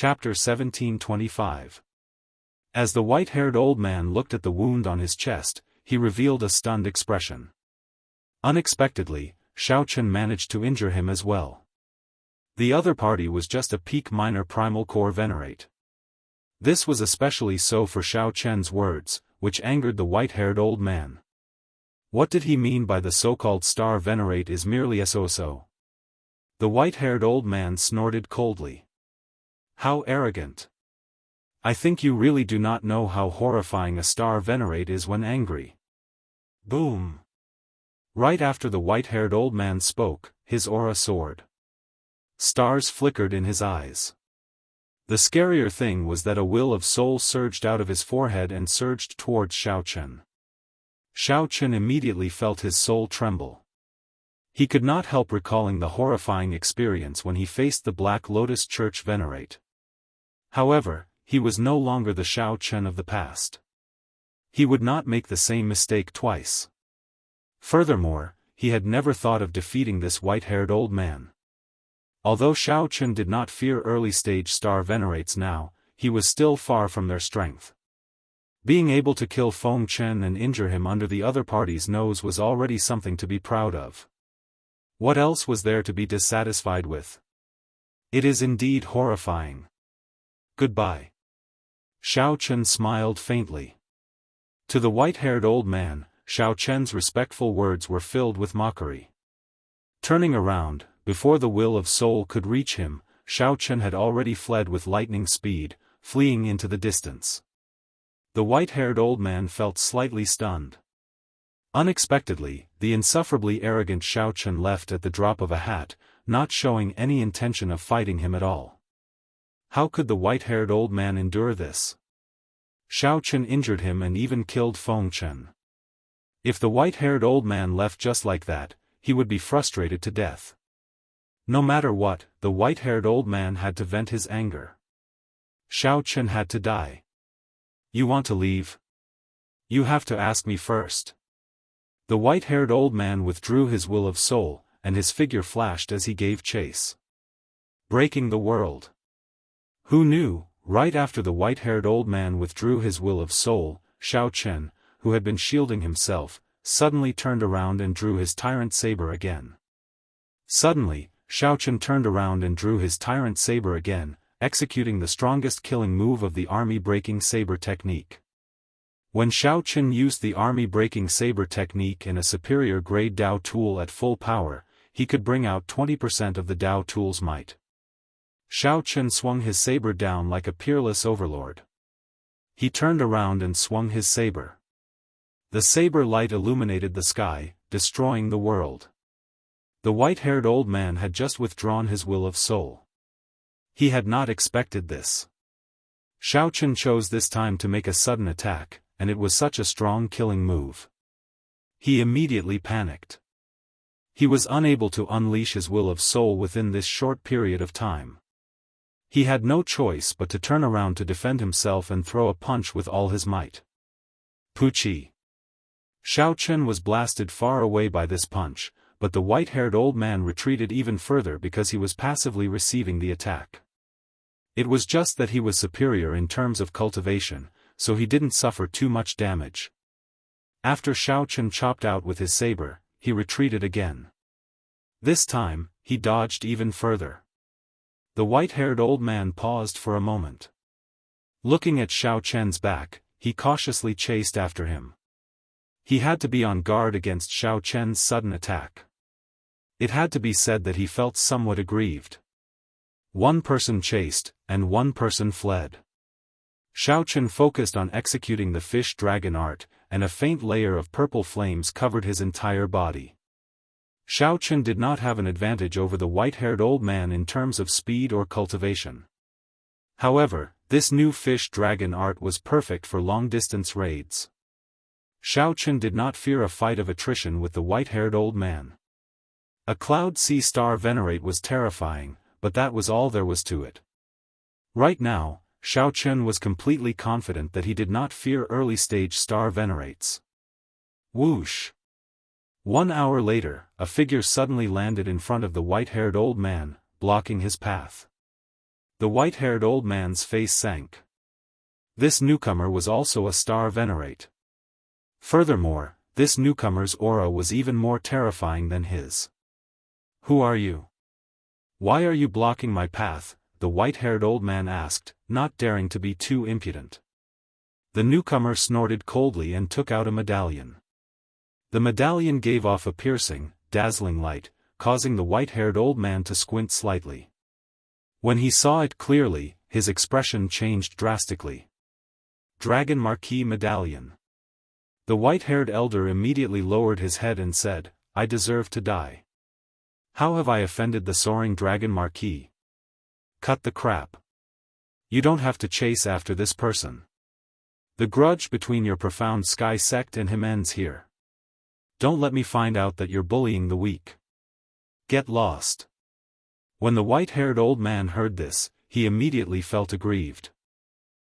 Chapter 1725. As the white-haired old man looked at the wound on his chest, he revealed a stunned expression. Unexpectedly, Xiao Chen managed to injure him as well. The other party was just a peak minor primal core venerate. This was especially so for Xiao Chen's words, which angered the white-haired old man. What did he mean by the so-called star venerate is merely so? The white-haired old man snorted coldly. How arrogant. I think you really do not know how horrifying a star venerate is when angry. Boom. Right after the white-haired old man spoke, his aura soared. Stars flickered in his eyes. The scarier thing was that a will of soul surged out of his forehead and surged towards Xiao Chen. Xiao Chen immediately felt his soul tremble. He could not help recalling the horrifying experience when he faced the Black Lotus Church venerate. However, he was no longer the Xiao Chen of the past. He would not make the same mistake twice. Furthermore, he had never thought of defeating this white-haired old man. Although Xiao Chen did not fear early-stage star venerates now, he was still far from their strength. Being able to kill Feng Chen and injure him under the other party's nose was already something to be proud of. What else was there to be dissatisfied with? It is indeed horrifying. Goodbye. Xiao Chen smiled faintly. To the white-haired old man, Xiao Chen's respectful words were filled with mockery. Turning around, before the will of soul could reach him, Xiao Chen had already fled with lightning speed, fleeing into the distance. The white-haired old man felt slightly stunned. Unexpectedly, the insufferably arrogant Xiao Chen left at the drop of a hat, not showing any intention of fighting him at all. How could the white-haired old man endure this? Xiao Chen injured him and even killed Feng Chen. If the white-haired old man left just like that, he would be frustrated to death. No matter what, the white-haired old man had to vent his anger. Xiao Chen had to die. You want to leave? You have to ask me first. The white-haired old man withdrew his will of soul, and his figure flashed as he gave chase. Breaking the world. Who knew? Right after the white-haired old man withdrew his will of soul, Xiao Chen, who had been shielding himself, suddenly turned around and drew his tyrant saber again. Suddenly, Xiao Chen turned around and drew his tyrant saber again, executing the strongest killing move of the army-breaking saber technique. When Xiao Chen used the army-breaking saber technique in a superior grade Dao tool at full power, he could bring out 20% of the Dao tool's might. Xiao Chen swung his saber down like a peerless overlord. He turned around and swung his saber. The saber light illuminated the sky, destroying the world. The white-haired old man had just withdrawn his will of soul. He had not expected this. Xiao Chen chose this time to make a sudden attack, and it was such a strong killing move. He immediately panicked. He was unable to unleash his will of soul within this short period of time. He had no choice but to turn around to defend himself and throw a punch with all his might. Puchi! Xiao Chen was blasted far away by this punch, but the white-haired old man retreated even further because he was passively receiving the attack. It was just that he was superior in terms of cultivation, so he didn't suffer too much damage. After Xiao Chen chopped out with his saber, he retreated again. This time, he dodged even further. The white-haired old man paused for a moment. Looking at Xiao Chen's back, he cautiously chased after him. He had to be on guard against Xiao Chen's sudden attack. It had to be said that he felt somewhat aggrieved. One person chased, and one person fled. Xiao Chen focused on executing the fish dragon art, and a faint layer of purple flames covered his entire body. Xiao Chen did not have an advantage over the white-haired old man in terms of speed or cultivation. However, this new fish dragon art was perfect for long-distance raids. Xiao Chen did not fear a fight of attrition with the white-haired old man. A Cloud Sea Star Venerate was terrifying, but that was all there was to it. Right now, Xiao Chen was completely confident that he did not fear early-stage star venerates. Whoosh! 1 hour later, a figure suddenly landed in front of the white-haired old man, blocking his path. The white-haired old man's face sank. This newcomer was also a star venerate. Furthermore, this newcomer's aura was even more terrifying than his. Who are you? Why are you blocking my path? The white-haired old man asked, not daring to be too impudent. The newcomer snorted coldly and took out a medallion. The medallion gave off a piercing, dazzling light, causing the white-haired old man to squint slightly. When he saw it clearly, his expression changed drastically. Dragon Marquis Medallion. The white-haired elder immediately lowered his head and said, I deserve to die. How have I offended the soaring Dragon Marquis? Cut the crap. You don't have to chase after this person. The grudge between your profound sky sect and him ends here. Don't let me find out that you're bullying the weak. Get lost. When the white-haired old man heard this, he immediately felt aggrieved.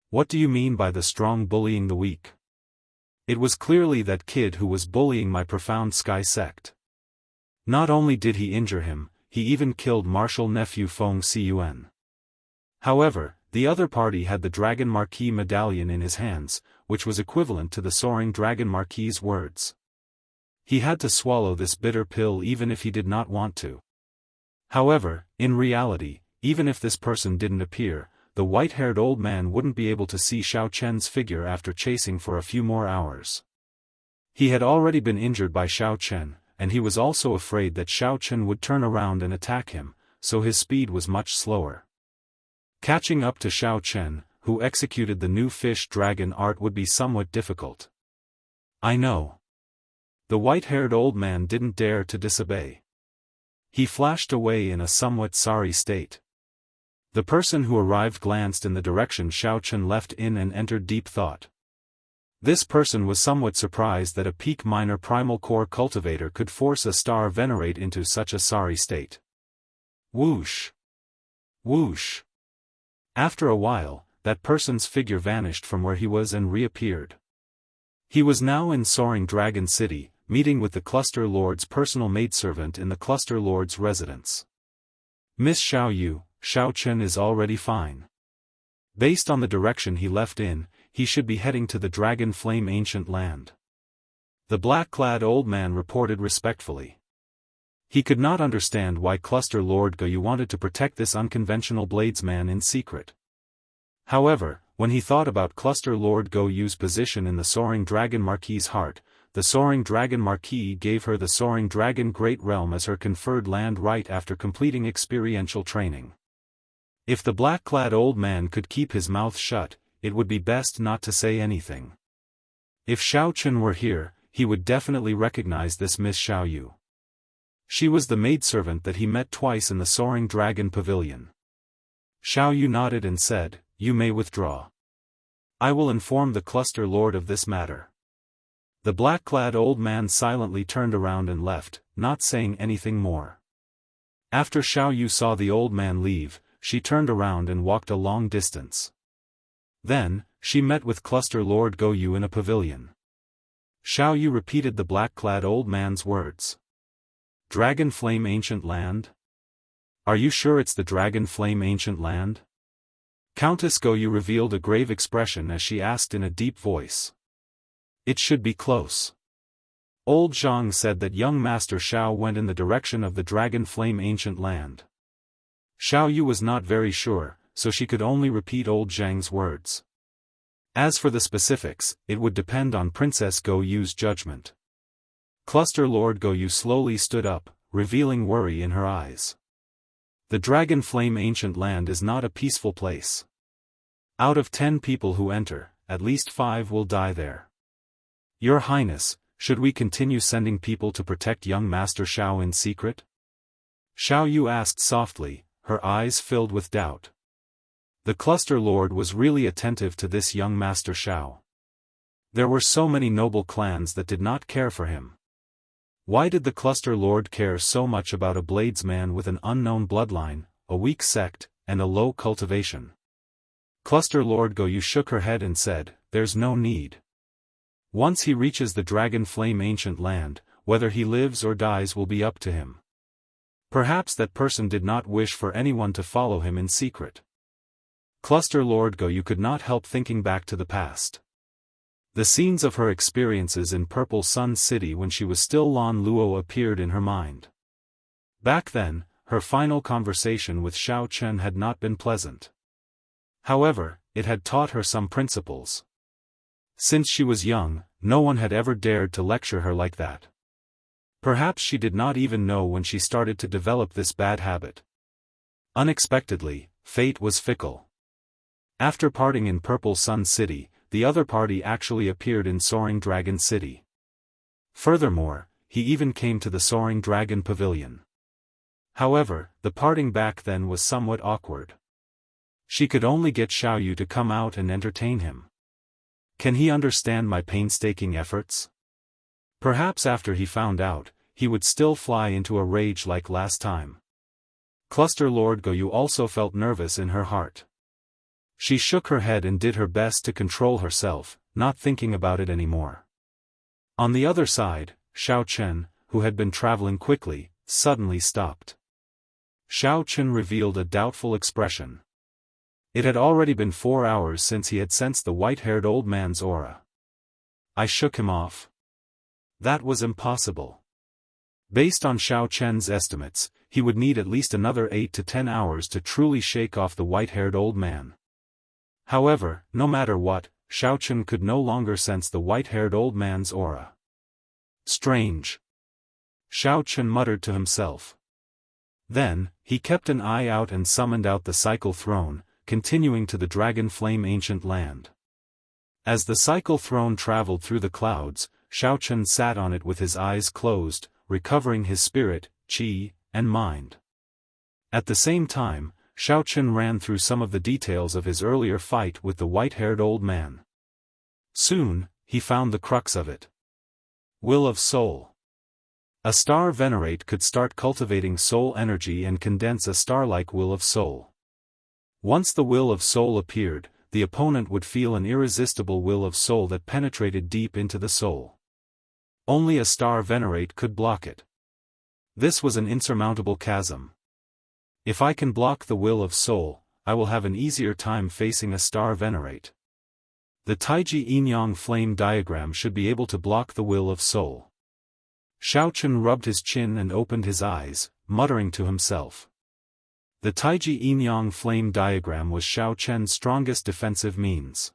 What do you mean by the strong bullying the weak? It was clearly that kid who was bullying my profound sky sect. Not only did he injure him, he even killed martial nephew Feng Cun. However, the other party had the Dragon Marquis medallion in his hands, which was equivalent to the soaring Dragon Marquis's words. He had to swallow this bitter pill even if he did not want to. However, in reality, even if this person didn't appear, the white-haired old man wouldn't be able to see Xiao Chen's figure after chasing for a few more hours. He had already been injured by Xiao Chen, and he was also afraid that Xiao Chen would turn around and attack him, so his speed was much slower. Catching up to Xiao Chen, who executed the new fish dragon art, would be somewhat difficult. I know. The white-haired old man didn't dare to disobey. He flashed away in a somewhat sorry state. The person who arrived glanced in the direction Xiao Chen left in and entered deep thought. This person was somewhat surprised that a peak minor primal core cultivator could force a star venerate into such a sorry state. Whoosh! Whoosh! After a while, that person's figure vanished from where he was and reappeared. He was now in Soaring Dragon City, meeting with the Cluster Lord's personal maidservant in the Cluster Lord's residence. Miss Xiao Yu, Xiao Chen is already fine. Based on the direction he left in, he should be heading to the Dragon Flame Ancient Land. The black-clad old man reported respectfully. He could not understand why Cluster Lord Gu wanted to protect this unconventional bladesman in secret. However, when he thought about Cluster Lord Gu's position in the Soaring Dragon Marquis's heart, the Soaring Dragon Marquis gave her the Soaring Dragon Great Realm as her conferred land right after completing experiential training. If the black-clad old man could keep his mouth shut, it would be best not to say anything. If Xiao Chen were here, he would definitely recognize this Miss Xiao Yu. She was the maidservant that he met twice in the Soaring Dragon Pavilion. Xiao Yu nodded and said, "You may withdraw. I will inform the Cluster Lord of this matter." The black-clad old man silently turned around and left, not saying anything more. After Xiao Yu saw the old man leave, she turned around and walked a long distance. Then, she met with Cluster Lord Gu in a pavilion. Xiao Yu repeated the black-clad old man's words. Dragon Flame Ancient Land? Are you sure it's the Dragon Flame Ancient Land? Countess Gu revealed a grave expression as she asked in a deep voice. It should be close. Old Zhang said that young Master Xiao went in the direction of the Dragon Flame Ancient Land. Xiao Yu was not very sure, so she could only repeat old Zhang's words. As for the specifics, it would depend on Princess Gu's judgment. Cluster Lord Gu slowly stood up, revealing worry in her eyes. The Dragon Flame Ancient Land is not a peaceful place. Out of 10 people who enter, at least 5 will die there. Your Highness, should we continue sending people to protect young Master Xiao in secret? Xiao Yu asked softly, her eyes filled with doubt. The Cluster Lord was really attentive to this young Master Xiao. There were so many noble clans that did not care for him. Why did the Cluster Lord care so much about a bladesman with an unknown bloodline, a weak sect, and a low cultivation? Cluster Lord Gu shook her head and said, "There's no need. Once he reaches the Dragon Flame Ancient Land, whether he lives or dies will be up to him. Perhaps that person did not wish for anyone to follow him in secret. Cluster Lord Goyu could not help thinking back to the past. The scenes of her experiences in Purple Sun City when she was still Lan Luo appeared in her mind. Back then, her final conversation with Xiao Chen had not been pleasant. However, it had taught her some principles. Since she was young, no one had ever dared to lecture her like that. Perhaps she did not even know when she started to develop this bad habit. Unexpectedly, fate was fickle. After parting in Purple Sun City, the other party actually appeared in Soaring Dragon City. Furthermore, he even came to the Soaring Dragon Pavilion. However, the parting back then was somewhat awkward. She could only get Xiaoyu to come out and entertain him. Can he understand my painstaking efforts? Perhaps after he found out, he would still fly into a rage like last time. Cluster Lord Goyu also felt nervous in her heart. She shook her head and did her best to control herself, not thinking about it anymore. On the other side, Xiao Chen, who had been traveling quickly, suddenly stopped. Xiao Chen revealed a doubtful expression. It had already been 4 hours since he had sensed the white-haired old man's aura. I shook him off. That was impossible. Based on Xiao Chen's estimates, he would need at least another 8 to 10 hours to truly shake off the white-haired old man. However, no matter what, Xiao Chen could no longer sense the white-haired old man's aura. Strange. Xiao Chen muttered to himself. Then, he kept an eye out and summoned out the cycle throne, continuing to the Dragon Flame Ancient Land. As the cycle throne traveled through the clouds, Xiao Chen sat on it with his eyes closed, recovering his spirit, qi, and mind. At the same time, Xiao Chen ran through some of the details of his earlier fight with the white-haired old man. Soon, he found the crux of it. Will of Soul. A star venerate could start cultivating soul energy and condense a star-like will of soul. Once the will of soul appeared, the opponent would feel an irresistible will of soul that penetrated deep into the soul. Only a star venerate could block it. This was an insurmountable chasm. If I can block the will of soul, I will have an easier time facing a star venerate. The Taiji Yin-Yang flame diagram should be able to block the will of soul. Xiao Chen rubbed his chin and opened his eyes, muttering to himself. The Taiji Yin-Yang flame diagram was Xiao Chen's strongest defensive means.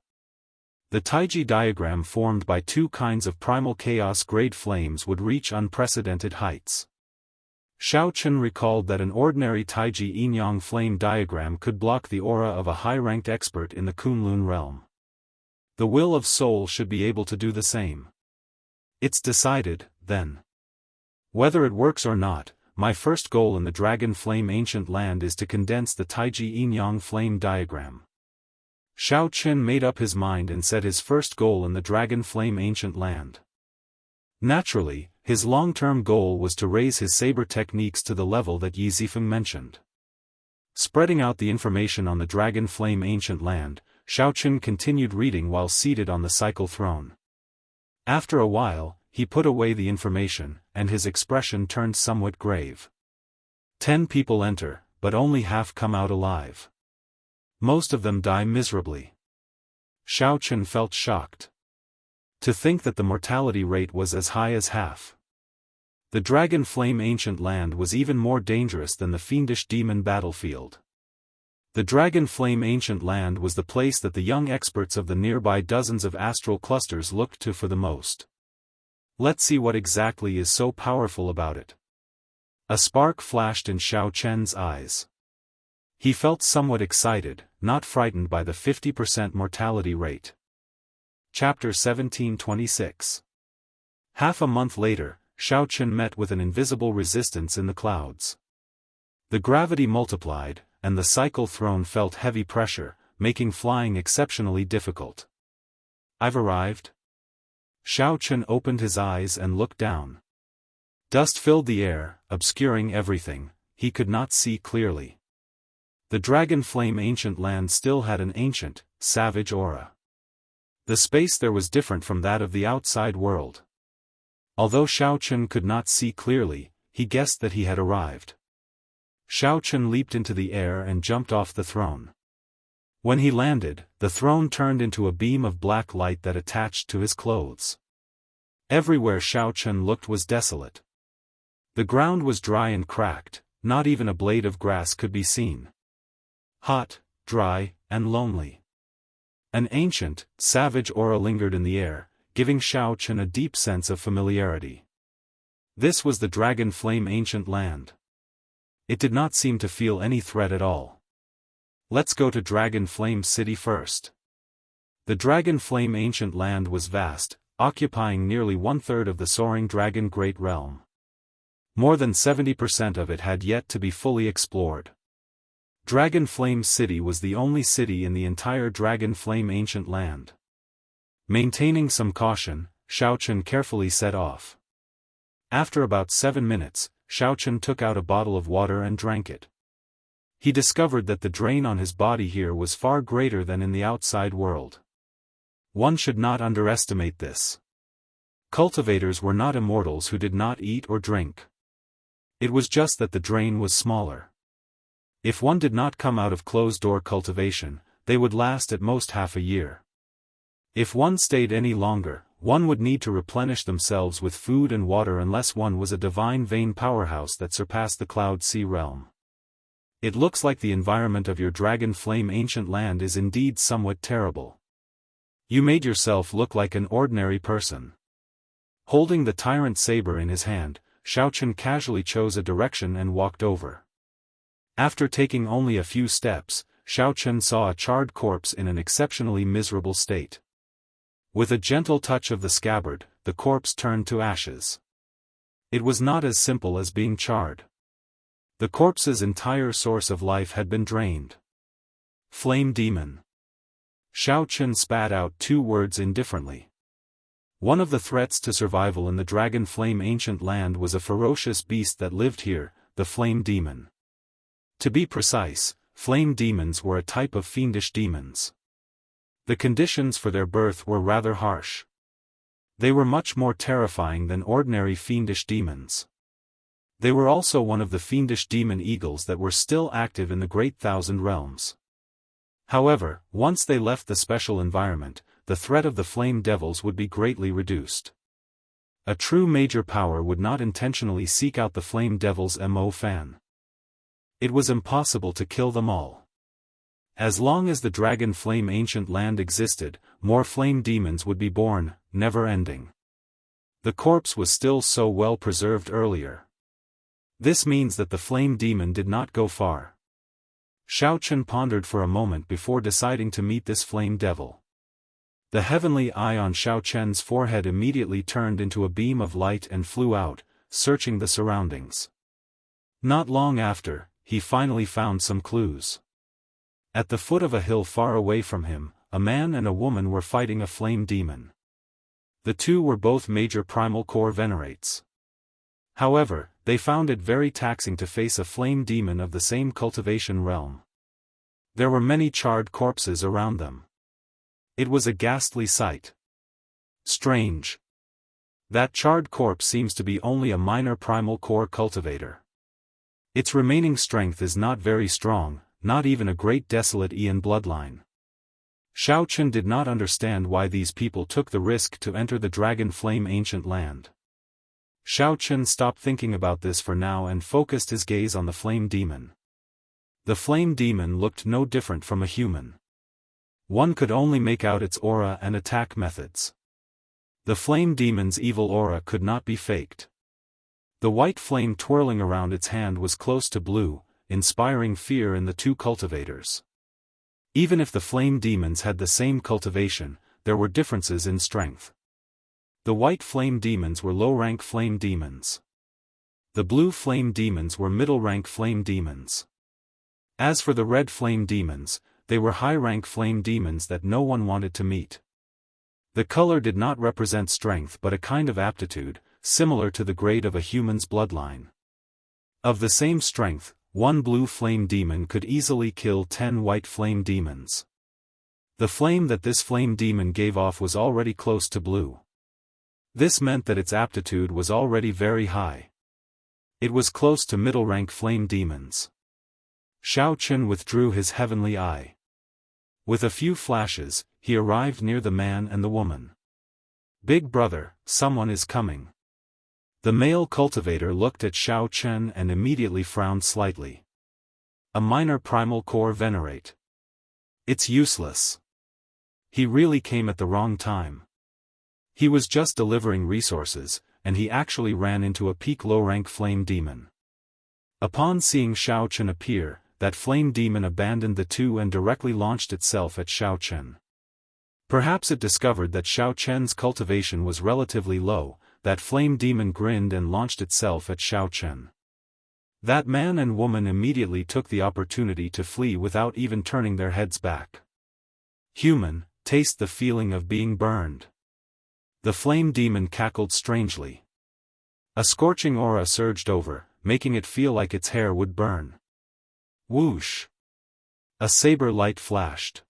The Taiji diagram formed by two kinds of primal chaos-grade flames would reach unprecedented heights. Xiao Chen recalled that an ordinary Taiji Yin-Yang flame diagram could block the aura of a high-ranked expert in the Kunlun realm. The will of soul should be able to do the same. It's decided, then. Whether it works or not, my first goal in the Dragon Flame Ancient Land is to condense the Taiji Yin-Yang flame diagram. Xiao Chen made up his mind and set his first goal in the Dragon Flame Ancient Land. Naturally, his long-term goal was to raise his saber techniques to the level that Yi Zifeng mentioned. Spreading out the information on the Dragon Flame Ancient Land, Xiao Chen continued reading while seated on the cycle throne. After a while, he put away the information, and his expression turned somewhat grave. 10 people enter, but only half come out alive. Most of them die miserably. Xiao Chen felt shocked. To think that the mortality rate was as high as half. The Dragon Flame Ancient Land was even more dangerous than the fiendish demon battlefield. The Dragon Flame Ancient Land was the place that the young experts of the nearby dozens of astral clusters looked to for the most. Let's see what exactly is so powerful about it. A spark flashed in Xiao Chen's eyes. He felt somewhat excited, not frightened by the 50% mortality rate. Chapter 1726. Half a month later, Xiao Chen met with an invisible resistance in the clouds. The gravity multiplied, and the cycle throne felt heavy pressure, making flying exceptionally difficult. I've arrived? Xiao Chen opened his eyes and looked down. Dust filled the air, obscuring everything, he could not see clearly. The Dragon Flame Ancient Land still had an ancient, savage aura. The space there was different from that of the outside world. Although Xiao Chen could not see clearly, he guessed that he had arrived. Xiao Chen leaped into the air and jumped off the throne. When he landed, the throne turned into a beam of black light that attached to his clothes. Everywhere Xiaochen looked was desolate. The ground was dry and cracked, not even a blade of grass could be seen. Hot, dry, and lonely. An ancient, savage aura lingered in the air, giving Xiaochen a deep sense of familiarity. This was the Dragon Flame Ancient Land. It did not seem to feel any threat at all. Let's go to Dragon Flame City first. The Dragon Flame Ancient Land was vast, occupying nearly 1/3 of the soaring dragon Great Realm. More than 70% of it had yet to be fully explored. Dragon Flame City was the only city in the entire Dragon Flame Ancient Land. Maintaining some caution, Xiaochen carefully set off. After about 7 minutes, Xiaochen took out a bottle of water and drank it. He discovered that the drain on his body here was far greater than in the outside world. One should not underestimate this. Cultivators were not immortals who did not eat or drink. It was just that the drain was smaller. If one did not come out of closed-door cultivation, they would last at most half a year. If one stayed any longer, one would need to replenish themselves with food and water unless one was a divine vein powerhouse that surpassed the Cloud Sea realm. It looks like the environment of your Dragon Flame Ancient Land is indeed somewhat terrible. You made yourself look like an ordinary person. Holding the tyrant saber in his hand, Xiaochen casually chose a direction and walked over. After taking only a few steps, Xiaochen saw a charred corpse in an exceptionally miserable state. With a gentle touch of the scabbard, the corpse turned to ashes. It was not as simple as being charred. The corpse's entire source of life had been drained. Flame Demon. Xiaochen spat out 2 words indifferently. One of the threats to survival in the Dragon Flame Ancient Land was a ferocious beast that lived here, the Flame Demon. To be precise, flame demons were a type of fiendish demons. The conditions for their birth were rather harsh. They were much more terrifying than ordinary fiendish demons. They were also one of the fiendish demon eagles that were still active in the Great Thousand Realms. However, once they left the special environment, the threat of the flame devils would be greatly reduced. A true major power would not intentionally seek out the flame devil's MO fan. It was impossible to kill them all. As long as the Dragon Flame Ancient Land existed, more flame demons would be born, never ending. The corpse was still so well preserved earlier. This means that the flame demon did not go far. Xiaochen pondered for a moment before deciding to meet this flame devil. The heavenly eye on Xiaochen's forehead immediately turned into a beam of light and flew out, searching the surroundings. Not long after, he finally found some clues. At the foot of a hill far away from him, a man and a woman were fighting a flame demon. The two were both major primal core venerates. However, they found it very taxing to face a flame demon of the same cultivation realm. There were many charred corpses around them. It was a ghastly sight. Strange. That charred corpse seems to be only a minor primal core cultivator. Its remaining strength is not very strong, not even a great desolate Ian bloodline. Xiaochen did not understand why these people took the risk to enter the Dragon Flame Ancient Land. Xiaochen stopped thinking about this for now and focused his gaze on the flame demon. The flame demon looked no different from a human. One could only make out its aura and attack methods. The flame demon's evil aura could not be faked. The white flame twirling around its hand was close to blue, inspiring fear in the two cultivators. Even if the flame demons had the same cultivation, there were differences in strength. The white flame demons were low-rank flame demons. The blue flame demons were middle-rank flame demons. As for the red flame demons, they were high-rank flame demons that no one wanted to meet. The color did not represent strength but a kind of aptitude, similar to the grade of a human's bloodline. Of the same strength, one blue flame demon could easily kill 10 white flame demons. The flame that this flame demon gave off was already close to blue. This meant that its aptitude was already very high. It was close to middle-rank flame demons. Xiaochen withdrew his heavenly eye. With a few flashes, he arrived near the man and the woman. "Big brother, someone is coming." The male cultivator looked at Xiao Chen and immediately frowned slightly. "A minor primal core venerate. It's useless. He really came at the wrong time. He was just delivering resources, and he actually ran into a peak low-rank flame demon." Upon seeing Xiao Chen appear, that flame demon abandoned the two and directly launched itself at Xiao Chen. Perhaps it discovered that Xiao Chen's cultivation was relatively low. That flame demon grinned and launched itself at Xiao Chen. That man and woman immediately took the opportunity to flee without even turning their heads back. "Human, taste the feeling of being burned." The flame demon cackled strangely. A scorching aura surged over, making it feel like its hair would burn. Whoosh! A saber light flashed.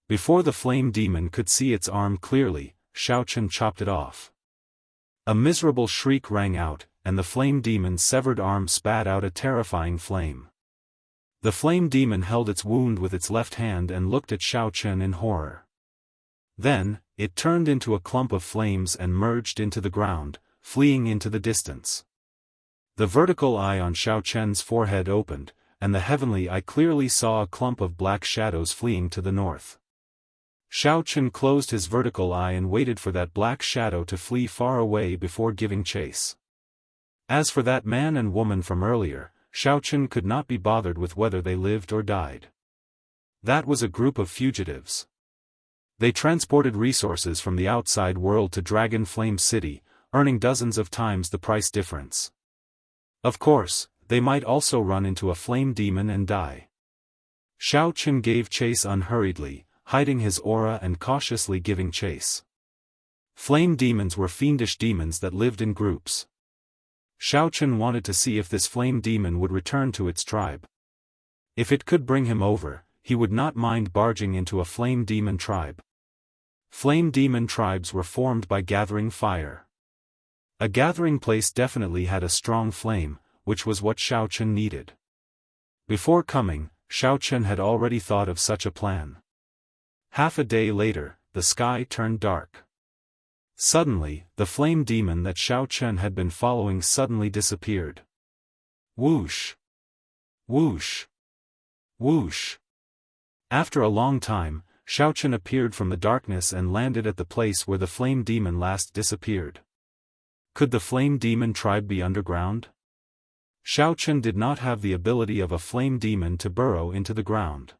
Before the flame demon could see its arm clearly, Xiao Chen chopped it off. A miserable shriek rang out, and the flame demon's severed arm spat out a terrifying flame. The flame demon held its wound with its left hand and looked at Xiao Chen in horror. Then, it turned into a clump of flames and merged into the ground, fleeing into the distance. The vertical eye on Xiao Chen's forehead opened, and the heavenly eye clearly saw a clump of black shadows fleeing to the north. Xiao Chen closed his vertical eye and waited for that black shadow to flee far away before giving chase. As for that man and woman from earlier, Xiao Chen could not be bothered with whether they lived or died. That was a group of fugitives. They transported resources from the outside world to Dragon Flame City, earning dozens of times the price difference. Of course, they might also run into a flame demon and die. Xiao Chen gave chase unhurriedly, hiding his aura and cautiously giving chase. Flame demons were fiendish demons that lived in groups. Xiao Chen wanted to see if this flame demon would return to its tribe. If it could bring him over, he would not mind barging into a flame demon tribe. Flame demon tribes were formed by gathering fire. A gathering place definitely had a strong flame, which was what Xiao Chen needed. Before coming, Xiao Chen had already thought of such a plan. Half a day later, the sky turned dark. Suddenly, the flame demon that Xiao Chen had been following suddenly disappeared. Whoosh! Whoosh! Whoosh! After a long time, Xiao Chen appeared from the darkness and landed at the place where the flame demon last disappeared. Could the flame demon tribe be underground? Xiao Chen did not have the ability of a flame demon to burrow into the ground.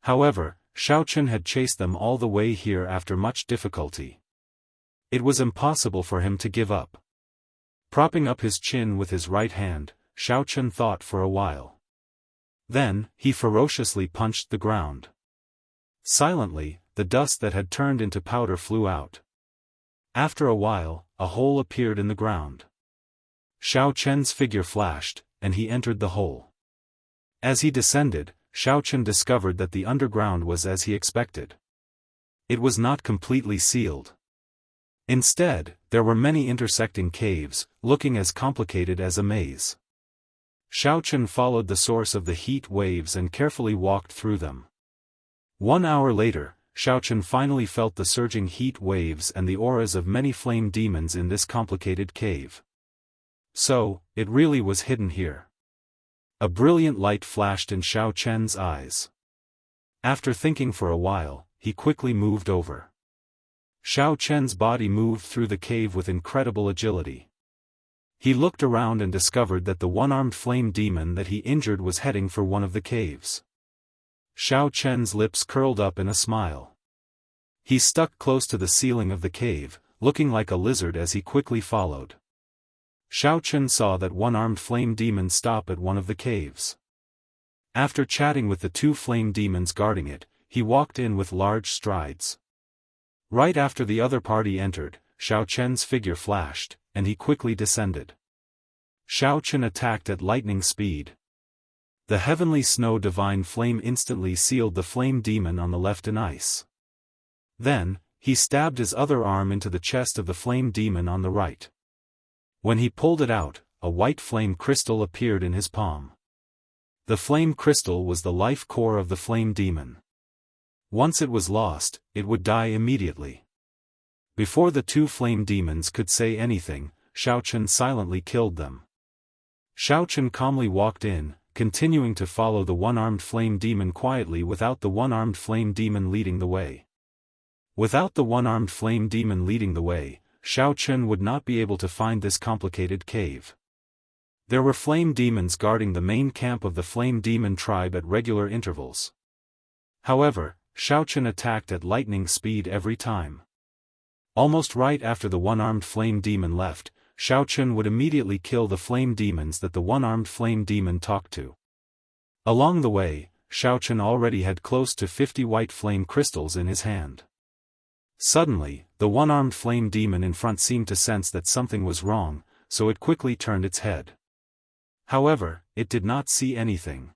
However, Xiao Chen had chased them all the way here after much difficulty. It was impossible for him to give up. Propping up his chin with his right hand, Xiao Chen thought for a while. Then, he ferociously punched the ground. Silently, the dust that had turned into powder flew out. After a while, a hole appeared in the ground. Xiao Chen's figure flashed, and he entered the hole. As he descended, Xiao Chen discovered that the underground was as he expected. It was not completely sealed. Instead, there were many intersecting caves, looking as complicated as a maze. Xiao Chen followed the source of the heat waves and carefully walked through them. 1 hour later, Xiao Chen finally felt the surging heat waves and the auras of many flame demons in this complicated cave. So, it really was hidden here. A brilliant light flashed in Xiao Chen's eyes. After thinking for a while, he quickly moved over. Xiao Chen's body moved through the cave with incredible agility. He looked around and discovered that the one-armed flame demon that he injured was heading for one of the caves. Xiao Chen's lips curled up in a smile. He stuck close to the ceiling of the cave, looking like a lizard as he quickly followed. Xiao Chen saw that one-armed flame demon stop at one of the caves. After chatting with the two flame demons guarding it, he walked in with large strides. Right after the other party entered, Xiao Chen's figure flashed, and he quickly descended. Xiao Chen attacked at lightning speed. The heavenly snow divine flame instantly sealed the flame demon on the left in ice. Then, he stabbed his other arm into the chest of the flame demon on the right. When he pulled it out, a white flame crystal appeared in his palm. The flame crystal was the life core of the flame demon. Once it was lost, it would die immediately. Before the two flame demons could say anything, Xiaochen silently killed them. Xiaochen calmly walked in, continuing to follow the one-armed flame demon quietly without the one-armed flame demon leading the way. Without the one-armed flame demon leading the way, Xiaochen would not be able to find this complicated cave. There were flame demons guarding the main camp of the flame demon tribe at regular intervals. However, Xiaochen attacked at lightning speed every time. Almost right after the one-armed flame demon left, Xiaochen would immediately kill the flame demons that the one-armed flame demon talked to. Along the way, Xiaochen already had close to 50 white flame crystals in his hand. Suddenly, the one-armed flame demon in front seemed to sense that something was wrong, so it quickly turned its head. However, it did not see anything.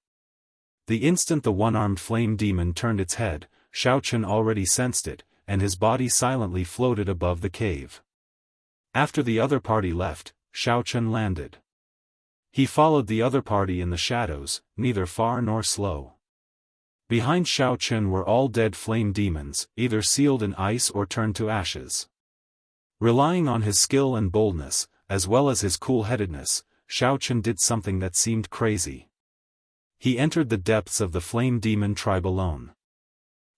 The instant the one-armed flame demon turned its head, Xiaochen already sensed it, and his body silently floated above the cave. After the other party left, Xiaochen landed. He followed the other party in the shadows, neither far nor slow. Behind Xiaochen were all dead flame demons, either sealed in ice or turned to ashes. Relying on his skill and boldness, as well as his cool-headedness, Xiaochen did something that seemed crazy. He entered the depths of the flame demon tribe alone.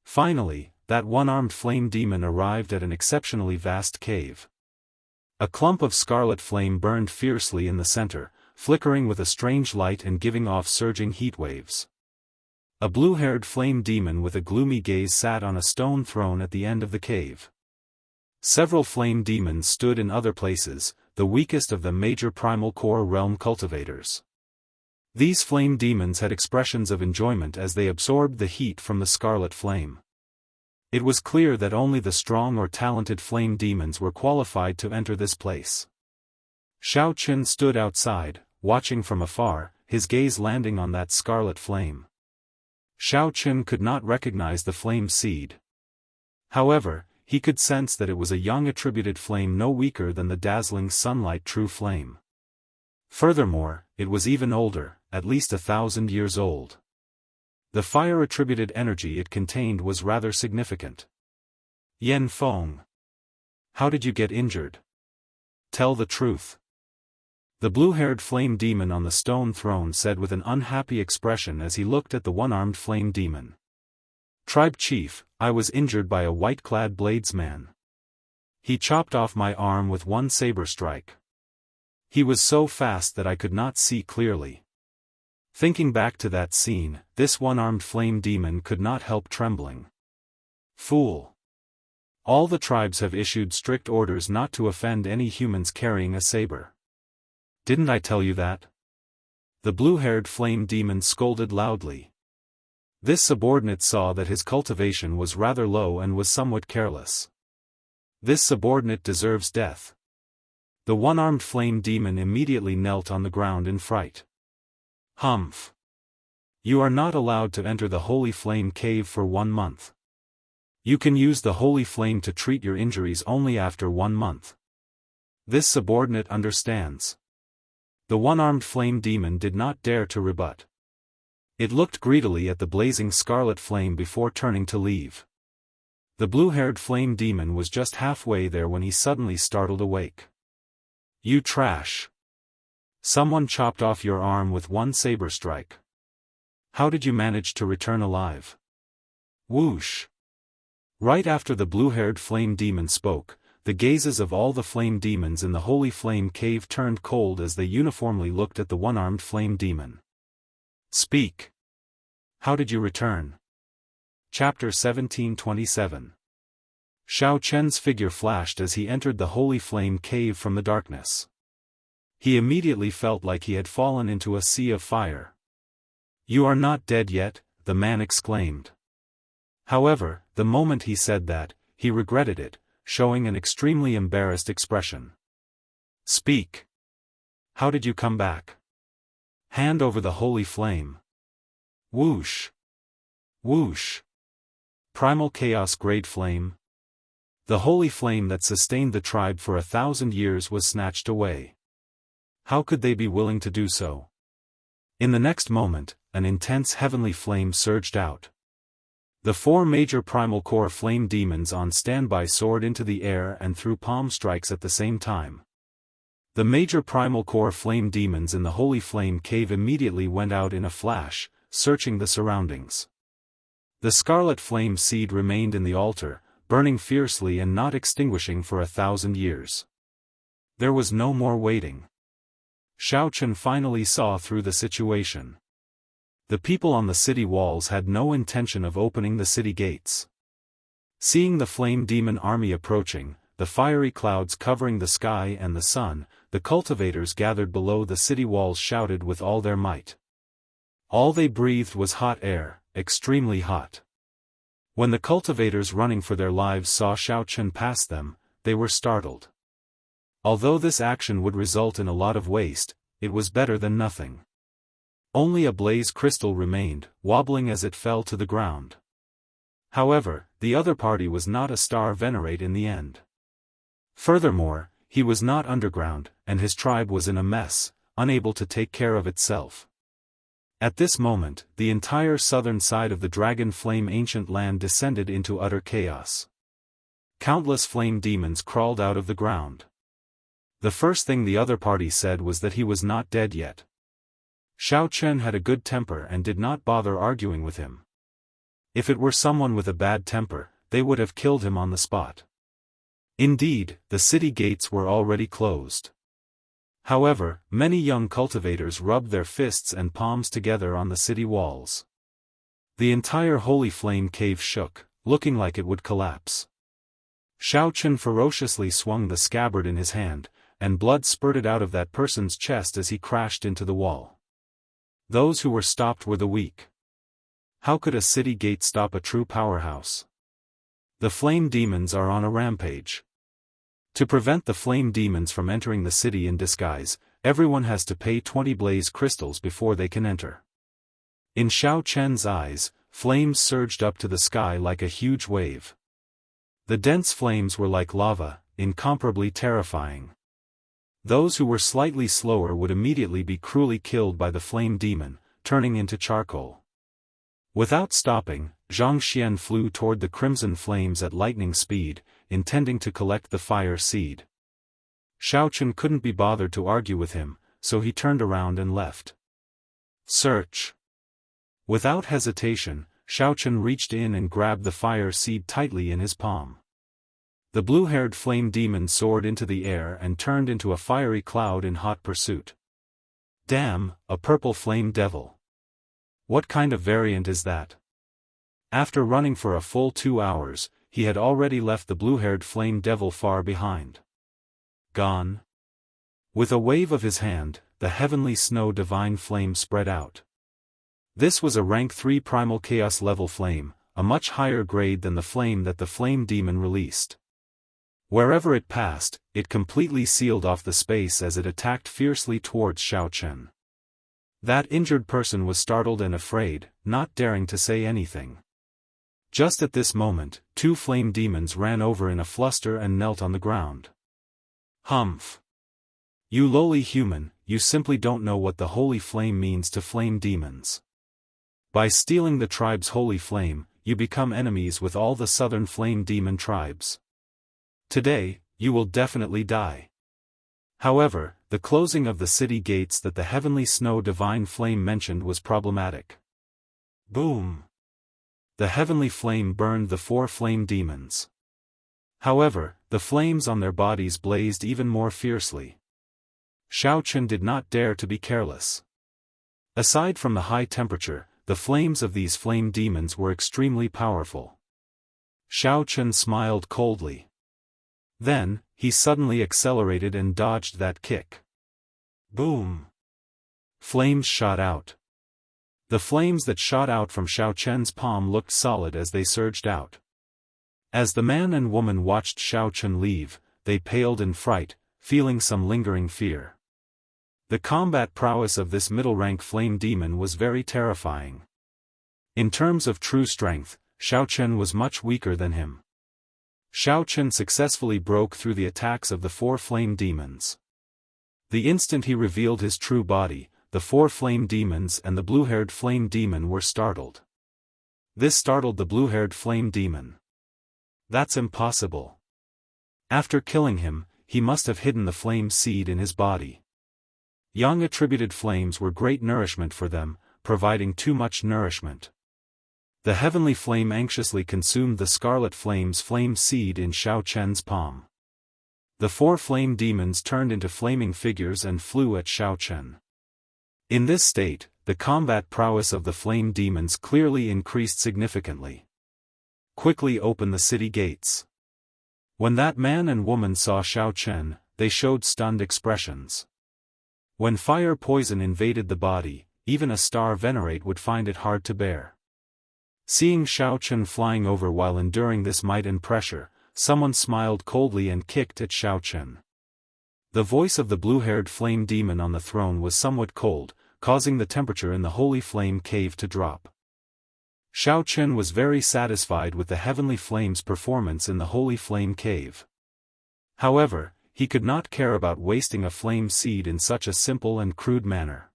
Finally, that one-armed flame demon arrived at an exceptionally vast cave. A clump of scarlet flame burned fiercely in the center, flickering with a strange light and giving off surging heat waves. A blue-haired flame demon with a gloomy gaze sat on a stone throne at the end of the cave. Several flame demons stood in other places, the weakest of the major primal core realm cultivators. These flame demons had expressions of enjoyment as they absorbed the heat from the scarlet flame. It was clear that only the strong or talented flame demons were qualified to enter this place. Xiaochen stood outside, watching from afar, his gaze landing on that scarlet flame. Xiaochen could not recognize the flame seed. However, he could sense that it was a young attributed flame no weaker than the dazzling sunlight true flame. Furthermore, it was even older, at least 1,000 years old. The fire-attributed energy it contained was rather significant. Yan Feng. How did you get injured? Tell the truth. The blue-haired flame demon on the stone throne said with an unhappy expression as he looked at the one-armed flame demon. Tribe chief, I was injured by a white-clad bladesman. He chopped off my arm with one saber strike. He was so fast that I could not see clearly. Thinking back to that scene, this one-armed flame demon could not help trembling. Fool! All the tribes have issued strict orders not to offend any humans carrying a saber. Didn't I tell you that? The blue-haired flame demon scolded loudly. This subordinate saw that his cultivation was rather low and was somewhat careless. This subordinate deserves death. The one-armed flame demon immediately knelt on the ground in fright. Humph! You are not allowed to enter the Holy Flame Cave for 1 month. You can use the Holy Flame to treat your injuries only after 1 month. This subordinate understands. The one-armed flame demon did not dare to rebut. It looked greedily at the blazing scarlet flame before turning to leave. The blue-haired flame demon was just halfway there when he suddenly startled awake. You trash! Someone chopped off your arm with one saber strike. How did you manage to return alive? Whoosh! Right after the blue-haired flame demon spoke, the gazes of all the flame demons in the Holy Flame Cave turned cold as they uniformly looked at the one-armed flame demon. Speak! How did you return? Chapter 1727. Xiaochen's figure flashed as he entered the Holy Flame Cave from the darkness. He immediately felt like he had fallen into a sea of fire. You are not dead yet, the man exclaimed. However, the moment he said that, he regretted it, showing an extremely embarrassed expression. Speak! How did you come back? Hand over the holy flame. Whoosh! Whoosh! Primal chaos grade flame. The holy flame that sustained the tribe for 1,000 years was snatched away. How could they be willing to do so? In the next moment, an intense heavenly flame surged out. The 4 major primal core flame demons on standby soared into the air and threw palm strikes at the same time. The major primal core flame demons in the Holy Flame Cave immediately went out in a flash, searching the surroundings. The scarlet flame seed remained in the altar, burning fiercely and not extinguishing for 1,000 years. There was no more waiting. Xiaochen finally saw through the situation. The people on the city walls had no intention of opening the city gates. Seeing the flame demon army approaching, the fiery clouds covering the sky and the sun, the cultivators gathered below the city walls shouted with all their might. All they breathed was hot air, extremely hot. When the cultivators running for their lives saw Xiaochen pass them, they were startled. Although this action would result in a lot of waste, it was better than nothing. Only a blaze crystal remained, wobbling as it fell to the ground. However, the other party was not a star venerate in the end. Furthermore, he was not underground, and his tribe was in a mess, unable to take care of itself. At this moment, the entire southern side of the Dragon Flame ancient land descended into utter chaos. Countless flame demons crawled out of the ground. The first thing the other party said was that he was not dead yet. Xiaochen had a good temper and did not bother arguing with him. If it were someone with a bad temper, they would have killed him on the spot. Indeed, the city gates were already closed. However, many young cultivators rubbed their fists and palms together on the city walls. The entire Holy Flame Cave shook, looking like it would collapse. Xiaochen ferociously swung the scabbard in his hand, and blood spurted out of that person's chest as he crashed into the wall. Those who were stopped were the weak. How could a city gate stop a true powerhouse? The flame demons are on a rampage. To prevent the flame demons from entering the city in disguise, everyone has to pay 20 blaze crystals before they can enter. In Xiaochen's eyes, flames surged up to the sky like a huge wave. The dense flames were like lava, incomparably terrifying. Those who were slightly slower would immediately be cruelly killed by the flame demon, turning into charcoal. Without stopping, Zhang Xian flew toward the crimson flames at lightning speed, intending to collect the fire seed. Xiaochen couldn't be bothered to argue with him, so he turned around and left. Search. Without hesitation, Xiaochen reached in and grabbed the fire seed tightly in his palm. The blue-haired flame demon soared into the air and turned into a fiery cloud in hot pursuit. Damn, a purple flame devil. What kind of variant is that? After running for a full 2 hours, he had already left the blue-haired flame devil far behind. Gone. With a wave of his hand, the heavenly snow divine flame spread out. This was a rank 3 primal chaos level flame, a much higher grade than the flame that the flame demon released. Wherever it passed, it completely sealed off the space as it attacked fiercely towards Xiaochen. That injured person was startled and afraid, not daring to say anything. Just at this moment, 2 flame demons ran over in a fluster and knelt on the ground. Humph! You lowly human, you simply don't know what the holy flame means to flame demons. By stealing the tribe's holy flame, you become enemies with all the southern flame demon tribes. Today, you will definitely die. However, the closing of the city gates that the heavenly snow divine flame mentioned was problematic. Boom! The heavenly flame burned the 4 flame demons. However, the flames on their bodies blazed even more fiercely. Xiaochen did not dare to be careless. Aside from the high temperature, the flames of these flame demons were extremely powerful. Xiaochen smiled coldly. Then, he suddenly accelerated and dodged that kick. Boom! Flames shot out. The flames that shot out from Xiaochen's palm looked solid as they surged out. As the man and woman watched Xiaochen leave, they paled in fright, feeling some lingering fear. The combat prowess of this middle-rank flame demon was very terrifying. In terms of true strength, Xiaochen was much weaker than him. Xiaochen successfully broke through the attacks of the 4 flame demons. The instant he revealed his true body, the 4 flame demons and the blue-haired flame demon were startled. This startled the blue-haired flame demon. That's impossible. After killing him, he must have hidden the flame seed in his body. Young attributed flames were great nourishment for them, providing too much nourishment. The heavenly flame anxiously consumed the scarlet flame's flame seed in Xiao Chen's palm. The 4 flame demons turned into flaming figures and flew at Xiao Chen. In this state, the combat prowess of the flame demons clearly increased significantly. Quickly open the city gates. When that man and woman saw Xiao Chen, they showed stunned expressions. When fire poison invaded the body, even a star venerate would find it hard to bear. Seeing Xiao Chen flying over while enduring this might and pressure, someone smiled coldly and kicked at Xiao Chen. The voice of the blue-haired flame demon on the throne was somewhat cold, causing the temperature in the holy flame cave to drop. Xiao Chen was very satisfied with the heavenly flame's performance in the holy flame cave. However, he could not care about wasting a flame seed in such a simple and crude manner.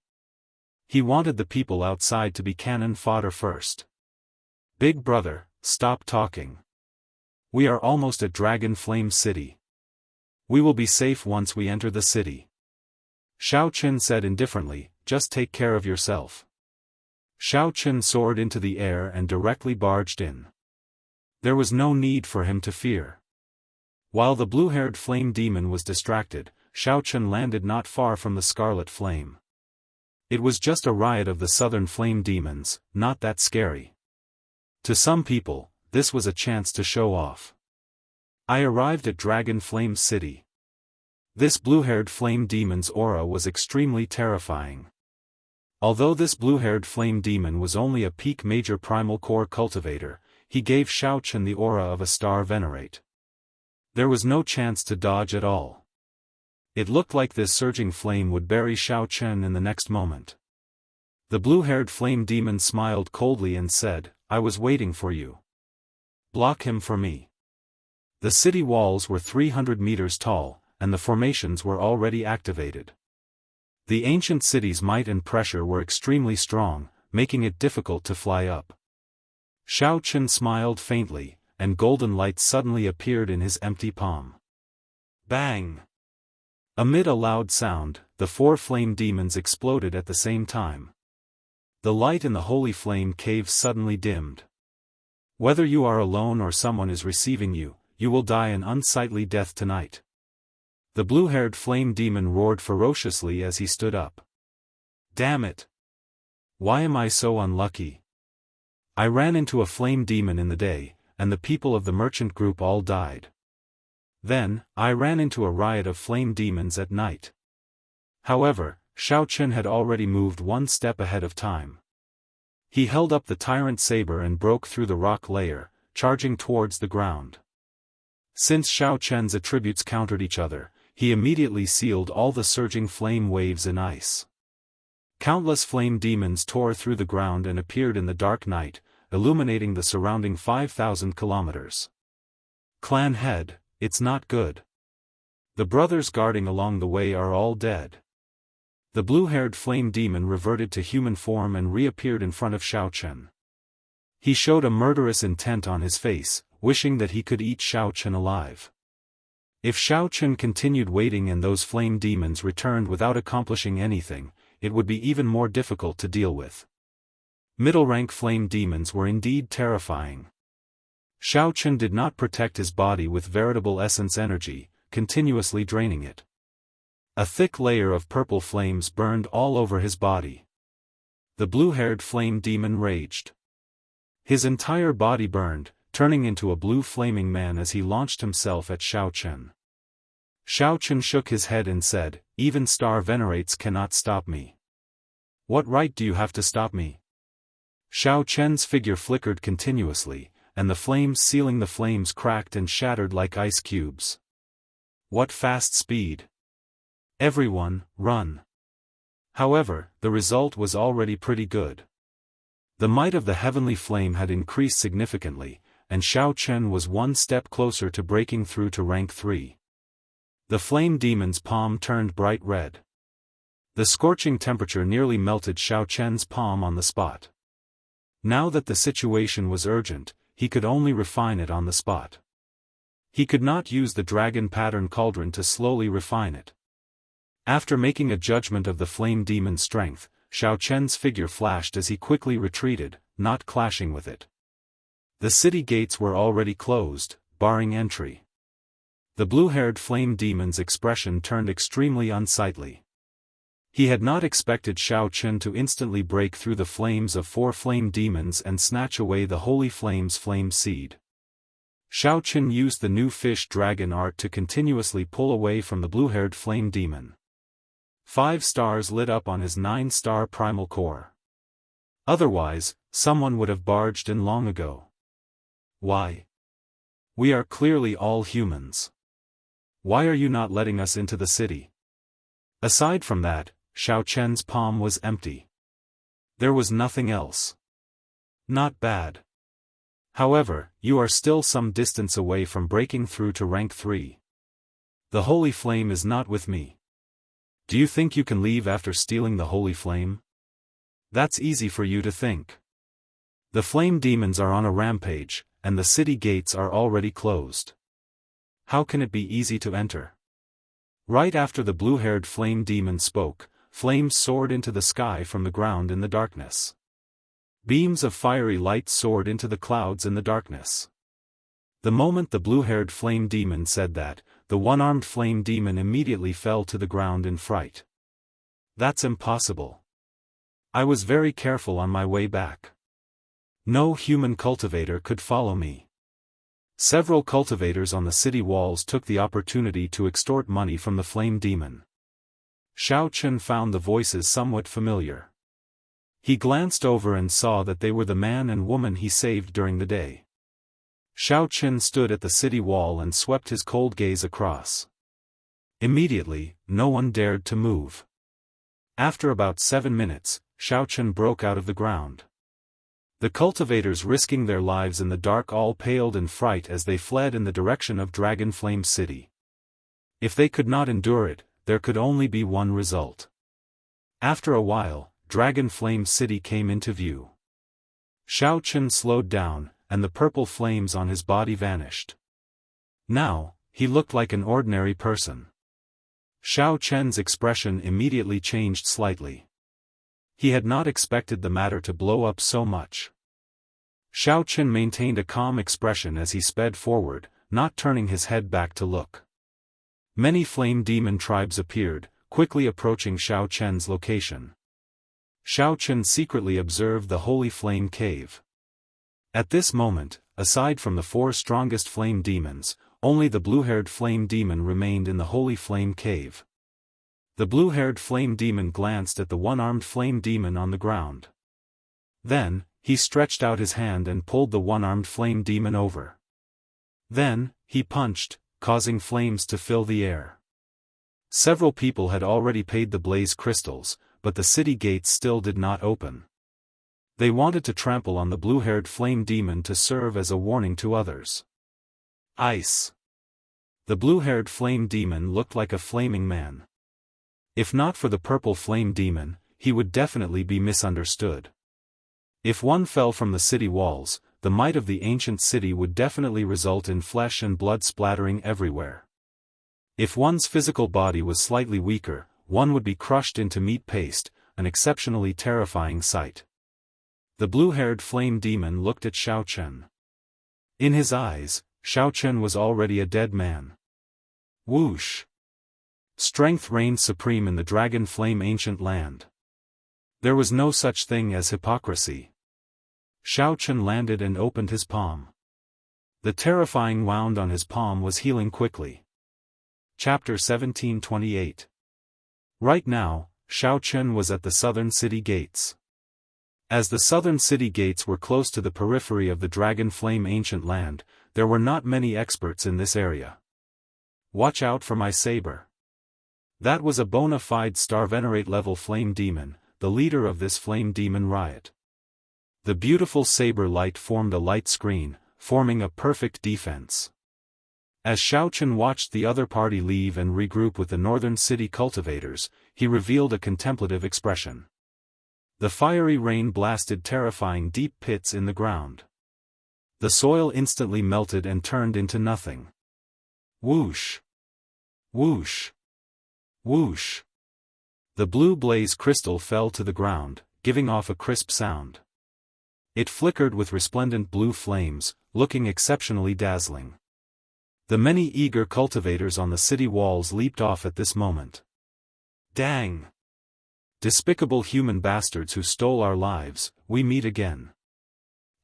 He wanted the people outside to be cannon fodder first. Big brother, stop talking. We are almost at Dragon Flame City. We will be safe once we enter the city. Xiao Chen said indifferently, just take care of yourself. Xiao Chen soared into the air and directly barged in. There was no need for him to fear. While the blue-haired flame demon was distracted, Xiao Chen landed not far from the scarlet flame. It was just a riot of the southern flame demons, not that scary. To some people, this was a chance to show off. I arrived at Dragon Flame City. This blue-haired flame demon's aura was extremely terrifying. Although this blue-haired flame demon was only a peak major primal core cultivator, he gave Xiao Chen the aura of a star venerate. There was no chance to dodge at all. It looked like this surging flame would bury Xiao Chen in the next moment. The blue-haired flame demon smiled coldly and said, I was waiting for you. Block him for me. The city walls were 300 meters tall, and the formations were already activated. The ancient city's might and pressure were extremely strong, making it difficult to fly up. Xiao Chen smiled faintly, and golden light suddenly appeared in his empty palm. Bang! Amid a loud sound, the 4 flame demons exploded at the same time. The light in the holy flame cave suddenly dimmed. Whether you are alone or someone is receiving you, you will die an unsightly death tonight. The blue-haired flame demon roared ferociously as he stood up. Damn it! Why am I so unlucky? I ran into a flame demon in the day, and the people of the merchant group all died. Then, I ran into a riot of flame demons at night. However, Xiao Chen had already moved one step ahead of time. He held up the tyrant saber and broke through the rock layer, charging towards the ground. Since Xiao Chen's attributes countered each other, he immediately sealed all the surging flame waves in ice. Countless flame demons tore through the ground and appeared in the dark night, illuminating the surrounding 5,000 kilometers. Clan head, it's not good. The brothers guarding along the way are all dead. The blue-haired flame demon reverted to human form and reappeared in front of Xiao Chen. He showed a murderous intent on his face, wishing that he could eat Xiao Chen alive. If Xiao Chen continued waiting and those flame demons returned without accomplishing anything, it would be even more difficult to deal with. Middle-rank flame demons were indeed terrifying. Xiao Chen did not protect his body with veritable essence energy, continuously draining it. A thick layer of purple flames burned all over his body. The blue-haired flame demon raged. His entire body burned, turning into a blue flaming man as he launched himself at Xiao Chen. Xiao Chen shook his head and said, even star venerates cannot stop me. What right do you have to stop me? Xiao Chen's figure flickered continuously, and the flames sealing the flames cracked and shattered like ice cubes. What fast speed! Everyone, run! However, the result was already pretty good. The might of the heavenly flame had increased significantly, and Xiao Chen was one step closer to breaking through to rank 3. The flame demon's palm turned bright red. The scorching temperature nearly melted Xiao Chen's palm on the spot. Now that the situation was urgent, he could only refine it on the spot. He could not use the dragon pattern cauldron to slowly refine it. After making a judgment of the flame demon's strength, Xiao Chen's figure flashed as he quickly retreated, not clashing with it. The city gates were already closed, barring entry. The blue-haired flame demon's expression turned extremely unsightly. He had not expected Xiao Chen to instantly break through the flames of 4 flame demons and snatch away the holy flame's flame seed. Xiao Chen used the new fish dragon art to continuously pull away from the blue-haired flame demon. 5 stars lit up on his 9-star primal core. Otherwise, someone would have barged in long ago. Why? We are clearly all humans. Why are you not letting us into the city? Aside from that, Xiao Chen's palm was empty. There was nothing else. Not bad. However, you are still some distance away from breaking through to rank 3. The holy flame is not with me. Do you think you can leave after stealing the holy flame? That's easy for you to think. The flame demons are on a rampage, and the city gates are already closed. How can it be easy to enter? Right after the blue-haired flame demon spoke, flames soared into the sky from the ground in the darkness. Beams of fiery light soared into the clouds in the darkness. The moment the blue-haired flame demon said that, the one-armed flame demon immediately fell to the ground in fright. That's impossible. I was very careful on my way back. No human cultivator could follow me. Several cultivators on the city walls took the opportunity to extort money from the flame demon. Xiao Chen found the voices somewhat familiar. He glanced over and saw that they were the man and woman he saved during the day. Xiao Chen stood at the city wall and swept his cold gaze across. Immediately, no one dared to move. After about 7 minutes, Xiao Chen broke out of the ground. The cultivators risking their lives in the dark all paled in fright as they fled in the direction of Dragon Flame City. If they could not endure it, there could only be one result. After a while, Dragon Flame City came into view. Xiao Chen slowed down, and the purple flames on his body vanished. Now, he looked like an ordinary person. Xiao Chen's expression immediately changed slightly. He had not expected the matter to blow up so much. Xiao Chen maintained a calm expression as he sped forward, not turning his head back to look. Many flame demon tribes appeared, quickly approaching Xiao Chen's location. Xiao Chen secretly observed the holy flame cave. At this moment, aside from the 4 strongest flame demons, only the blue-haired flame demon remained in the holy flame cave. The blue-haired flame demon glanced at the one-armed flame demon on the ground. Then, he stretched out his hand and pulled the one-armed flame demon over. Then, he punched, causing flames to fill the air. Several people had already paid the blaze crystals, but the city gates still did not open. They wanted to trample on the blue-haired flame demon to serve as a warning to others. Ice. The blue-haired flame demon looked like a flaming man. If not for the purple flame demon, he would definitely be misunderstood. If one fell from the city walls, the might of the ancient city would definitely result in flesh and blood splattering everywhere. If one's physical body was slightly weaker, one would be crushed into meat paste, an exceptionally terrifying sight. The blue-haired flame demon looked at Xiao Chen. In his eyes, Xiao Chen was already a dead man. Whoosh! Strength reigned supreme in the Dragon Flame ancient land. There was no such thing as hypocrisy. Xiao Chen landed and opened his palm. The terrifying wound on his palm was healing quickly. Chapter 1728. Right now, Xiao Chen was at the southern city gates. As the southern city gates were close to the periphery of the Dragon Flame ancient land, there were not many experts in this area. Watch out for my saber. That was a bona fide star venerate level flame demon, the leader of this flame demon riot. The beautiful saber light formed a light screen, forming a perfect defense. As Xiao Chen watched the other party leave and regroup with the northern city cultivators, he revealed a contemplative expression. The fiery rain blasted terrifying deep pits in the ground. The soil instantly melted and turned into nothing. Whoosh! Whoosh! Whoosh! The blue blaze crystal fell to the ground, giving off a crisp sound. It flickered with resplendent blue flames, looking exceptionally dazzling. The many eager cultivators on the city walls leaped off at this moment. Dang! Despicable human bastards who stole our lives, we meet again.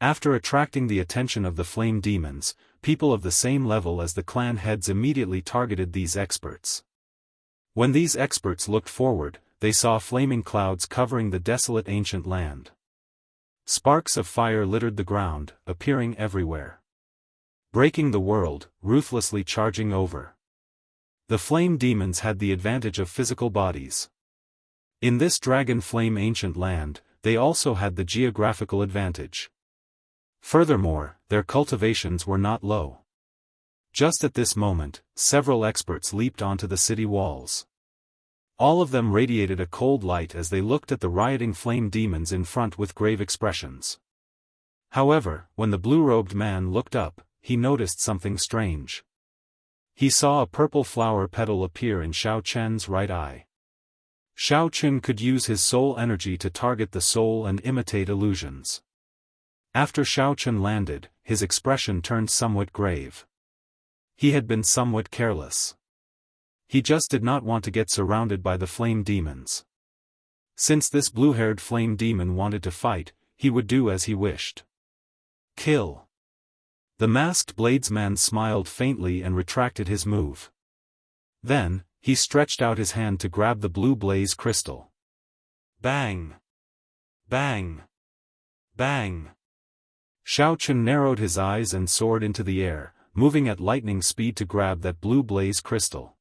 After attracting the attention of the flame demons, people of the same level as the clan heads immediately targeted these experts. When these experts looked forward, they saw flaming clouds covering the desolate ancient land. Sparks of fire littered the ground, appearing everywhere. Breaking the world, ruthlessly charging over. The flame demons had the advantage of physical bodies. In this dragon flame ancient land, they also had the geographical advantage. Furthermore, their cultivations were not low. Just at this moment, several experts leaped onto the city walls. All of them radiated a cold light as they looked at the rioting flame demons in front with grave expressions. However, when the blue-robed man looked up, he noticed something strange. He saw a purple flower petal appear in Xiao Chen's right eye. Xiao Chen could use his soul energy to target the soul and imitate illusions. After Xiao Chen landed, his expression turned somewhat grave. He had been somewhat careless. He just did not want to get surrounded by the flame demons. Since this blue-haired flame demon wanted to fight, he would do as he wished. Kill. The masked bladesman smiled faintly and retracted his move. Then, he stretched out his hand to grab the blue blaze crystal. Bang! Bang! Bang! Xiao Chen narrowed his eyes and soared into the air, moving at lightning speed to grab that blue blaze crystal.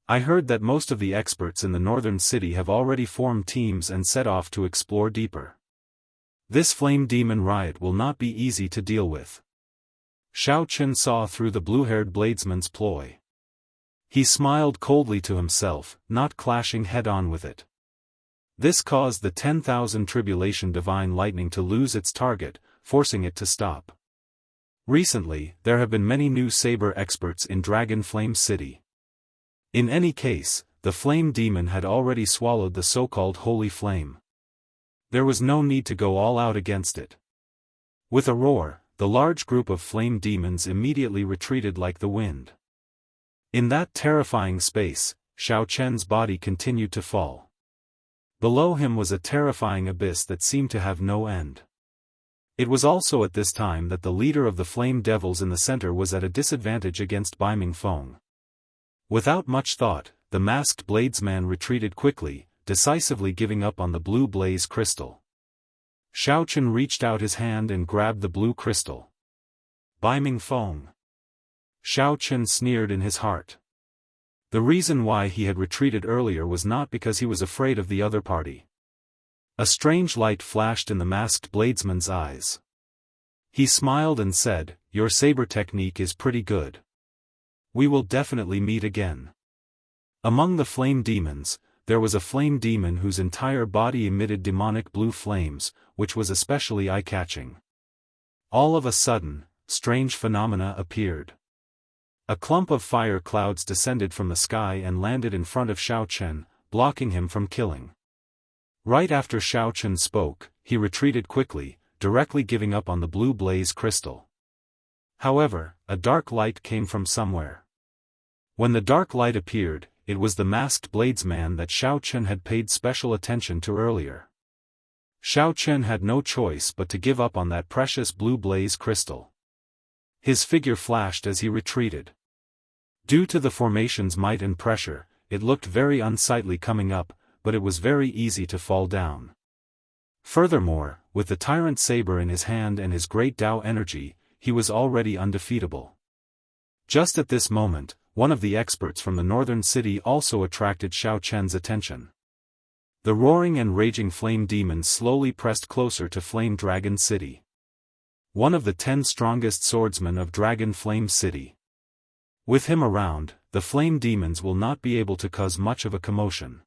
I heard that most of the experts in the northern city have already formed teams and set off to explore deeper. This flame demon riot will not be easy to deal with. Xiao Chen saw through the blue-haired bladesman's ploy. He smiled coldly to himself, not clashing head-on with it. This caused the 10,000 tribulation divine lightning to lose its target, forcing it to stop. Recently, there have been many new saber experts in Dragon Flame City. In any case, the flame demon had already swallowed the so-called holy flame. There was no need to go all out against it. With a roar, the large group of flame demons immediately retreated like the wind. In that terrifying space, Xiao Chen's body continued to fall. Below him was a terrifying abyss that seemed to have no end. It was also at this time that the leader of the flame devils in the center was at a disadvantage against Baiming Feng. Without much thought, the masked bladesman retreated quickly, decisively giving up on the blue blaze crystal. Xiao Chen reached out his hand and grabbed the blue crystal. Baiming Feng. Xiao Chen sneered in his heart. The reason why he had retreated earlier was not because he was afraid of the other party. A strange light flashed in the masked bladesman's eyes. He smiled and said, "Your saber technique is pretty good. We will definitely meet again." Among the flame demons, there was a flame demon whose entire body emitted demonic blue flames, which was especially eye-catching. All of a sudden, strange phenomena appeared. A clump of fire clouds descended from the sky and landed in front of Xiao Chen, blocking him from killing. Right after Xiao Chen spoke, he retreated quickly, directly giving up on the blue blaze crystal. However, a dark light came from somewhere. When the dark light appeared, it was the masked bladesman that Xiao Chen had paid special attention to earlier. Xiao Chen had no choice but to give up on that precious blue blaze crystal. His figure flashed as he retreated. Due to the formation's might and pressure, it looked very unsightly coming up, but it was very easy to fall down. Furthermore, with the tyrant saber in his hand and his great Tao energy, he was already undefeatable. Just at this moment, one of the experts from the northern city also attracted Xiao Chen's attention. The roaring and raging flame demons slowly pressed closer to Flame Dragon City. One of the 10 strongest swordsmen of Dragon Flame City. With him around, the flame demons will not be able to cause much of a commotion.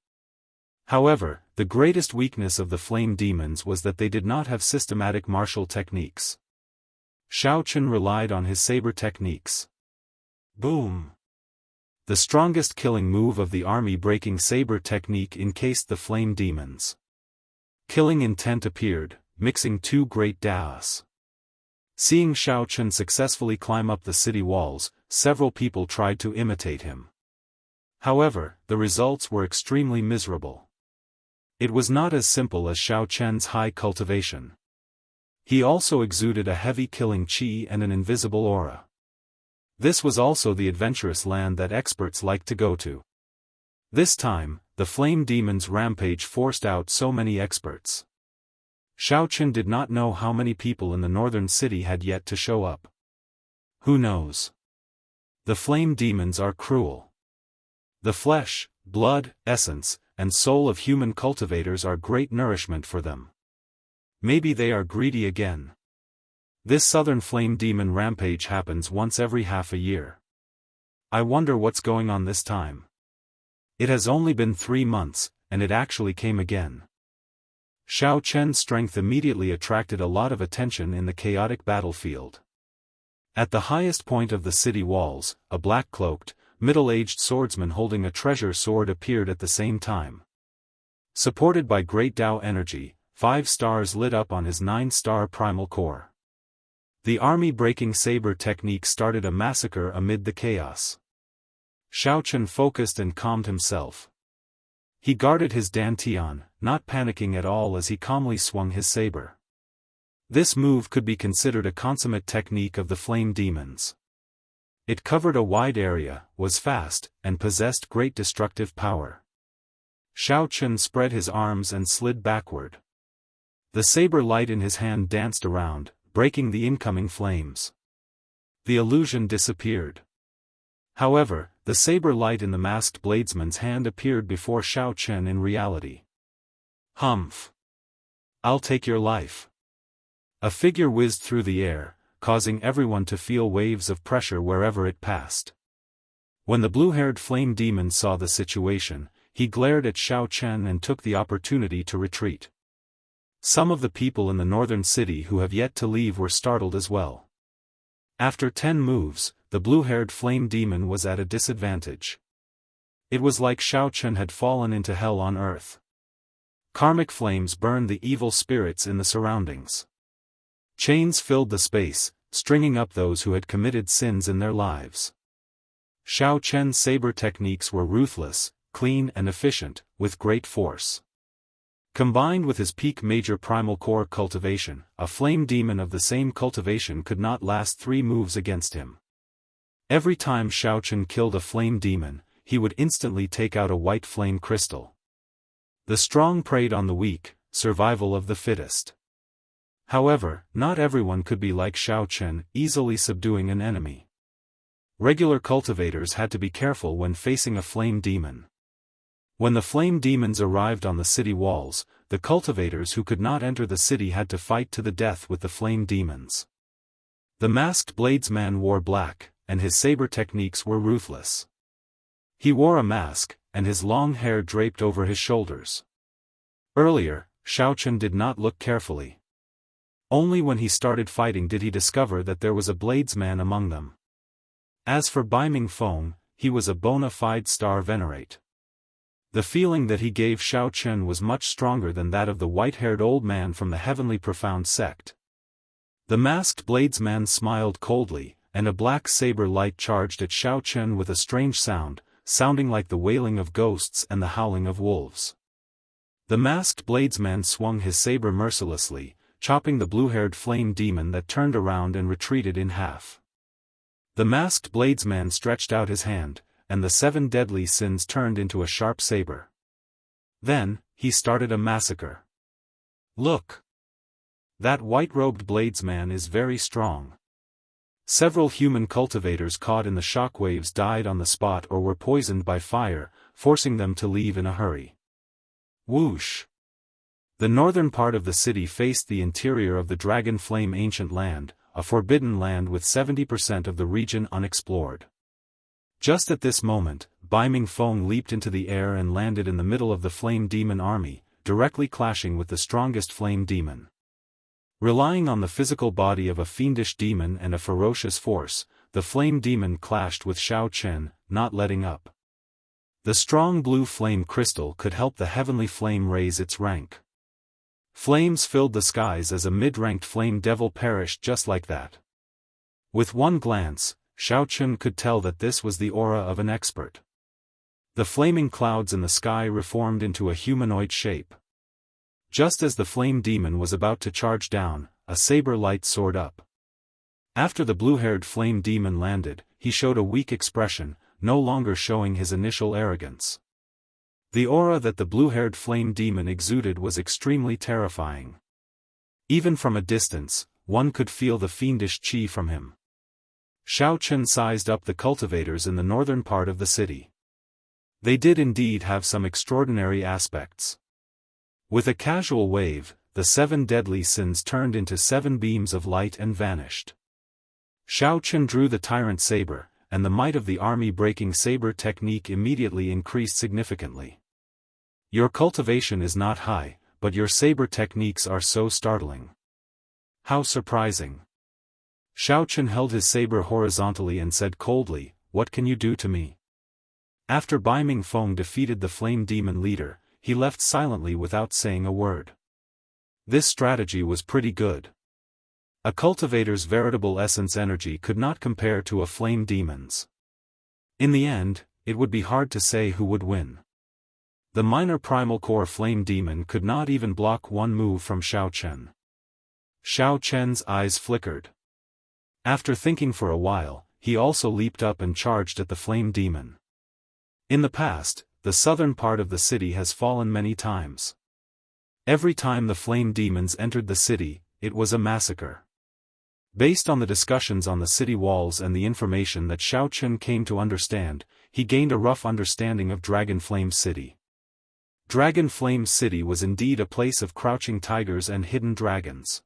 However, the greatest weakness of the flame demons was that they did not have systematic martial techniques. Xiaochen relied on his saber techniques. Boom! The strongest killing move of the army-breaking saber technique encased the flame demons. Killing intent appeared, mixing two great Daoists. Seeing Xiaochen successfully climb up the city walls, several people tried to imitate him. However, the results were extremely miserable. It was not as simple as Xiaochen's high cultivation. He also exuded a heavy killing qi and an invisible aura. This was also the adventurous land that experts liked to go to. This time, the flame demons' rampage forced out so many experts. Xiaochen did not know how many people in the northern city had yet to show up. Who knows? The flame demons are cruel. The flesh, blood, essence, and soul of human cultivators are great nourishment for them. Maybe they are greedy again. This southern flame demon rampage happens once every half a year. I wonder what's going on this time. It has only been 3 months, and it actually came again. Xiaochen's strength immediately attracted a lot of attention in the chaotic battlefield. At the highest point of the city walls, a black-cloaked, middle-aged swordsman holding a treasure sword appeared at the same time. Supported by great Dao energy, 5 stars lit up on his 9-star primal core. The army-breaking saber technique started a massacre amid the chaos. Xiaochen focused and calmed himself. He guarded his dantian, not panicking at all as he calmly swung his saber. This move could be considered a consummate technique of the flame demons. It covered a wide area, was fast, and possessed great destructive power. Xiaochen spread his arms and slid backward. The saber light in his hand danced around, breaking the incoming flames. The illusion disappeared. However, the saber light in the masked bladesman's hand appeared before Xiaochen in reality. Humph! I'll take your life. A figure whizzed through the air, causing everyone to feel waves of pressure wherever it passed. When the blue-haired flame demon saw the situation, he glared at Xiaochen and took the opportunity to retreat. Some of the people in the northern city who have yet to leave were startled as well. After 10 moves, the blue-haired flame demon was at a disadvantage. It was like Xiaochen had fallen into hell on earth. Karmic flames burned the evil spirits in the surroundings. Chains filled the space, stringing up those who had committed sins in their lives. Xiaochen's saber techniques were ruthless, clean and efficient, with great force. Combined with his peak major primal core cultivation, a flame demon of the same cultivation could not last 3 moves against him. Every time Xiaochen killed a flame demon, he would instantly take out a white flame crystal. The strong preyed on the weak, survival of the fittest. However, not everyone could be like Xiaochen, easily subduing an enemy. Regular cultivators had to be careful when facing a flame demon. When the flame demons arrived on the city walls, the cultivators who could not enter the city had to fight to the death with the flame demons. The masked bladesman wore black, and his saber techniques were ruthless. He wore a mask, and his long hair draped over his shoulders. Earlier, Xiaochen did not look carefully. Only when he started fighting did he discover that there was a bladesman among them. As for Baiming Feng, he was a bona fide star venerate. The feeling that he gave Xiaochen was much stronger than that of the white-haired old man from the heavenly profound sect. The masked bladesman smiled coldly, and a black saber light charged at Xiaochen with a strange sound, sounding like the wailing of ghosts and the howling of wolves. The masked bladesman swung his saber mercilessly, chopping the blue-haired flame demon that turned around and retreated in half. The masked bladesman stretched out his hand, and the 7 deadly sins turned into a sharp saber. Then, he started a massacre. Look! That white-robed bladesman is very strong. Several human cultivators caught in the shockwaves died on the spot or were poisoned by fire, forcing them to leave in a hurry. Whoosh! The northern part of the city faced the interior of the Dragon Flame Ancient Land, a forbidden land with 70% of the region unexplored. Just at this moment, Baiming Feng leaped into the air and landed in the middle of the flame demon army, directly clashing with the strongest flame demon. Relying on the physical body of a fiendish demon and a ferocious force, the flame demon clashed with Xiao Chen, not letting up. The strong blue flame crystal could help the heavenly flame raise its rank. Flames filled the skies as a mid-ranked flame devil perished just like that. With one glance, Xiao Chen could tell that this was the aura of an expert. The flaming clouds in the sky reformed into a humanoid shape. Just as the flame demon was about to charge down, a saber light soared up. After the blue-haired flame demon landed, he showed a weak expression, no longer showing his initial arrogance. The aura that the blue-haired flame demon exuded was extremely terrifying. Even from a distance, one could feel the fiendish qi from him. Xiao Chen sized up the cultivators in the northern part of the city. They did indeed have some extraordinary aspects. With a casual wave, the 7 deadly sins turned into 7 beams of light and vanished. Xiao Chen drew the tyrant saber, and the might of the army-breaking saber technique immediately increased significantly. Your cultivation is not high, but your saber techniques are so startling. How surprising. Xiao Chen held his saber horizontally and said coldly, "What can you do to me?" After Baiming Feng defeated the flame demon leader, he left silently without saying a word. This strategy was pretty good. A cultivator's veritable essence energy could not compare to a flame demon's. In the end, it would be hard to say who would win. The minor primal core flame demon could not even block one move from Xiao Chen. Xiao Chen's eyes flickered. After thinking for a while, he also leaped up and charged at the flame demon. In the past, the southern part of the city has fallen many times. Every time the flame demons entered the city, it was a massacre. Based on the discussions on the city walls and the information that Xiao Chen came to understand, he gained a rough understanding of Dragon Flame City. Dragon Flame City was indeed a place of crouching tigers and hidden dragons.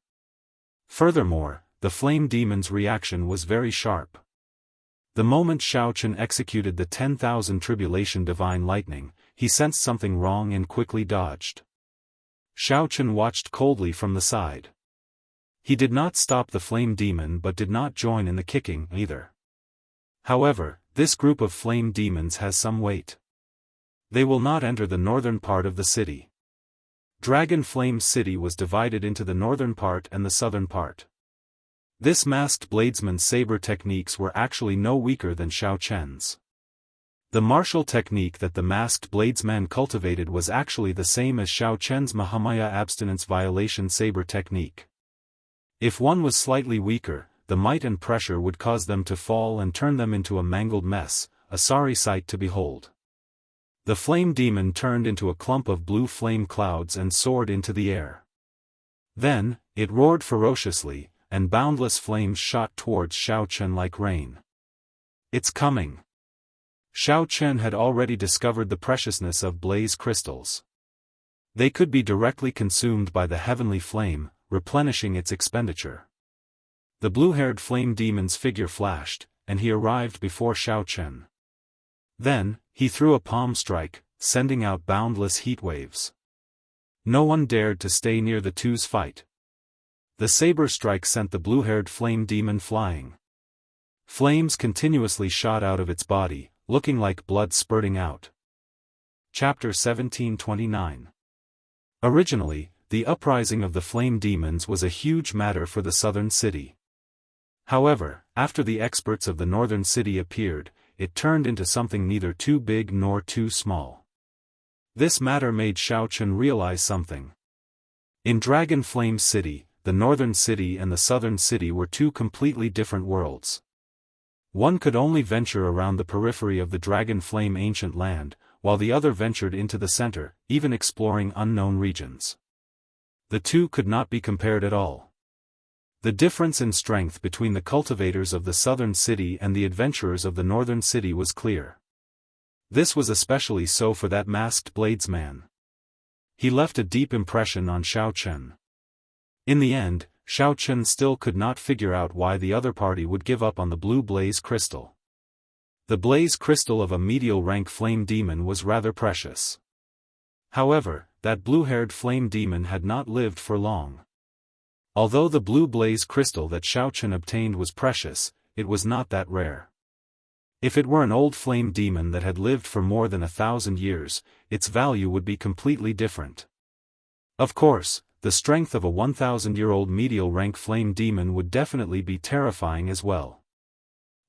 Furthermore, the flame demon's reaction was very sharp. The moment Xiao Chen executed the 10,000 tribulation divine lightning, he sensed something wrong and quickly dodged. Xiao Chen watched coldly from the side. He did not stop the flame demon but did not join in the kicking either. However, this group of flame demons has some weight. They will not enter the northern part of the city. Dragon Flame City was divided into the northern part and the southern part. This masked bladesman's saber techniques were actually no weaker than Xiao Chen's. The martial technique that the masked bladesman cultivated was actually the same as Xiao Chen's Mahamaya abstinence violation saber technique. If one was slightly weaker, the might and pressure would cause them to fall and turn them into a mangled mess, a sorry sight to behold. The flame demon turned into a clump of blue flame clouds and soared into the air. Then, it roared ferociously, and boundless flames shot towards Xiao Chen like rain. It's coming. Xiao Chen had already discovered the preciousness of blaze crystals. They could be directly consumed by the heavenly flame, replenishing its expenditure. The blue-haired flame demon's figure flashed, and he arrived before Xiao Chen. Then, he threw a palm strike, sending out boundless heat waves. No one dared to stay near the two's fight. The saber strike sent the blue-haired flame demon flying. Flames continuously shot out of its body, looking like blood spurting out. Chapter 1729. Originally, the uprising of the flame demons was a huge matter for the southern city. However, after the experts of the northern city appeared, it turned into something neither too big nor too small. This matter made Xiao Chen realize something. In Dragon Flame City, the northern city and the southern city were two completely different worlds. One could only venture around the periphery of the Dragon Flame ancient land, while the other ventured into the center, even exploring unknown regions. The two could not be compared at all. The difference in strength between the cultivators of the southern city and the adventurers of the northern city was clear. This was especially so for that masked bladesman. He left a deep impression on Xiao Chen. In the end, Xiao Chen still could not figure out why the other party would give up on the blue blaze crystal. The blaze crystal of a medial rank flame demon was rather precious. However, that blue-haired flame demon had not lived for long. Although the blue blaze crystal that Xiaochen obtained was precious, it was not that rare. If it were an old flame demon that had lived for more than 1,000 years, its value would be completely different. Of course, the strength of a 1,000-year-old medial rank flame demon would definitely be terrifying as well.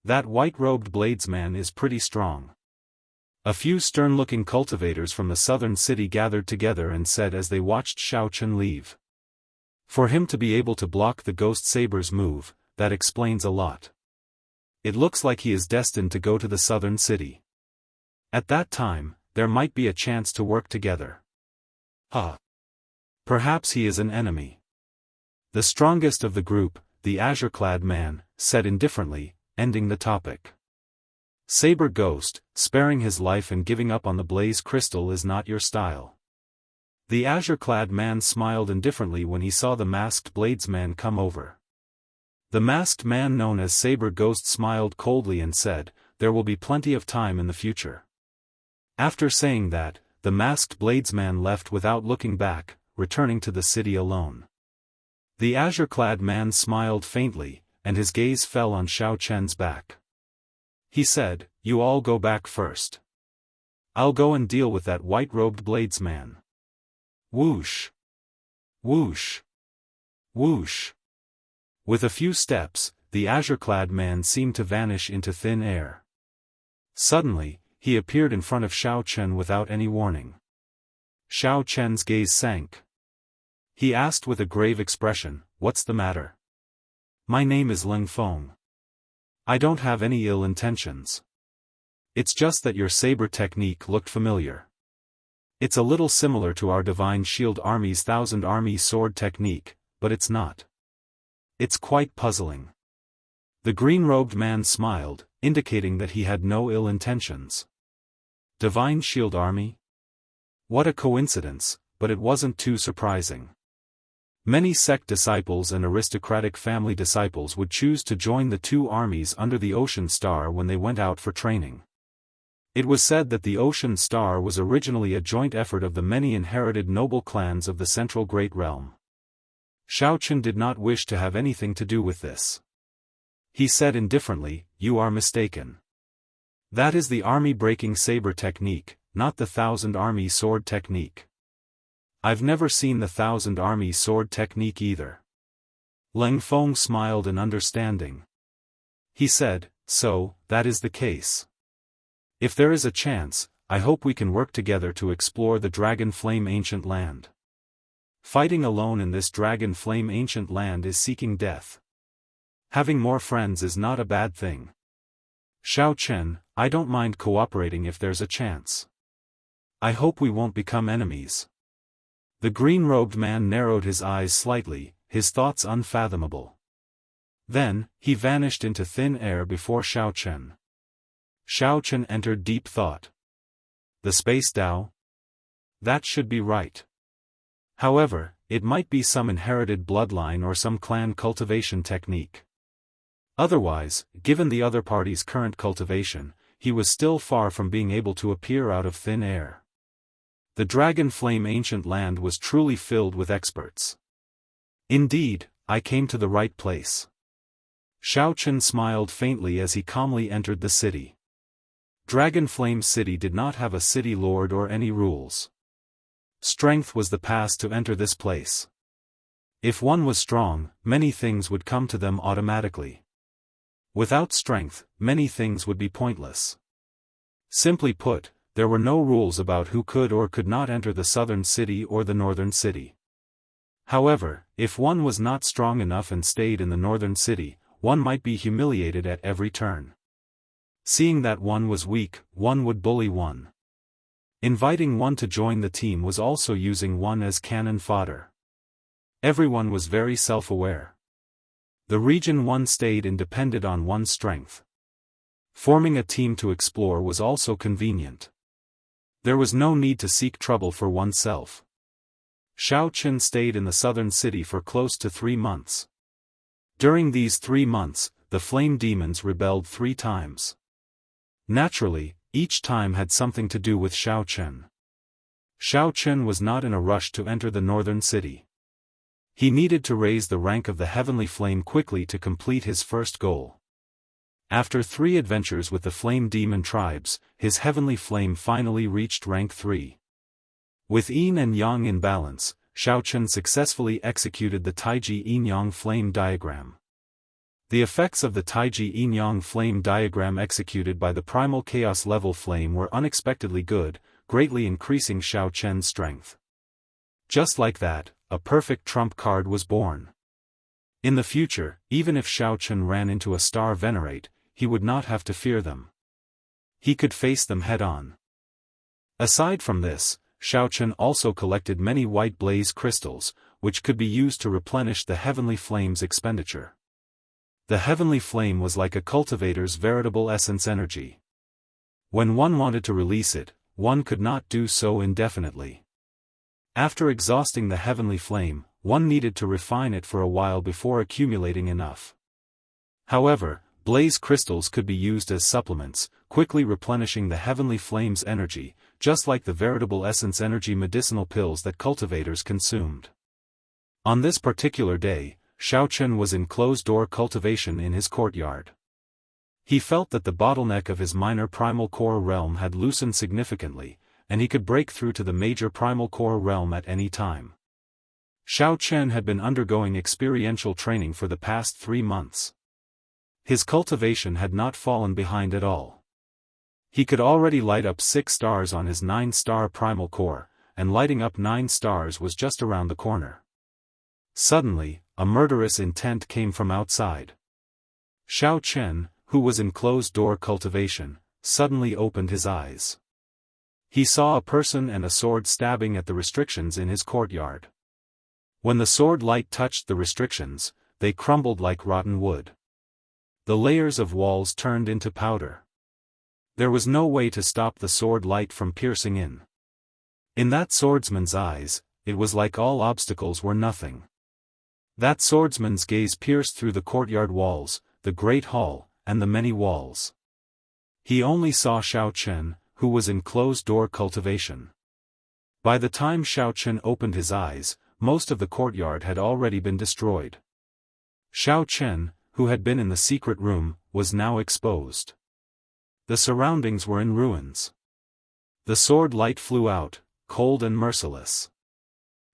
That white-robed bladesman is pretty strong. A few stern-looking cultivators from the southern city gathered together and said as they watched Xiaochen leave. For him to be able to block the ghost saber's move, that explains a lot. It looks like he is destined to go to the southern city. At that time, there might be a chance to work together. Perhaps he is an enemy. The strongest of the group, the azure-clad man, said indifferently, ending the topic. Saber Ghost, sparing his life and giving up on the blaze crystal is not your style. The azure-clad man smiled indifferently when he saw the masked bladesman come over. The masked man known as Saber Ghost smiled coldly and said, "There will be plenty of time in the future." After saying that, the masked bladesman left without looking back, returning to the city alone. The azure-clad man smiled faintly, and his gaze fell on Xiaochen's back. He said, "You all go back first. I'll go and deal with that white-robed bladesman." Whoosh! Whoosh! Whoosh! With a few steps, the azure-clad man seemed to vanish into thin air. Suddenly, he appeared in front of Xiaochen without any warning. Xiaochen's gaze sank. He asked with a grave expression, "What's the matter?" "My name is Ling Feng. I don't have any ill intentions. It's just that your saber technique looked familiar. It's a little similar to our Divine Shield Army's Thousand Army sword technique, but it's not. It's quite puzzling." The green-robed man smiled, indicating that he had no ill intentions. Divine Shield Army? What a coincidence, but it wasn't too surprising. Many sect disciples and aristocratic family disciples would choose to join the two armies under the Ocean Star when they went out for training. It was said that the Ocean Star was originally a joint effort of the many inherited noble clans of the Central Great Realm. Xiaochen did not wish to have anything to do with this. He said indifferently, "You are mistaken. That is the army-breaking saber technique, not the Thousand Army sword technique. I've never seen the Thousand Army sword technique either." Ling Feng smiled in understanding. He said, "So, that is the case. If there is a chance, I hope we can work together to explore the Dragon Flame Ancient Land. Fighting alone in this Dragon Flame Ancient Land is seeking death. Having more friends is not a bad thing. Xiaochen, I don't mind cooperating if there's a chance. I hope we won't become enemies." The green-robed man narrowed his eyes slightly, his thoughts unfathomable. Then, he vanished into thin air before Xiaochen. Xiaochen entered deep thought. The Space Dao? That should be right. However, it might be some inherited bloodline or some clan cultivation technique. Otherwise, given the other party's current cultivation, he was still far from being able to appear out of thin air. The Dragon Flame Ancient Land was truly filled with experts. Indeed, I came to the right place. Xiaochen smiled faintly as he calmly entered the city. Dragon Flame City did not have a city lord or any rules. Strength was the pass to enter this place. If one was strong, many things would come to them automatically. Without strength, many things would be pointless. Simply put, there were no rules about who could or could not enter the southern city or the northern city. However, if one was not strong enough and stayed in the northern city, one might be humiliated at every turn. Seeing that one was weak, one would bully one. Inviting one to join the team was also using one as cannon fodder. Everyone was very self-aware. The region one stayed in depended on one's strength. Forming a team to explore was also convenient. There was no need to seek trouble for oneself. Xiaochen stayed in the southern city for close to 3 months. During these 3 months, the flame demons rebelled 3 times. Naturally, each time had something to do with Xiao Chen. Xiao Chen was not in a rush to enter the northern city. He needed to raise the rank of the heavenly flame quickly to complete his first goal. After 3 adventures with the flame demon tribes, his heavenly flame finally reached rank 3. With yin and yang in balance, Xiao Chen successfully executed the Taiji yin-yang flame diagram. The effects of the Taiji yin-yang flame diagram executed by the primal chaos level flame were unexpectedly good, greatly increasing Xiao Chen's strength. Just like that, a perfect trump card was born. In the future, even if Xiao Chen ran into a star venerate, he would not have to fear them. He could face them head-on. Aside from this, Xiao Chen also collected many white blaze crystals, which could be used to replenish the heavenly flame's expenditure. The heavenly flame was like a cultivator's veritable essence energy. When one wanted to release it, one could not do so indefinitely. After exhausting the heavenly flame, one needed to refine it for a while before accumulating enough. However, blaze crystals could be used as supplements, quickly replenishing the heavenly flame's energy, just like the veritable essence energy medicinal pills that cultivators consumed. On this particular day, Xiao Chen was in closed-door cultivation in his courtyard. He felt that the bottleneck of his minor primal core realm had loosened significantly, and he could break through to the major primal core realm at any time. Xiao Chen had been undergoing experiential training for the past 3 months. His cultivation had not fallen behind at all. He could already light up 6 stars on his 9-star primal core, and lighting up 9 stars was just around the corner. Suddenly, a murderous intent came from outside. Xiao Chen, who was in closed-door cultivation, suddenly opened his eyes. He saw a person and a sword stabbing at the restrictions in his courtyard. When the sword light touched the restrictions, they crumbled like rotten wood. The layers of walls turned into powder. There was no way to stop the sword light from piercing in. In that swordsman's eyes, it was like all obstacles were nothing. That swordsman's gaze pierced through the courtyard walls, the great hall, and the many walls. He only saw Xiao Chen, who was in closed-door cultivation. By the time Xiao Chen opened his eyes, most of the courtyard had already been destroyed. Xiao Chen, who had been in the secret room, was now exposed. The surroundings were in ruins. The sword light flew out, cold and merciless.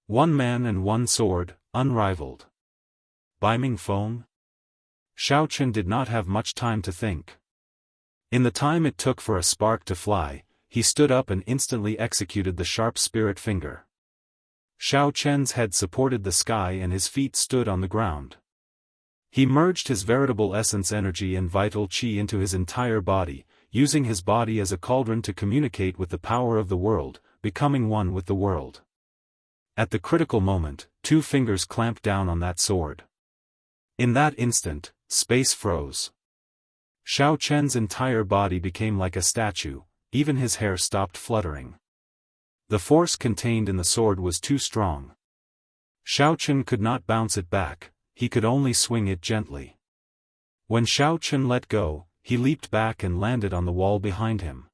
1 man and 1 sword, unrivaled. Baiming Feng? Xiao Chen did not have much time to think. In the time it took for a spark to fly, he stood up and instantly executed the sharp spirit finger. Xiao Chen's head supported the sky and his feet stood on the ground. He merged his veritable essence energy and vital qi into his entire body, using his body as a cauldron to communicate with the power of the world, becoming one with the world. At the critical moment, 2 fingers clamped down on that sword. In that instant, space froze. Xiao Chen's entire body became like a statue, even his hair stopped fluttering. The force contained in the sword was too strong. Xiao Chen could not bounce it back, he could only swing it gently. When Xiao Chen let go, he leaped back and landed on the wall behind him.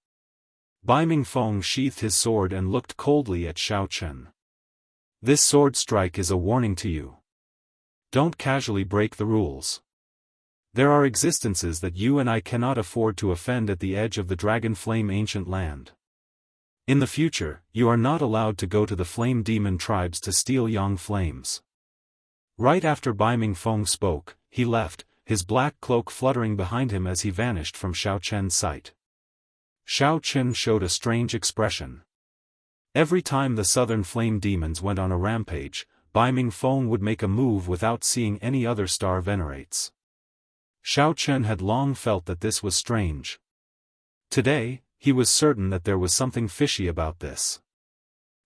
Baiming Feng sheathed his sword and looked coldly at Xiao Chen. This sword strike is a warning to you. Don't casually break the rules. There are existences that you and I cannot afford to offend at the edge of the Dragon Flame ancient land. In the future, you are not allowed to go to the flame demon tribes to steal young flames. Right after Baiming Feng spoke, he left, his black cloak fluttering behind him as he vanished from Xiao Chen's sight. Xiao Chen showed a strange expression. Every time the southern flame demons went on a rampage, Baiming Feng would make a move without seeing any other star venerates. Xiao Chen had long felt that this was strange. Today, he was certain that there was something fishy about this.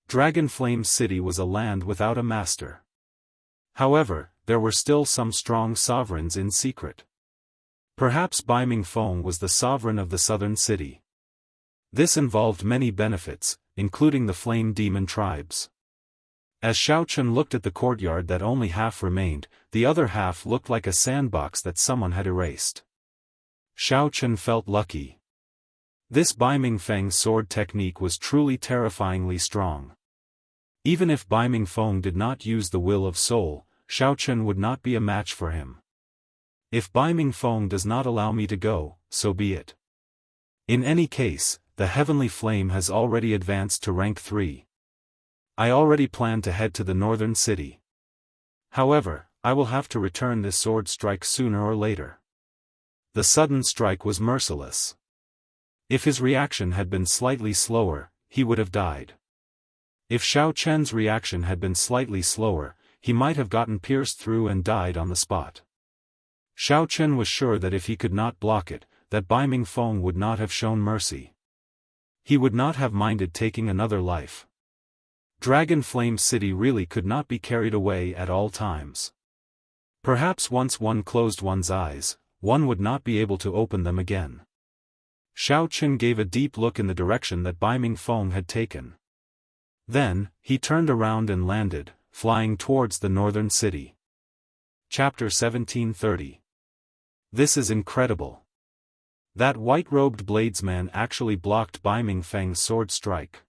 Dragon Flame City was a land without a master. However, there were still some strong sovereigns in secret. Perhaps Baiming Feng was the sovereign of the southern city. This involved many benefits, including the flame demon tribes. As Xiao Chen looked at the courtyard that only half remained, the other half looked like a sandbox that someone had erased. Xiao Chen felt lucky. This Bai Mingfeng's sword technique was truly terrifyingly strong. Even if Bai Mingfeng did not use the will of soul, Xiaochen would not be a match for him. If Bai Mingfeng does not allow me to go, so be it. In any case, the heavenly flame has already advanced to rank 3. I already plan to head to the northern city. However, I will have to return this sword strike sooner or later. The sudden strike was merciless. If his reaction had been slightly slower, he would have died. If Xiao Chen's reaction had been slightly slower, he might have gotten pierced through and died on the spot. Xiao Chen was sure that if he could not block it, that Bai Mingfeng would not have shown mercy. He would not have minded taking another life. Dragon Flame City really could not be carried away at all times. Perhaps once one closed one's eyes, one would not be able to open them again. Xiao Chen gave a deep look in the direction that Bai Mingfeng had taken. Then, he turned around and landed, flying towards the northern city. Chapter 1730. This is incredible. That white-robed bladesman actually blocked Bai Mingfeng's sword strike.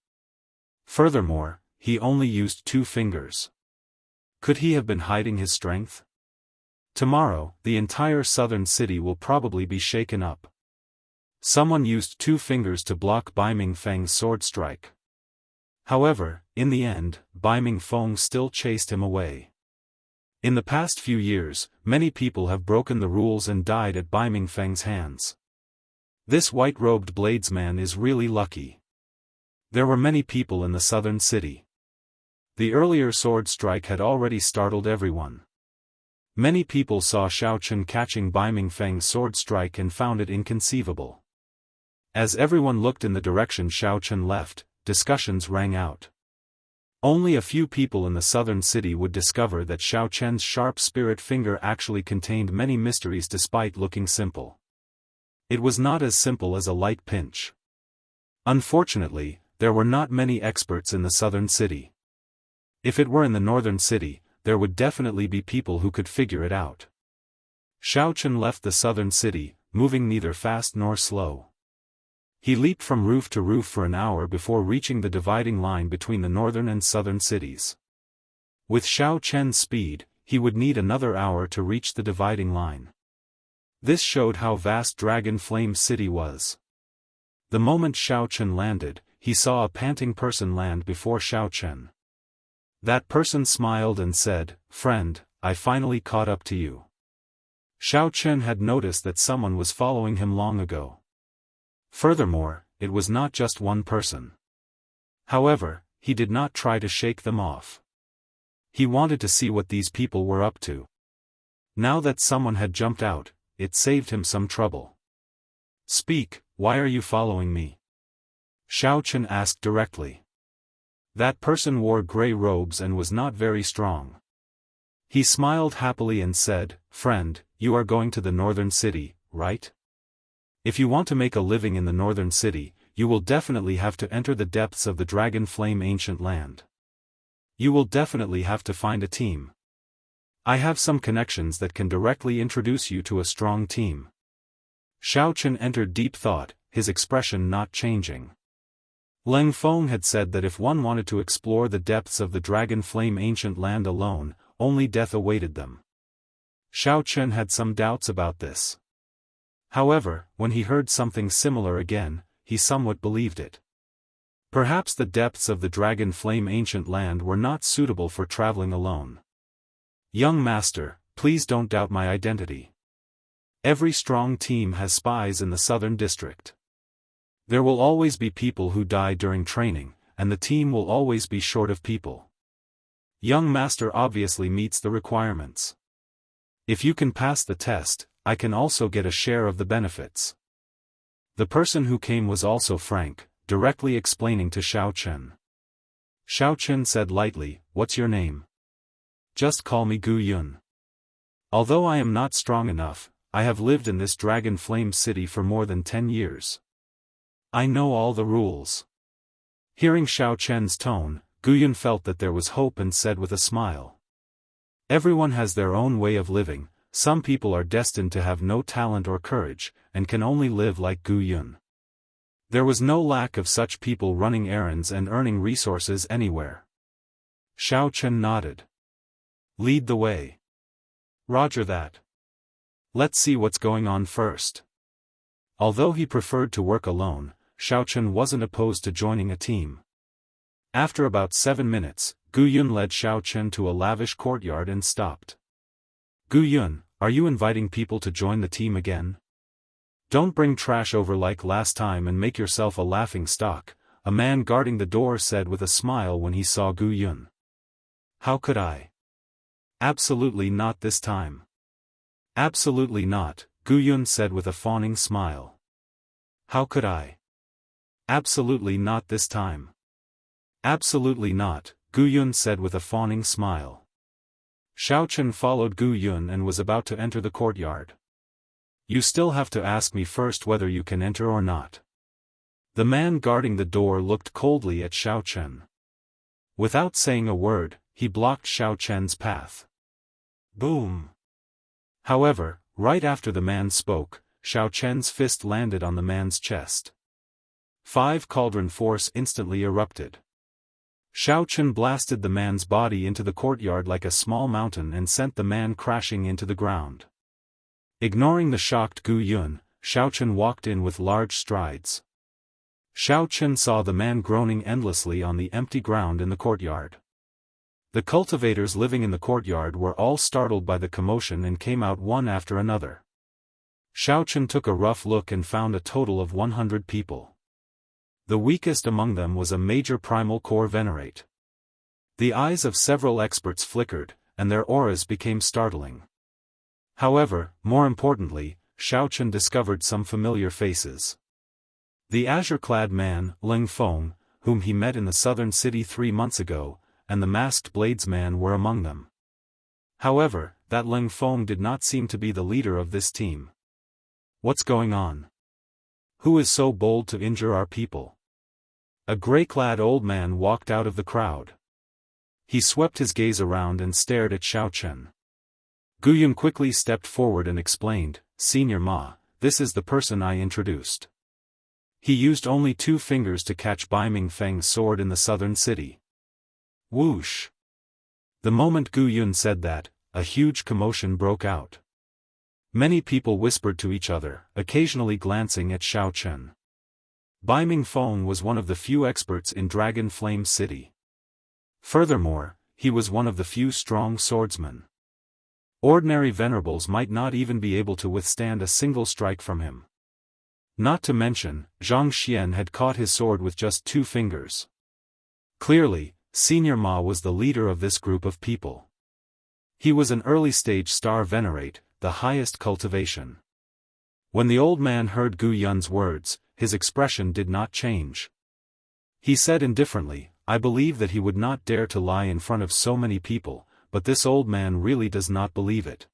Furthermore, he only used 2 fingers. Could he have been hiding his strength? Tomorrow, the entire southern city will probably be shaken up. Someone used 2 fingers to block Bai Mingfeng's sword strike. However, in the end, Bai Mingfeng still chased him away. In the past few years, many people have broken the rules and died at Bai Mingfeng's hands. This white-robed bladesman is really lucky. There were many people in the southern city. The earlier sword strike had already startled everyone. Many people saw Xiao Chen catching Bai Mingfeng's sword strike and found it inconceivable. As everyone looked in the direction Xiao Chen left, discussions rang out. Only a few people in the southern city would discover that Xiao Chen's sharp spirit finger actually contained many mysteries despite looking simple. It was not as simple as a light pinch. Unfortunately, there were not many experts in the southern city. If it were in the northern city, there would definitely be people who could figure it out. Xiao Chen left the southern city, moving neither fast nor slow. He leaped from roof to roof for an hour before reaching the dividing line between the northern and southern cities. With Xiao Chen's speed, he would need another hour to reach the dividing line. This showed how vast Dragon Flame City was. The moment Xiao Chen landed, he saw a panting person land before Xiao Chen. That person smiled and said, "Friend, I finally caught up to you." Xiao Chen had noticed that someone was following him long ago. Furthermore, it was not just one person. However, he did not try to shake them off. He wanted to see what these people were up to. Now that someone had jumped out, it saved him some trouble. "Speak, why are you following me?" Xiao Chen asked directly. That person wore gray robes and was not very strong. He smiled happily and said, "Friend, you are going to the northern city, right? If you want to make a living in the northern city, you will definitely have to enter the depths of the Dragon Flame Ancient Land. You will definitely have to find a team. I have some connections that can directly introduce you to a strong team." Xiao Chen entered deep thought, his expression not changing. Leng Feng had said that if one wanted to explore the depths of the Dragon Flame Ancient Land alone, only death awaited them. Xiao Chen had some doubts about this. However, when he heard something similar again, he somewhat believed it. Perhaps the depths of the Dragon Flame Ancient Land were not suitable for traveling alone. "Young master, please don't doubt my identity. Every strong team has spies in the southern district. There will always be people who die during training, and the team will always be short of people. Young master obviously meets the requirements. If you can pass the test, I can also get a share of the benefits." The person who came was also frank, directly explaining to Xiao Chen. Xiao Chen said lightly, "What's your name?" "Just call me Gu Yun. Although I am not strong enough, I have lived in this Dragon Flame City for more than 10 years. I know all the rules." Hearing Xiao Chen's tone, Gu Yun felt that there was hope and said with a smile, "Everyone has their own way of living. Some people are destined to have no talent or courage, and can only live like Gu Yun. There was no lack of such people running errands and earning resources anywhere. Xiao Chen nodded. Lead the way. Roger that. Let's see what's going on first. Although he preferred to work alone, Xiao Chen wasn't opposed to joining a team. After about 7 minutes, Gu Yun led Xiao Chen to a lavish courtyard and stopped. Gu Yun, are you inviting people to join the team again? Don't bring trash over like last time and make yourself a laughing stock, a man guarding the door said with a smile when he saw Gu Yun. How could I? Absolutely not this time. Absolutely not, Gu Yun said with a fawning smile. How could I? Absolutely not this time. Absolutely not, Gu Yun said with a fawning smile. Xiao Chen followed Gu Yun and was about to enter the courtyard. You still have to ask me first whether you can enter or not. The man guarding the door looked coldly at Xiao Chen. Without saying a word, he blocked Xiao Chen's path. Boom! However, right after the man spoke, Xiao Chen's fist landed on the man's chest. 5 cauldron force instantly erupted. Xiao Chen blasted the man's body into the courtyard like a small mountain and sent the man crashing into the ground. Ignoring the shocked Gu Yun, Xiao Chen walked in with large strides. Xiao Chen saw the man groaning endlessly on the empty ground in the courtyard. The cultivators living in the courtyard were all startled by the commotion and came out one after another. Xiao Chen took a rough look and found a total of 100 people. The weakest among them was a major primal core venerate. The eyes of several experts flickered, and their auras became startling. However, more importantly, Xiao Chen discovered some familiar faces. The azure-clad man, Ling Feng, whom he met in the southern city 3 months ago, and the masked bladesman were among them. However, that Ling Feng did not seem to be the leader of this team. What's going on? Who is so bold to injure our people? A gray-clad old man walked out of the crowd. He swept his gaze around and stared at Xiao Chen. Gu Yun quickly stepped forward and explained, Senior Ma, this is the person I introduced. He used only 2 fingers to catch Bai Ming Feng's sword in the southern city. Whoosh! The moment Gu Yun said that, a huge commotion broke out. Many people whispered to each other, occasionally glancing at Xiao Chen. Bai Ming Feng was one of the few experts in Dragon Flame City. Furthermore, he was one of the few strong swordsmen. Ordinary venerables might not even be able to withstand a single strike from him. Not to mention, Zhang Xian had caught his sword with just 2 fingers. Clearly, Senior Ma was the leader of this group of people. He was an early-stage star venerate, the highest cultivation. When the old man heard Gu Yun's words, his expression did not change. He said indifferently, I believe that he would not dare to lie in front of so many people, but this old man really does not believe it.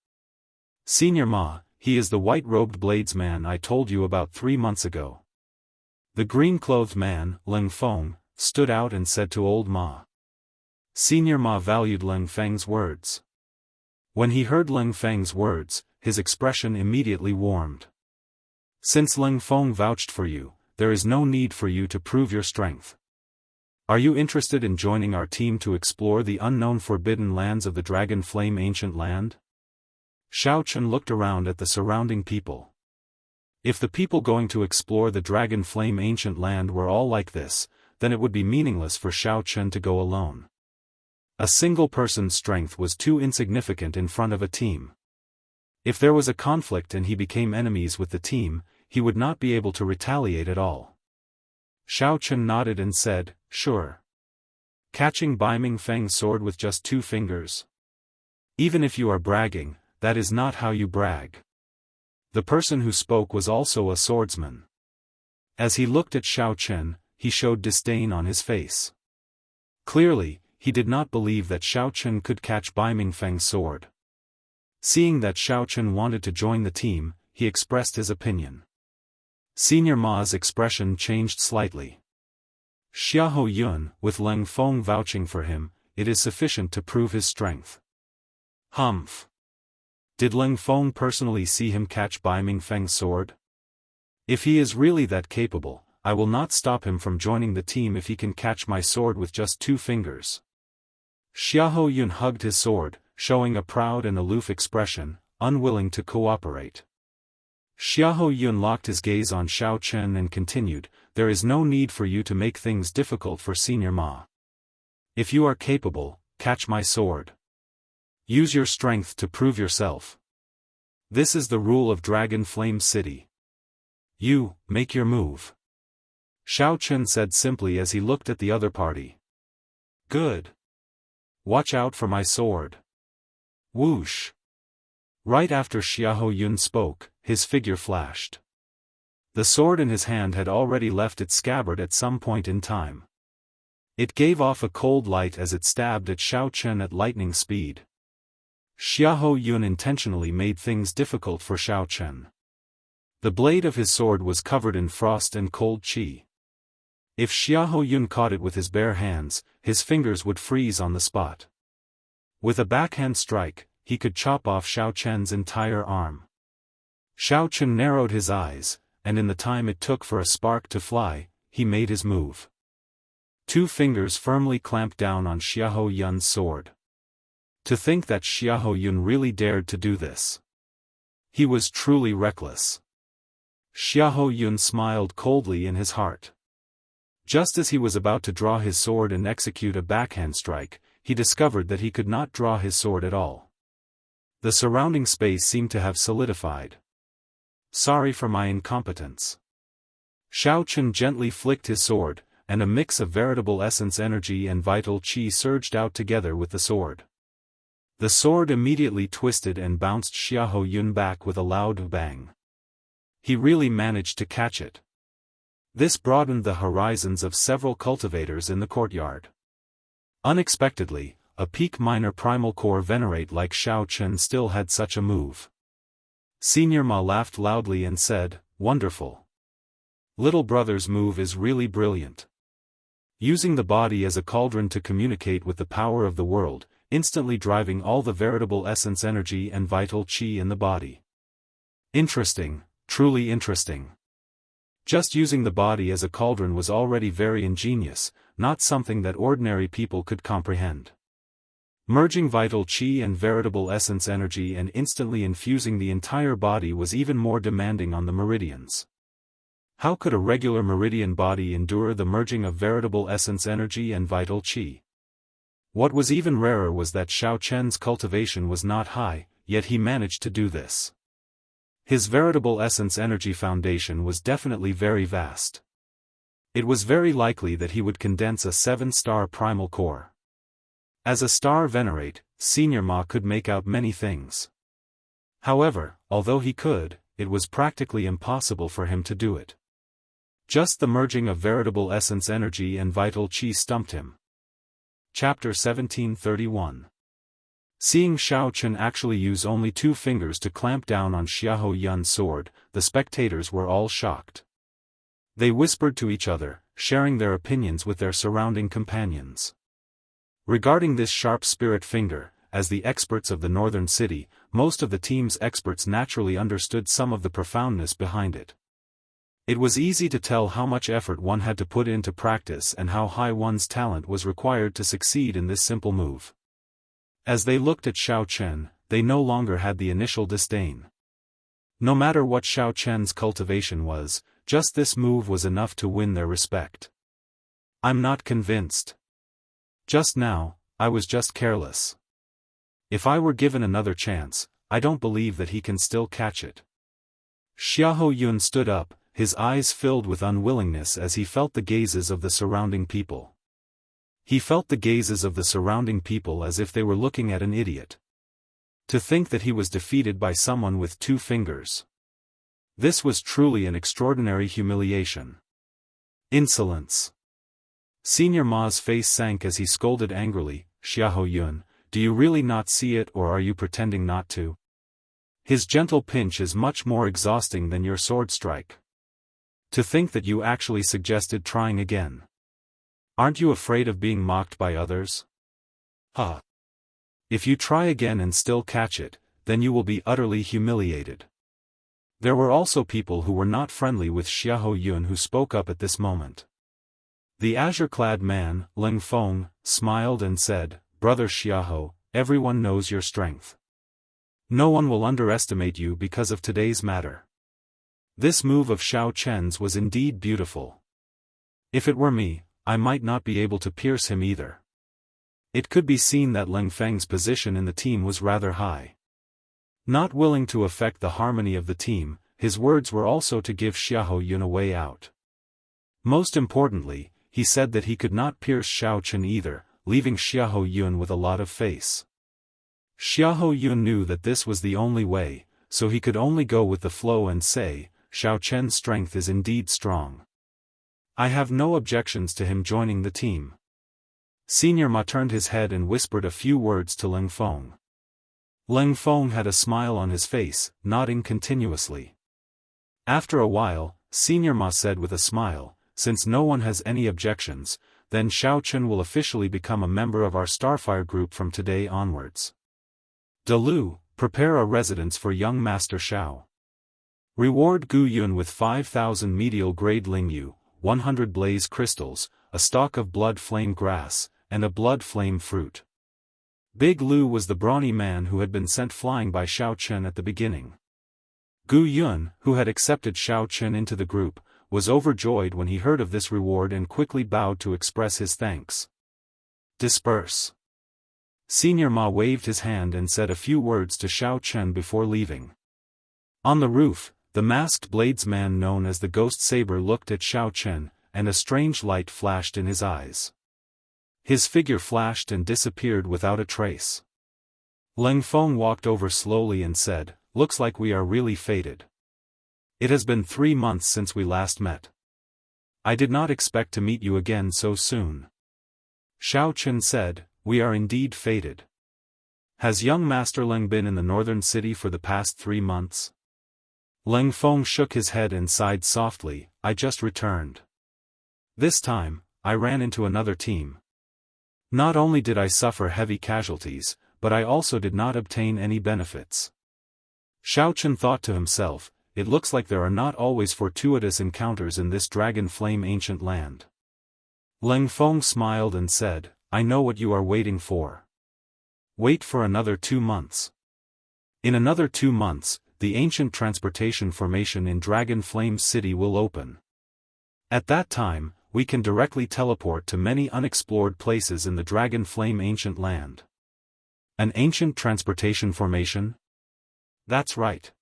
Senior Ma, he is the white-robed bladesman I told you about 3 months ago. The green-clothed man, Ling Feng, stood out and said to old Ma. Senior Ma valued Ling Feng's words. When he heard Ling Feng's words, his expression immediately warmed. Since Ling Feng vouched for you, there is no need for you to prove your strength. Are you interested in joining our team to explore the unknown forbidden lands of the Dragon Flame Ancient Land? Xiao Chen looked around at the surrounding people. If the people going to explore the Dragon Flame Ancient Land were all like this, then it would be meaningless for Xiao Chen to go alone. A single person's strength was too insignificant in front of a team. If there was a conflict and he became enemies with the team, he would not be able to retaliate at all. Xiao Chen nodded and said, Sure. Catching Bai Ming Feng's sword with just 2 fingers. Even if you are bragging, that is not how you brag. The person who spoke was also a swordsman. As he looked at Xiao Chen, he showed disdain on his face. Clearly, he did not believe that Xiao Chen could catch Bai Ming Feng's sword. Seeing that Xiao Chen wanted to join the team, he expressed his opinion. Senior Ma's expression changed slightly. Xiahou Yun, with Ling Feng vouching for him, it is sufficient to prove his strength. Humph. Did Ling Feng personally see him catch Bai Ming Feng's sword? If he is really that capable, I will not stop him from joining the team if he can catch my sword with just 2 fingers. Xiahou Yun hugged his sword, showing a proud and aloof expression, unwilling to cooperate. Xiahou Yun locked his gaze on Xiao Chen and continued, "There is no need for you to make things difficult for Senior Ma. If you are capable, catch my sword. Use your strength to prove yourself. This is the rule of Dragon Flame City. You, make your move." Xiao Chen said simply as he looked at the other party. "Good. Watch out for my sword." Whoosh. Right after Xiahou Yun spoke, his figure flashed. The sword in his hand had already left its scabbard at some point in time. It gave off a cold light as it stabbed at Xiao Chen at lightning speed. Xiahou Yun intentionally made things difficult for Xiao Chen. The blade of his sword was covered in frost and cold qi. If Xiahou Yun caught it with his bare hands, his fingers would freeze on the spot. With a backhand strike, he could chop off Xiao Chen's entire arm. Xiao Chen narrowed his eyes, and in the time it took for a spark to fly, he made his move. 2 fingers firmly clamped down on Xiahou Yun's sword. To think that Xiahou Yun really dared to do this. He was truly reckless. Xiahou Yun smiled coldly in his heart. Just as he was about to draw his sword and execute a backhand strike, he discovered that he could not draw his sword at all. The surrounding space seemed to have solidified. "Sorry for my incompetence." Xiao Chen gently flicked his sword, and a mix of veritable essence energy and vital qi surged out together with the sword. The sword immediately twisted and bounced Xiahou Yun back with a loud bang. He really managed to catch it. This broadened the horizons of several cultivators in the courtyard. Unexpectedly, a peak minor primal core venerate like Xiao Chen still had such a move. Senior Ma laughed loudly and said, "Wonderful. Little brother's move is really brilliant. Using the body as a cauldron to communicate with the power of the world, instantly driving all the veritable essence energy and vital qi in the body. Interesting, truly interesting." Just using the body as a cauldron was already very ingenious, not something that ordinary people could comprehend. Merging vital qi and veritable essence energy and instantly infusing the entire body was even more demanding on the meridians. How could a regular meridian body endure the merging of veritable essence energy and vital qi? What was even rarer was that Xiao Chen's cultivation was not high, yet he managed to do this. His veritable essence energy foundation was definitely very vast. It was very likely that he would condense a 7-star primal core. As a star venerate, Senior Ma could make out many things. However, although he could, it was practically impossible for him to do it. Just the merging of veritable essence energy and vital qi stumped him. Chapter 1731. Seeing Xiao Chen actually use only 2 fingers to clamp down on Xiahou Yun's sword, the spectators were all shocked. They whispered to each other, sharing their opinions with their surrounding companions. Regarding this sharp spirit finger, as the experts of the northern city, most of the team's experts naturally understood some of the profoundness behind it. It was easy to tell how much effort one had to put into practice and how high one's talent was required to succeed in this simple move. As they looked at Xiao Chen, they no longer had the initial disdain. No matter what Xiao Chen's cultivation was, just this move was enough to win their respect. "I'm not convinced. Just now, I was just careless. If I were given another chance, I don't believe that he can still catch it." Xiahou Yun stood up, his eyes filled with unwillingness as he felt the gazes of the surrounding people. He felt the gazes of the surrounding people as if they were looking at an idiot. To think that he was defeated by someone with 2 fingers. This was truly an extraordinary humiliation. Insolence. Senior Ma's face sank as he scolded angrily, "Xiahou Yun, do you really not see it or are you pretending not to? His gentle pinch is much more exhausting than your sword strike. To think that you actually suggested trying again. Aren't you afraid of being mocked by others? Huh. If you try again and still catch it, then you will be utterly humiliated. There were also people who were not friendly with Xiahou Yun who spoke up at this moment. The azure-clad man, Ling Feng, smiled and said, "Brother Xiahou, everyone knows your strength. No one will underestimate you because of today's matter." This move of Xiao Chen's was indeed beautiful. If it were me, I might not be able to pierce him either. It could be seen that Ling Feng's position in the team was rather high. Not willing to affect the harmony of the team, his words were also to give Xiahou Yun a way out. Most importantly, he said that he could not pierce Xiao Chen either, leaving Xiahou Yun with a lot of face. Xiahou Yun knew that this was the only way, so he could only go with the flow and say, "Xiao Chen's strength is indeed strong. I have no objections to him joining the team." Senior Ma turned his head and whispered a few words to Ling Feng. Ling Feng had a smile on his face, nodding continuously. After a while, Senior Ma said with a smile, "Since no one has any objections, then Xiao Chen will officially become a member of our Starfire group from today onwards. Dalu, prepare a residence for young Master Xiao. Reward Gu Yun with 5,000 medial-grade Lingyu, 100 blaze crystals, a stalk of blood flame grass, and a blood flame fruit." Big Lu was the brawny man who had been sent flying by Xiao Chen at the beginning. Gu Yun, who had accepted Xiao Chen into the group, was overjoyed when he heard of this reward and quickly bowed to express his thanks. "Disperse." Senior Ma waved his hand and said a few words to Xiao Chen before leaving. On the roof, the masked bladesman known as the Ghost Saber looked at Xiao Chen, and a strange light flashed in his eyes. His figure flashed and disappeared without a trace. Ling Feng walked over slowly and said, "Looks like we are really fated. It has been 3 months since we last met. I did not expect to meet you again so soon." Xiao Chen said, "We are indeed fated. Has young Master Ling been in the northern city for the past 3 months?" Ling Feng shook his head and sighed softly, "I just returned. This time, I ran into another team. Not only did I suffer heavy casualties, but I also did not obtain any benefits." Xiao Chen thought to himself, "It looks like there are not always fortuitous encounters in this dragon flame ancient land." Ling Feng smiled and said, "I know what you are waiting for. Wait for another 2 months. In another 2 months, the ancient transportation formation in Dragon Flame City will open. At that time, we can directly teleport to many unexplored places in the Dragon Flame ancient land." An ancient transportation formation? That's right.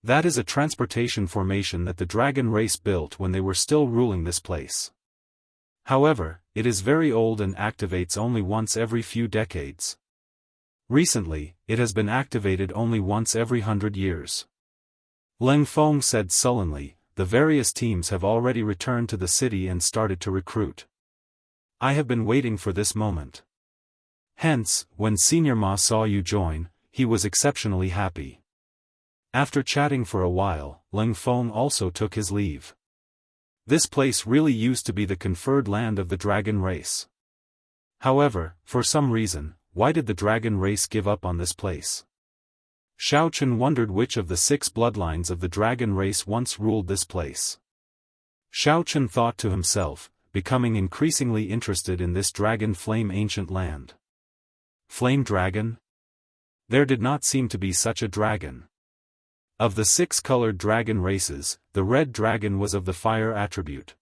That is a transportation formation that the dragon race built when they were still ruling this place. However, it is very old and activates only once every few decades. Recently, it has been activated only once every 100 years. Ling Feng said sullenly, "The various teams have already returned to the city and started to recruit. I have been waiting for this moment." Hence, when Senior Ma saw you join, he was exceptionally happy. After chatting for a while, Ling Feng also took his leave. This place really used to be the conferred land of the dragon race. However, for some reason, why did the dragon race give up on this place? Xiao Chen wondered which of the 6 bloodlines of the dragon race once ruled this place. Xiao Chen thought to himself, becoming increasingly interested in this dragon flame ancient land. Flame dragon? There did not seem to be such a dragon. Of the 6-colored dragon races, the red dragon was of the fire attribute.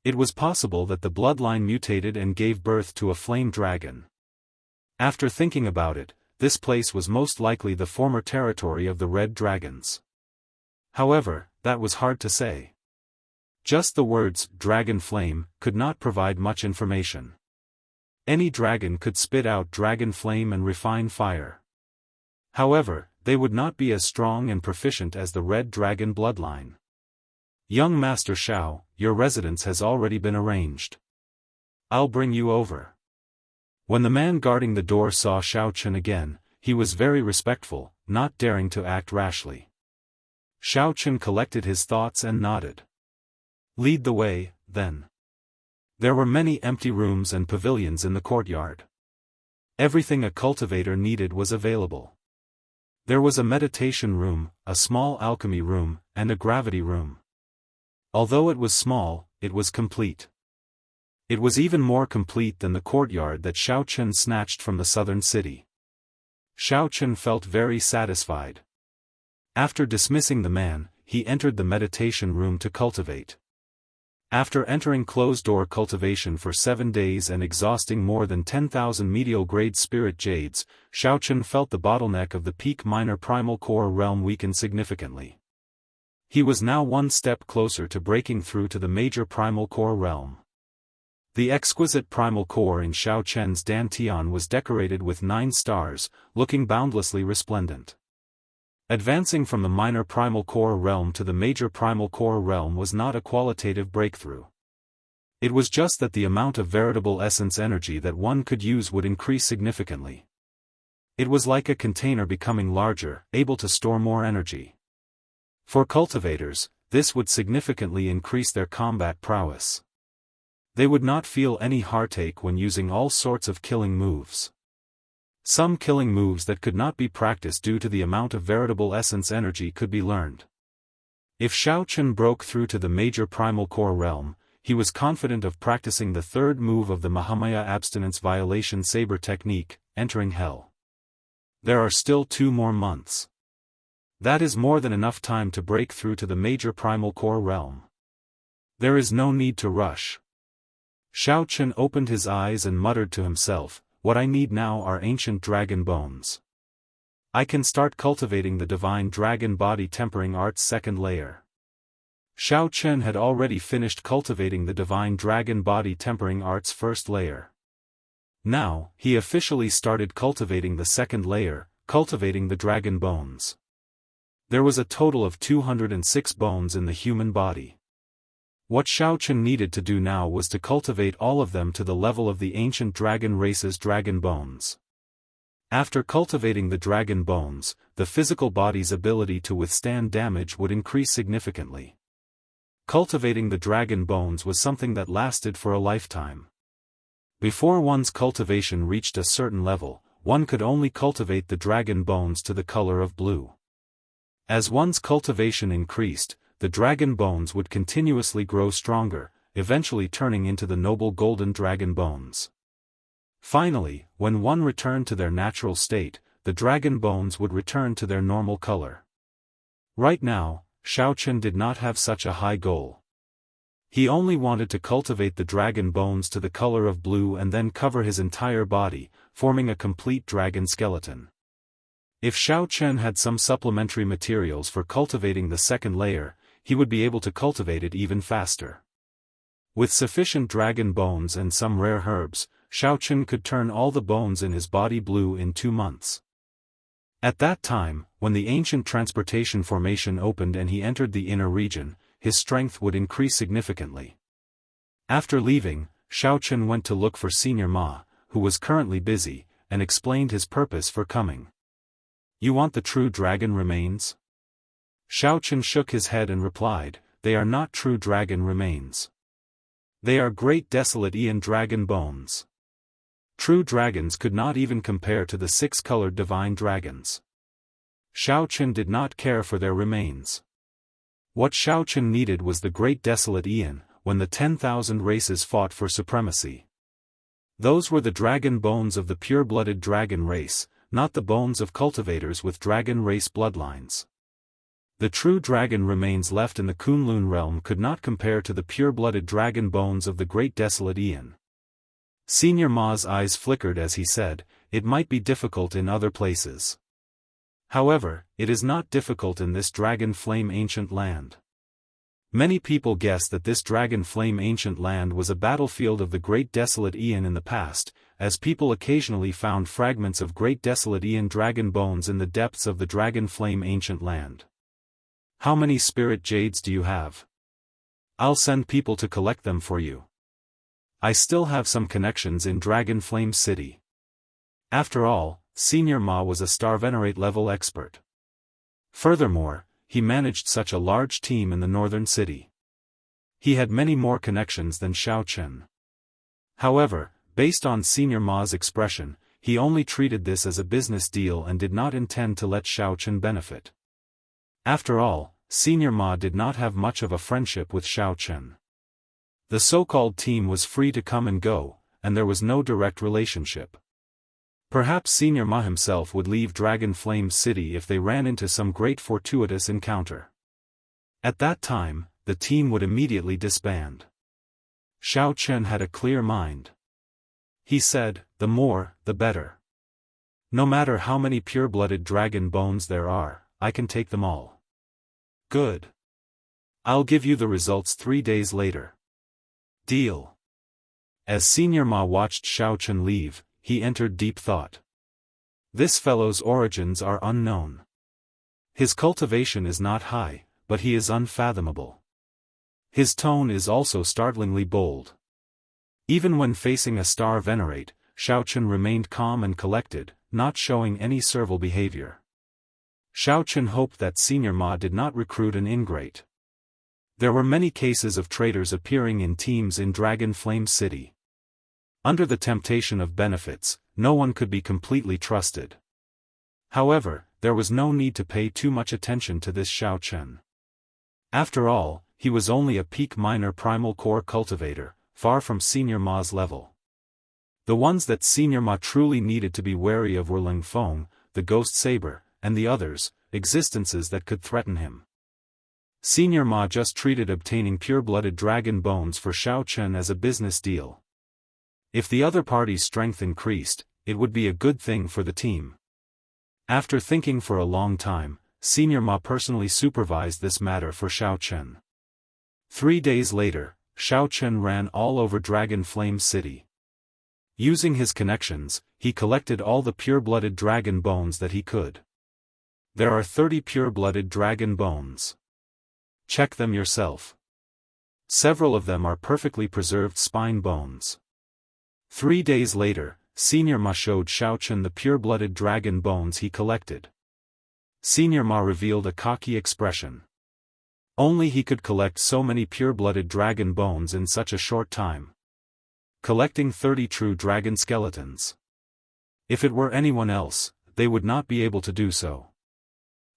It was possible that the bloodline mutated and gave birth to a flame dragon. After thinking about it, this place was most likely the former territory of the red dragons. However, that was hard to say. Just the words, dragon flame, could not provide much information. Any dragon could spit out dragon flame and refine fire. However, they would not be as strong and proficient as the red dragon bloodline. "Young Master Xiao, your residence has already been arranged. I'll bring you over." When the man guarding the door saw Xiao Chen again, he was very respectful, not daring to act rashly. Xiao Chen collected his thoughts and nodded. "Lead the way, then." There were many empty rooms and pavilions in the courtyard. Everything a cultivator needed was available. There was a meditation room, a small alchemy room, and a gravity room. Although it was small, it was complete. It was even more complete than the courtyard that Xiao Chen snatched from the southern city. Xiao Chen felt very satisfied. After dismissing the man, he entered the meditation room to cultivate. After entering closed-door cultivation for 7 days and exhausting more than 10,000 medial-grade spirit jades, Xiao Chen felt the bottleneck of the peak minor primal core realm weaken significantly. He was now one step closer to breaking through to the major primal core realm. The exquisite primal core in Xiao Chen's dantian was decorated with 9 stars, looking boundlessly resplendent. Advancing from the minor primal core realm to the major primal core realm was not a qualitative breakthrough. It was just that the amount of veritable essence energy that one could use would increase significantly. It was like a container becoming larger, able to store more energy. For cultivators, this would significantly increase their combat prowess. They would not feel any heartache when using all sorts of killing moves. Some killing moves that could not be practiced due to the amount of veritable essence energy could be learned. If Xiao Chen broke through to the major primal core realm, he was confident of practicing the third move of the Mahamaya abstinence violation saber technique, entering hell. There are still 2 more months. That is more than enough time to break through to the major primal core realm. There is no need to rush. Xiao Chen opened his eyes and muttered to himself, "What I need now are ancient dragon bones. I can start cultivating the divine dragon body tempering art's 2nd layer." Xiao Chen had already finished cultivating the divine dragon body tempering art's 1st layer. Now, he officially started cultivating the 2nd layer, cultivating the dragon bones. There was a total of 206 bones in the human body. What Xiao Chen needed to do now was to cultivate all of them to the level of the ancient dragon race's dragon bones. After cultivating the dragon bones, the physical body's ability to withstand damage would increase significantly. Cultivating the dragon bones was something that lasted for a lifetime. Before one's cultivation reached a certain level, one could only cultivate the dragon bones to the color of blue. As one's cultivation increased, the dragon bones would continuously grow stronger, eventually turning into the noble golden dragon bones. Finally, when one returned to their natural state, the dragon bones would return to their normal color. Right now, Xiao Chen did not have such a high goal. He only wanted to cultivate the dragon bones to the color of blue and then cover his entire body, forming a complete dragon skeleton. If Xiao Chen had some supplementary materials for cultivating the 2nd layer, he would be able to cultivate it even faster. With sufficient dragon bones and some rare herbs, Xiao Chen could turn all the bones in his body blue in 2 months. At that time, when the ancient transportation formation opened and he entered the inner region, his strength would increase significantly. After leaving, Xiao Chen went to look for Senior Ma, who was currently busy, and explained his purpose for coming. "You want the true dragon remains?" Xiao Chen shook his head and replied, "They are not true dragon remains. They are great desolate Aeon dragon bones. True dragons could not even compare to the 6-colored divine dragons." Xiao Chen did not care for their remains. What Xiao Chen needed was the great desolate Aeon, when the 10,000 races fought for supremacy. Those were the dragon bones of the pure-blooded dragon race, not the bones of cultivators with dragon race bloodlines. The true dragon remains left in the Kunlun realm could not compare to the pure-blooded dragon bones of the great desolate Aeon. Senior Ma's eyes flickered as he said, "It might be difficult in other places. However, it is not difficult in this dragon flame ancient land." Many people guess that this dragon flame ancient land was a battlefield of the great desolate Aeon in the past, as people occasionally found fragments of great desolate Aeon dragon bones in the depths of the dragon flame ancient land. "How many spirit jades do you have? I'll send people to collect them for you. I still have some connections in Dragon Flame City." After all, Senior Ma was a Star Venerate level expert. Furthermore, he managed such a large team in the northern city. He had many more connections than Xiao Chen. However, based on Senior Ma's expression, he only treated this as a business deal and did not intend to let Xiaochen benefit. After all, Senior Ma did not have much of a friendship with Xiaochen. The so-called team was free to come and go, and there was no direct relationship. Perhaps Senior Ma himself would leave Dragon Flame City if they ran into some great fortuitous encounter. At that time, the team would immediately disband. Xiaochen had a clear mind. He said, the more, the better. No matter how many pure-blooded dragon bones there are, I can take them all. Good. I'll give you the results 3 days later. Deal. As Senior Ma watched Xiaochen leave, he entered deep thought. This fellow's origins are unknown. His cultivation is not high, but he is unfathomable. His tone is also startlingly bold. Even when facing a star venerate, Xiaochen remained calm and collected, not showing any servile behavior. Xiaochen hoped that Senior Ma did not recruit an ingrate. There were many cases of traitors appearing in teams in Dragon Flame City. Under the temptation of benefits, no one could be completely trusted. However, there was no need to pay too much attention to this Xiaochen. After all, he was only a peak minor primal core cultivator, far from Senior Ma's level. The ones that Senior Ma truly needed to be wary of were Ling Feng, the Ghost Saber, and the others, existences that could threaten him. Senior Ma just treated obtaining pure-blooded dragon bones for Xiaochen as a business deal. If the other party's strength increased, it would be a good thing for the team. After thinking for a long time, Senior Ma personally supervised this matter for Xiaochen. 3 days later, Xiaochen ran all over Dragon Flame City. Using his connections, he collected all the pure-blooded dragon bones that he could. There are 30 pure-blooded dragon bones. Check them yourself. Several of them are perfectly preserved spine bones. 3 days later, Senior Ma showed Xiaochen the pure-blooded dragon bones he collected. Senior Ma revealed a cocky expression. Only he could collect so many pure-blooded dragon bones in such a short time. Collecting 30 true dragon skeletons. If it were anyone else, they would not be able to do so.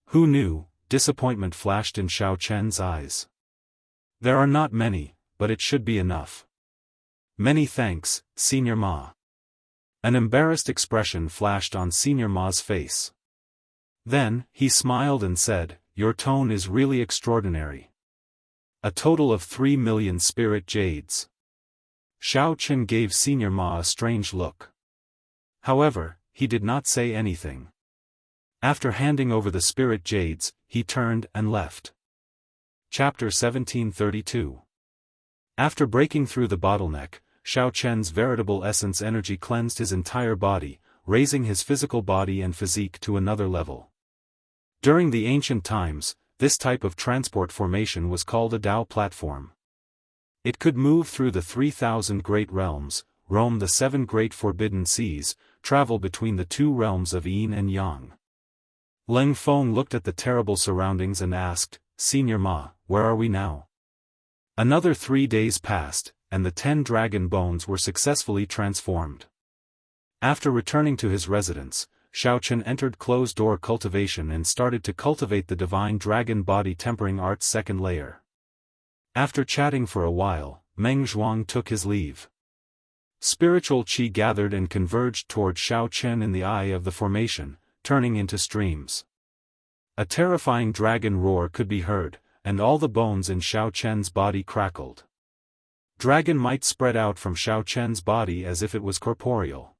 Who knew? Disappointment flashed in Xiaochen's eyes. There are not many, but it should be enough. Many thanks, Senior Ma. An embarrassed expression flashed on Senior Ma's face. Then, he smiled and said, your tone is really extraordinary. A total of 3 million spirit jades. Xiaochen gave Senior Ma a strange look. However, he did not say anything. After handing over the spirit jades, he turned and left. Chapter 1732. After breaking through the bottleneck, Xiaochen's veritable essence energy cleansed his entire body, raising his physical body and physique to another level. During the ancient times, this type of transport formation was called a Dao platform. It could move through the 3,000 great realms, roam the 7 great forbidden seas, travel between the 2 realms of Yin and Yang. Ling Feng looked at the terrible surroundings and asked, Senior Ma, where are we now? Another 3 days passed, and the 10 dragon bones were successfully transformed. After returning to his residence, Xiaochen entered closed-door cultivation and started to cultivate the divine dragon body tempering art's 2nd layer. After chatting for a while, Meng Zhuang took his leave. Spiritual qi gathered and converged toward Xiaochen in the eye of the formation, turning into streams. A terrifying dragon roar could be heard, and all the bones in Xiaochen's body crackled. Dragon might spread out from Xiaochen's body as if it was corporeal.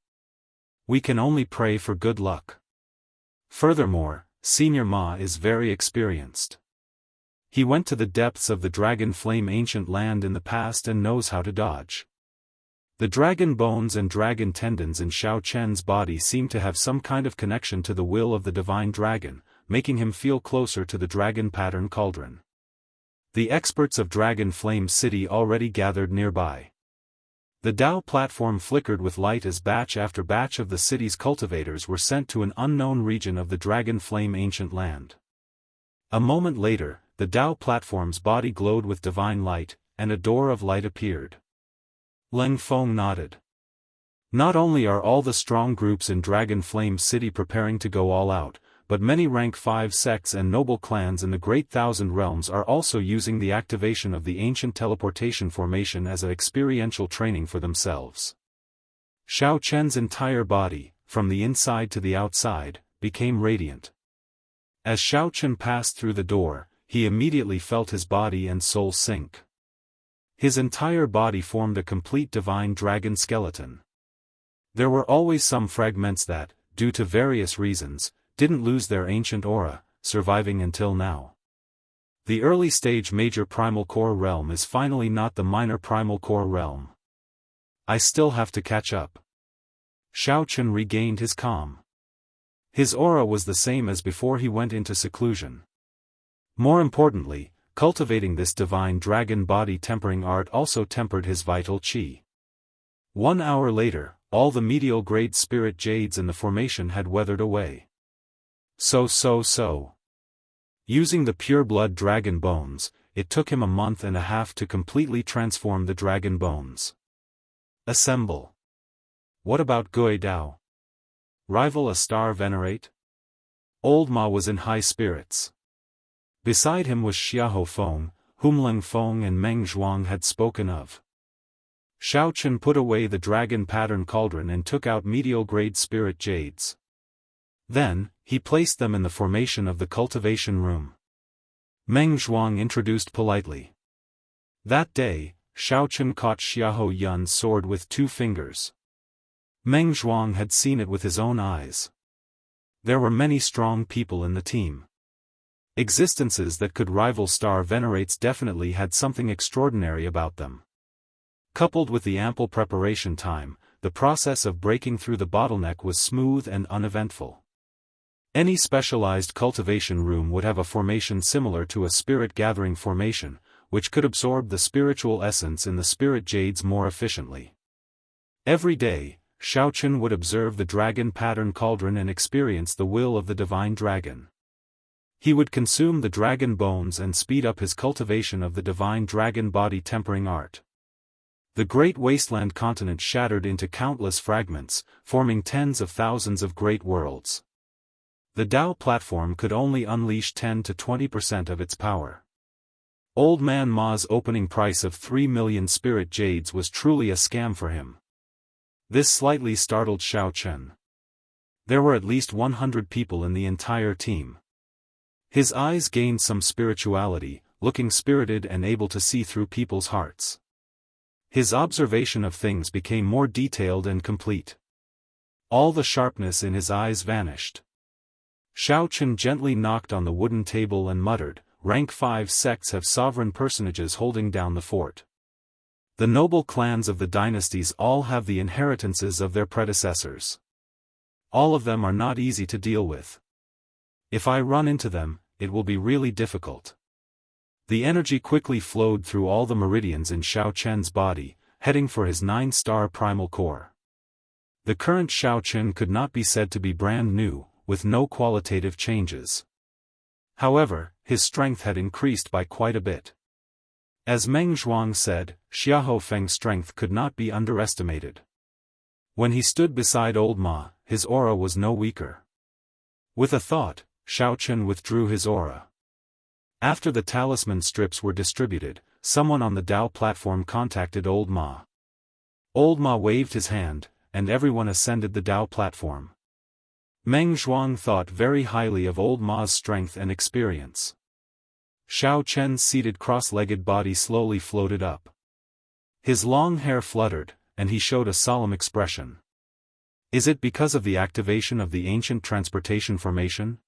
We can only pray for good luck. Furthermore, Senior Ma is very experienced. He went to the depths of the Dragon Flame ancient land in the past and knows how to dodge. The dragon bones and dragon tendons in Xiaochen's body seem to have some kind of connection to the will of the divine dragon, making him feel closer to the dragon pattern cauldron. The experts of Dragon Flame City already gathered nearby. The Dao platform flickered with light as batch after batch of the city's cultivators were sent to an unknown region of the Dragon Flame ancient land. A moment later, the Dao platform's body glowed with divine light, and a door of light appeared. Ling Feng nodded. Not only are all the strong groups in Dragon Flame City preparing to go all out, but many rank 5 sects and noble clans in the Great Thousand Realms are also using the activation of the ancient teleportation formation as an experiential training for themselves. Xiao Chen's entire body, from the inside to the outside, became radiant. As Xiao Chen passed through the door, he immediately felt his body and soul sink. His entire body formed a complete divine dragon skeleton. There were always some fragments that, due to various reasons, didn't lose their ancient aura, surviving until now. The early stage major primal core realm is finally not the minor primal core realm. I still have to catch up. Xiao Chen regained his calm. His aura was the same as before he went into seclusion. More importantly, cultivating this divine dragon body tempering art also tempered his vital qi. 1 hour later, all the medial grade spirit jades in the formation had weathered away. So. Using the pure blood dragon bones, it took him a month and a half to completely transform the dragon bones. Assemble. What about Gui Dao? Rival a star venerate? Old Ma was in high spirits. Beside him was Xiahou Feng, whom Leng Feng and Meng Zhuang had spoken of. Xiao Chen put away the dragon pattern cauldron and took out medial grade spirit jades. Then, he placed them in the formation of the cultivation room. Meng Zhuang introduced politely. That day, Xiao Chen caught Xiahou Yun's sword with 2 fingers. Meng Zhuang had seen it with his own eyes. There were many strong people in the team. Existences that could rival star venerates definitely had something extraordinary about them. Coupled with the ample preparation time, the process of breaking through the bottleneck was smooth and uneventful. Any specialized cultivation room would have a formation similar to a spirit gathering formation, which could absorb the spiritual essence in the spirit jades more efficiently. Every day, Xiao Chen would observe the dragon pattern cauldron and experience the will of the divine dragon. He would consume the dragon bones and speed up his cultivation of the divine dragon body tempering art. The great wasteland continent shattered into countless fragments, forming tens of thousands of great worlds. The Dao platform could only unleash 10 to 20% of its power. Old Man Ma's opening price of 3 million spirit jades was truly a scam for him. This slightly startled Xiao Chen. There were at least 100 people in the entire team. His eyes gained some spirituality, looking spirited and able to see through people's hearts. His observation of things became more detailed and complete. All the sharpness in his eyes vanished. Xiao Chen gently knocked on the wooden table and muttered, "Rank 5 sects have sovereign personages holding down the fort. The noble clans of the dynasties all have the inheritances of their predecessors. All of them are not easy to deal with. If I run into them, it will be really difficult." The energy quickly flowed through all the meridians in Xiao Chen's body, heading for his 9-star primal core. The current Xiao Chen could not be said to be brand new, with no qualitative changes. However, his strength had increased by quite a bit. As Meng Zhuang said, Xiahou Feng's strength could not be underestimated. When he stood beside Old Ma, his aura was no weaker. With a thought, Xiao Chen withdrew his aura. After the talisman strips were distributed, someone on the Dao platform contacted Old Ma. Old Ma waved his hand, and everyone ascended the Dao platform. Meng Zhuang thought very highly of Old Ma's strength and experience. Xiao Chen's seated cross-legged body slowly floated up. His long hair fluttered, and he showed a solemn expression. Is it because of the activation of the ancient transportation formation?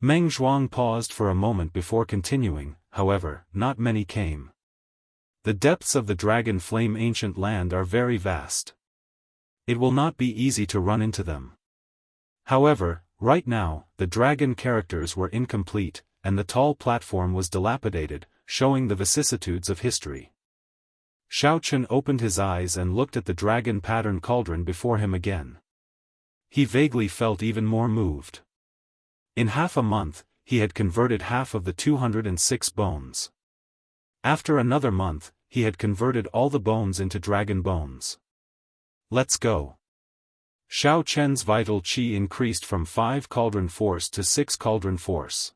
Meng Zhuang paused for a moment before continuing, however, not many came. The depths of the Dragon Flame ancient land are very vast. It will not be easy to run into them. However, right now, the dragon characters were incomplete, and the tall platform was dilapidated, showing the vicissitudes of history. Xiao Chen opened his eyes and looked at the dragon pattern cauldron before him again. He vaguely felt even more moved. In half a month, he had converted half of the 206 bones. After another month, he had converted all the bones into dragon bones. Let's go. Xiao Chen's vital qi increased from 5 cauldron force to 6 cauldron force.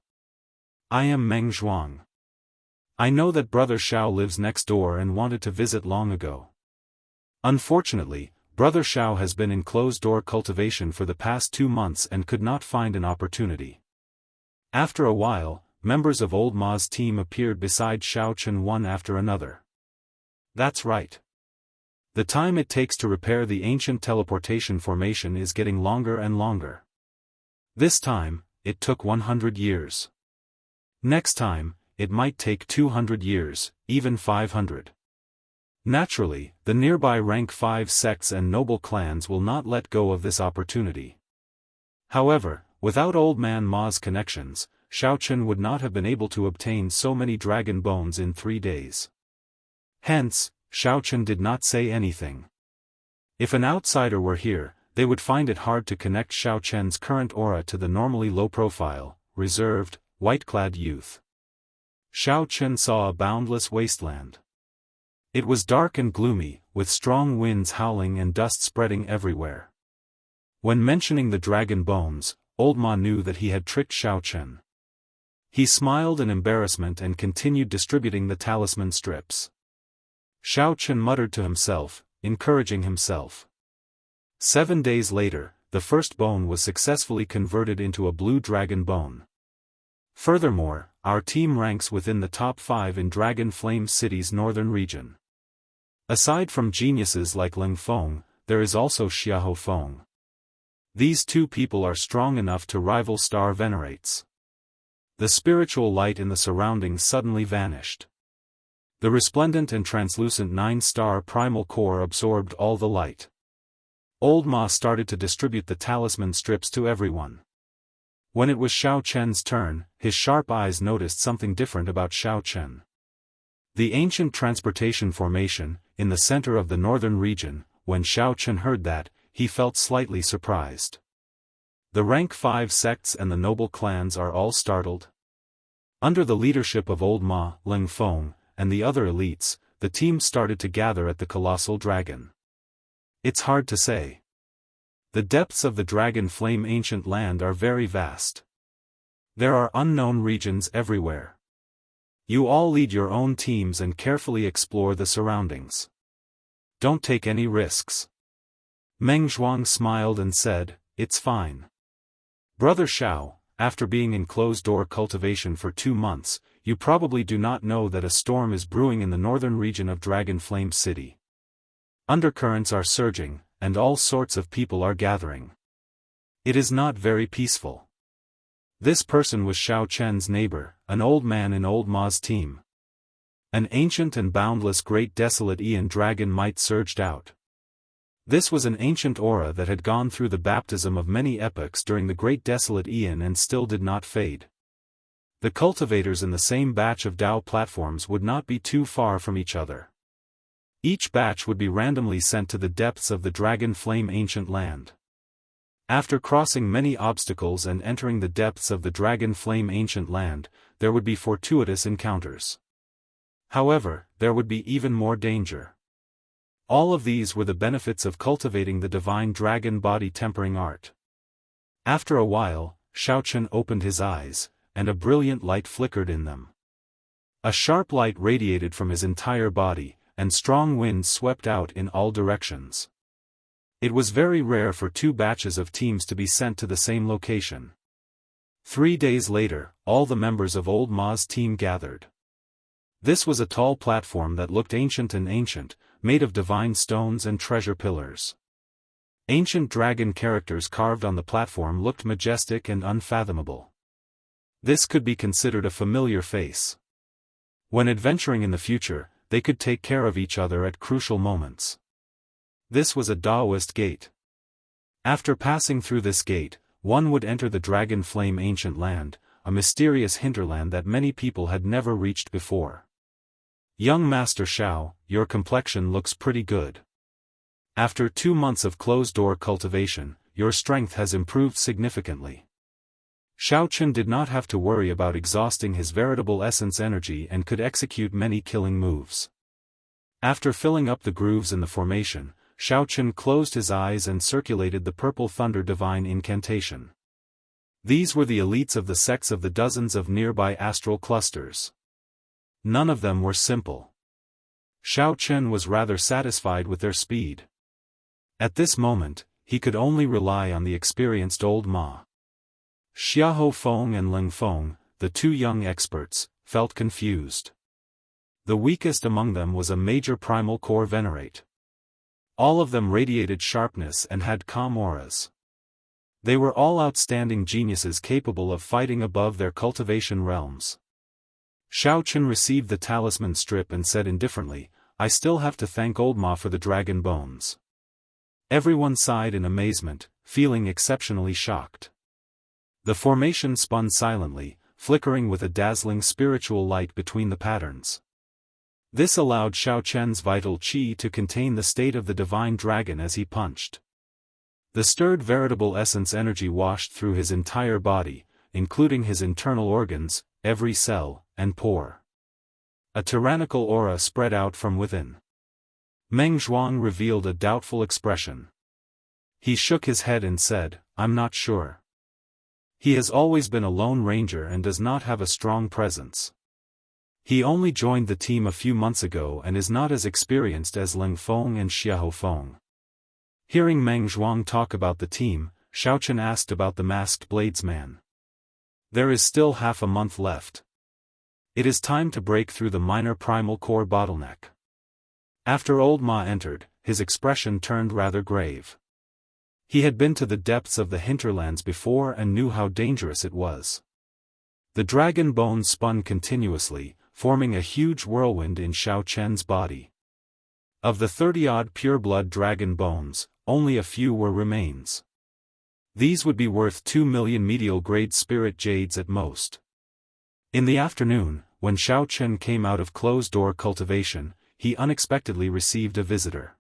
I am Meng Zhuang. I know that Brother Xiao lives next door and wanted to visit long ago. Unfortunately, Brother Xiao has been in closed-door cultivation for the past 2 months and could not find an opportunity. After a while, members of Old Ma's team appeared beside Xiao Chen one after another. That's right. The time it takes to repair the ancient teleportation formation is getting longer and longer. This time, it took 100 years. Next time, it might take 200 years, even 500. Naturally, the nearby rank 5 sects and noble clans will not let go of this opportunity. However, without Old Man Ma's connections, Xiao Chen would not have been able to obtain so many dragon bones in 3 days. Hence, Xiao Chen did not say anything. If an outsider were here, they would find it hard to connect Xiao Chen's current aura to the normally low-profile, reserved, white-clad youth. Xiao Chen saw a boundless wasteland. It was dark and gloomy, with strong winds howling and dust spreading everywhere. When mentioning the dragon bones, Old Ma knew that he had tricked Xiao Chen. He smiled in embarrassment and continued distributing the talisman strips. Xiao Chen muttered to himself, encouraging himself. 7 days later, the first bone was successfully converted into a blue dragon bone. Furthermore, our team ranks within the top 5 in Dragon Flame City's northern region. Aside from geniuses like Ling Feng, there is also Xiahou Feng. These 2 people are strong enough to rival Star Venerates. The spiritual light in the surroundings suddenly vanished. The resplendent and translucent 9-star primal core absorbed all the light. Old Ma started to distribute the talisman strips to everyone. When it was Xiao Chen's turn, his sharp eyes noticed something different about Xiao Chen. The ancient transportation formation, in the center of the northern region, when Xiao Chen heard that, he felt slightly surprised. The rank 5 sects and the noble clans are all startled. Under the leadership of Old Ma, Ling Feng, and the other elites, the team started to gather at the colossal dragon. It's hard to say. The depths of the Dragon Flame ancient land are very vast. There are unknown regions everywhere. You all lead your own teams and carefully explore the surroundings. Don't take any risks. Meng Zhuang smiled and said, "It's fine." Brother Xiao, after being in closed-door cultivation for 2 months, you probably do not know that a storm is brewing in the northern region of Dragon Flame City. Undercurrents are surging, and all sorts of people are gathering. It is not very peaceful. This person was Xiao Chen's neighbor, an old man in Old Ma's team. An ancient and boundless great desolate Aeon dragon might surged out. This was an ancient aura that had gone through the baptism of many epochs during the great desolate Aeon and still did not fade. The cultivators in the same batch of Dao platforms would not be too far from each other. Each batch would be randomly sent to the depths of the Dragon Flame ancient land. After crossing many obstacles and entering the depths of the Dragon Flame ancient land, there would be fortuitous encounters. However, there would be even more danger. All of these were the benefits of cultivating the divine dragon body tempering art. After a while, Xiao Chen opened his eyes, and a brilliant light flickered in them. A sharp light radiated from his entire body, and strong winds swept out in all directions. It was very rare for 2 batches of teams to be sent to the same location. 3 days later, all the members of Old Ma's team gathered. This was a tall platform that looked ancient and ancient, made of divine stones and treasure pillars. Ancient dragon characters carved on the platform looked majestic and unfathomable. This could be considered a familiar face. When adventuring in the future, they could take care of each other at crucial moments. This was a Daoist gate. After passing through this gate, one would enter the Dragon Flame ancient land, a mysterious hinterland that many people had never reached before. Young Master Xiao, your complexion looks pretty good. After 2 months of closed-door cultivation, your strength has improved significantly. Xiao Chen did not have to worry about exhausting his veritable essence energy and could execute many killing moves. After filling up the grooves in the formation, Xiaochen closed his eyes and circulated the purple thunder divine incantation. These were the elites of the sects of the dozens of nearby astral clusters. None of them were simple. Xiaochen was rather satisfied with their speed. At this moment, he could only rely on the experienced old Ma. Xiahou Feng and Ling Feng, the two young experts, felt confused. The weakest among them was a major primal core venerate. All of them radiated sharpness and had calm auras. They were all outstanding geniuses capable of fighting above their cultivation realms. Xiaochen received the talisman strip and said indifferently, "I still have to thank old Ma for the dragon bones." Everyone sighed in amazement, feeling exceptionally shocked. The formation spun silently, flickering with a dazzling spiritual light between the patterns. This allowed Xiaochen's vital qi to contain the state of the divine dragon as he punched. The stirred veritable essence energy washed through his entire body, including his internal organs, every cell, and pore. A tyrannical aura spread out from within. Meng Zhuang revealed a doubtful expression. He shook his head and said, "I'm not sure. He has always been a lone ranger and does not have a strong presence. He only joined the team a few months ago and is not as experienced as Ling Feng and Xiahou Feng." Hearing Meng Zhuang talk about the team, Xiaochen asked about the masked bladesman. "There is still half a month left. It is time to break through the minor primal core bottleneck." After old Ma entered, his expression turned rather grave. He had been to the depths of the hinterlands before and knew how dangerous it was. The dragon bones spun continuously, forming a huge whirlwind in Xiaochen's body. Of the 30-odd pure-blood dragon bones, only a few were remains. These would be worth 2 million medial-grade spirit jades at most. In the afternoon, when Xiaochen came out of closed-door cultivation, he unexpectedly received a visitor.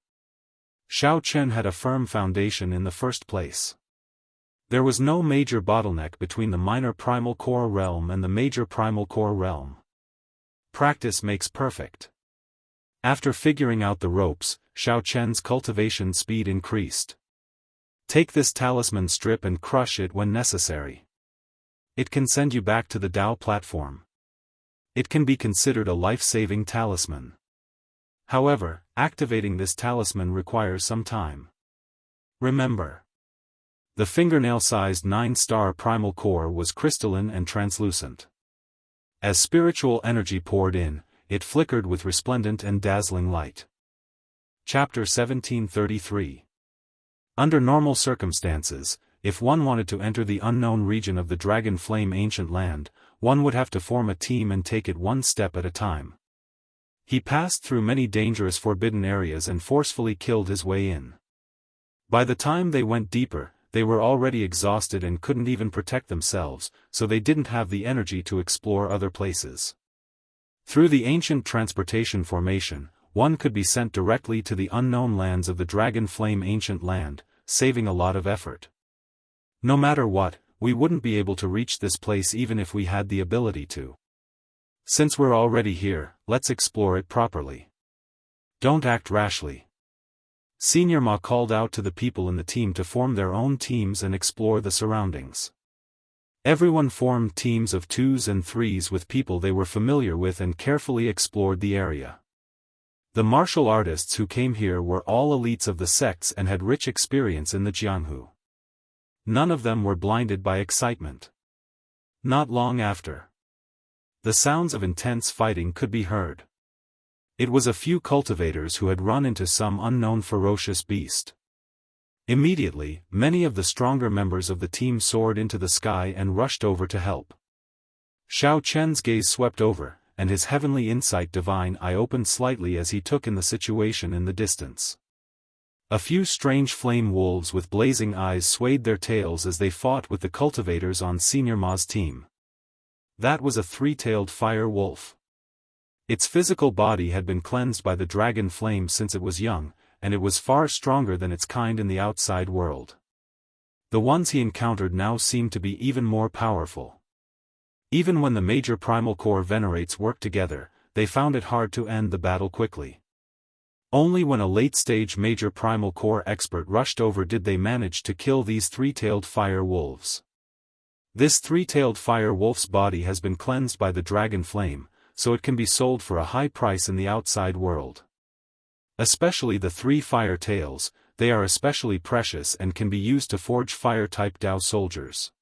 Xiaochen had a firm foundation in the first place. There was no major bottleneck between the minor primal core realm and the major primal core realm. Practice makes perfect. After figuring out the ropes, Xiaochen's cultivation speed increased. Take this talisman strip and crush it when necessary. It can send you back to the Dao platform. It can be considered a life-saving talisman. However, activating this talisman requires some time. Remember, the fingernail-sized 9-star primal core was crystalline and translucent. As spiritual energy poured in, it flickered with resplendent and dazzling light. Chapter 1733. Under normal circumstances, if one wanted to enter the unknown region of the Dragon Flame Ancient Land, one would have to form a team and take it one step at a time. He passed through many dangerous forbidden areas and forcefully killed his way in. By the time they went deeper, they were already exhausted and couldn't even protect themselves, so they didn't have the energy to explore other places. Through the ancient transportation formation, one could be sent directly to the unknown lands of the Dragon Flame Ancient Land, saving a lot of effort. No matter what, we wouldn't be able to reach this place even if we had the ability to. Since we're already here, let's explore it properly. Don't act rashly. Senior Ma called out to the people in the team to form their own teams and explore the surroundings. Everyone formed teams of 2s and 3s with people they were familiar with and carefully explored the area. The martial artists who came here were all elites of the sects and had rich experience in the Jianghu. None of them were blinded by excitement. Not long after, the sounds of intense fighting could be heard. It was a few cultivators who had run into some unknown ferocious beast. Immediately, many of the stronger members of the team soared into the sky and rushed over to help. Xiaochen's gaze swept over, and his heavenly insight divine eye opened slightly as he took in the situation in the distance. A few strange flame wolves with blazing eyes swayed their tails as they fought with the cultivators on Senior Ma's team. That was a 3-tailed fire wolf. Its physical body had been cleansed by the dragon flame since it was young, and it was far stronger than its kind in the outside world. The ones he encountered now seemed to be even more powerful. Even when the major primal core venerates worked together, they found it hard to end the battle quickly. Only when a late-stage major primal core expert rushed over did they manage to kill these three-tailed fire wolves. This three-tailed fire wolf's body has been cleansed by the dragon flame, so it can be sold for a high price in the outside world. Especially the three fire tails, they are especially precious and can be used to forge fire-type Dao soldiers.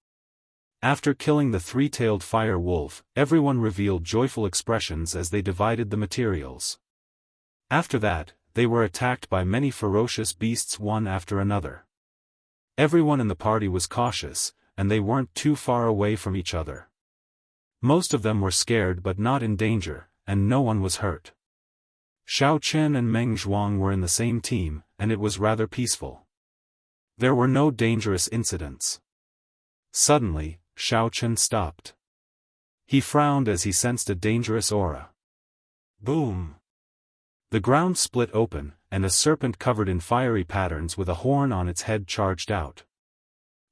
After killing the three-tailed fire wolf, everyone revealed joyful expressions as they divided the materials. After that, they were attacked by many ferocious beasts one after another. Everyone in the party was cautious, and they weren't too far away from each other. Most of them were scared but not in danger, and no one was hurt. Xiao Chen and Meng Zhuang were in the same team, and it was rather peaceful. There were no dangerous incidents. Suddenly, Xiao Chen stopped. He frowned as he sensed a dangerous aura. Boom! The ground split open, and a serpent covered in fiery patterns with a horn on its head charged out.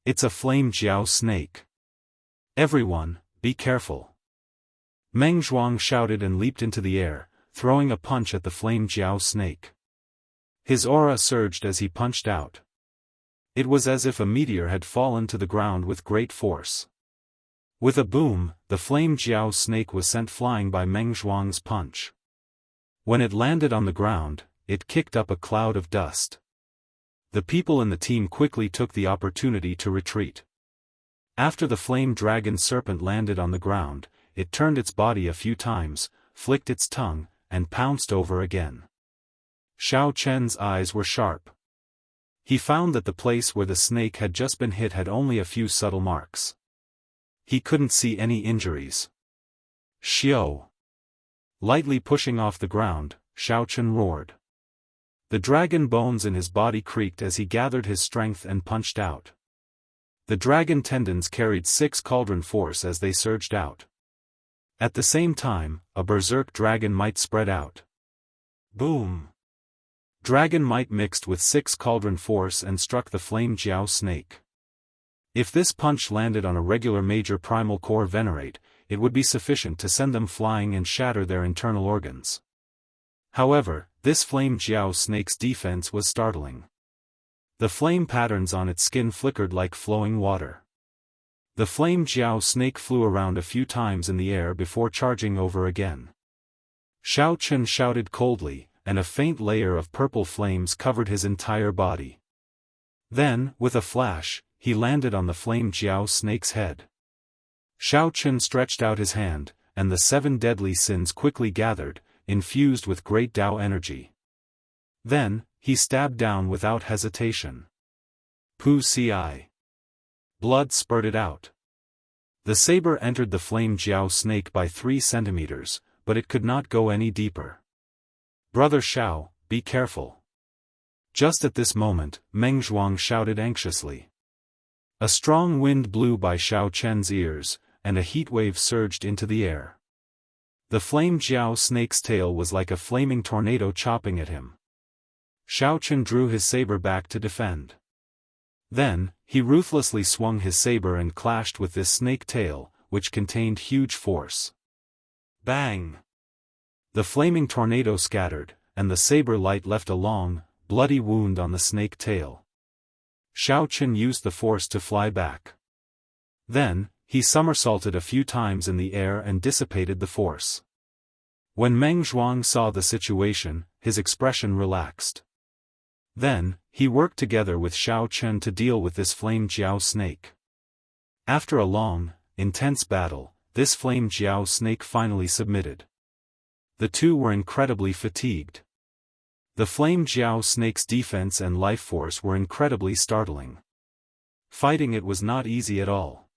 It's a flame jiao snake. Everyone, be careful. Meng Zhuang shouted and leaped into the air, throwing a punch at the flame jiao snake. His aura surged as he punched out. It was as if a meteor had fallen to the ground with great force. With a boom, the flame jiao snake was sent flying by Meng Zhuang's punch. When it landed on the ground, it kicked up a cloud of dust. The people in the team quickly took the opportunity to retreat. After the flame dragon serpent landed on the ground, it turned its body a few times, flicked its tongue, and pounced over again. Xiao Chen's eyes were sharp. He found that the place where the snake had just been hit had only a few subtle marks. He couldn't see any injuries. Xiao! Lightly pushing off the ground, Xiao Chen roared. The dragon bones in his body creaked as he gathered his strength and punched out. The dragon tendons carried 6 cauldron force as they surged out. At the same time, a berserk dragon might spread out. Boom! Dragon might mixed with 6 cauldron force and struck the flame jiao snake. If this punch landed on a regular major primal core venerate, it would be sufficient to send them flying and shatter their internal organs. However, this flame jiao snake's defense was startling. The flame patterns on its skin flickered like flowing water. The flame jiao snake flew around a few times in the air before charging over again. Xiao Chen shouted coldly, and a faint layer of purple flames covered his entire body. Then, with a flash, he landed on the flame jiao snake's head. Xiao Chen stretched out his hand, and the 7 deadly sins quickly gathered, infused with great Dao energy. Then, he stabbed down without hesitation. Pu ci. Blood spurted out. The saber entered the flame jiao snake by 3 centimeters, but it could not go any deeper. Brother Xiao, be careful. Just at this moment, Meng Zhuang shouted anxiously. A strong wind blew by Xiao Chen's ears, and a heat wave surged into the air. The flame jiao snake's tail was like a flaming tornado chopping at him. Xiao Chen drew his saber back to defend. Then, he ruthlessly swung his saber and clashed with this snake tail, which contained huge force. Bang! The flaming tornado scattered, and the saber light left a long, bloody wound on the snake tail. Xiao Chen used the force to fly back. Then, he somersaulted a few times in the air and dissipated the force. When Meng Zhuang saw the situation, his expression relaxed. Then, he worked together with Xiao Chen to deal with this flame jiao snake. After a long, intense battle, this flame jiao snake finally submitted. The two were incredibly fatigued. The flame jiao snake's defense and life force were incredibly startling. Fighting it was not easy at all.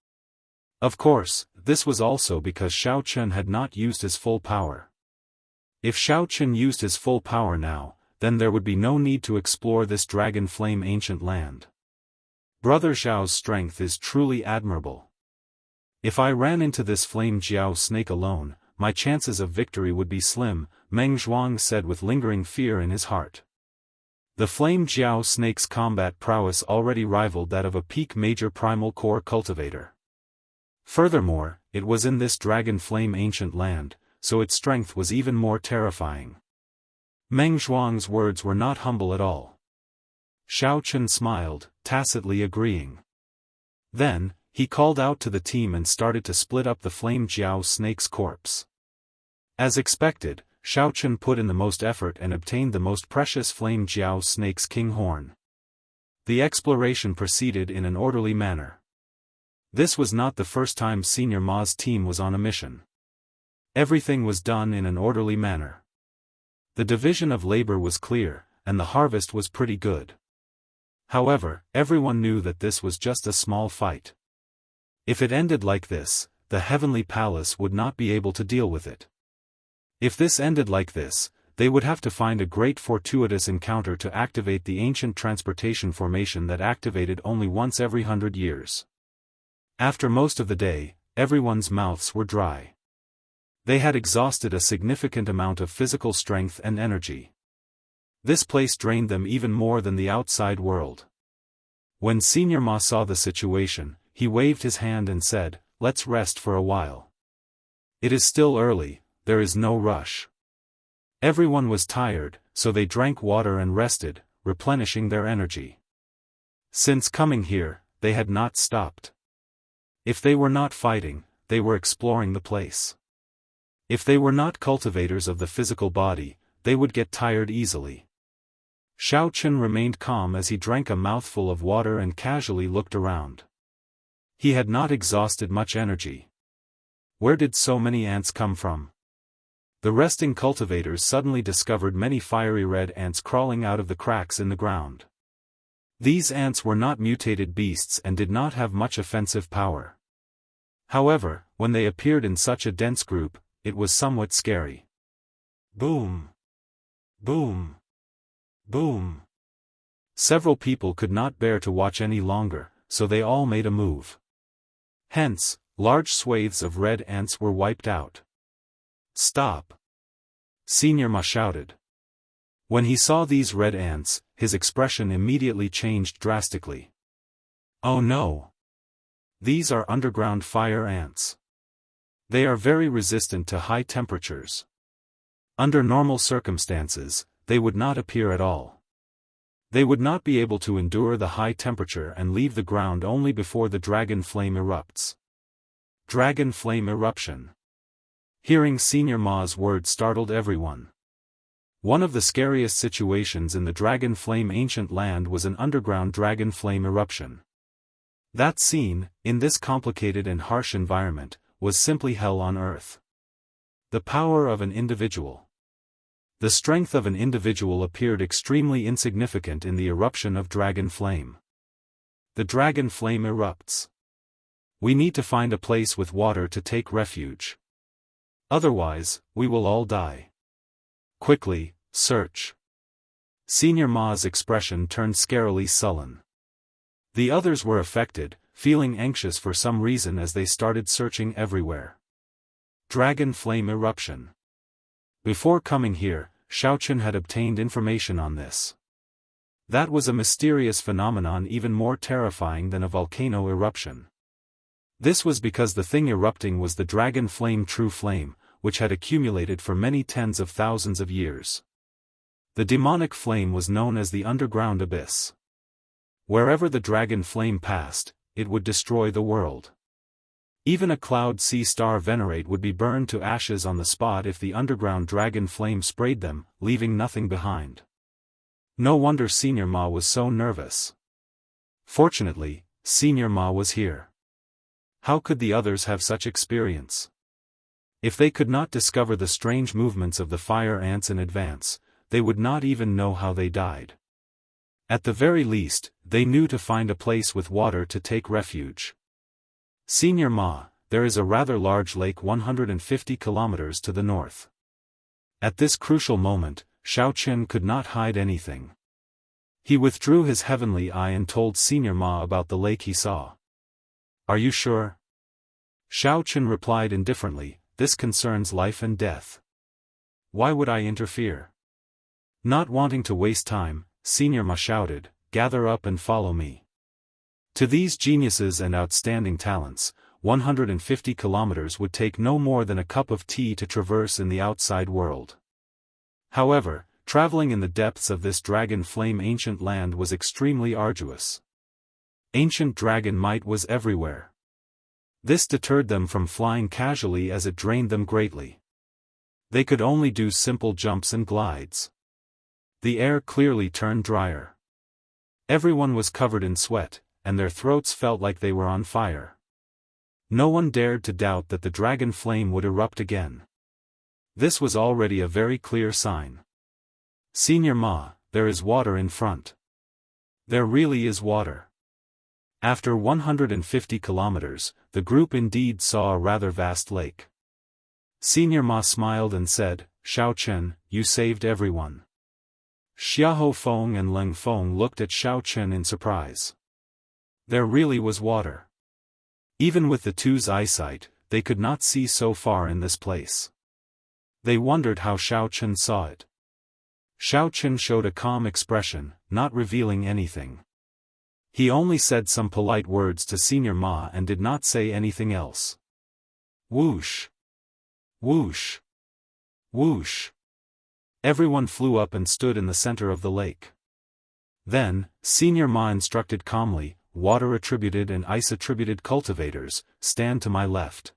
Of course, this was also because Xiao Chen had not used his full power. If Xiao Chen used his full power now, then there would be no need to explore this dragon flame ancient land. Brother Xiao's strength is truly admirable. If I ran into this flame jiao snake alone, my chances of victory would be slim, Meng Zhuang said with lingering fear in his heart. The flame jiao snake's combat prowess already rivaled that of a peak major primal core cultivator. Furthermore, it was in this dragon flame ancient land, so its strength was even more terrifying. Meng Zhuang's words were not humble at all. Xiao Chen smiled, tacitly agreeing. Then, he called out to the team and started to split up the flame Jiao snake's corpse. As expected, Xiao Chen put in the most effort and obtained the most precious flame Jiao snake's king horn. The exploration proceeded in an orderly manner. This was not the first time Senior Ma's team was on a mission. Everything was done in an orderly manner. The division of labor was clear, and the harvest was pretty good. However, everyone knew that this was just a small fight. If it ended like this, the Heavenly Palace would not be able to deal with it. If this ended like this, they would have to find a great fortuitous encounter to activate the ancient transportation formation that activated only once every 100 years. After most of the day, everyone's mouths were dry. They had exhausted a significant amount of physical strength and energy. This place drained them even more than the outside world. When Senior Ma saw the situation, he waved his hand and said, "Let's rest for a while. It is still early, there is no rush." Everyone was tired, so they drank water and rested, replenishing their energy. Since coming here, they had not stopped. If they were not fighting, they were exploring the place. If they were not cultivators of the physical body, they would get tired easily. Xiao Chen remained calm as he drank a mouthful of water and casually looked around. He had not exhausted much energy. Where did so many ants come from? The resting cultivators suddenly discovered many fiery red ants crawling out of the cracks in the ground. These ants were not mutated beasts and did not have much offensive power. However, when they appeared in such a dense group, it was somewhat scary. Boom! Boom! Boom! Several people could not bear to watch any longer, so they all made a move. Hence, large swathes of red ants were wiped out. "Stop!" Senior Ma shouted. When he saw these red ants, his expression immediately changed drastically. "Oh no! These are underground fire ants. They are very resistant to high temperatures. Under normal circumstances, they would not appear at all. They would not be able to endure the high temperature and leave the ground only before the dragon flame erupts." Dragon flame eruption. Hearing Senior Ma's words startled everyone. One of the scariest situations in the dragon flame ancient land was an underground dragon flame eruption. That scene, in this complicated and harsh environment, was simply hell on earth. The power of an individual. The strength of an individual appeared extremely insignificant in the eruption of dragon flame. The dragon flame erupts. We need to find a place with water to take refuge. Otherwise, we will all die. Quickly, search. Senior Ma's expression turned scarily sullen. The others were affected, feeling anxious for some reason as they started searching everywhere. Dragon flame eruption. Before coming here, Xiao Chen had obtained information on this. That was a mysterious phenomenon even more terrifying than a volcano eruption. This was because the thing erupting was the dragon flame true flame, which had accumulated for many tens of thousands of years. The demonic flame was known as the underground abyss. Wherever the dragon flame passed, it would destroy the world. Even a cloud sea star venerate would be burned to ashes on the spot if the underground dragon flame sprayed them, leaving nothing behind. No wonder Senior Ma was so nervous. Fortunately, Senior Ma was here. How could the others have such experience? If they could not discover the strange movements of the fire ants in advance, they would not even know how they died. At the very least, they knew to find a place with water to take refuge. Senior Ma, there is a rather large lake 150 kilometers to the north. At this crucial moment, Xiao Chen could not hide anything. He withdrew his heavenly eye and told Senior Ma about the lake he saw. "Are you sure?" Xiao Chen replied indifferently, "This concerns life and death. Why would I interfere?" Not wanting to waste time, Senior Ma shouted, "Gather up and follow me." To these geniuses and outstanding talents, 150 kilometers would take no more than a cup of tea to traverse in the outside world. However, traveling in the depths of this dragon flame ancient land was extremely arduous. Ancient dragon might was everywhere. This deterred them from flying casually as it drained them greatly. They could only do simple jumps and glides. The air clearly turned drier. Everyone was covered in sweat, and their throats felt like they were on fire. No one dared to doubt that the dragon flame would erupt again. This was already a very clear sign. Senior Ma, there is water in front. There really is water. After 150 kilometers, the group indeed saw a rather vast lake. Senior Ma smiled and said, Xiao Chen, you saved everyone. Xiahou Feng and Leng Feng looked at Xiao Chen in surprise. There really was water. Even with the two's eyesight, they could not see so far in this place. They wondered how Xiao Chen saw it. Xiao Chen showed a calm expression, not revealing anything. He only said some polite words to Senior Ma and did not say anything else. Whoosh! Whoosh! Whoosh! Everyone flew up and stood in the center of the lake. Then, Senior Ma instructed calmly, water-attributed and ice-attributed cultivators, stand to my left.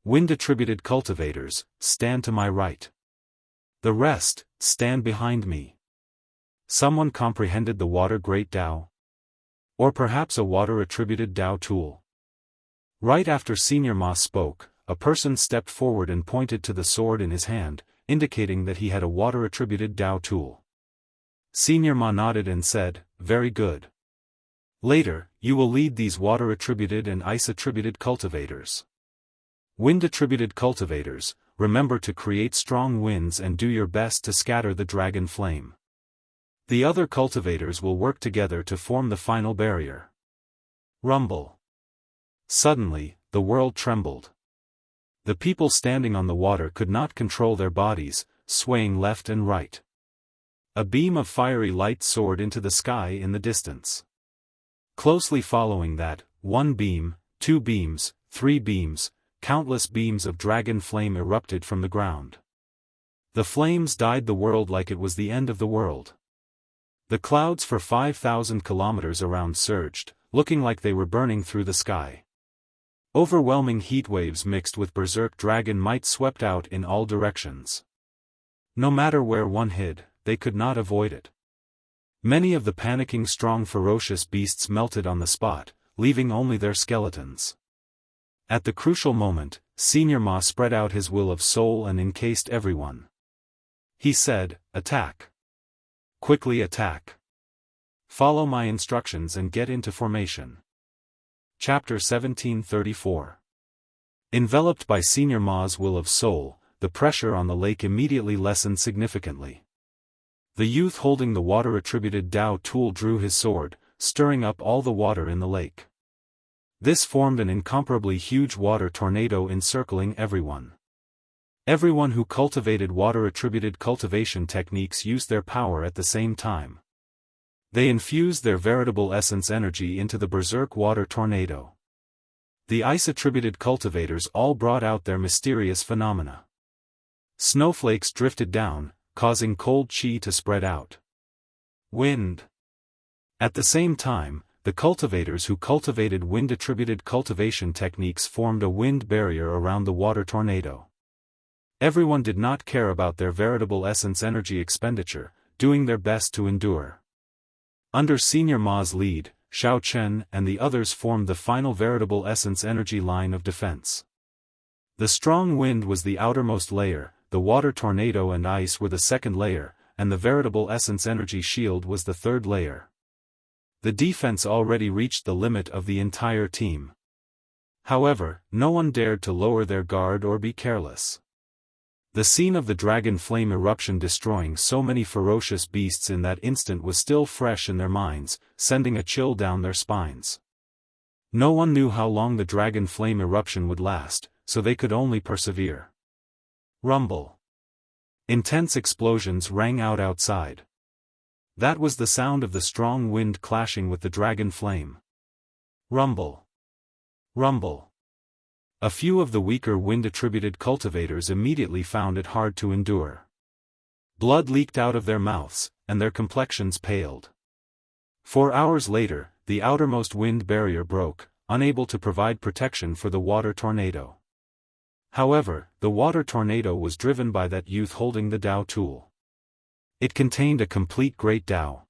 Wind-attributed cultivators, stand to my right. The rest, stand behind me. Someone comprehended the water great Dao? Or perhaps a water-attributed Dao tool? Right after Senior Ma spoke, a person stepped forward and pointed to the sword in his hand, indicating that he had a water-attributed Dao tool. Senior Ma nodded and said, very good. Later, you will lead these water-attributed and ice-attributed cultivators. Wind-attributed cultivators, remember to create strong winds and do your best to scatter the dragon flame. The other cultivators will work together to form the final barrier. Rumble. Suddenly, the world trembled. The people standing on the water could not control their bodies, swaying left and right. A beam of fiery light soared into the sky in the distance. Closely following that, 1 beam, 2 beams, 3 beams, countless beams of dragon flame erupted from the ground. The flames dyed the world like it was the end of the world. The clouds for 5,000 kilometers around surged, looking like they were burning through the sky. Overwhelming heat waves mixed with berserk dragon might swept out in all directions. No matter where one hid, they could not avoid it. Many of the panicking strong ferocious beasts melted on the spot, leaving only their skeletons. At the crucial moment, Senior Ma spread out his will of soul and encased everyone. He said, attack. Quickly attack. Follow my instructions and get into formation. Chapter 1734. Enveloped by Senior Ma's will of soul, the pressure on the lake immediately lessened significantly. The youth holding the water-attributed Dao tool drew his sword, stirring up all the water in the lake. This formed an incomparably huge water tornado encircling everyone. Everyone who cultivated water-attributed cultivation techniques used their power at the same time. They infused their veritable essence energy into the berserk water tornado. The ice-attributed cultivators all brought out their mysterious phenomena. Snowflakes drifted down, causing cold chi to spread out. Wind. At the same time, the cultivators who cultivated wind-attributed cultivation techniques formed a wind barrier around the water tornado. Everyone did not care about their veritable essence energy expenditure, doing their best to endure. Under Senior Ma's lead, Xiao Chen and the others formed the final veritable essence energy line of defense. The strong wind was the outermost layer, the water tornado and ice were the second layer, and the veritable essence energy shield was the third layer. The defense already reached the limit of the entire team. However, no one dared to lower their guard or be careless. The scene of the dragon flame eruption destroying so many ferocious beasts in that instant was still fresh in their minds, sending a chill down their spines. No one knew how long the dragon flame eruption would last, so they could only persevere. Rumble. Intense explosions rang out outside. That was the sound of the strong wind clashing with the dragon flame. Rumble. Rumble. A few of the weaker wind-attributed cultivators immediately found it hard to endure. Blood leaked out of their mouths, and their complexions paled. 4 hours later, the outermost wind barrier broke, unable to provide protection for the water tornado. However, the water tornado was driven by that youth holding the Dao tool. It contained a complete Great Dao.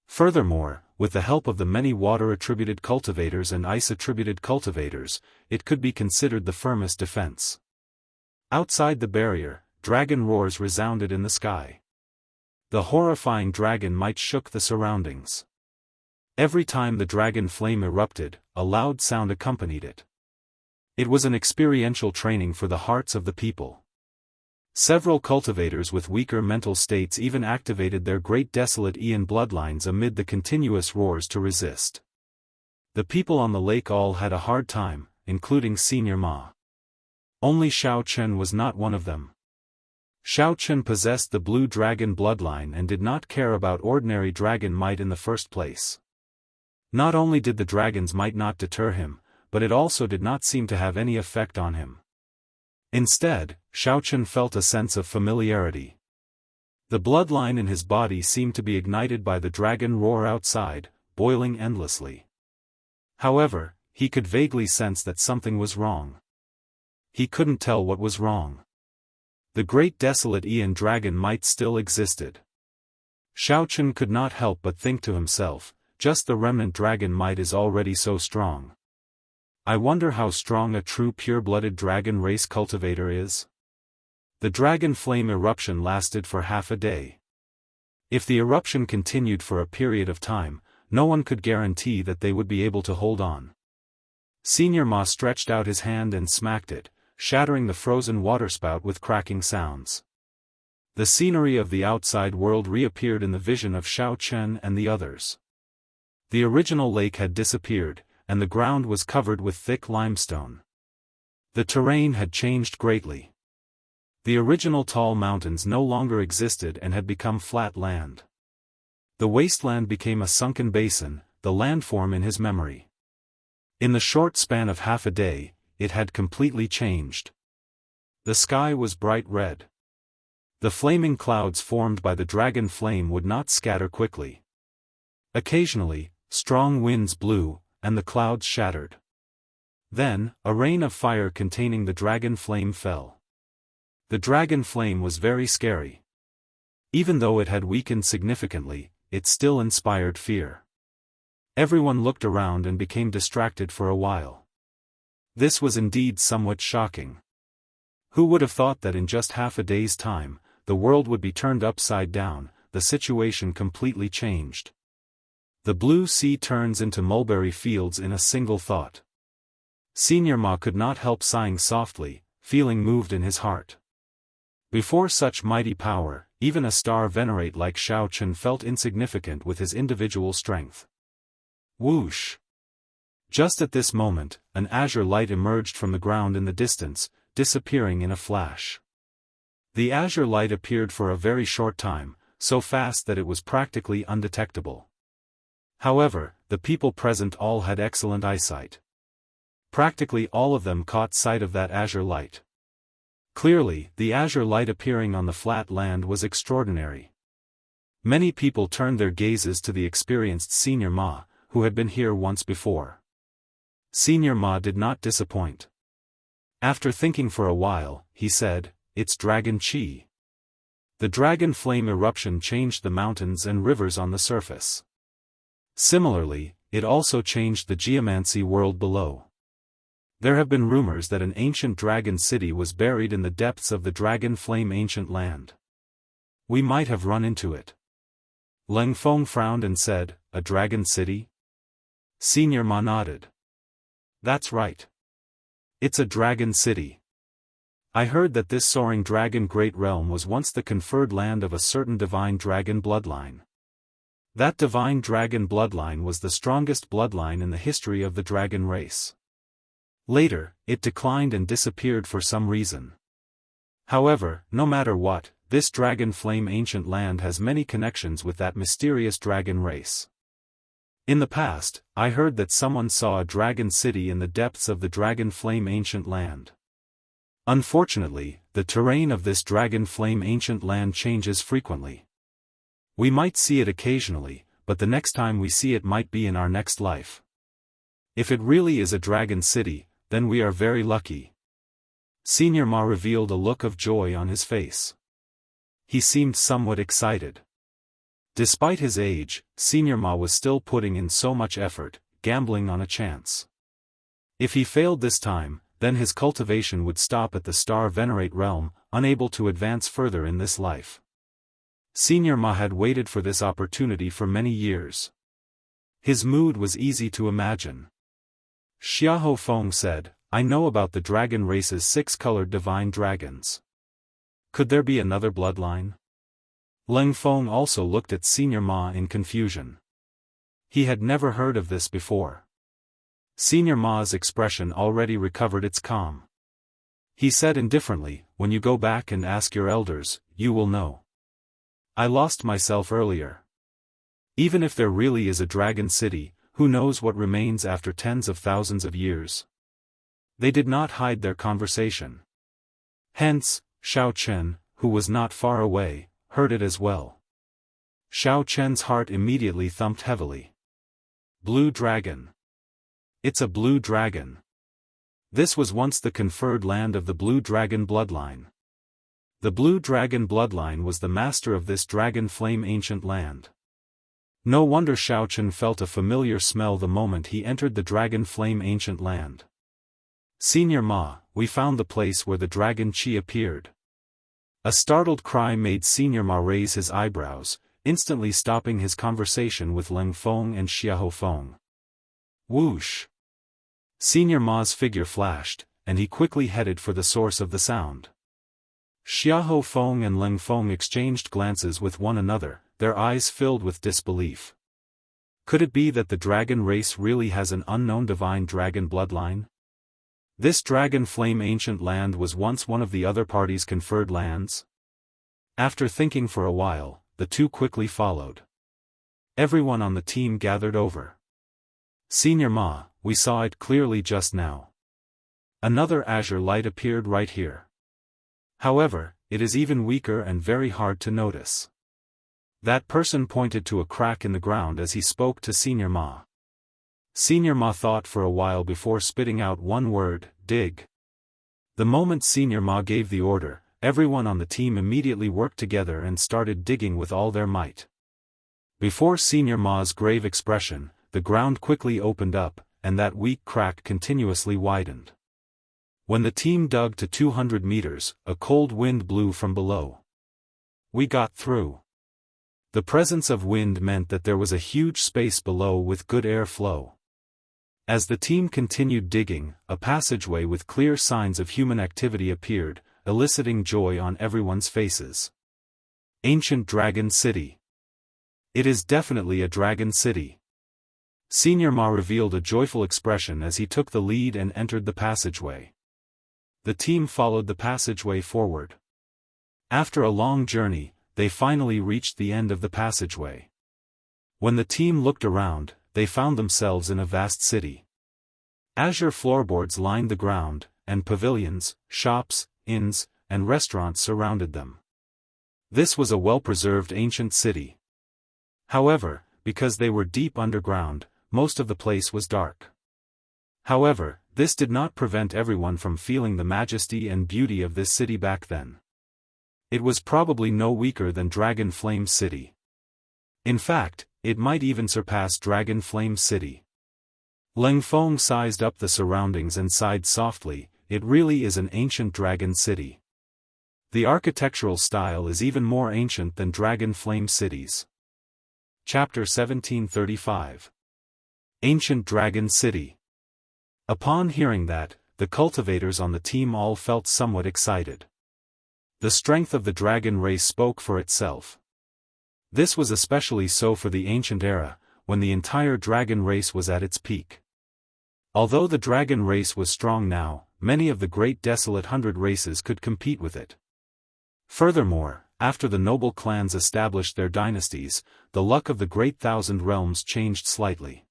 Furthermore, with the help of the many water-attributed cultivators and ice-attributed cultivators, it could be considered the firmest defense. Outside the barrier, dragon roars resounded in the sky. The horrifying dragon might shook the surroundings. Every time the dragon flame erupted, a loud sound accompanied it. It was an experiential training for the hearts of the people. Several cultivators with weaker mental states even activated their great desolate Ian bloodlines amid the continuous roars to resist. The people on the lake all had a hard time, including Senior Ma. Only Xiao Chen was not one of them. Xiao Chen possessed the blue dragon bloodline and did not care about ordinary dragon might in the first place. Not only did the dragon's might not deter him, but it also did not seem to have any effect on him. Instead, Xiao Chen felt a sense of familiarity. The bloodline in his body seemed to be ignited by the dragon roar outside, boiling endlessly. However, he could vaguely sense that something was wrong. He couldn't tell what was wrong. The great desolate Ian dragon might still existed. Xiao Chen could not help but think to himself, just the remnant dragon might is already so strong. I wonder how strong a true pure-blooded dragon race cultivator is. The dragon flame eruption lasted for half a day. If the eruption continued for a period of time, no one could guarantee that they would be able to hold on. Senior Ma stretched out his hand and smacked it, shattering the frozen waterspout with cracking sounds. The scenery of the outside world reappeared in the vision of Xiao Chen and the others. The original lake had disappeared, and the ground was covered with thick limestone. The terrain had changed greatly. The original tall mountains no longer existed and had become flat land. The wasteland became a sunken basin, the landform in his memory. In the short span of half a day, it had completely changed. The sky was bright red. The flaming clouds formed by the dragon flame would not scatter quickly. Occasionally, strong winds blew, and the clouds shattered. Then, a rain of fire containing the dragon flame fell. The dragon flame was very scary. Even though it had weakened significantly, it still inspired fear. Everyone looked around and became distracted for a while. This was indeed somewhat shocking. Who would have thought that in just half a day's time, the world would be turned upside down, the situation completely changed. The blue sea turns into mulberry fields in a single thought. Senior Ma could not help sighing softly, feeling moved in his heart. Before such mighty power, even a star venerate like Xiao Chen felt insignificant with his individual strength. Whoosh! Just at this moment, an azure light emerged from the ground in the distance, disappearing in a flash. The azure light appeared for a very short time, so fast that it was practically undetectable. However, the people present all had excellent eyesight. Practically all of them caught sight of that azure light. Clearly, the azure light appearing on the flat land was extraordinary. Many people turned their gazes to the experienced Senior Ma, who had been here once before. Senior Ma did not disappoint. After thinking for a while, he said, "It's Dragon Qi." The dragon flame eruption changed the mountains and rivers on the surface. Similarly, it also changed the geomancy world below. There have been rumors that an ancient dragon city was buried in the depths of the dragon flame ancient land. We might have run into it. Leng Feng frowned and said, "A dragon city?" Senior Ma nodded. "That's right. It's a dragon city. I heard that this soaring dragon great realm was once the conferred land of a certain divine dragon bloodline. That divine dragon bloodline was the strongest bloodline in the history of the dragon race. Later, it declined and disappeared for some reason. However, no matter what, this dragon flame ancient land has many connections with that mysterious dragon race. In the past, I heard that someone saw a dragon city in the depths of the dragon flame ancient land. Unfortunately, the terrain of this dragon flame ancient land changes frequently. We might see it occasionally, but the next time we see it might be in our next life. If it really is a dragon city, then we are very lucky. Senior Ma revealed a look of joy on his face. He seemed somewhat excited. Despite his age, Senior Ma was still putting in so much effort, gambling on a chance. If he failed this time, then his cultivation would stop at the Star Venerate realm, unable to advance further in this life. Senior Ma had waited for this opportunity for many years. His mood was easy to imagine. Xiahou Feng said, "I know about the dragon race's 6-colored divine dragons. Could there be another bloodline?" Leng Feng also looked at Senior Ma in confusion. He had never heard of this before. Senior Ma's expression already recovered its calm. He said indifferently, "When you go back and ask your elders, you will know. I lost myself earlier. Even if there really is a dragon city, who knows what remains after tens of thousands of years?" They did not hide their conversation. Hence, Xiao Chen, who was not far away, heard it as well. Xiao Chen's heart immediately thumped heavily. Blue dragon. It's a blue dragon. This was once the conferred land of the blue dragon bloodline. The blue dragon bloodline was the master of this dragon flame ancient land. No wonder Xiao Chen felt a familiar smell the moment he entered the dragon flame ancient land. "Senior Ma, we found the place where the dragon Qi appeared." A startled cry made Senior Ma raise his eyebrows, instantly stopping his conversation with Leng Feng and Xiahou Feng. Whoosh! Senior Ma's figure flashed, and he quickly headed for the source of the sound. Xiahou Feng and Leng Feng exchanged glances with one another, their eyes filled with disbelief. Could it be that the dragon race really has an unknown divine dragon bloodline? This dragon flame ancient land was once one of the other parties' conferred lands? After thinking for a while, the two quickly followed. Everyone on the team gathered over. "Senior Ma, we saw it clearly just now. Another azure light appeared right here. However, it is even weaker and very hard to notice." That person pointed to a crack in the ground as he spoke to Senior Ma. Senior Ma thought for a while before spitting out one word, "Dig." The moment Senior Ma gave the order, everyone on the team immediately worked together and started digging with all their might. Before Senior Ma's grave expression, the ground quickly opened up, and that weak crack continuously widened. When the team dug to 200 meters, a cold wind blew from below. "We got through." The presence of wind meant that there was a huge space below with good air flow. As the team continued digging, a passageway with clear signs of human activity appeared, eliciting joy on everyone's faces. Ancient Dragon City. It is definitely a dragon city. Senior Ma revealed a joyful expression as he took the lead and entered the passageway. The team followed the passageway forward. After a long journey, they finally reached the end of the passageway. When the team looked around, they found themselves in a vast city. Azure floorboards lined the ground, and pavilions, shops, inns, and restaurants surrounded them. This was a well-preserved ancient city. However, because they were deep underground, most of the place was dark. However, this did not prevent everyone from feeling the majesty and beauty of this city back then. It was probably no weaker than Dragon Flame City. In fact, it might even surpass Dragon Flame City. Leng Feng sized up the surroundings and sighed softly, "It really is an ancient dragon city. The architectural style is even more ancient than Dragon Flame Cities." Chapter 1735. Ancient Dragon City. Upon hearing that, the cultivators on the team all felt somewhat excited. The strength of the dragon race spoke for itself. This was especially so for the ancient era, when the entire dragon race was at its peak. Although the dragon race was strong now, many of the great desolate 100 races could compete with it. Furthermore, after the noble clans established their dynasties, the luck of the great 1,000 realms changed slightly.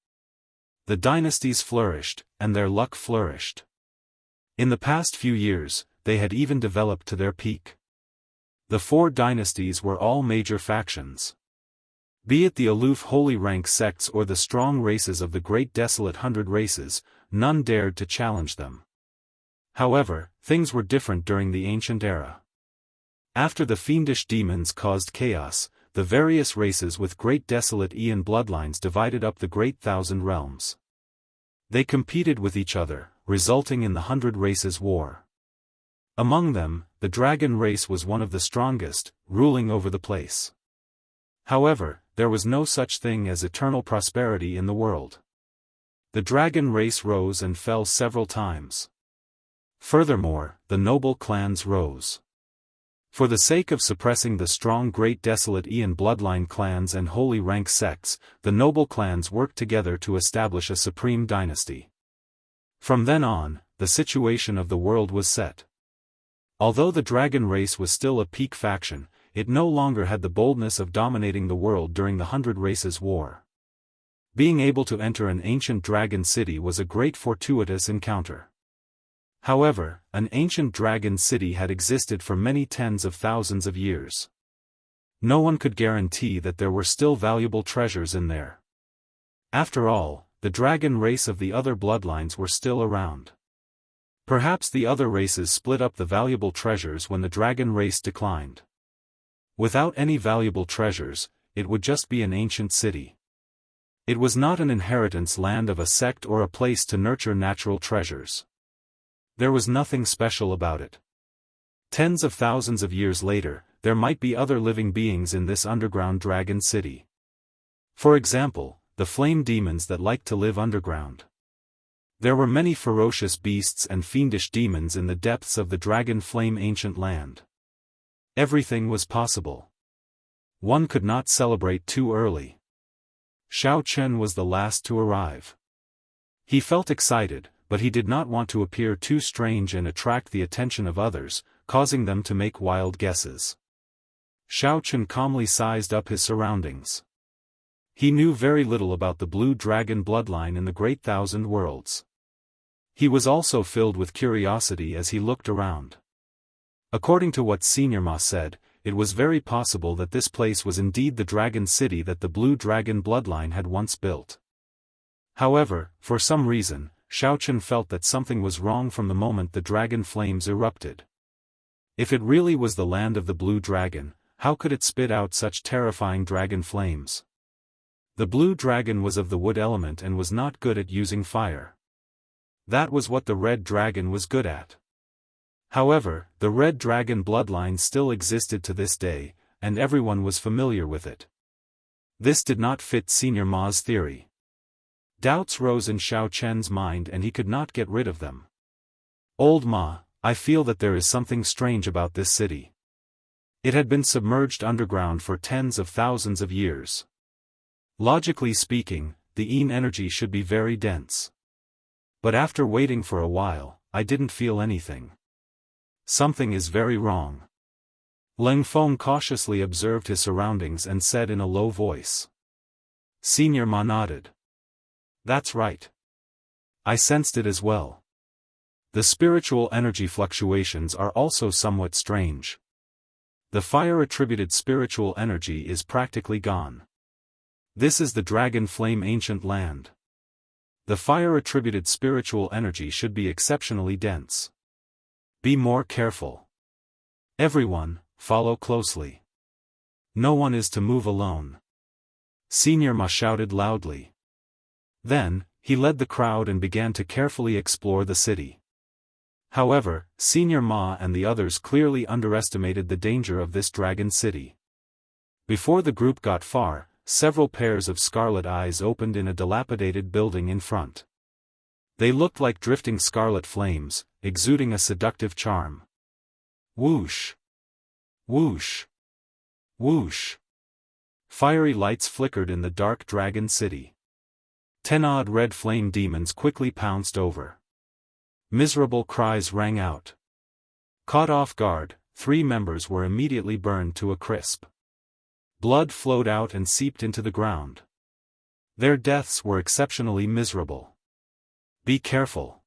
The dynasties flourished, and their luck flourished. In the past few years, they had even developed to their peak. The 4 dynasties were all major factions. Be it the aloof holy rank sects or the strong races of the great desolate 100 races, none dared to challenge them. However, things were different during the ancient era. After the fiendish demons caused chaos, the various races with great desolate Aeon bloodlines divided up the great 1,000 realms. They competed with each other, resulting in the 100 Races War. Among them, the dragon race was one of the strongest, ruling over the place. However, there was no such thing as eternal prosperity in the world. The dragon race rose and fell several times. Furthermore, the noble clans rose. For the sake of suppressing the strong great desolate Aeon bloodline clans and holy rank sects, the noble clans worked together to establish a supreme dynasty. From then on, the situation of the world was set. Although the dragon race was still a peak faction, it no longer had the boldness of dominating the world during the 100 Races War. Being able to enter an ancient dragon city was a great fortuitous encounter. However, an ancient dragon city had existed for many tens of thousands of years. No one could guarantee that there were still valuable treasures in there. After all, the dragon race of the other bloodlines were still around. Perhaps the other races split up the valuable treasures when the dragon race declined. Without any valuable treasures, it would just be an ancient city. It was not an inheritance land of a sect or a place to nurture natural treasures. There was nothing special about it. Tens of thousands of years later, there might be other living beings in this underground dragon city. For example, the flame demons that liked to live underground. There were many ferocious beasts and fiendish demons in the depths of the dragon flame ancient land. Everything was possible. One could not celebrate too early. Xiao Chen was the last to arrive. He felt excited, but he did not want to appear too strange and attract the attention of others, causing them to make wild guesses. Xiao Chen calmly sized up his surroundings. He knew very little about the blue dragon bloodline in the Great Thousand Worlds. He was also filled with curiosity as he looked around. According to what Senior Ma said, it was very possible that this place was indeed the dragon city that the blue dragon bloodline had once built. However, for some reason, Xiao Chen felt that something was wrong from the moment the dragon flames erupted. If it really was the land of the blue dragon, how could it spit out such terrifying dragon flames? The blue dragon was of the wood element and was not good at using fire. That was what the red dragon was good at. However, the red dragon bloodline still existed to this day, and everyone was familiar with it. This did not fit Senior Ma's theory. Doubts rose in Xiao Chen's mind and he could not get rid of them. Old Ma, I feel that there is something strange about this city. It had been submerged underground for tens of thousands of years. Logically speaking, the Yin energy should be very dense. But after waiting for a while, I didn't feel anything. Something is very wrong. Leng Feng cautiously observed his surroundings and said in a low voice. Senior Ma nodded. That's right. I sensed it as well. The spiritual energy fluctuations are also somewhat strange. The fire-attributed spiritual energy is practically gone. This is the dragon flame ancient land. The fire-attributed spiritual energy should be exceptionally dense. Be more careful. Everyone, follow closely. No one is to move alone. Senior Ma shouted loudly. Then, he led the crowd and began to carefully explore the city. However, Senior Ma and the others clearly underestimated the danger of this dragon city. Before the group got far, several pairs of scarlet eyes opened in a dilapidated building in front. They looked like drifting scarlet flames, exuding a seductive charm. Whoosh! Whoosh! Whoosh! Fiery lights flickered in the dark dragon city. 10 odd red flame demons quickly pounced over. Miserable cries rang out. Caught off guard, 3 members were immediately burned to a crisp. Blood flowed out and seeped into the ground. Their deaths were exceptionally miserable. Be careful.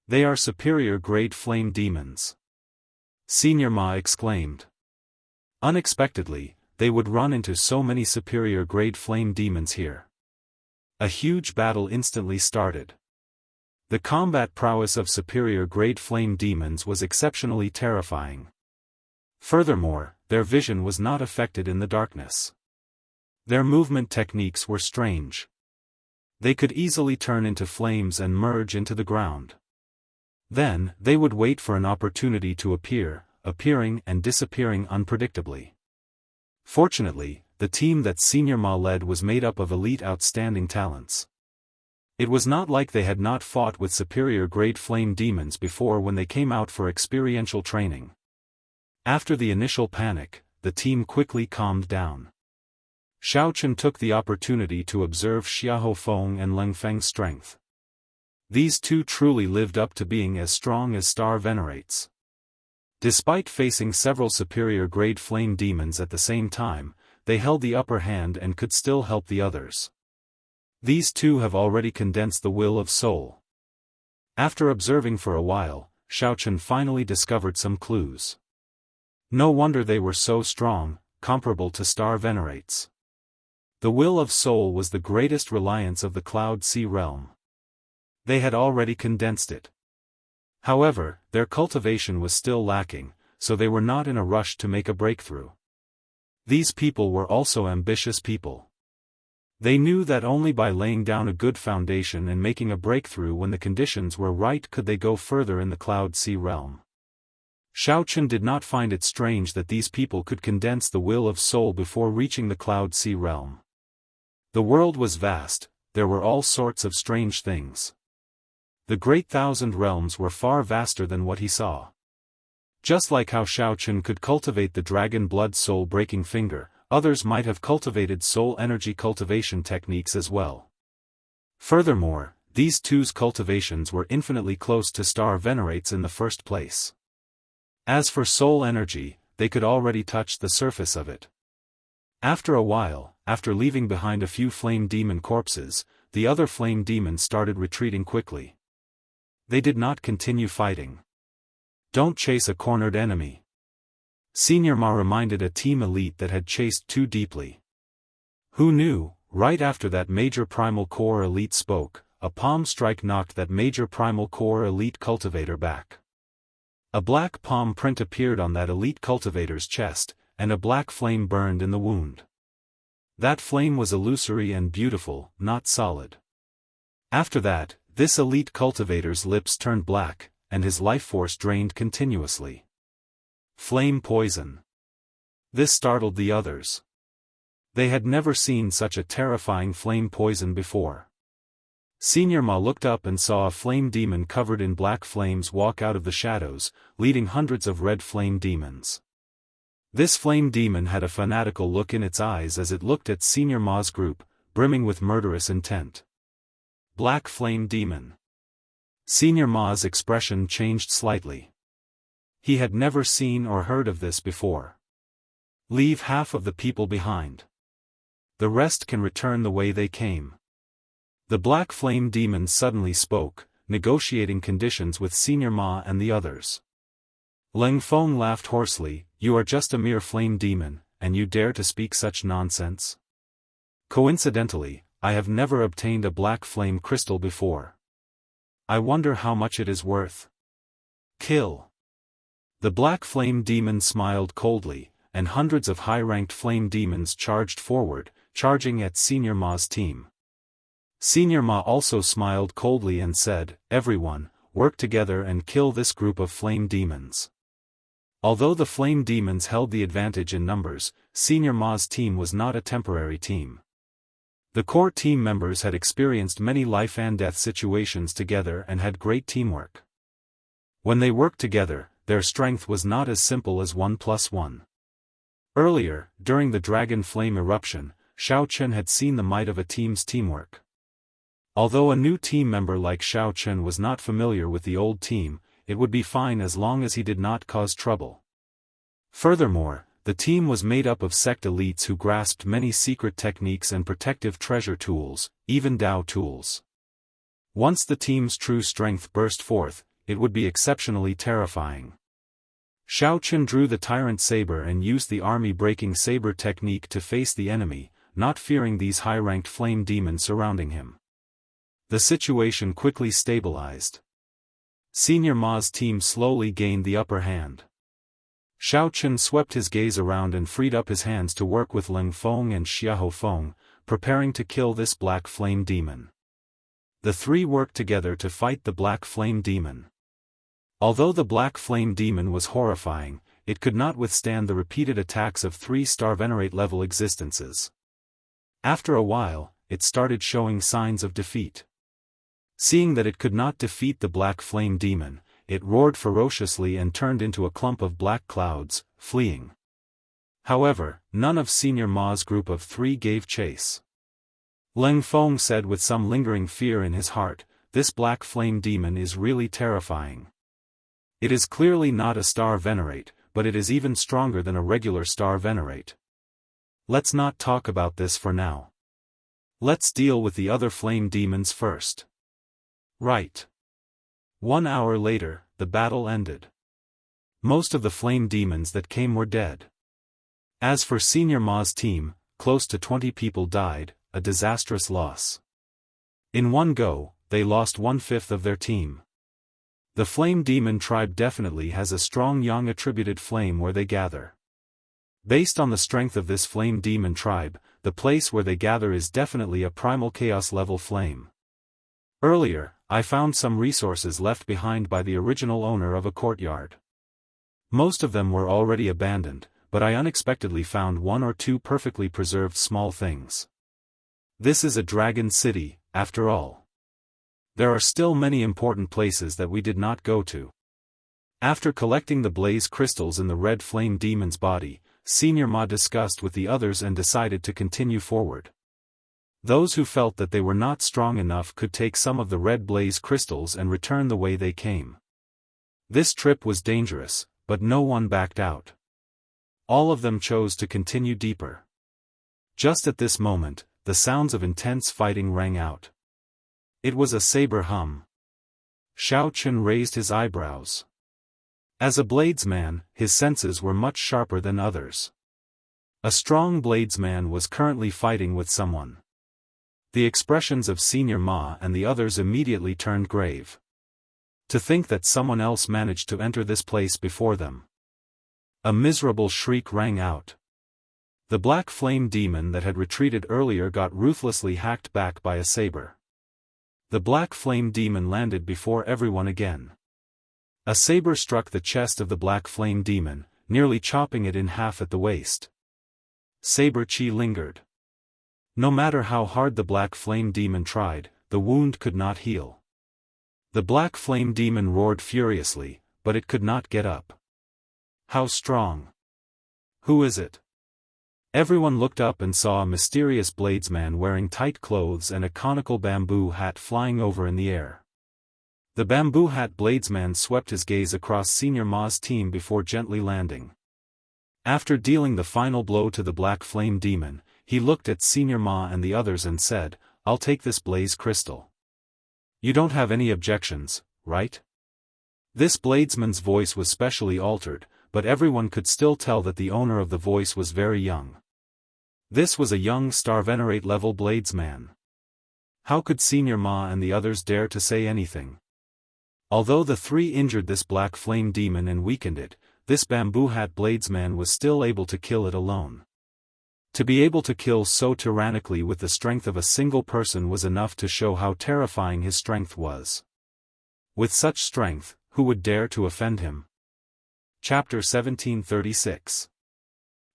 They are superior grade flame demons. Senior Ma exclaimed. Unexpectedly, they would run into so many superior-grade flame demons here. A huge battle instantly started. The combat prowess of superior-grade flame demons was exceptionally terrifying. Furthermore, their vision was not affected in the darkness. Their movement techniques were strange. They could easily turn into flames and merge into the ground. Then, they would wait for an opportunity to appear, appearing and disappearing unpredictably. Fortunately, the team that Senior Ma led was made up of elite outstanding talents. It was not like they had not fought with superior-grade flame demons before when they came out for experiential training. After the initial panic, the team quickly calmed down. Xiaochen took the opportunity to observe Xiahou Feng and Leng Feng's strength. These two truly lived up to being as strong as Star Venerates. Despite facing several superior-grade flame demons at the same time, they held the upper hand and could still help the others. These two have already condensed the will of soul. After observing for a while, Xiaochen finally discovered some clues. No wonder they were so strong, comparable to Star Venerates. The will of soul was the greatest reliance of the Cloud Sea realm. They had already condensed it. However, their cultivation was still lacking, so they were not in a rush to make a breakthrough. These people were also ambitious people. They knew that only by laying down a good foundation and making a breakthrough when the conditions were right could they go further in the Cloud Sea realm. Xiaochen did not find it strange that these people could condense the will of soul before reaching the Cloud Sea realm. The world was vast, there were all sorts of strange things. The Great Thousand Realms were far vaster than what he saw. Just like how Xiaochen could cultivate the dragon blood soul-breaking finger, others might have cultivated soul energy cultivation techniques as well. Furthermore, these two's cultivations were infinitely close to Star Venerates in the first place. As for soul energy, they could already touch the surface of it. After a while, after leaving behind a few flame demon corpses, the other flame demons started retreating quickly. They did not continue fighting. Don't chase a cornered enemy. Senior Ma reminded a team elite that had chased too deeply. Who knew, right after that Major Primal Core elite spoke, a palm strike knocked that Major Primal Core elite cultivator back. A black palm print appeared on that elite cultivator's chest, and a black flame burned in the wound. That flame was illusory and beautiful, not solid. After that, this elite cultivator's lips turned black, and his life force drained continuously. Flame poison. This startled the others. They had never seen such a terrifying flame poison before. Senior Ma looked up and saw a flame demon covered in black flames walk out of the shadows, leading hundreds of red flame demons. This flame demon had a fanatical look in its eyes as it looked at Senior Ma's group, brimming with murderous intent. Black Flame Demon. Senior Ma's expression changed slightly. He had never seen or heard of this before. Leave half of the people behind. The rest can return the way they came. The Black Flame Demon suddenly spoke, negotiating conditions with Senior Ma and the others. Leng Feng laughed hoarsely, "You are just a mere flame demon, and you dare to speak such nonsense? Coincidentally, I have never obtained a black flame crystal before. I wonder how much it is worth. Kill." The Black Flame Demon smiled coldly, and hundreds of high-ranked flame demons charged forward, charging at Senior Ma's team. Senior Ma also smiled coldly and said, "Everyone, work together and kill this group of flame demons." Although the flame demons held the advantage in numbers, Senior Ma's team was not a temporary team. The core team members had experienced many life and death situations together and had great teamwork. When they worked together, their strength was not as simple as 1+1. Earlier, during the dragon flame eruption, Xiaochen had seen the might of a team's teamwork. Although a new team member like Xiaochen was not familiar with the old team, it would be fine as long as he did not cause trouble. Furthermore, the team was made up of sect elites who grasped many secret techniques and protective treasure tools, even Dao tools. Once the team's true strength burst forth, it would be exceptionally terrifying. Xiaochen drew the tyrant saber and used the army-breaking saber technique to face the enemy, not fearing these high-ranked flame demons surrounding him. The situation quickly stabilized. Senior Ma's team slowly gained the upper hand. Xiaochen swept his gaze around and freed up his hands to work with Leng Feng and Xiahou Feng, preparing to kill this black flame demon. The three worked together to fight the black flame demon. Although the black flame demon was horrifying, it could not withstand the repeated attacks of 3-star Venerate level existences. After a while, it started showing signs of defeat. Seeing that it could not defeat the black flame demon, it roared ferociously and turned into a clump of black clouds, fleeing. However, none of Senior Ma's group of 3 gave chase. Leng Feng said with some lingering fear in his heart, "This black flame demon is really terrifying. It is clearly not a star Venerate, but it is even stronger than a regular star Venerate. Let's not talk about this for now. Let's deal with the other flame demons first." Right. 1 hour later, the battle ended. Most of the flame demons that came were dead. As for Senior Ma's team, close to 20 people died, a disastrous loss. In one go, they lost 1/5 of their team. The flame demon tribe definitely has a strong yang attributed flame where they gather. Based on the strength of this flame demon tribe, the place where they gather is definitely a primal chaos level flame. Earlier, I found some resources left behind by the original owner of a courtyard. Most of them were already abandoned, but I unexpectedly found 1 or 2 perfectly preserved small things. This is a dragon city, after all. There are still many important places that we did not go to. After collecting the blaze crystals in the red flame demon's body, Senior Ma discussed with the others and decided to continue forward. Those who felt that they were not strong enough could take some of the red blaze crystals and return the way they came. This trip was dangerous, but no one backed out. All of them chose to continue deeper. Just at this moment, the sounds of intense fighting rang out. It was a saber hum. Xiaochen raised his eyebrows. As a bladesman, his senses were much sharper than others. A strong bladesman was currently fighting with someone. The expressions of Senior Ma and the others immediately turned grave. To think that someone else managed to enter this place before them. A miserable shriek rang out. The black flame demon that had retreated earlier got ruthlessly hacked back by a saber. The black flame demon landed before everyone again. A saber struck the chest of the black flame demon, nearly chopping it in half at the waist. Saber chi lingered. No matter how hard the black flame demon tried, the wound could not heal. The black flame demon roared furiously, but it could not get up. How strong? Who is it? Everyone looked up and saw a mysterious bladesman wearing tight clothes and a conical bamboo hat flying over in the air. The bamboo hat bladesman swept his gaze across Senior Ma's team before gently landing. After dealing the final blow to the black flame demon, he looked at Senior Ma and the others and said, "I'll take this blaze crystal. You don't have any objections, right?" This bladesman's voice was specially altered, but everyone could still tell that the owner of the voice was very young. This was a young star Venerate level bladesman. How could Senior Ma and the others dare to say anything? Although the 3 injured this black flame demon and weakened it, this bamboo hat bladesman was still able to kill it alone. To be able to kill so tyrannically with the strength of a single person was enough to show how terrifying his strength was. With such strength, who would dare to offend him? Chapter 1736.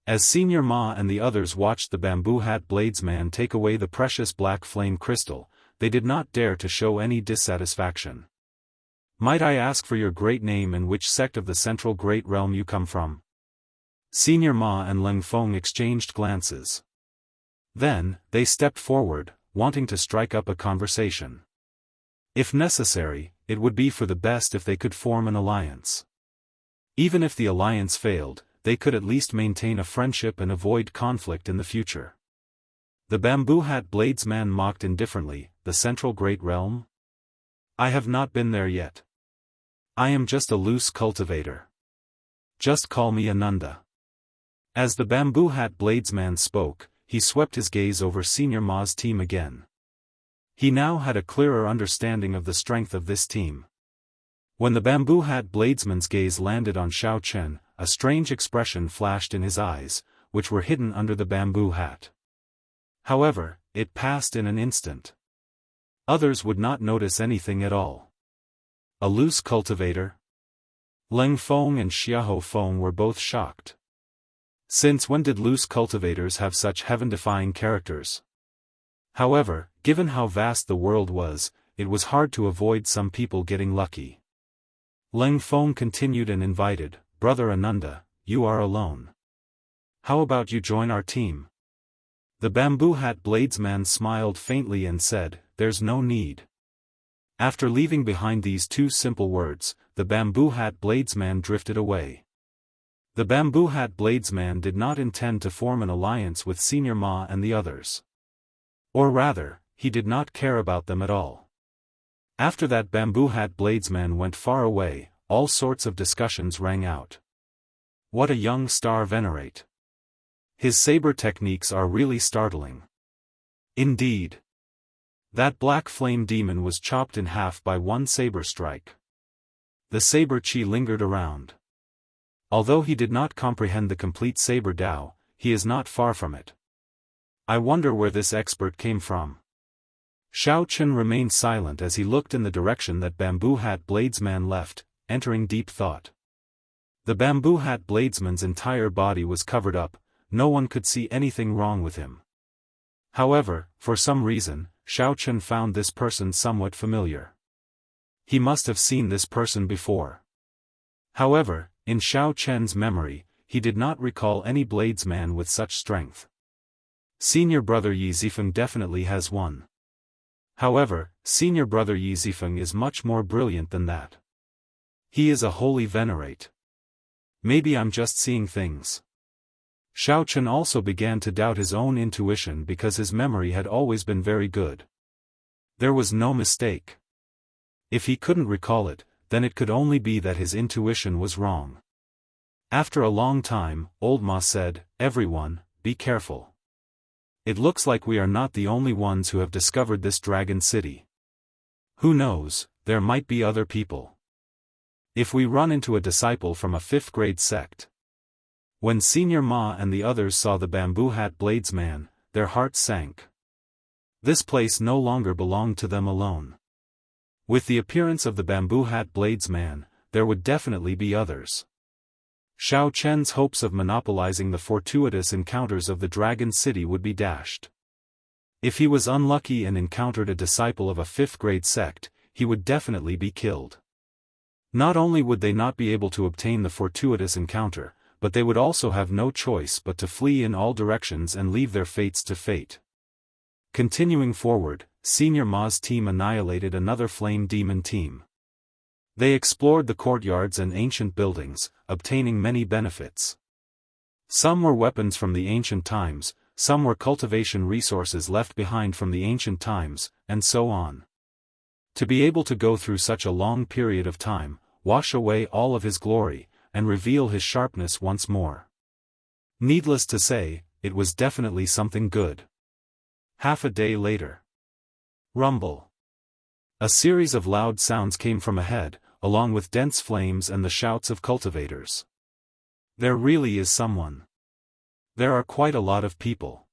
As Senior Ma and the others watched the bamboo hat bladesman take away the precious black flame crystal, they did not dare to show any dissatisfaction. "Might I ask for your great name and which sect of the central great realm you come from?" Senior Ma and Leng Feng exchanged glances. Then, they stepped forward, wanting to strike up a conversation. If necessary, it would be for the best if they could form an alliance. Even if the alliance failed, they could at least maintain a friendship and avoid conflict in the future. The bamboo hat bladesman mocked indifferently, "The central great realm? I have not been there yet. I am just a loose cultivator." Just call me Ananda. As the bamboo hat bladesman spoke, he swept his gaze over Senior Ma's team again. He now had a clearer understanding of the strength of this team. When the bamboo hat bladesman's gaze landed on Xiao Chen, a strange expression flashed in his eyes, which were hidden under the bamboo hat. However, it passed in an instant. Others would not notice anything at all. A loose cultivator? Leng Feng and Xiahou Feng were both shocked. Since when did loose cultivators have such heaven-defying characters? However, given how vast the world was, it was hard to avoid some people getting lucky. Leng Feng continued and invited, "Brother Ananda, you are alone. How about you join our team?" The bamboo hat bladesman smiled faintly and said, "There's no need." After leaving behind these two simple words, the bamboo hat bladesman drifted away. The bamboo hat bladesman did not intend to form an alliance with Senior Ma and the others. Or rather, he did not care about them at all. After that bamboo hat bladesman went far away, all sorts of discussions rang out. What a young star venerate! His saber techniques are really startling. Indeed. That black flame demon was chopped in half by one saber strike. The saber chi lingered around. Although he did not comprehend the complete saber Dao, he is not far from it. I wonder where this expert came from. Xiao Chen remained silent as he looked in the direction that bamboo hat bladesman left, entering deep thought. The bamboo hat bladesman's entire body was covered up, no one could see anything wrong with him. However, for some reason, Xiao Chen found this person somewhat familiar. He must have seen this person before. However, in Xiao Chen's memory, he did not recall any bladesman with such strength. Senior brother Yi Zifeng definitely has one. However, senior brother Yi Zifeng is much more brilliant than that. He is a holy venerate. Maybe I'm just seeing things. Xiao Chen also began to doubt his own intuition because his memory had always been very good. There was no mistake. If he couldn't recall it, then it could only be that his intuition was wrong. After a long time, Old Ma said, "Everyone, be careful. It looks like we are not the only ones who have discovered this dragon city. Who knows, there might be other people. If we run into a disciple from a 5th-grade sect." When Senior Ma and the others saw the bamboo hat bladesman, their hearts sank. This place no longer belonged to them alone. With the appearance of the bamboo hat bladesman, there would definitely be others. Xiao Chen's hopes of monopolizing the fortuitous encounters of the Dragon City would be dashed. If he was unlucky and encountered a disciple of a 5th-grade sect, he would definitely be killed. Not only would they not be able to obtain the fortuitous encounter, but they would also have no choice but to flee in all directions and leave their fates to fate. Continuing forward, Senior Ma's team annihilated another flame demon team. They explored the courtyards and ancient buildings, obtaining many benefits. Some were weapons from the ancient times, some were cultivation resources left behind from the ancient times, and so on. To be able to go through such a long period of time, wash away all of his glory, and reveal his sharpness once more. Needless to say, it was definitely something good. Half a day later. Rumble. A series of loud sounds came from ahead, along with dense flames and the shouts of cultivators. There really is someone. There are quite a lot of people.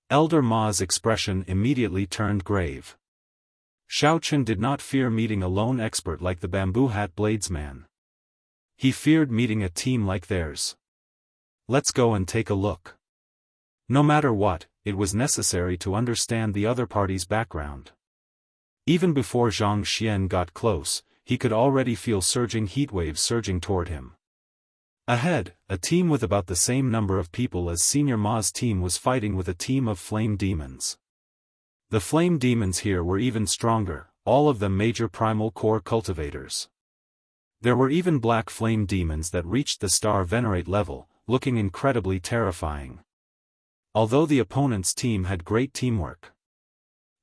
Elder Ma's expression immediately turned grave. Xiao Chen did not fear meeting a lone expert like the bamboo hat bladesman. He feared meeting a team like theirs. Let's go and take a look. No matter what, it was necessary to understand the other party's background. Even before Zhang Xian got close, he could already feel surging heatwaves surging toward him. Ahead, a team with about the same number of people as Senior Ma's team was fighting with a team of flame demons. The flame demons here were even stronger, all of them major primal core cultivators. There were even black flame demons that reached the star venerate level, looking incredibly terrifying. Although the opponent's team had great teamwork.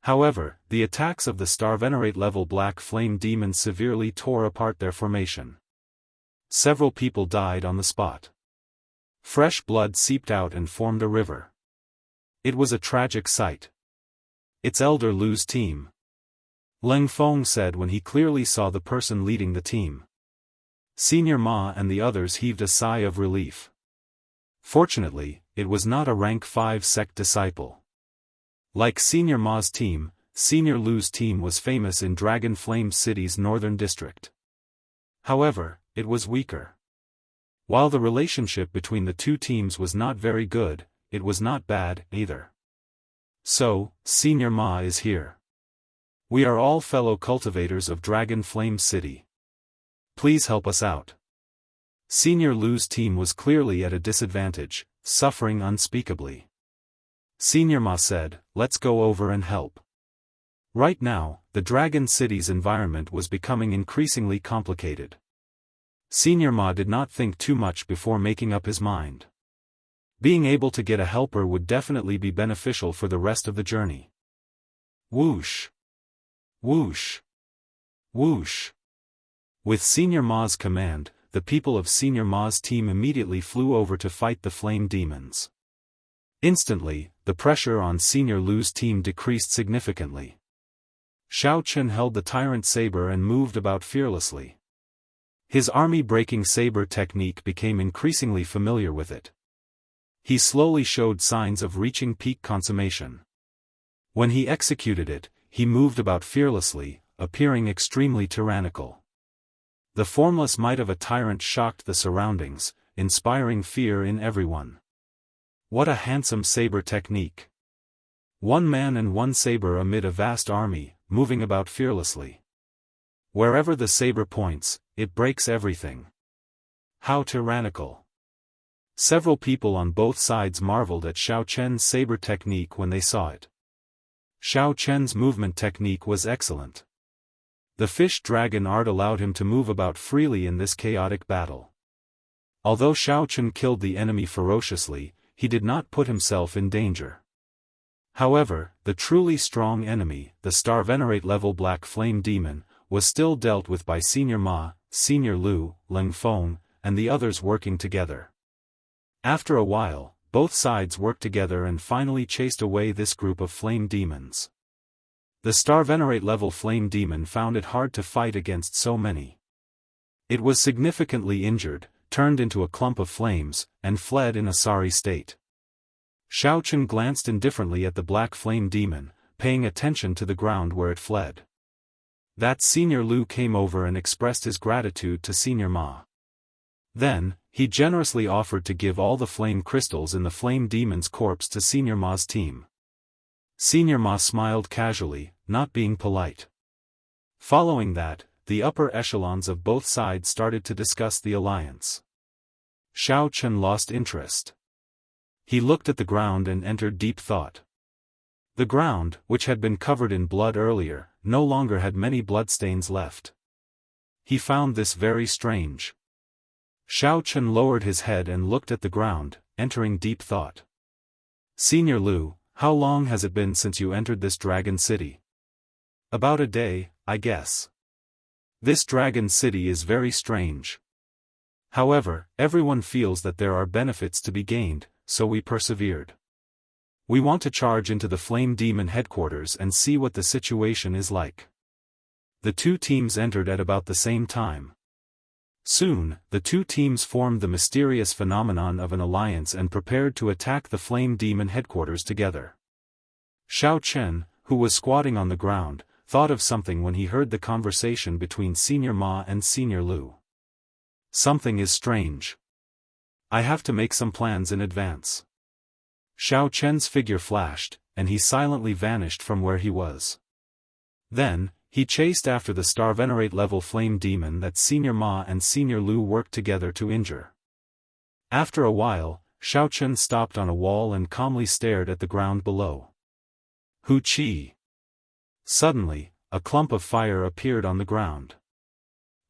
However, the attacks of the star venerate level black flame demons severely tore apart their formation. Several people died on the spot. Fresh blood seeped out and formed a river. It was a tragic sight. "It's Elder Lu's team," Leng Feng said when he clearly saw the person leading the team. Senior Ma and the others heaved a sigh of relief. Fortunately, it was not a rank 5 sect disciple. Like Senior Ma's team, Senior Lu's team was famous in Dragon Flame City's northern district. However, it was weaker. While the relationship between the two teams was not very good, it was not bad, either. "So, Senior Ma is here. We are all fellow cultivators of Dragon Flame City. Please help us out." Senior Lu's team was clearly at a disadvantage, suffering unspeakably. Senior Ma said, "Let's go over and help." Right now, the Dragon City's environment was becoming increasingly complicated. Senior Ma did not think too much before making up his mind. Being able to get a helper would definitely be beneficial for the rest of the journey. Whoosh! Whoosh! Whoosh! With Senior Ma's command, the people of Senior Ma's team immediately flew over to fight the flame demons. Instantly, the pressure on Senior Lu's team decreased significantly. Xiao Chen held the tyrant saber and moved about fearlessly. His army-breaking saber technique became increasingly familiar with it. He slowly showed signs of reaching peak consummation. When he executed it, he moved about fearlessly, appearing extremely tyrannical. The formless might of a tyrant shocked the surroundings, inspiring fear in everyone. What a handsome saber technique! One man and one saber amid a vast army, moving about fearlessly. Wherever the saber points, it breaks everything. How tyrannical! Several people on both sides marveled at Xiao Chen's saber technique when they saw it. Xiao Chen's movement technique was excellent. The fish dragon art allowed him to move about freely in this chaotic battle. Although Xiao Chen killed the enemy ferociously, he did not put himself in danger. However, the truly strong enemy, the Star Venerate level Black Flame Demon, was still dealt with by Senior Ma, Senior Lu, Leng Feng, and the others working together. After a while, both sides worked together and finally chased away this group of flame demons. The Star Venerate level Flame Demon found it hard to fight against so many. It was significantly injured, turned into a clump of flames, and fled in a sorry state. Xiao Chen glanced indifferently at the Black Flame Demon, paying attention to the ground where it fled. That Senior Lu came over and expressed his gratitude to Senior Ma. Then, he generously offered to give all the flame crystals in the Flame Demon's corpse to Senior Ma's team. Senior Ma smiled casually, not being polite. Following that, the upper echelons of both sides started to discuss the alliance. Xiao Chen lost interest. He looked at the ground and entered deep thought. The ground, which had been covered in blood earlier, no longer had many bloodstains left. He found this very strange. Xiao Chen lowered his head and looked at the ground, entering deep thought. "Senior Lu, how long has it been since you entered this dragon city?" "About a day, I guess. This dragon city is very strange. However, everyone feels that there are benefits to be gained, so we persevered. We want to charge into the Flame Demon headquarters and see what the situation is like." The two teams entered at about the same time. Soon, the two teams formed the mysterious phenomenon of an alliance and prepared to attack the Flame Demon headquarters together. Xiao Chen, who was squatting on the ground, thought of something when he heard the conversation between Senior Ma and Senior Lu. Something is strange. I have to make some plans in advance. Xiao Chen's figure flashed, and he silently vanished from where he was. Then, he chased after the Star Venerate level Flame Demon that Senior Ma and Senior Lu worked together to injure. After a while, Xiao Chen stopped on a wall and calmly stared at the ground below. Hu Qi. Suddenly, a clump of fire appeared on the ground.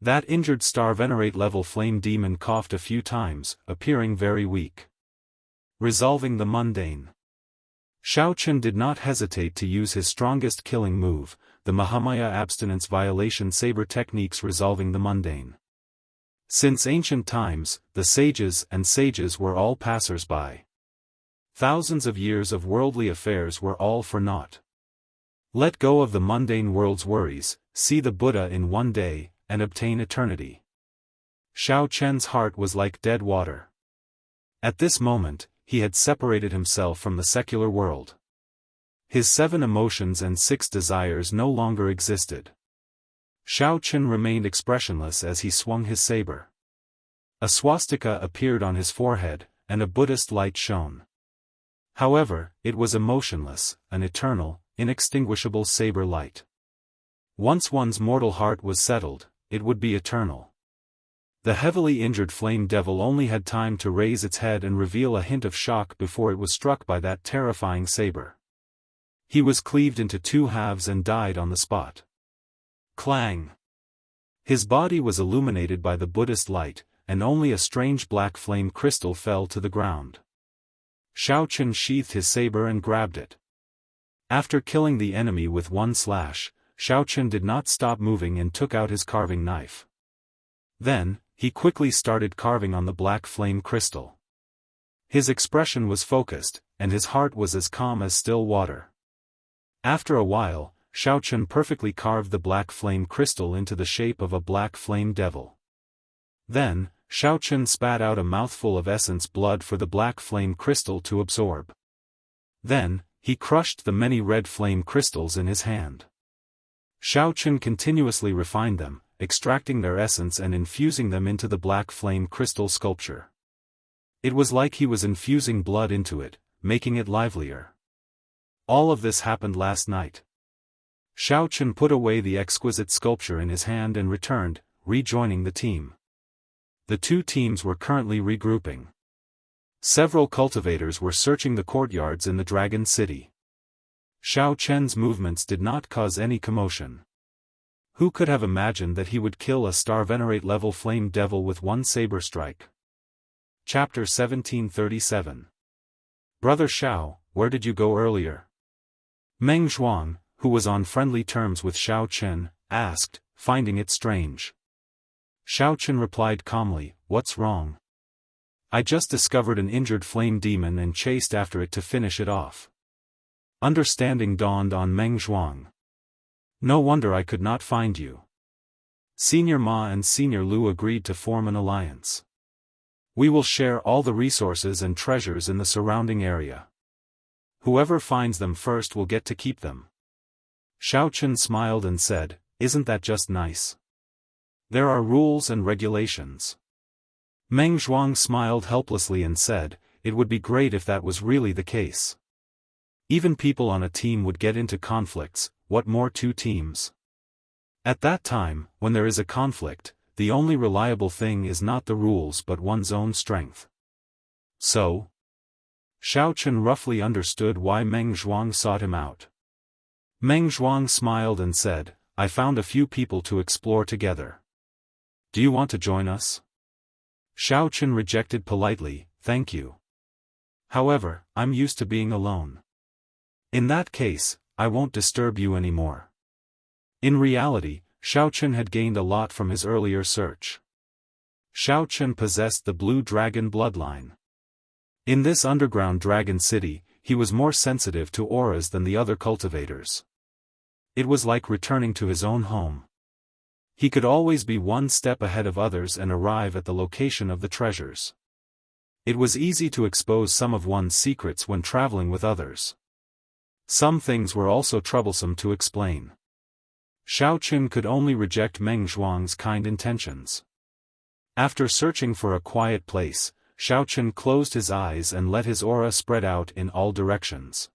That injured Star Venerate level Flame Demon coughed a few times, appearing very weak. Resolving the mundane. Xiao Chen did not hesitate to use his strongest killing move, the Mahamaya Abstinence Violation Saber Technique's Resolving the Mundane. Since ancient times, the sages and sages were all passers-by. Thousands of years of worldly affairs were all for naught. Let go of the mundane world's worries, see the Buddha in one day, and obtain eternity. Xiao Chen's heart was like dead water. At this moment, he had separated himself from the secular world. His 7 emotions and 6 desires no longer existed. Xiao Chen remained expressionless as he swung his saber. A swastika appeared on his forehead, and a Buddhist light shone. However, it was emotionless, an eternal, inextinguishable saber light. Once one's mortal heart was settled, it would be eternal. The heavily injured flame devil only had time to raise its head and reveal a hint of shock before it was struck by that terrifying saber. He was cleaved into 2 halves and died on the spot. Clang! His body was illuminated by the Buddhist light, and only a strange black flame crystal fell to the ground. Xiao Chen sheathed his saber and grabbed it. After killing the enemy with 1 slash, Xiao Chen did not stop moving and took out his carving knife. Then, he quickly started carving on the black flame crystal. His expression was focused, and his heart was as calm as still water. After a while, Xiao Chen perfectly carved the black flame crystal into the shape of a black flame devil. Then, Xiao Chen spat out a mouthful of essence blood for the black flame crystal to absorb. Then, he crushed the many red flame crystals in his hand. Xiao Chen continuously refined them, extracting their essence and infusing them into the black flame crystal sculpture. It was like he was infusing blood into it, making it livelier. All of this happened last night. Xiao Chen put away the exquisite sculpture in his hand and returned, rejoining the team. The 2 teams were currently regrouping. Several cultivators were searching the courtyards in the Dragon City. Xiao Chen's movements did not cause any commotion. Who could have imagined that he would kill a star venerate level flame devil with 1 saber strike? Chapter 1737. Brother Xiao, where did you go earlier? Meng Zhuang, who was on friendly terms with Xiao Chen, asked, finding it strange. Xiao Chen replied calmly, "What's wrong? I just discovered an injured flame demon and chased after it to finish it off." Understanding dawned on Meng Zhuang. "No wonder I could not find you." Senior Ma and Senior Lu agreed to form an alliance. "We will share all the resources and treasures in the surrounding area. Whoever finds them first will get to keep them." Xiao Chen smiled and said, "Isn't that just nice? There are rules and regulations." Meng Zhuang smiled helplessly and said, "It would be great if that was really the case. Even people on a team would get into conflicts, what more 2 teams? At that time, when there is a conflict, the only reliable thing is not the rules but one's own strength." So? Xiao Chen roughly understood why Meng Zhuang sought him out. Meng Zhuang smiled and said, "I found a few people to explore together. Do you want to join us?" Xiao Chen rejected politely, "Thank you. However, I'm used to being alone." "In that case, I won't disturb you anymore." In reality, Xiao Chen had gained a lot from his earlier search. Xiao Chen possessed the Blue Dragon bloodline. In this underground dragon city, he was more sensitive to auras than the other cultivators. It was like returning to his own home. He could always be 1 step ahead of others and arrive at the location of the treasures. It was easy to expose some of one's secrets when traveling with others. Some things were also troublesome to explain. Xiao Chen could only reject Meng Zhuang's kind intentions. After searching for a quiet place, Xiao Chen closed his eyes and let his aura spread out in all directions.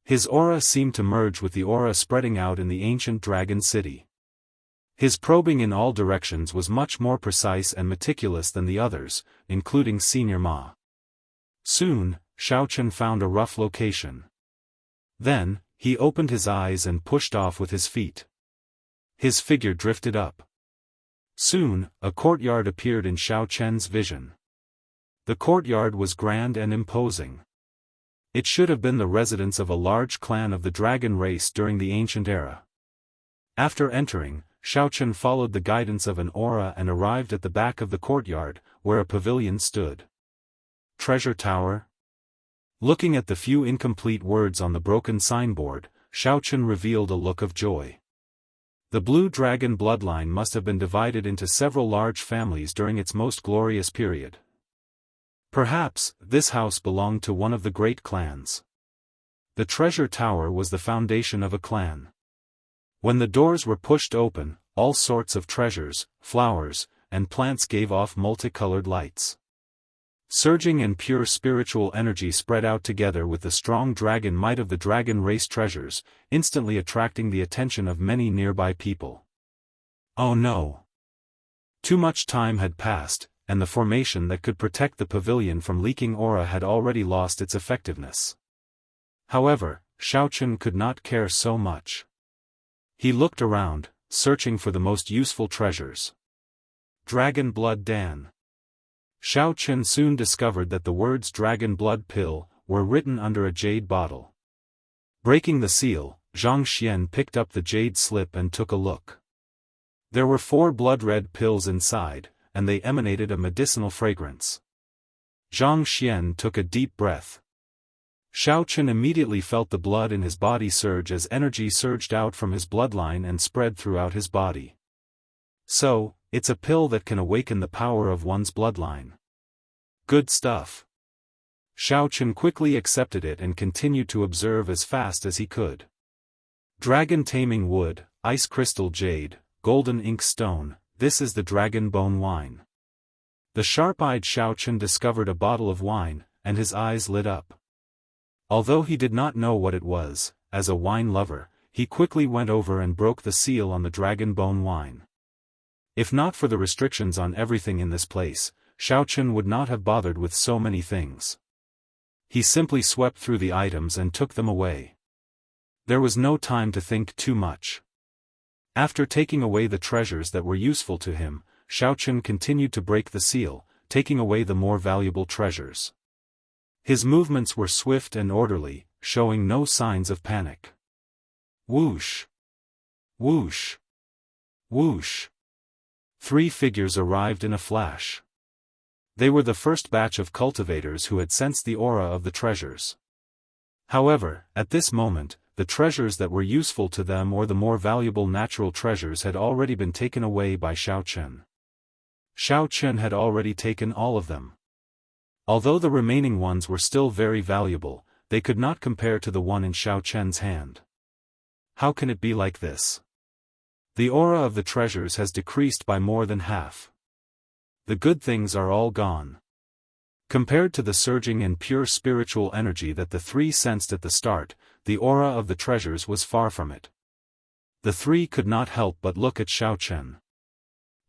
His aura seemed to merge with the aura spreading out in the ancient dragon city. His probing in all directions was much more precise and meticulous than the others, including Senior Ma. Soon, Xiao Chen found a rough location. Then, he opened his eyes and pushed off with his feet. His figure drifted up. Soon, a courtyard appeared in Xiao Chen's vision. The courtyard was grand and imposing. It should have been the residence of a large clan of the dragon race during the ancient era. After entering, Xiaochen followed the guidance of an aura and arrived at the back of the courtyard, where a pavilion stood. Treasure Tower? Looking at the few incomplete words on the broken signboard, Xiaochen revealed a look of joy. The Blue Dragon bloodline must have been divided into several large families during its most glorious period. Perhaps, this house belonged to one of the great clans. The treasure tower was the foundation of a clan. When the doors were pushed open, all sorts of treasures, flowers, and plants gave off multicolored lights. Surging and pure spiritual energy spread out together with the strong dragon might of the dragon race treasures, instantly attracting the attention of many nearby people. Oh no! Too much time had passed, and the formation that could protect the pavilion from leaking aura had already lost its effectiveness. However, Xiaochen could not care so much. He looked around, searching for the most useful treasures. Dragon Blood Dan. Xiaochen soon discovered that the words Dragon Blood Pill were written under a jade bottle. Breaking the seal, Zhang Xian picked up the jade slip and took a look. There were 4 blood-red pills inside, and they emanated a medicinal fragrance. Zhang Xian took a deep breath. Xiaochen immediately felt the blood in his body surge as energy surged out from his bloodline and spread throughout his body. So, it's a pill that can awaken the power of one's bloodline. Good stuff. Xiaochen quickly accepted it and continued to observe as fast as he could. Dragon Taming Wood, Ice Crystal Jade, Golden Ink Stone, this is the Dragon Bone Wine. The sharp-eyed Xiaochen discovered a bottle of wine, and his eyes lit up. Although he did not know what it was, as a wine lover, he quickly went over and broke the seal on the Dragon Bone Wine. If not for the restrictions on everything in this place, Xiaochen would not have bothered with so many things. He simply swept through the items and took them away. There was no time to think too much. After taking away the treasures that were useful to him, Xiaochen continued to break the seal, taking away the more valuable treasures. His movements were swift and orderly, showing no signs of panic. Whoosh! Whoosh! Whoosh! 3 figures arrived in a flash. They were the first batch of cultivators who had sensed the aura of the treasures. However, at this moment, the treasures that were useful to them or the more valuable natural treasures had already been taken away by Xiaochen. Xiaochen had already taken all of them. Although the remaining ones were still very valuable, they could not compare to the one in Xiaochen's hand. How can it be like this? The aura of the treasures has decreased by more than half. The good things are all gone. Compared to the surging and pure spiritual energy that the 3 sensed at the start, the aura of the treasures was far from it. The 3 could not help but look at Xiaochen.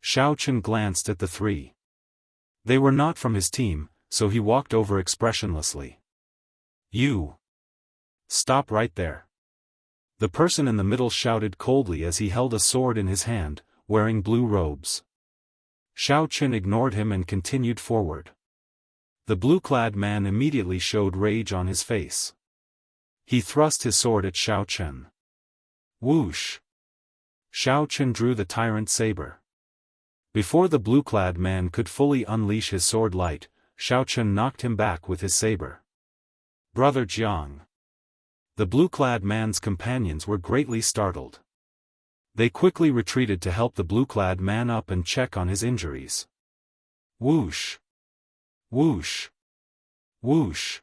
Xiaochen glanced at the 3. They were not from his team, so he walked over expressionlessly. You! Stop right there! The person in the middle shouted coldly as he held a sword in his hand, wearing blue robes. Xiaochen ignored him and continued forward. The blue-clad man immediately showed rage on his face. He thrust his sword at Xiaochen. Whoosh! Xiaochen drew the tyrant saber. Before the blue-clad man could fully unleash his sword light, Xiaochen knocked him back with his saber. Brother Jiang! The blue-clad man's companions were greatly startled. They quickly retreated to help the blue-clad man up and check on his injuries. Whoosh! Whoosh! Whoosh!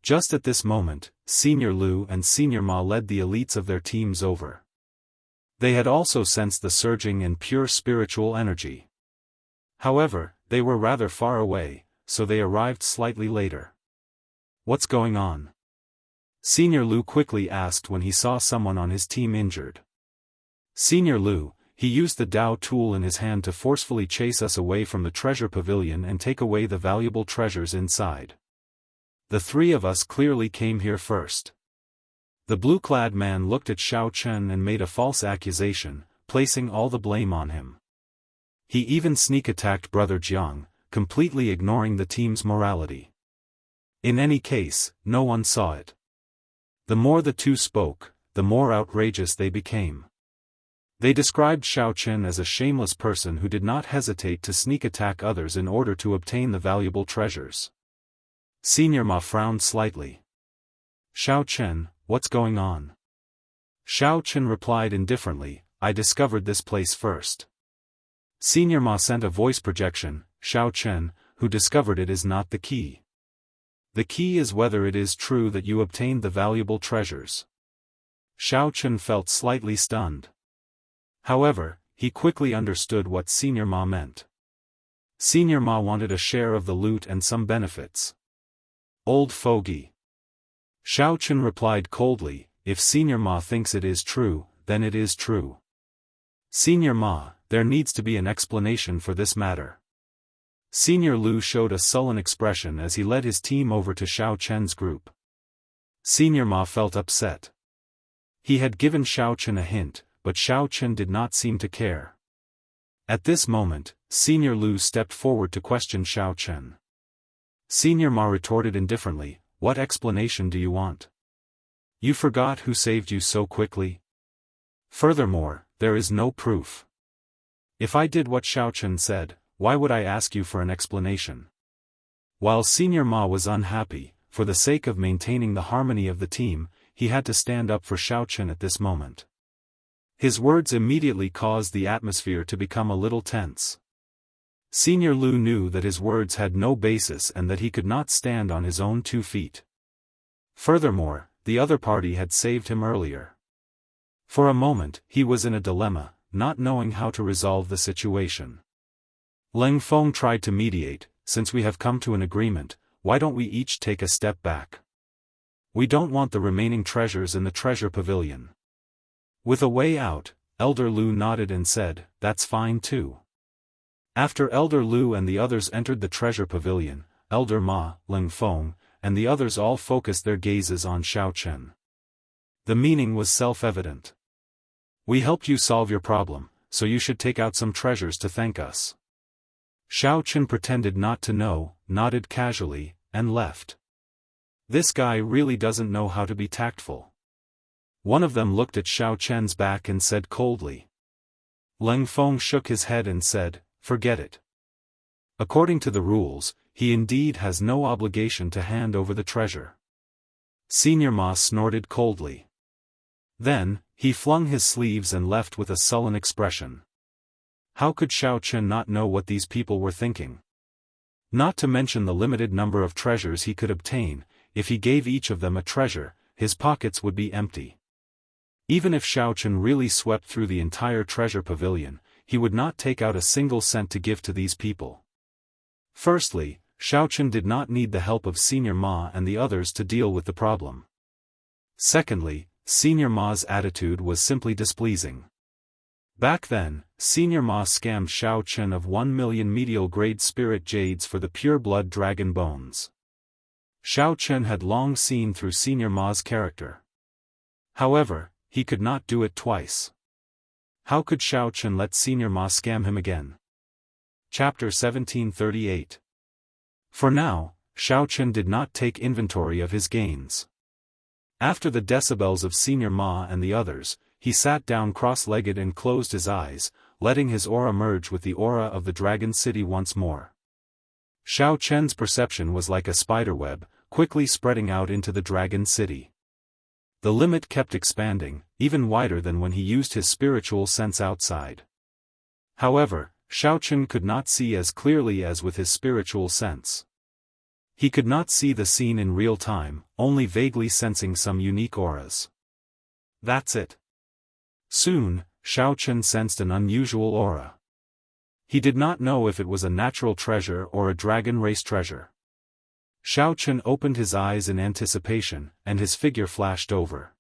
Just at this moment, Senior Lu and Senior Ma led the elites of their teams over. They had also sensed the surging and pure spiritual energy. However, they were rather far away, so they arrived slightly later. What's going on? Senior Lu quickly asked when he saw someone on his team injured. Senior Lu, he used the Dao tool in his hand to forcefully chase us away from the treasure pavilion and take away the valuable treasures inside. The 3 of us clearly came here first. The blue-clad man looked at Xiaochen and made a false accusation, placing all the blame on him. He even sneak-attacked Brother Jiang, completely ignoring the team's morality. In any case, no one saw it. The more the 2 spoke, the more outrageous they became. They described Xiao Chen as a shameless person who did not hesitate to sneak attack others in order to obtain the valuable treasures. Senior Ma frowned slightly. Xiao Chen, what's going on? Xiao Chen replied indifferently, I discovered this place first. Senior Ma sent a voice projection, Xiao Chen, who discovered it is not the key. The key is whether it is true that you obtained the valuable treasures. Xiao Chen felt slightly stunned. However, he quickly understood what Senior Ma meant. Senior Ma wanted a share of the loot and some benefits. Old fogey. Xiao Chen replied coldly, if Senior Ma thinks it is true, then it is true. Senior Ma, there needs to be an explanation for this matter. Senior Lu showed a sullen expression as he led his team over to Xiao Chen's group. Senior Ma felt upset. He had given Xiao Chen a hint, but Xiao Chen did not seem to care. At this moment, Senior Lu stepped forward to question Xiao Chen. Senior Ma retorted indifferently, what explanation do you want? You forgot who saved you so quickly? Furthermore, there is no proof. If I did what Xiao Chen said, why would I ask you for an explanation? While Senior Ma was unhappy, for the sake of maintaining the harmony of the team, he had to stand up for Xiao Chen at this moment. His words immediately caused the atmosphere to become a little tense. Senior Lu knew that his words had no basis and that he could not stand on his own 2 feet. Furthermore, the other party had saved him earlier. For a moment, he was in a dilemma, not knowing how to resolve the situation. Leng Feng tried to mediate, since we have come to an agreement, why don't we each take a step back? We don't want the remaining treasures in the treasure pavilion. With a way out, Elder Lu nodded and said, that's fine too. After Elder Lu and the others entered the treasure pavilion, Elder Ma, Leng Feng, and the others all focused their gazes on Xiao Chen. The meaning was self-evident. We helped you solve your problem, so you should take out some treasures to thank us. Xiao Chen pretended not to know, nodded casually, and left. This guy really doesn't know how to be tactful. One of them looked at Xiao Chen's back and said coldly. Leng Feng shook his head and said, forget it. According to the rules, he indeed has no obligation to hand over the treasure. Senior Ma snorted coldly. Then, he flung his sleeves and left with a sullen expression. How could Xiao Chen not know what these people were thinking? Not to mention the limited number of treasures he could obtain, if he gave each of them a treasure, his pockets would be empty. Even if Xiao Chen really swept through the entire treasure pavilion, he would not take out a single cent to give to these people. Firstly, Xiao Chen did not need the help of Senior Ma and the others to deal with the problem. Secondly, Senior Ma's attitude was simply displeasing. Back then, Senior Ma scammed Xiao Chen of 1 million medial-grade spirit jades for the pure-blood dragon bones. Xiao Chen had long seen through Senior Ma's character. However, he could not do it twice. How could Xiao Chen let Senior Ma scam him again? Chapter 1738. For now, Xiao Chen did not take inventory of his gains. After the decibels of Senior Ma and the others, he sat down cross-legged and closed his eyes, letting his aura merge with the aura of the Dragon City once more. Xiao Chen's perception was like a spiderweb, quickly spreading out into the Dragon City. The limit kept expanding, even wider than when he used his spiritual sense outside. However, Xiao Chen could not see as clearly as with his spiritual sense. He could not see the scene in real time, only vaguely sensing some unique auras. That's it. Soon, Xiao Chen sensed an unusual aura. He did not know if it was a natural treasure or a dragon race treasure. Xiao Chen opened his eyes in anticipation, and his figure flashed over.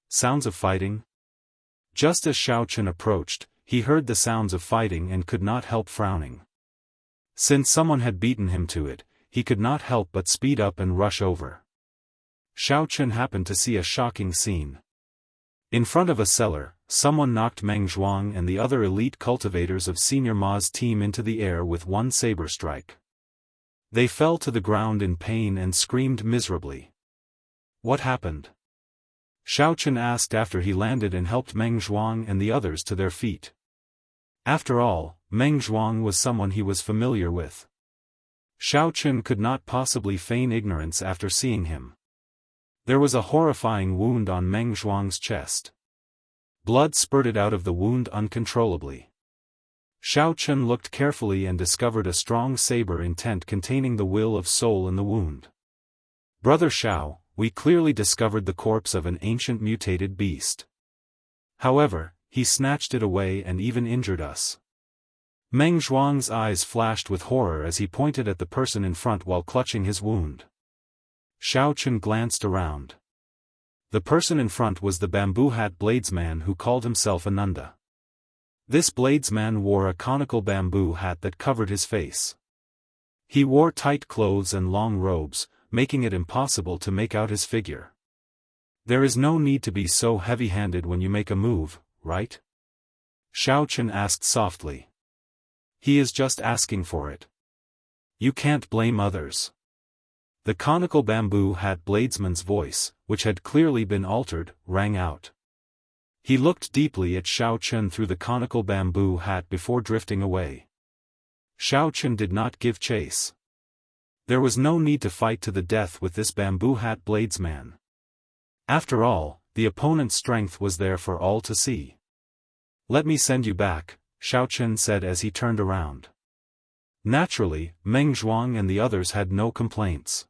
Sounds of fighting? Just as Xiao Chen approached, he heard the sounds of fighting and could not help frowning. Since someone had beaten him to it, he could not help but speed up and rush over. Xiao Chen happened to see a shocking scene. In front of a cellar, someone knocked Meng Zhuang and the other elite cultivators of Senior Ma's team into the air with one saber strike. They fell to the ground in pain and screamed miserably. What happened? Xiao Chen asked after he landed and helped Meng Zhuang and the others to their feet. After all, Meng Zhuang was someone he was familiar with. Xiao Chen could not possibly feign ignorance after seeing him. There was a horrifying wound on Meng Zhuang's chest. Blood spurted out of the wound uncontrollably. Xiao Chen looked carefully and discovered a strong saber intent containing the will of soul in the wound. "Brother Xiao, we clearly discovered the corpse of an ancient mutated beast. However, he snatched it away and even injured us." Meng Zhuang's eyes flashed with horror as he pointed at the person in front while clutching his wound. Xiao Chen glanced around. The person in front was the bamboo hat bladesman who called himself Ananda. This bladesman wore a conical bamboo hat that covered his face. He wore tight clothes and long robes, making it impossible to make out his figure. "There is no need to be so heavy-handed when you make a move, right?" Xiao Chen asked softly. "He is just asking for it. You can't blame others." The conical bamboo hat bladesman's voice, which had clearly been altered, rang out. He looked deeply at Xiao Chen through the conical bamboo hat before drifting away. Xiao Chen did not give chase. There was no need to fight to the death with this bamboo hat bladesman. After all, the opponent's strength was there for all to see. "Let me send you back," Xiao Chen said as he turned around. Naturally, Meng Zhuang and the others had no complaints.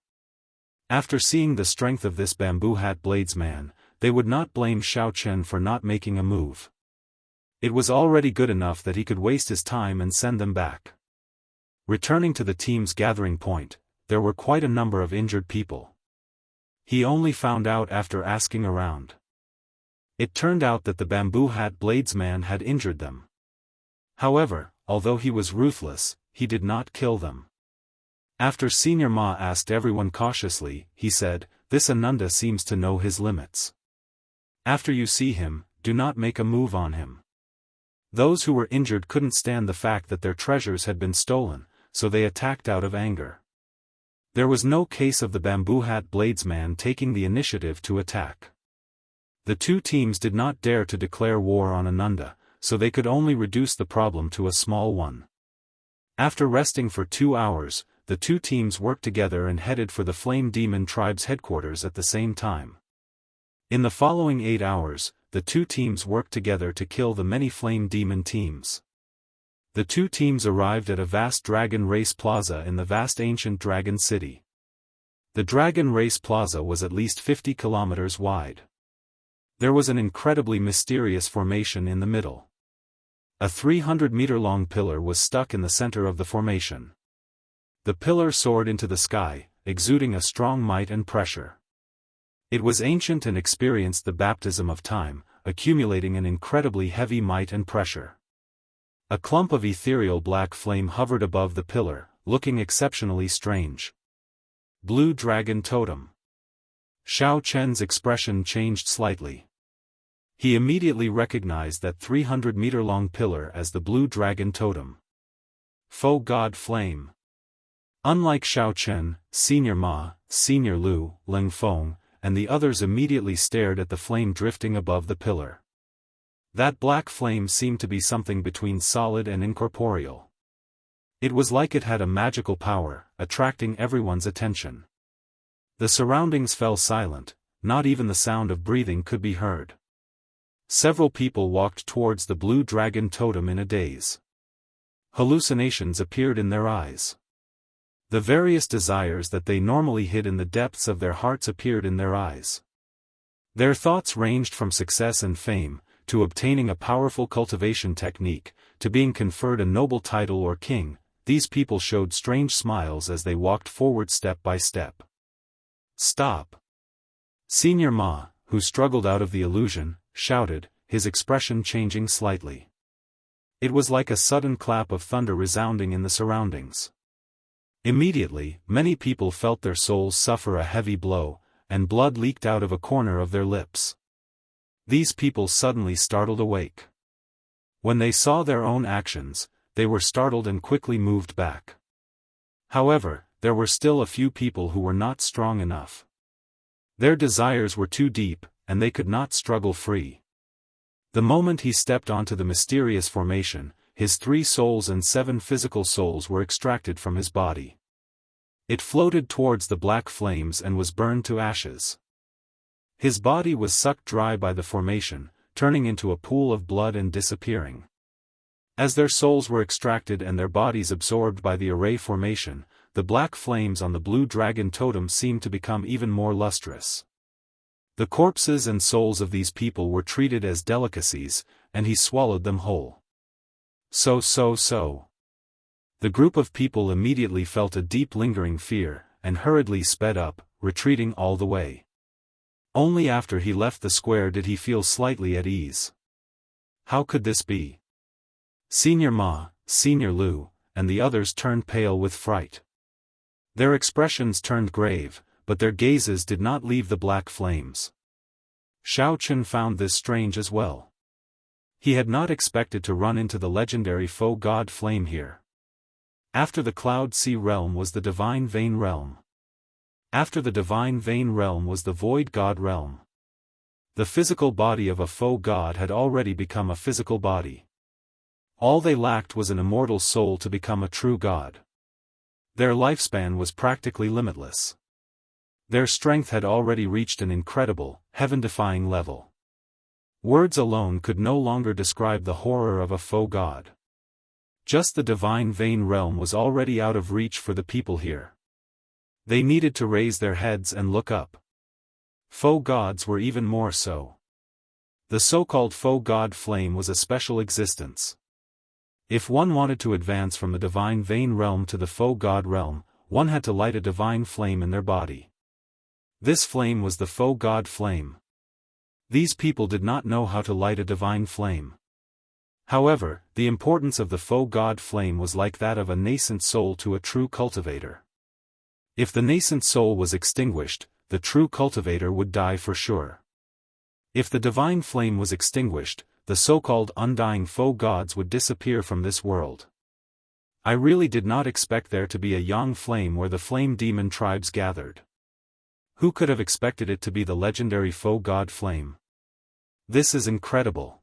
After seeing the strength of this bamboo hat bladesman, they would not blame Xiao Chen for not making a move. It was already good enough that he could waste his time and send them back. Returning to the team's gathering point, there were quite a number of injured people. He only found out after asking around. It turned out that the bamboo hat bladesman had injured them. However, although he was ruthless, he did not kill them. After Senior Ma asked everyone cautiously, he said, "This Ananda seems to know his limits. After you see him, do not make a move on him." Those who were injured couldn't stand the fact that their treasures had been stolen, so they attacked out of anger. There was no case of the bamboo hat bladesman taking the initiative to attack. The two teams did not dare to declare war on Ananda, so they could only reduce the problem to a small one. After resting for 2 hours, the two teams worked together and headed for the Flame Demon Tribe's headquarters at the same time. In the following 8 hours, the two teams worked together to kill the many Flame Demon teams. The two teams arrived at a vast dragon race plaza in the vast ancient dragon city. The dragon race plaza was at least 50 kilometers wide. There was an incredibly mysterious formation in the middle. A 300-meter-long pillar was stuck in the center of the formation. The pillar soared into the sky, exuding a strong might and pressure. It was ancient and experienced the baptism of time, accumulating an incredibly heavy might and pressure. A clump of ethereal black flame hovered above the pillar, looking exceptionally strange. Blue Dragon Totem. Xiao Chen's expression changed slightly. He immediately recognized that 300-meter-long pillar as the Blue Dragon Totem. Foe God Flame. Unlike Xiao Chen, Senior Ma, Senior Lu, Ling Feng, and the others immediately stared at the flame drifting above the pillar. That black flame seemed to be something between solid and incorporeal. It was like it had a magical power, attracting everyone's attention. The surroundings fell silent, not even the sound of breathing could be heard. Several people walked towards the Blue Dragon Totem in a daze. Hallucinations appeared in their eyes. The various desires that they normally hid in the depths of their hearts appeared in their eyes. Their thoughts ranged from success and fame, to obtaining a powerful cultivation technique, to being conferred a noble title or king. These people showed strange smiles as they walked forward step by step. "Stop!" Senior Ma, who struggled out of the illusion, shouted, his expression changing slightly. It was like a sudden clap of thunder resounding in the surroundings. Immediately, many people felt their souls suffer a heavy blow, and blood leaked out of a corner of their lips. These people suddenly startled awake. When they saw their own actions, they were startled and quickly moved back. However, there were still a few people who were not strong enough. Their desires were too deep, and they could not struggle free. The moment he stepped onto the mysterious formation, his 3 souls and 7 physical souls were extracted from his body. It floated towards the black flames and was burned to ashes. His body was sucked dry by the formation, turning into a pool of blood and disappearing. As their souls were extracted and their bodies absorbed by the array formation, the black flames on the blue dragon totem seemed to become even more lustrous. The corpses and souls of these people were treated as delicacies, and he swallowed them whole. So. The group of people immediately felt a deep lingering fear, and hurriedly sped up, retreating all the way. Only after he left the square did he feel slightly at ease. How could this be? Senior Ma, Senior Lu, and the others turned pale with fright. Their expressions turned grave, but their gazes did not leave the black flames. Xiaochen found this strange as well. He had not expected to run into the legendary foe god flame here. After the Cloud Sea realm was the Divine Vein realm. After the Divine Vein realm was the Void God realm. The physical body of a foe god had already become a physical body. All they lacked was an immortal soul to become a true god. Their lifespan was practically limitless. Their strength had already reached an incredible, heaven-defying level. Words alone could no longer describe the horror of a foe god. Just the Divine Vein realm was already out of reach for the people here. They needed to raise their heads and look up. Foe gods were even more so. The so-called foe god flame was a special existence. If one wanted to advance from the Divine Vein realm to the foe god realm, one had to light a divine flame in their body. This flame was the foe god flame. These people did not know how to light a divine flame. However, the importance of the foe god flame was like that of a nascent soul to a true cultivator. If the nascent soul was extinguished, the true cultivator would die for sure. If the divine flame was extinguished, the so-called undying foe gods would disappear from this world. I really did not expect there to be a Yang flame where the flame demon tribes gathered. Who could have expected it to be the legendary foe god flame? This is incredible.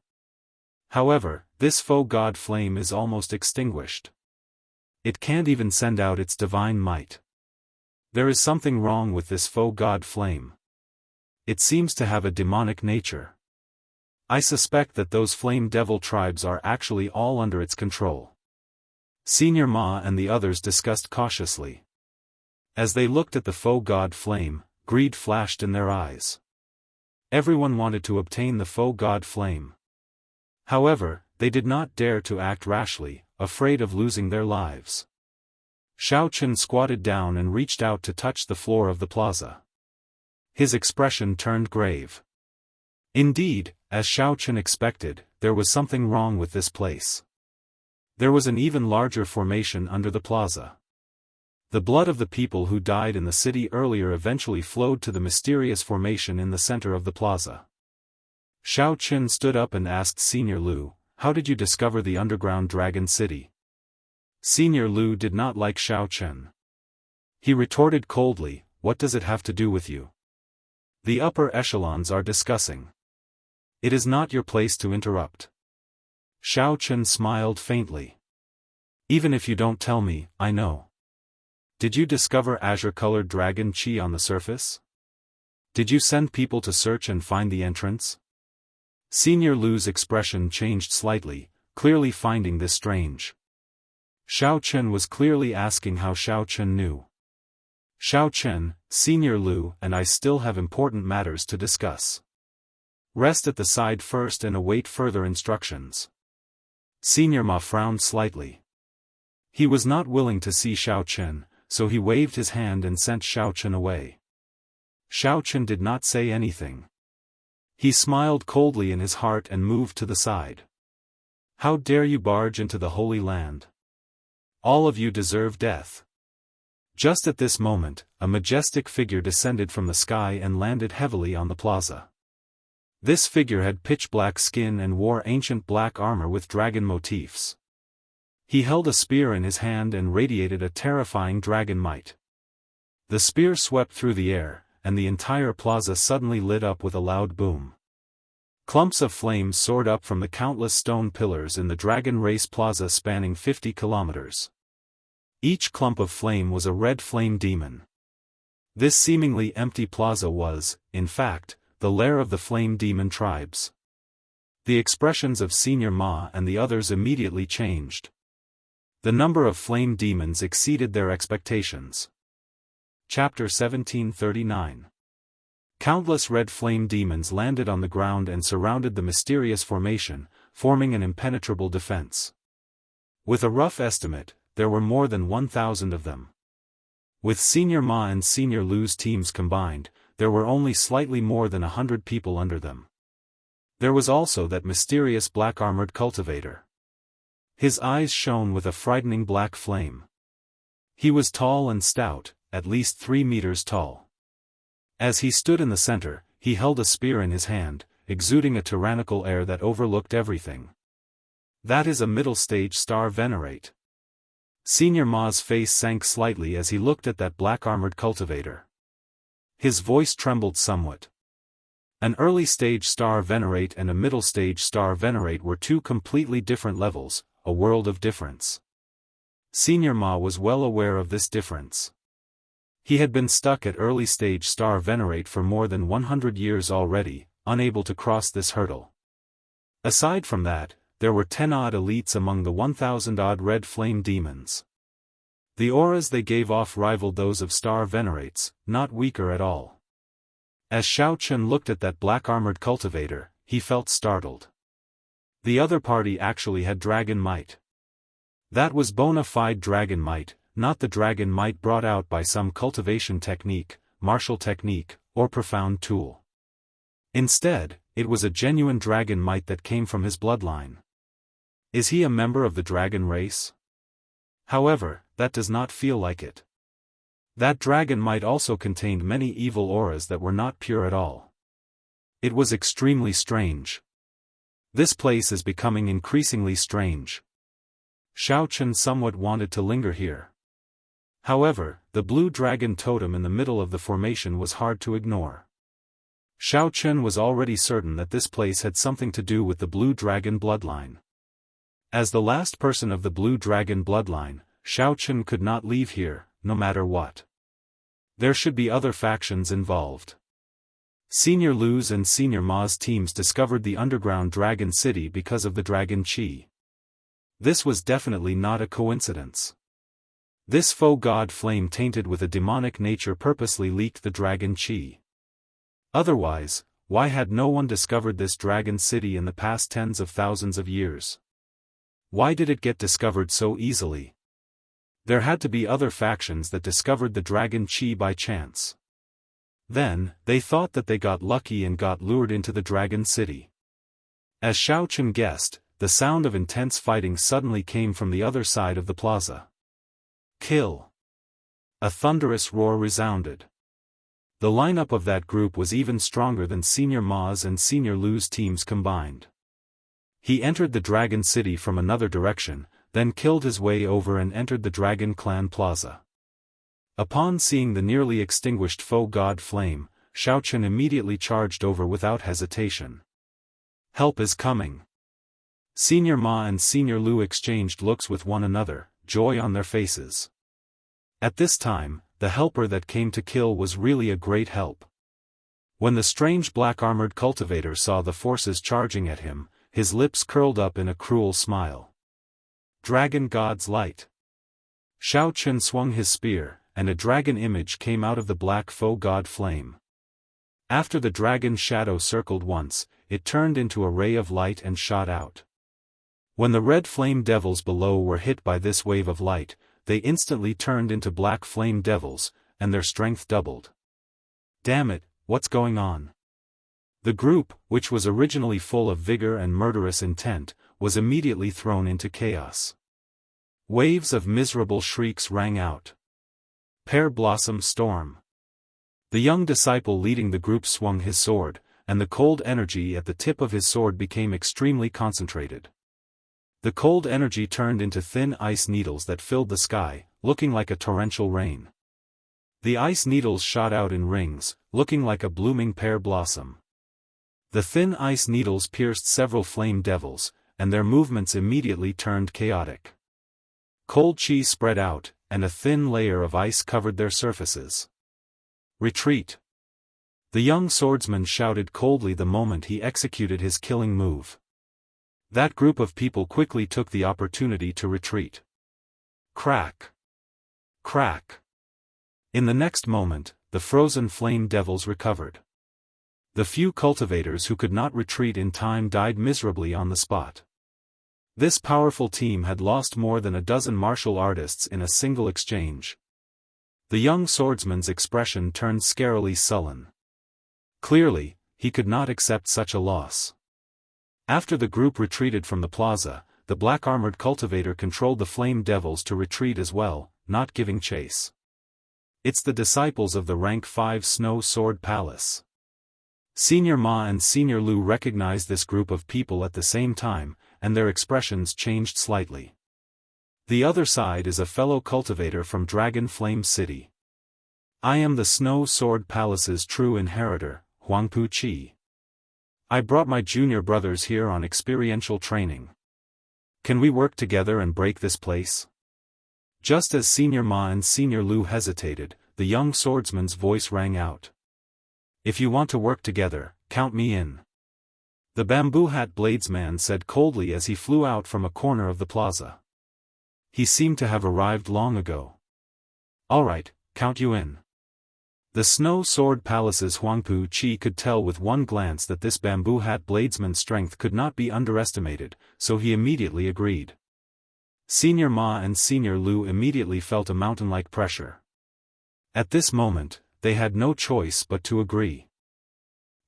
However, this foe god flame is almost extinguished. It can't even send out its divine might. There is something wrong with this foe god flame. It seems to have a demonic nature. I suspect that those flame devil tribes are actually all under its control. Senior Ma and the others discussed cautiously. As they looked at the foe god flame, greed flashed in their eyes. Everyone wanted to obtain the foe god flame. However, they did not dare to act rashly, afraid of losing their lives. Xiaochen squatted down and reached out to touch the floor of the plaza. His expression turned grave. Indeed, as Xiaochen expected, there was something wrong with this place. There was an even larger formation under the plaza. The blood of the people who died in the city earlier eventually flowed to the mysterious formation in the center of the plaza. Xiaochen stood up and asked Senior Lu, "How did you discover the underground dragon city?" Senior Lu did not like Xiaochen. He retorted coldly, "What does it have to do with you? The upper echelons are discussing. It is not your place to interrupt." Xiaochen smiled faintly. "Even if you don't tell me, I know. Did you discover azure-colored dragon chi on the surface? Did you send people to search and find the entrance?" Senior Lu's expression changed slightly, clearly finding this strange. Xiaochen was clearly asking how Xiaochen knew. "Xiaochen, Senior Lu and I still have important matters to discuss. Rest at the side first and await further instructions." Senior Ma frowned slightly. He was not willing to see Xiaochen, so he waved his hand and sent Xiaochen away. Xiaochen did not say anything. He smiled coldly in his heart and moved to the side. "How dare you barge into the Holy Land? All of you deserve death." Just at this moment, a majestic figure descended from the sky and landed heavily on the plaza. This figure had pitch-black skin and wore ancient black armor with dragon motifs. He held a spear in his hand and radiated a terrifying dragon might. The spear swept through the air, and the entire plaza suddenly lit up with a loud boom. Clumps of flames soared up from the countless stone pillars in the Dragon Race Plaza spanning 50 kilometers. Each clump of flame was a red flame demon. This seemingly empty plaza was, in fact, the lair of the flame demon tribes. The expressions of Senior Ma and the others immediately changed. The number of flame demons exceeded their expectations. Chapter 1739. Countless red flame demons landed on the ground and surrounded the mysterious formation, forming an impenetrable defense. With a rough estimate, there were more than 1,000 of them. With Senior Ma and Senior Lu's teams combined, there were only slightly more than 100 people under them. There was also that mysterious black-armored cultivator. His eyes shone with a frightening black flame. He was tall and stout, at least 3 meters tall. As he stood in the center, he held a spear in his hand, exuding a tyrannical air that overlooked everything. That is a middle-stage star venerate. Senior Ma's face sank slightly as he looked at that black-armored cultivator. His voice trembled somewhat. An early-stage star venerate and a middle-stage star venerate were two completely different levels, a world of difference. Senior Ma was well aware of this difference. He had been stuck at early-stage star venerate for more than 100 years already, unable to cross this hurdle. Aside from that, there were 10-odd elites among the 1,000-odd red flame demons. The auras they gave off rivaled those of star venerates, not weaker at all. As Xiao Chen looked at that black-armored cultivator, he felt startled. The other party actually had dragon might. That was bona fide dragon might, not the dragon might brought out by some cultivation technique, martial technique, or profound tool. Instead, it was a genuine dragon might that came from his bloodline. Is he a member of the dragon race? However, that does not feel like it. That dragon might also contained many evil auras that were not pure at all. It was extremely strange. This place is becoming increasingly strange. Xiao Chen somewhat wanted to linger here. However, the blue dragon totem in the middle of the formation was hard to ignore. Xiao Chen was already certain that this place had something to do with the blue dragon bloodline. As the last person of the blue dragon bloodline, Xiao Chen could not leave here, no matter what. There should be other factions involved. Senior Lu's and Senior Ma's teams discovered the underground dragon city because of the dragon chi. This was definitely not a coincidence. This faux god flame tainted with a demonic nature purposely leaked the dragon chi. Otherwise, why had no one discovered this dragon city in the past tens of thousands of years? Why did it get discovered so easily? There had to be other factions that discovered the dragon chi by chance. Then, they thought that they got lucky and got lured into the dragon city. As Xiao Chen guessed, the sound of intense fighting suddenly came from the other side of the plaza. Kill! A thunderous roar resounded. The lineup of that group was even stronger than Senior Ma's and Senior Lu's teams combined. He entered the Dragon City from another direction, then killed his way over and entered the Dragon Clan Plaza. Upon seeing the nearly extinguished faux god flame, Xiao Chen immediately charged over without hesitation. Help is coming! Senior Ma and Senior Lu exchanged looks with one another, joy on their faces. At this time, the helper that came to kill was really a great help. When the strange black-armored cultivator saw the forces charging at him, his lips curled up in a cruel smile. Dragon God's Light. Xiao Chen swung his spear, and a dragon image came out of the black faux god flame. After the dragon's shadow circled once, it turned into a ray of light and shot out. When the red flame devils below were hit by this wave of light, they instantly turned into black flame devils, and their strength doubled. Damn it, what's going on? The group, which was originally full of vigor and murderous intent, was immediately thrown into chaos. Waves of miserable shrieks rang out. Pear Blossom Storm. The young disciple leading the group swung his sword, and the cold energy at the tip of his sword became extremely concentrated. The cold energy turned into thin ice needles that filled the sky, looking like a torrential rain. The ice needles shot out in rings, looking like a blooming pear blossom. The thin ice needles pierced several flame devils, and their movements immediately turned chaotic. Cold chi spread out, and a thin layer of ice covered their surfaces. Retreat! The young swordsman shouted coldly the moment he executed his killing move. That group of people quickly took the opportunity to retreat. Crack! Crack! In the next moment, the frozen flame devils recovered. The few cultivators who could not retreat in time died miserably on the spot. This powerful team had lost more than a dozen martial artists in a single exchange. The young swordsman's expression turned scarily sullen. Clearly, he could not accept such a loss. After the group retreated from the plaza, the black-armored cultivator controlled the flame devils to retreat as well, not giving chase. It's the disciples of the rank 5 Snow Sword Palace. Senior Ma and Senior Lu recognized this group of people at the same time, and their expressions changed slightly. The other side is a fellow cultivator from Dragon Flame City. I am the Snow Sword Palace's true inheritor, Huangpu Qi. I brought my junior brothers here on experiential training. Can we work together and break this place? Just as Senior Ma and Senior Lu hesitated, the young swordsman's voice rang out. If you want to work together, count me in. The bamboo hat bladesman said coldly as he flew out from a corner of the plaza. He seemed to have arrived long ago. All right, count you in. The Snow Sword Palace's Huangpu Qi could tell with one glance that this bamboo hat bladesman's strength could not be underestimated, so he immediately agreed. Senior Ma and Senior Lu immediately felt a mountain-like pressure. At this moment, they had no choice but to agree.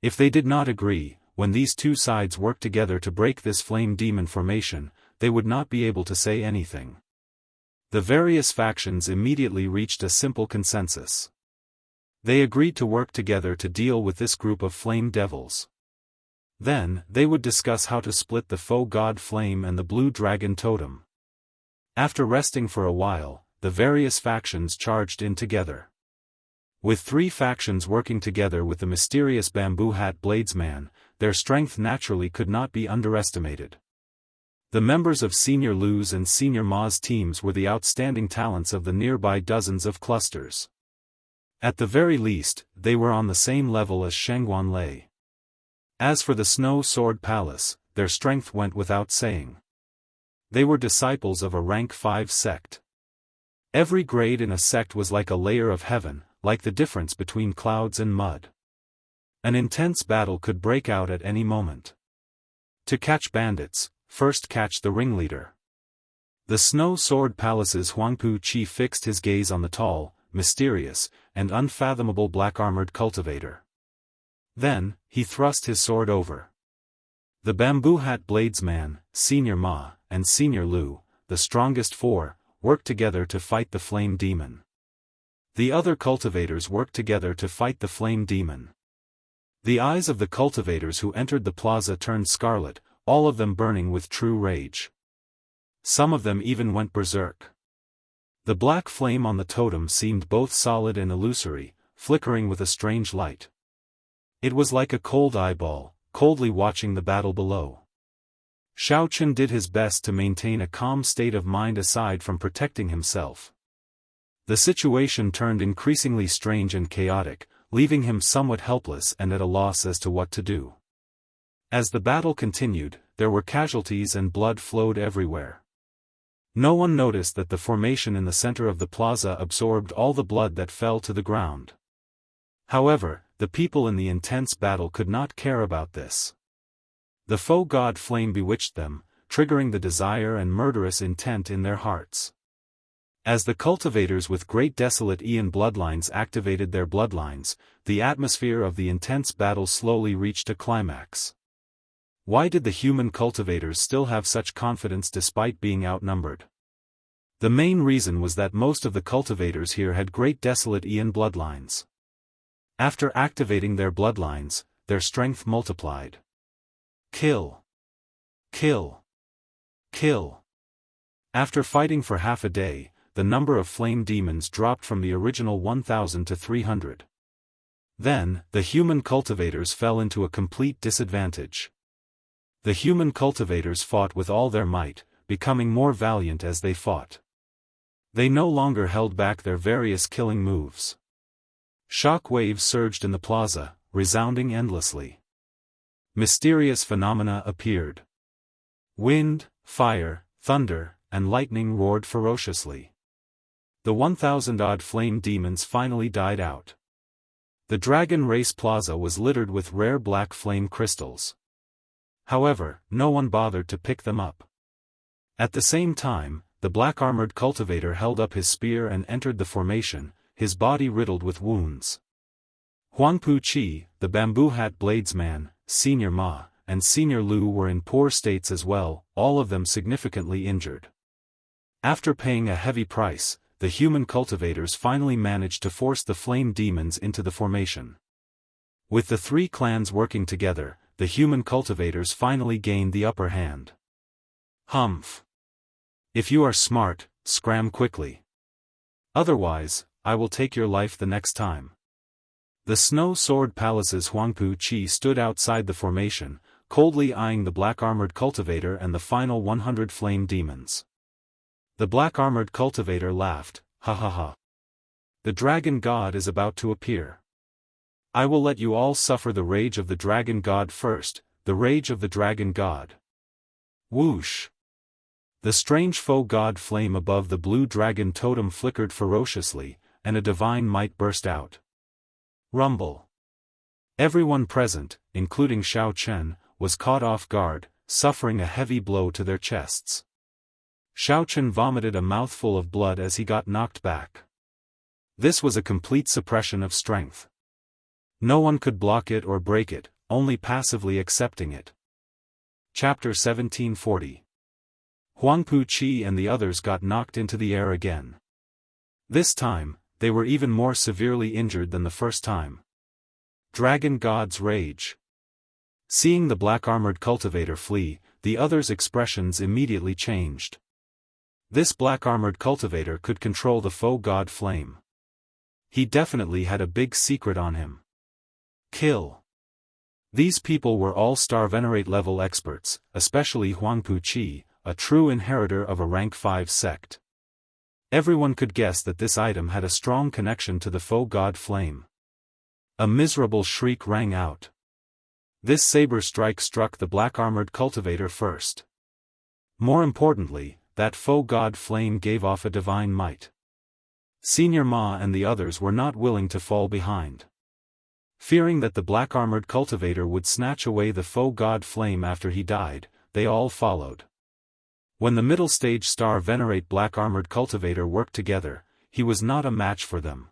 If they did not agree, when these two sides worked together to break this flame demon formation, they would not be able to say anything. The various factions immediately reached a simple consensus. They agreed to work together to deal with this group of flame devils. Then, they would discuss how to split the faux god flame and the blue dragon totem. After resting for a while, the various factions charged in together. With 3 factions working together with the mysterious bamboo hat bladesman, their strength naturally could not be underestimated. The members of Senior Lu's and Senior Ma's teams were the outstanding talents of the nearby dozens of clusters. At the very least, they were on the same level as Shengguan Lei. As for the Snow Sword Palace, their strength went without saying. They were disciples of a rank 5 sect. Every grade in a sect was like a layer of heaven, like the difference between clouds and mud. An intense battle could break out at any moment. To catch bandits, first catch the ringleader. The Snow Sword Palace's Huangpu Qi fixed his gaze on the tall, mysterious, and unfathomable black-armored cultivator. Then, he thrust his sword over. The bamboo hat bladesman, Senior Ma, and Senior Lu, the strongest 4, worked together to fight the flame demon. The other cultivators worked together to fight the flame demon. The eyes of the cultivators who entered the plaza turned scarlet, all of them burning with true rage. Some of them even went berserk. The black flame on the totem seemed both solid and illusory, flickering with a strange light. It was like a cold eyeball, coldly watching the battle below. Xiao Chen did his best to maintain a calm state of mind aside from protecting himself. The situation turned increasingly strange and chaotic, leaving him somewhat helpless and at a loss as to what to do. As the battle continued, there were casualties and blood flowed everywhere. No one noticed that the formation in the center of the plaza absorbed all the blood that fell to the ground. However, the people in the intense battle could not care about this. The faux god flame bewitched them, triggering the desire and murderous intent in their hearts. As the cultivators with great desolate Ian bloodlines activated their bloodlines, the atmosphere of the intense battle slowly reached a climax. Why did the human cultivators still have such confidence despite being outnumbered? The main reason was that most of the cultivators here had great desolate Ian bloodlines. After activating their bloodlines, their strength multiplied. Kill. Kill. Kill. After fighting for half a day, the number of flame demons dropped from the original 1,000 to 300. Then, the human cultivators fell into a complete disadvantage. The human cultivators fought with all their might, becoming more valiant as they fought. They no longer held back their various killing moves. Shock waves surged in the plaza, resounding endlessly. Mysterious phenomena appeared. Wind, fire, thunder, and lightning roared ferociously. The 1,000-odd flame demons finally died out. The Dragon Race Plaza was littered with rare black flame crystals. However, no one bothered to pick them up. At the same time, the black-armored cultivator held up his spear and entered the formation, his body riddled with wounds. Huangpu Qi, the bamboo hat bladesman, Senior Ma, and Senior Lu were in poor states as well, all of them significantly injured. After paying a heavy price, the human cultivators finally managed to force the flame demons into the formation. With the three clans working together, the human cultivators finally gained the upper hand. Humph! If you are smart, scram quickly. Otherwise, I will take your life the next time. The Snow Sword Palace's Huangpu Qi stood outside the formation, coldly eyeing the black-armored cultivator and the final 100 flame demons. The black-armored cultivator laughed, ha ha ha. The dragon god is about to appear. I will let you all suffer the rage of the dragon god first, the rage of the dragon god. Whoosh! The strange foe god flame above the blue dragon totem flickered ferociously, and a divine might burst out. Rumble! Everyone present, including Xiao Chen, was caught off guard, suffering a heavy blow to their chests. Xiao Chen vomited a mouthful of blood as he got knocked back. This was a complete suppression of strength. No one could block it or break it, only passively accepting it. Chapter 1740. Huangpu Qi and the others got knocked into the air again. This time, they were even more severely injured than the first time. Dragon God's Rage. Seeing the black-armored cultivator flee, the others' expressions immediately changed. This black-armored cultivator could control the foe god flame. He definitely had a big secret on him. Kill. These people were all-star venerate level experts, especially Huangpu Qi, a true inheritor of a rank 5 sect. Everyone could guess that this item had a strong connection to the foe god flame. A miserable shriek rang out. This saber strike struck the black-armored cultivator first. More importantly, that foe god flame gave off a divine might. Senior Ma and the others were not willing to fall behind. Fearing that the black-armored cultivator would snatch away the foe god flame after he died, they all followed. When the middle stage star venerate black-armored cultivator worked together, he was not a match for them.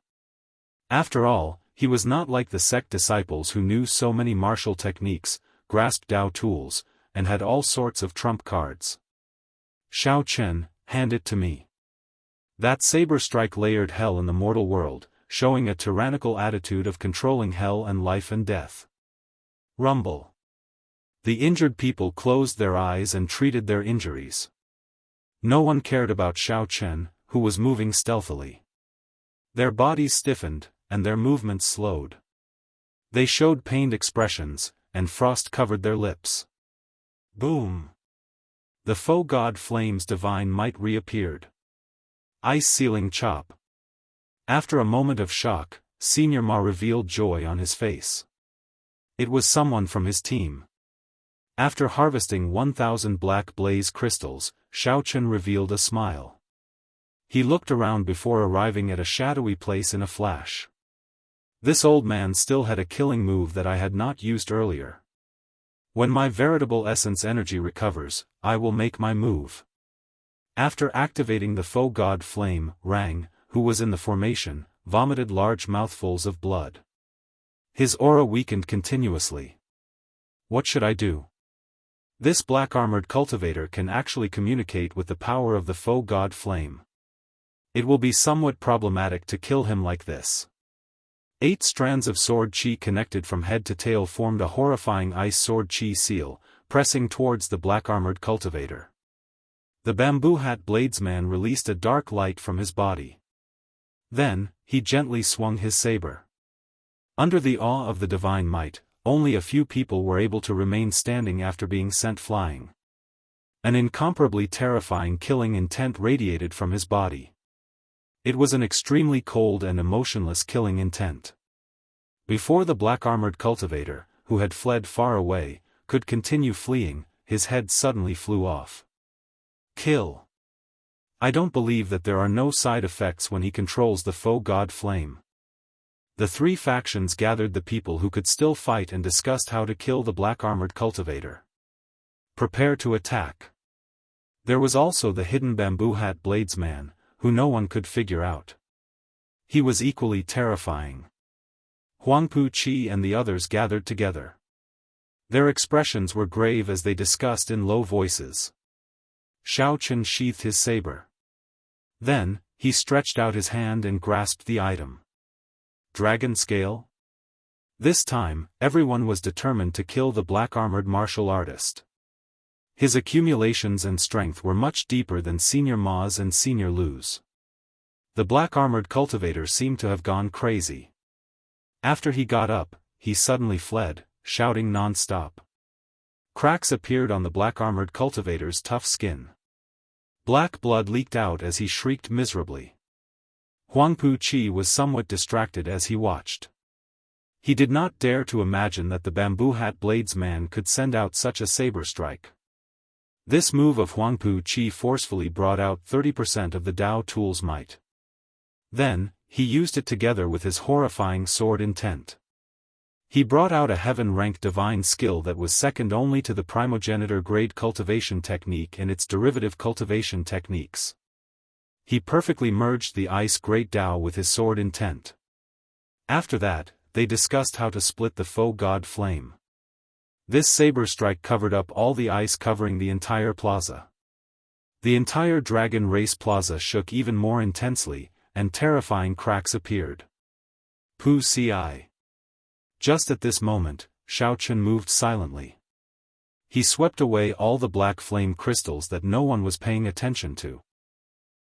After all, he was not like the sect disciples who knew so many martial techniques, grasped Dao tools, and had all sorts of trump cards. Xiao Chen, hand it to me. That saber strike layered hell in the mortal world, showing a tyrannical attitude of controlling hell and life and death. Rumble. The injured people closed their eyes and treated their injuries. No one cared about Xiao Chen, who was moving stealthily. Their bodies stiffened, and their movements slowed. They showed pained expressions, and frost covered their lips. Boom! The foe god flame's divine might reappeared. Ice-sealing chop. After a moment of shock, Senior Ma revealed joy on his face. It was someone from his team. After harvesting 1,000 black blaze crystals, Xiao Chen revealed a smile. He looked around before arriving at a shadowy place in a flash. This old man still had a killing move that I had not used earlier. When my veritable essence energy recovers, I will make my move. After activating the foe god flame, Rang, who was in the formation, vomited large mouthfuls of blood. His aura weakened continuously. What should I do? This black-armored cultivator can actually communicate with the power of the foe god flame. It will be somewhat problematic to kill him like this. 8 strands of sword chi connected from head to tail formed a horrifying ice sword chi seal, pressing towards the black-armored cultivator. The bamboo hat bladesman released a dark light from his body. Then, he gently swung his saber. Under the awe of the divine might, only a few people were able to remain standing after being sent flying. An incomparably terrifying killing intent radiated from his body. It was an extremely cold and emotionless killing intent. Before the black-armored cultivator, who had fled far away, could continue fleeing, his head suddenly flew off. Kill. I don't believe that there are no side effects when he controls the foe god flame. The three factions gathered the people who could still fight and discussed how to kill the black-armored cultivator. Prepare to attack. There was also the hidden bamboo hat bladesman, who no one could figure out. He was equally terrifying. Huangpu Qi and the others gathered together. Their expressions were grave as they discussed in low voices. Xiaochen sheathed his saber. Then, he stretched out his hand and grasped the item. Dragon scale? This time, everyone was determined to kill the black-armored martial artist. His accumulations and strength were much deeper than Senior Ma's and Senior Lu's. The black-armored cultivator seemed to have gone crazy. After he got up, he suddenly fled, shouting non-stop. Cracks appeared on the black-armored cultivator's tough skin. Black blood leaked out as he shrieked miserably. Huangpu Qi was somewhat distracted as he watched. He did not dare to imagine that the bamboo hat bladesman could send out such a saber strike. This move of Huangpu Qi forcefully brought out 30% of the Dao tool's might. Then, he used it together with his horrifying sword intent. He brought out a heaven-ranked divine skill that was second only to the primogenitor-grade cultivation technique and its derivative cultivation techniques. He perfectly merged the ice great Dao with his sword intent. After that, they discussed how to split the foe god flame. This saber strike covered up all the ice covering the entire plaza. The entire dragon race plaza shook even more intensely, and terrifying cracks appeared. Pu Ci. Just at this moment, Xiaochen moved silently. He swept away all the black flame crystals that no one was paying attention to.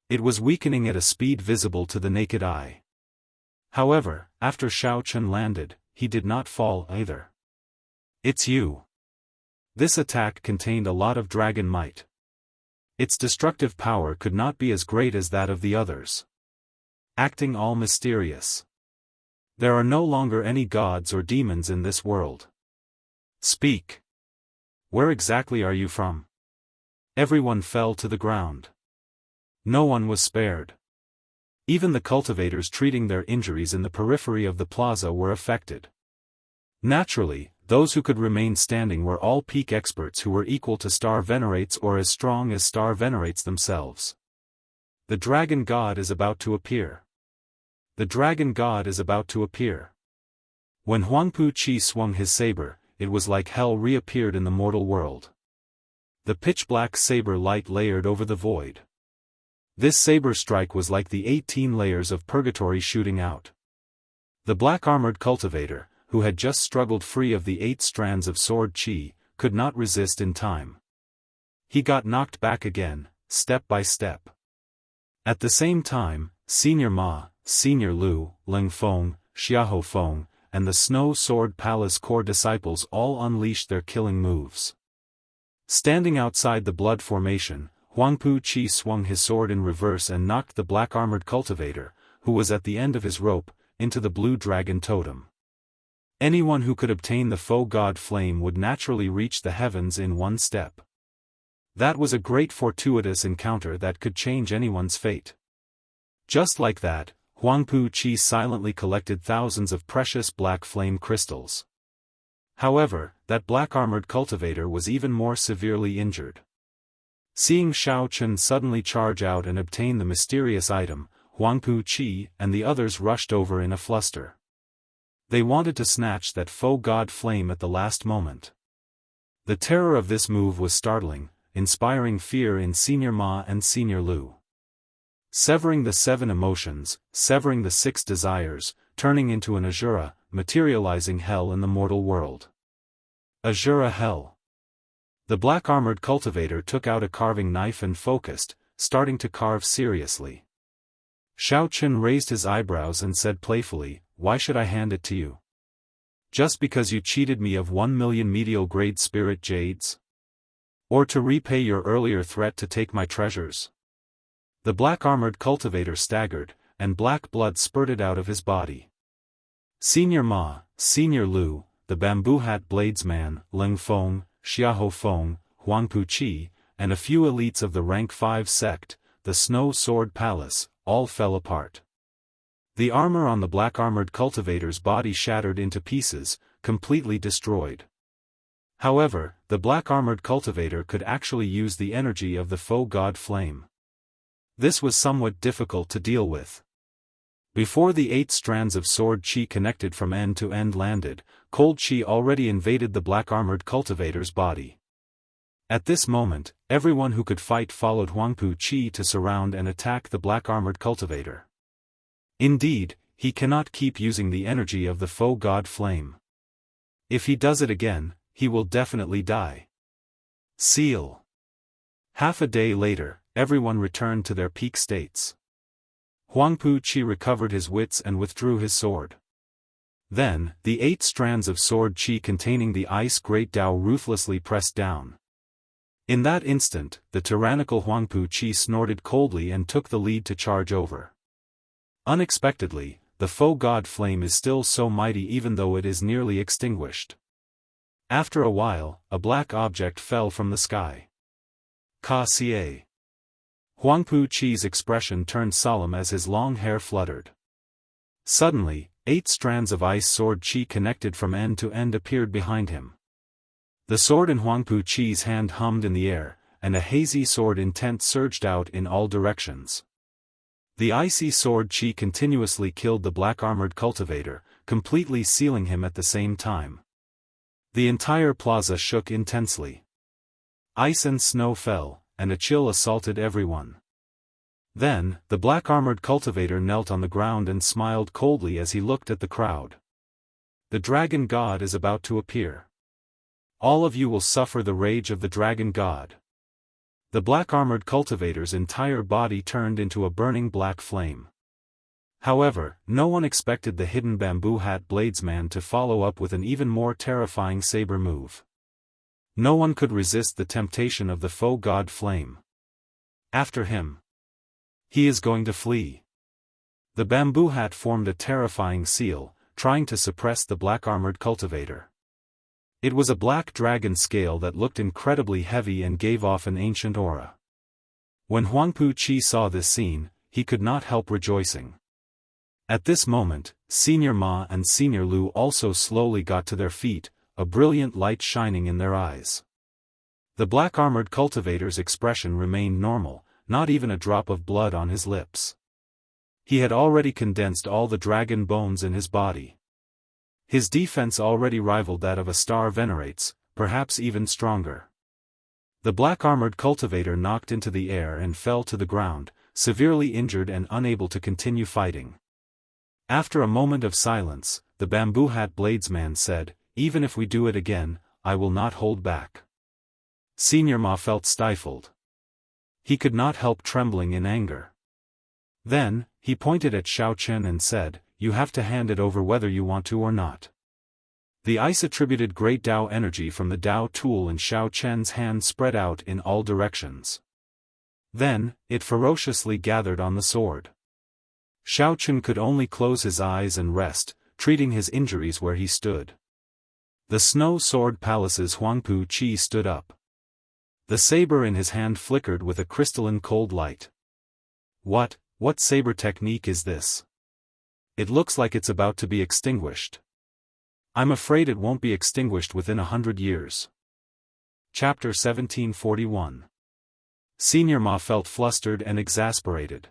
It was weakening at a speed visible to the naked eye. However, after Xiaochen landed, he did not fall either. It's you. This attack contained a lot of dragon might. Its destructive power could not be as great as that of the others. Acting all mysterious. There are no longer any gods or demons in this world. Speak. Where exactly are you from? Everyone fell to the ground. No one was spared. Even the cultivators treating their injuries in the periphery of the plaza were affected. Naturally, those who could remain standing were all peak experts who were equal to Star Venerates or as strong as Star Venerates themselves. The dragon god is about to appear. The dragon god is about to appear. When Huangpu Qi swung his saber, it was like hell reappeared in the mortal world. The pitch-black saber light layered over the void. This saber strike was like the 18 layers of purgatory shooting out. The black-armored cultivator, who had just struggled free of the 8 strands of sword qi, could not resist in time. He got knocked back again, step by step. At the same time, Senior Ma, Senior Lu, Ling Feng, Xiahou Feng, and the Snow Sword Palace core disciples all unleashed their killing moves. Standing outside the blood formation, Huangpu Qi swung his sword in reverse and knocked the black-armored cultivator, who was at the end of his rope, into the blue dragon totem. Anyone who could obtain the foe god flame would naturally reach the heavens in one step. That was a great fortuitous encounter that could change anyone's fate. Just like that, Huangpu Qi silently collected thousands of precious black flame crystals. However, that black-armored cultivator was even more severely injured. Seeing Xiaochen suddenly charge out and obtain the mysterious item, Huangpu Qi and the others rushed over in a fluster. They wanted to snatch that foe god flame at the last moment. The terror of this move was startling, inspiring fear in Senior Ma and Senior Lu. Severing the 7 emotions, severing the 6 desires, turning into an Asura, materializing hell in the mortal world. Asura hell. The black-armored cultivator took out a carving knife and focused, starting to carve seriously. Xiao Chen raised his eyebrows and said playfully, "Why should I hand it to you? Just because you cheated me of 1,000,000 medial-grade spirit jades? Or to repay your earlier threat to take my treasures?" The black-armored cultivator staggered, and black blood spurted out of his body. Senior Ma, Senior Lu, the bamboo hat bladesman, Leng Feng, Xiahou Feng, Huangpu Qi, and a few elites of the rank 5 sect, the Snow Sword Palace, all fell apart. The armor on the black-armored cultivator's body shattered into pieces, completely destroyed. However, the black-armored cultivator could actually use the energy of the foe god flame. This was somewhat difficult to deal with. Before the 8 strands of sword chi connected from end to end landed, cold chi already invaded the black-armored cultivator's body. At this moment, everyone who could fight followed Huangpu Qi to surround and attack the black-armored cultivator. Indeed, he cannot keep using the energy of the foe god flame. If he does it again, he will definitely die. Seal. Half a day later, everyone returned to their peak states. Huangpu Qi recovered his wits and withdrew his sword. Then, the 8 strands of sword chi containing the ice great Tao ruthlessly pressed down. In that instant, the tyrannical Huangpu Qi snorted coldly and took the lead to charge over. Unexpectedly, the foe god flame is still so mighty even though it is nearly extinguished. After a while, a black object fell from the sky. Ka-Cie. Huangpu Qi's expression turned solemn as his long hair fluttered. Suddenly, 8 strands of ice sword chi connected from end to end appeared behind him. The sword in Huangpu Qi's hand hummed in the air, and a hazy sword intent surged out in all directions. The icy sword chi continuously killed the black-armored cultivator, completely sealing him at the same time. The entire plaza shook intensely. Ice and snow fell, and a chill assaulted everyone. Then, the black-armored cultivator knelt on the ground and smiled coldly as he looked at the crowd. The dragon god is about to appear. All of you will suffer the rage of the dragon god. The black-armored cultivator's entire body turned into a burning black flame. However, no one expected the hidden bamboo hat bladesman to follow up with an even more terrifying saber move. No one could resist the temptation of the foe god flame. After him. He is going to flee. The bamboo hat formed a terrifying seal, trying to suppress the black-armored cultivator. It was a black dragon scale that looked incredibly heavy and gave off an ancient aura. When Huangpu Qi saw this scene, he could not help rejoicing. At this moment, Senior Ma and Senior Lu also slowly got to their feet, a brilliant light shining in their eyes. The black-armored cultivator's expression remained normal, not even a drop of blood on his lips. He had already condensed all the dragon bones in his body. His defense already rivaled that of a star venerates, perhaps even stronger. The black-armored cultivator knocked into the air and fell to the ground, severely injured and unable to continue fighting. After a moment of silence, the bamboo hat bladesman said, "Even if we do it again, I will not hold back." Senior Ma felt stifled. He could not help trembling in anger. Then, he pointed at Xiao Chen and said, "You have to hand it over whether you want to or not." The ice attributed great Tao energy from the Tao tool in Xiao Chen's hand spread out in all directions. Then, it ferociously gathered on the sword. Xiao Chen could only close his eyes and rest, treating his injuries where he stood. The Snow Sword Palace's Huangpu Qi stood up. The saber in his hand flickered with a crystalline cold light. What saber technique is this? It looks like it's about to be extinguished. I'm afraid it won't be extinguished within 100 years. Chapter 1741. Senior Ma felt flustered and exasperated.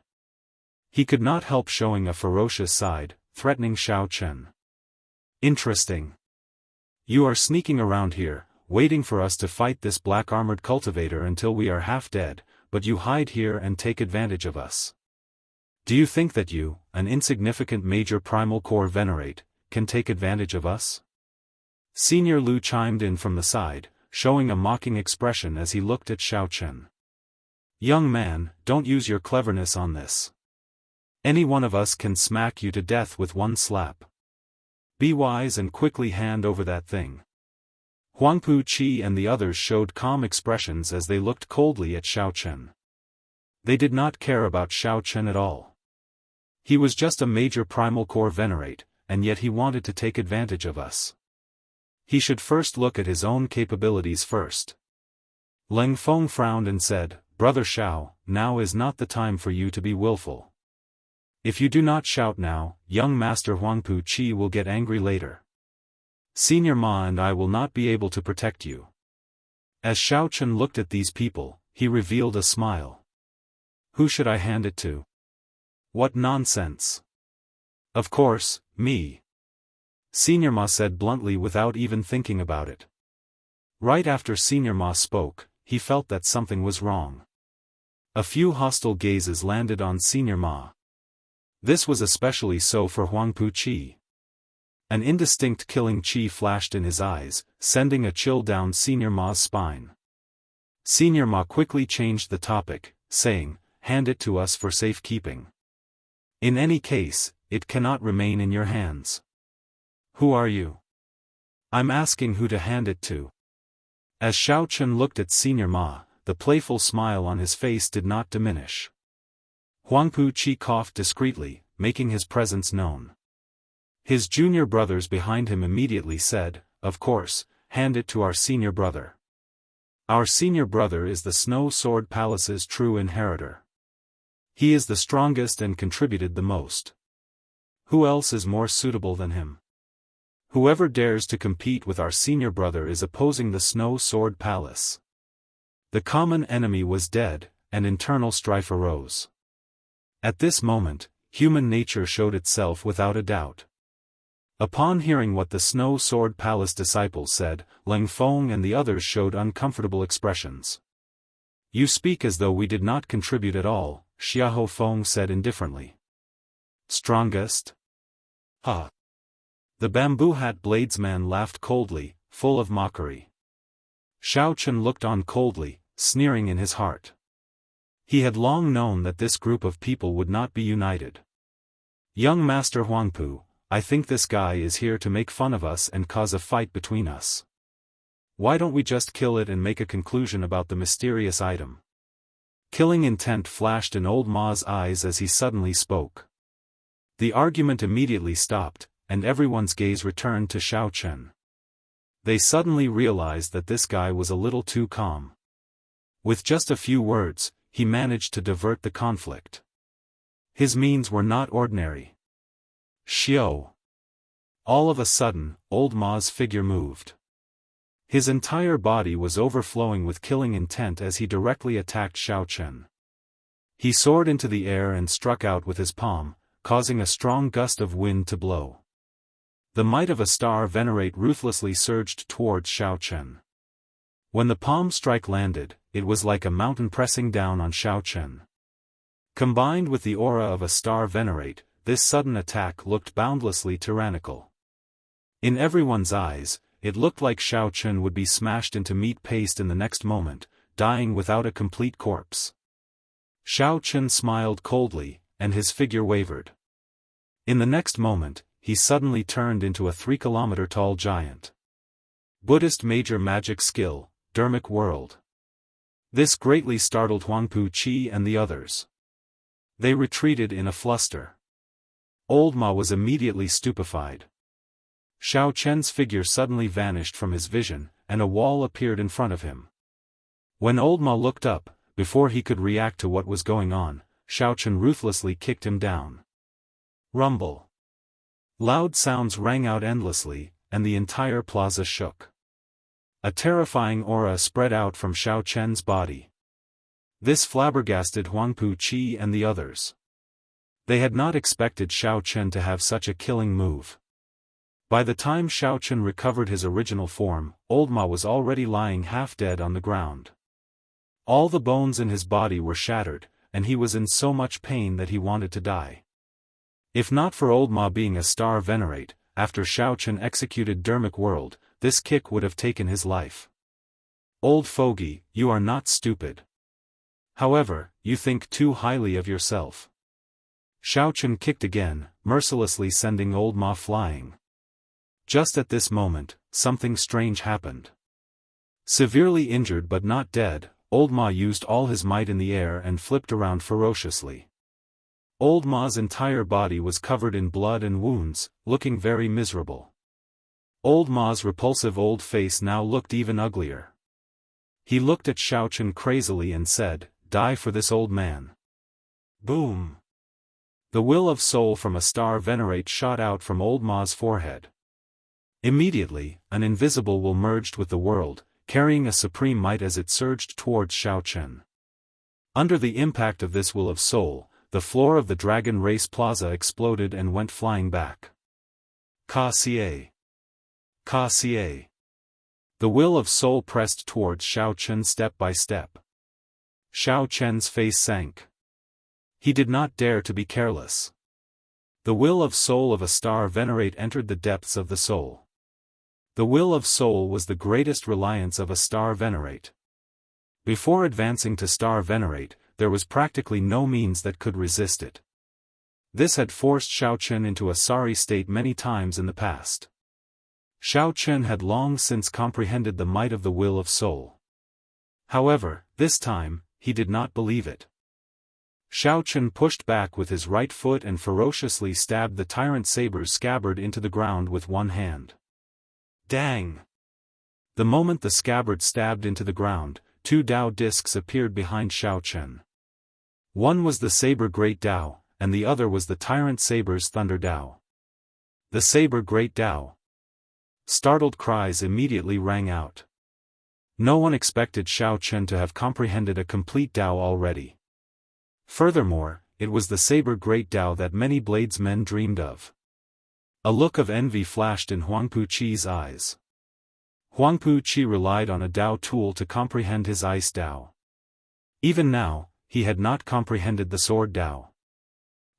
He could not help showing a ferocious side, threatening Xiao Chen. Interesting. You are sneaking around here, waiting for us to fight this black-armored cultivator until we are half dead, but you hide here and take advantage of us. Do you think that you, an insignificant major primal core venerate, can take advantage of us? Senior Lu chimed in from the side, showing a mocking expression as he looked at Xiao Chen. "Young man, don't use your cleverness on this. Any one of us can smack you to death with one slap. Be wise and quickly hand over that thing." Huangpu Qi and the others showed calm expressions as they looked coldly at Xiao Chen. They did not care about Xiao Chen at all. He was just a major primal core venerate, and yet he wanted to take advantage of us. He should first look at his own capabilities first. Leng Feng frowned and said, "Brother Xiao, now is not the time for you to be willful. If you do not shout now, young Master Huangpu Qi will get angry later. Senior Ma and I will not be able to protect you." As Xiao Chen looked at these people, he revealed a smile. "Who should I hand it to? What nonsense. Of course, me." Senior Ma said bluntly without even thinking about it. Right after Senior Ma spoke, he felt that something was wrong. A few hostile gazes landed on Senior Ma. This was especially so for Huangpu Qi. An indistinct killing chi flashed in his eyes, sending a chill down Senior Ma's spine. Senior Ma quickly changed the topic, saying, "Hand it to us for safekeeping. In any case, it cannot remain in your hands." "Who are you?" "I'm asking who to hand it to." As Xiao Chen looked at Senior Ma, the playful smile on his face did not diminish. Huangpu Qi coughed discreetly, making his presence known. His junior brothers behind him immediately said, "Of course, hand it to our senior brother. Our senior brother is the Snow Sword Palace's true inheritor. He is the strongest and contributed the most. Who else is more suitable than him? Whoever dares to compete with our senior brother is opposing the Snow Sword Palace." The common enemy was dead, and internal strife arose. At this moment, human nature showed itself without a doubt. Upon hearing what the Snow Sword Palace disciples said, Leng Feng and the others showed uncomfortable expressions. "You speak as though we did not contribute at all," Xiahou Feng said indifferently. "Strongest? Ha!" The bamboo hat bladesman laughed coldly, full of mockery. Xiao Chen looked on coldly, sneering in his heart. He had long known that this group of people would not be united. "Young Master Huangpu, I think this guy is here to make fun of us and cause a fight between us. Why don't we just kill it and make a conclusion about the mysterious item?" Killing intent flashed in old Ma's eyes as he suddenly spoke. The argument immediately stopped, and everyone's gaze returned to Xiao Chen. They suddenly realized that this guy was a little too calm. With just a few words, he managed to divert the conflict. His means were not ordinary. "Xiao." All of a sudden, old Ma's figure moved. His entire body was overflowing with killing intent as he directly attacked Xiao Chen. He soared into the air and struck out with his palm, causing a strong gust of wind to blow. The might of a star venerate ruthlessly surged towards Xiao Chen. When the palm strike landed, it was like a mountain pressing down on Xiao Chen. Combined with the aura of a star venerate, this sudden attack looked boundlessly tyrannical. In everyone's eyes, it looked like Xiao Chen would be smashed into meat paste in the next moment, dying without a complete corpse. Xiao Chen smiled coldly, and his figure wavered. In the next moment, he suddenly turned into a 3-kilometer-tall giant. Buddhist major magic skill, Dermic World. This greatly startled Huangpu Qi and the others. They retreated in a fluster. Old Ma was immediately stupefied. Xiao Chen's figure suddenly vanished from his vision, and a wall appeared in front of him. When Old Ma looked up, before he could react to what was going on, Xiao Chen ruthlessly kicked him down. Rumble. Loud sounds rang out endlessly, and the entire plaza shook. A terrifying aura spread out from Xiao Chen's body. This flabbergasted Huangpu Qi and the others. They had not expected Xiao Chen to have such a killing move. By the time Xiao Chen recovered his original form, Old Ma was already lying half dead on the ground. All the bones in his body were shattered, and he was in so much pain that he wanted to die. If not for Old Ma being a star venerate, after Xiao Chen executed Dermic World, this kick would have taken his life. Old fogey, you are not stupid. However, you think too highly of yourself. Xiaochen kicked again, mercilessly sending old Ma flying. Just at this moment, something strange happened. Severely injured but not dead, old Ma used all his might in the air and flipped around ferociously. Old Ma's entire body was covered in blood and wounds, looking very miserable. Old Ma's repulsive old face now looked even uglier. He looked at Xiaochen crazily and said, "Die for this old man." Boom! The will of soul from a star venerate shot out from old Ma's forehead. Immediately, an invisible will merged with the world, carrying a supreme might as it surged towards Xiaochen. Under the impact of this will of soul, the floor of the Dragon Race Plaza exploded and went flying back. Ka-ca. Ka-ca. The will of soul pressed towards Xiaochen step by step. Xiaochen's face sank. He did not dare to be careless. The will of soul of a star venerate entered the depths of the soul. The will of soul was the greatest reliance of a star venerate. Before advancing to star venerate, there was practically no means that could resist it. This had forced Xiaochen into a sorry state many times in the past. Xiaochen had long since comprehended the might of the will of soul. However, this time, he did not believe it. Xiaochen pushed back with his right foot and ferociously stabbed the tyrant saber's scabbard into the ground with one hand. Dang! The moment the scabbard stabbed into the ground, two Dao discs appeared behind Xiaochen. One was the saber Great Dao, and the other was the tyrant saber's Thunder Dao. The saber Great Dao. Startled cries immediately rang out. No one expected Xiaochen to have comprehended a complete Dao already. Furthermore, it was the saber Great Dao that many bladesmen dreamed of. A look of envy flashed in Huangpu Qi's eyes. Huangpu Qi relied on a Dao tool to comprehend his ice Dao. Even now, he had not comprehended the sword Dao.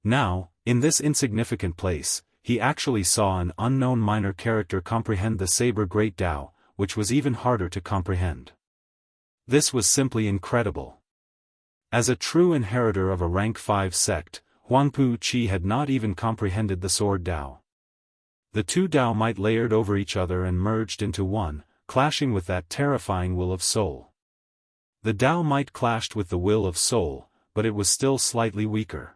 Now, in this insignificant place, he actually saw an unknown minor character comprehend the saber Great Dao, which was even harder to comprehend. This was simply incredible. As a true inheritor of a rank 5 sect, Huangpu Qi had not even comprehended the sword Dao. The two Dao might layered over each other and merged into one, clashing with that terrifying will of soul. The Dao might clashed with the will of soul, but it was still slightly weaker.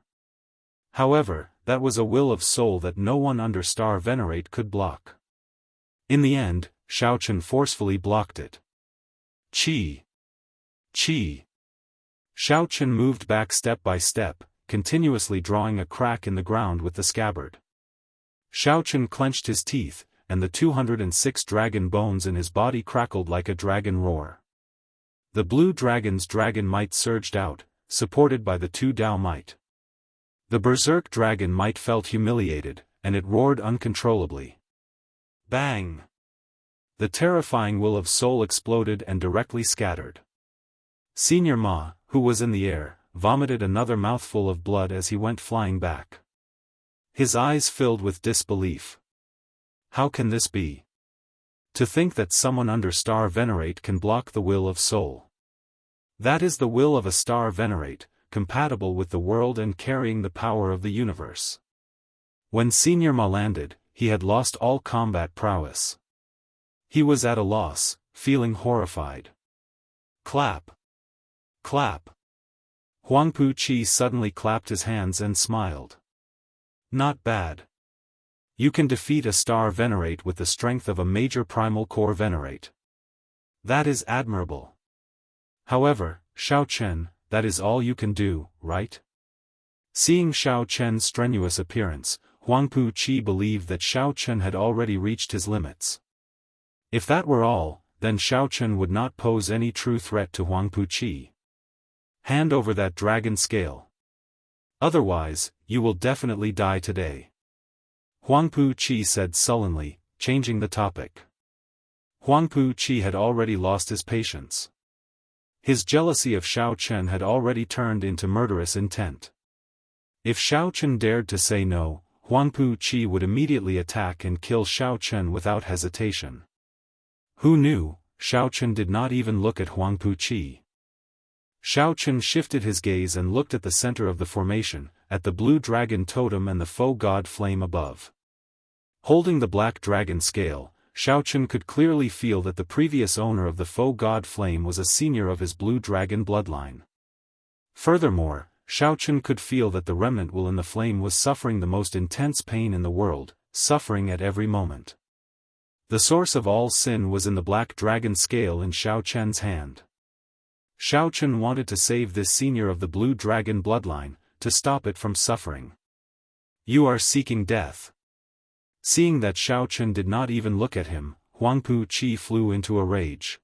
However, that was a will of soul that no one under Star Venerate could block. In the end, Xiaochen forcefully blocked it. Qi! Qi! Xiaochen moved back step by step, continuously drawing a crack in the ground with the scabbard. Xiaochen clenched his teeth, and the 206 dragon bones in his body crackled like a dragon roar. The blue dragon's dragon might surged out, supported by the two Dao might. The berserk dragon might felt humiliated, and it roared uncontrollably. Bang! The terrifying will of soul exploded and directly scattered. Senior Ma, who was in the air, vomited another mouthful of blood as he went flying back. His eyes filled with disbelief. How can this be? To think that someone under Star Venerate can block the will of soul. That is the will of a Star Venerate, compatible with the world and carrying the power of the universe. When Senior Ma landed, he had lost all combat prowess. He was at a loss, feeling horrified. Clap! Clap! Huangpu Qi suddenly clapped his hands and smiled. Not bad. You can defeat a Star Venerate with the strength of a major primal core Venerate. That is admirable. However, Xiaochen, that is all you can do, right? Seeing Xiaochen's strenuous appearance, Huangpu Qi believed that Xiaochen had already reached his limits. If that were all, then Xiaochen would not pose any true threat to Huangpu Qi. Hand over that dragon scale. Otherwise, you will definitely die today. Huangpu Qi said sullenly, changing the topic. Huangpu Qi had already lost his patience. His jealousy of Xiaochen had already turned into murderous intent. If Xiaochen dared to say no, Huangpu Qi would immediately attack and kill Xiaochen without hesitation. Who knew, Xiao did not even look at Huang Puqi. Xiao shifted his gaze and looked at the center of the formation, at the blue dragon totem and the foe god flame above. Holding the black dragon scale, Xiao could clearly feel that the previous owner of the foe god flame was a senior of his blue dragon bloodline. Furthermore, Xiao could feel that the remnant will in the flame was suffering the most intense pain in the world, suffering at every moment. The source of all sin was in the black dragon scale in Xiao hand. Xiao wanted to save this senior of the blue dragon bloodline, to stop it from suffering. You are seeking death. Seeing that Xiao did not even look at him, Huang Puqi flew into a rage.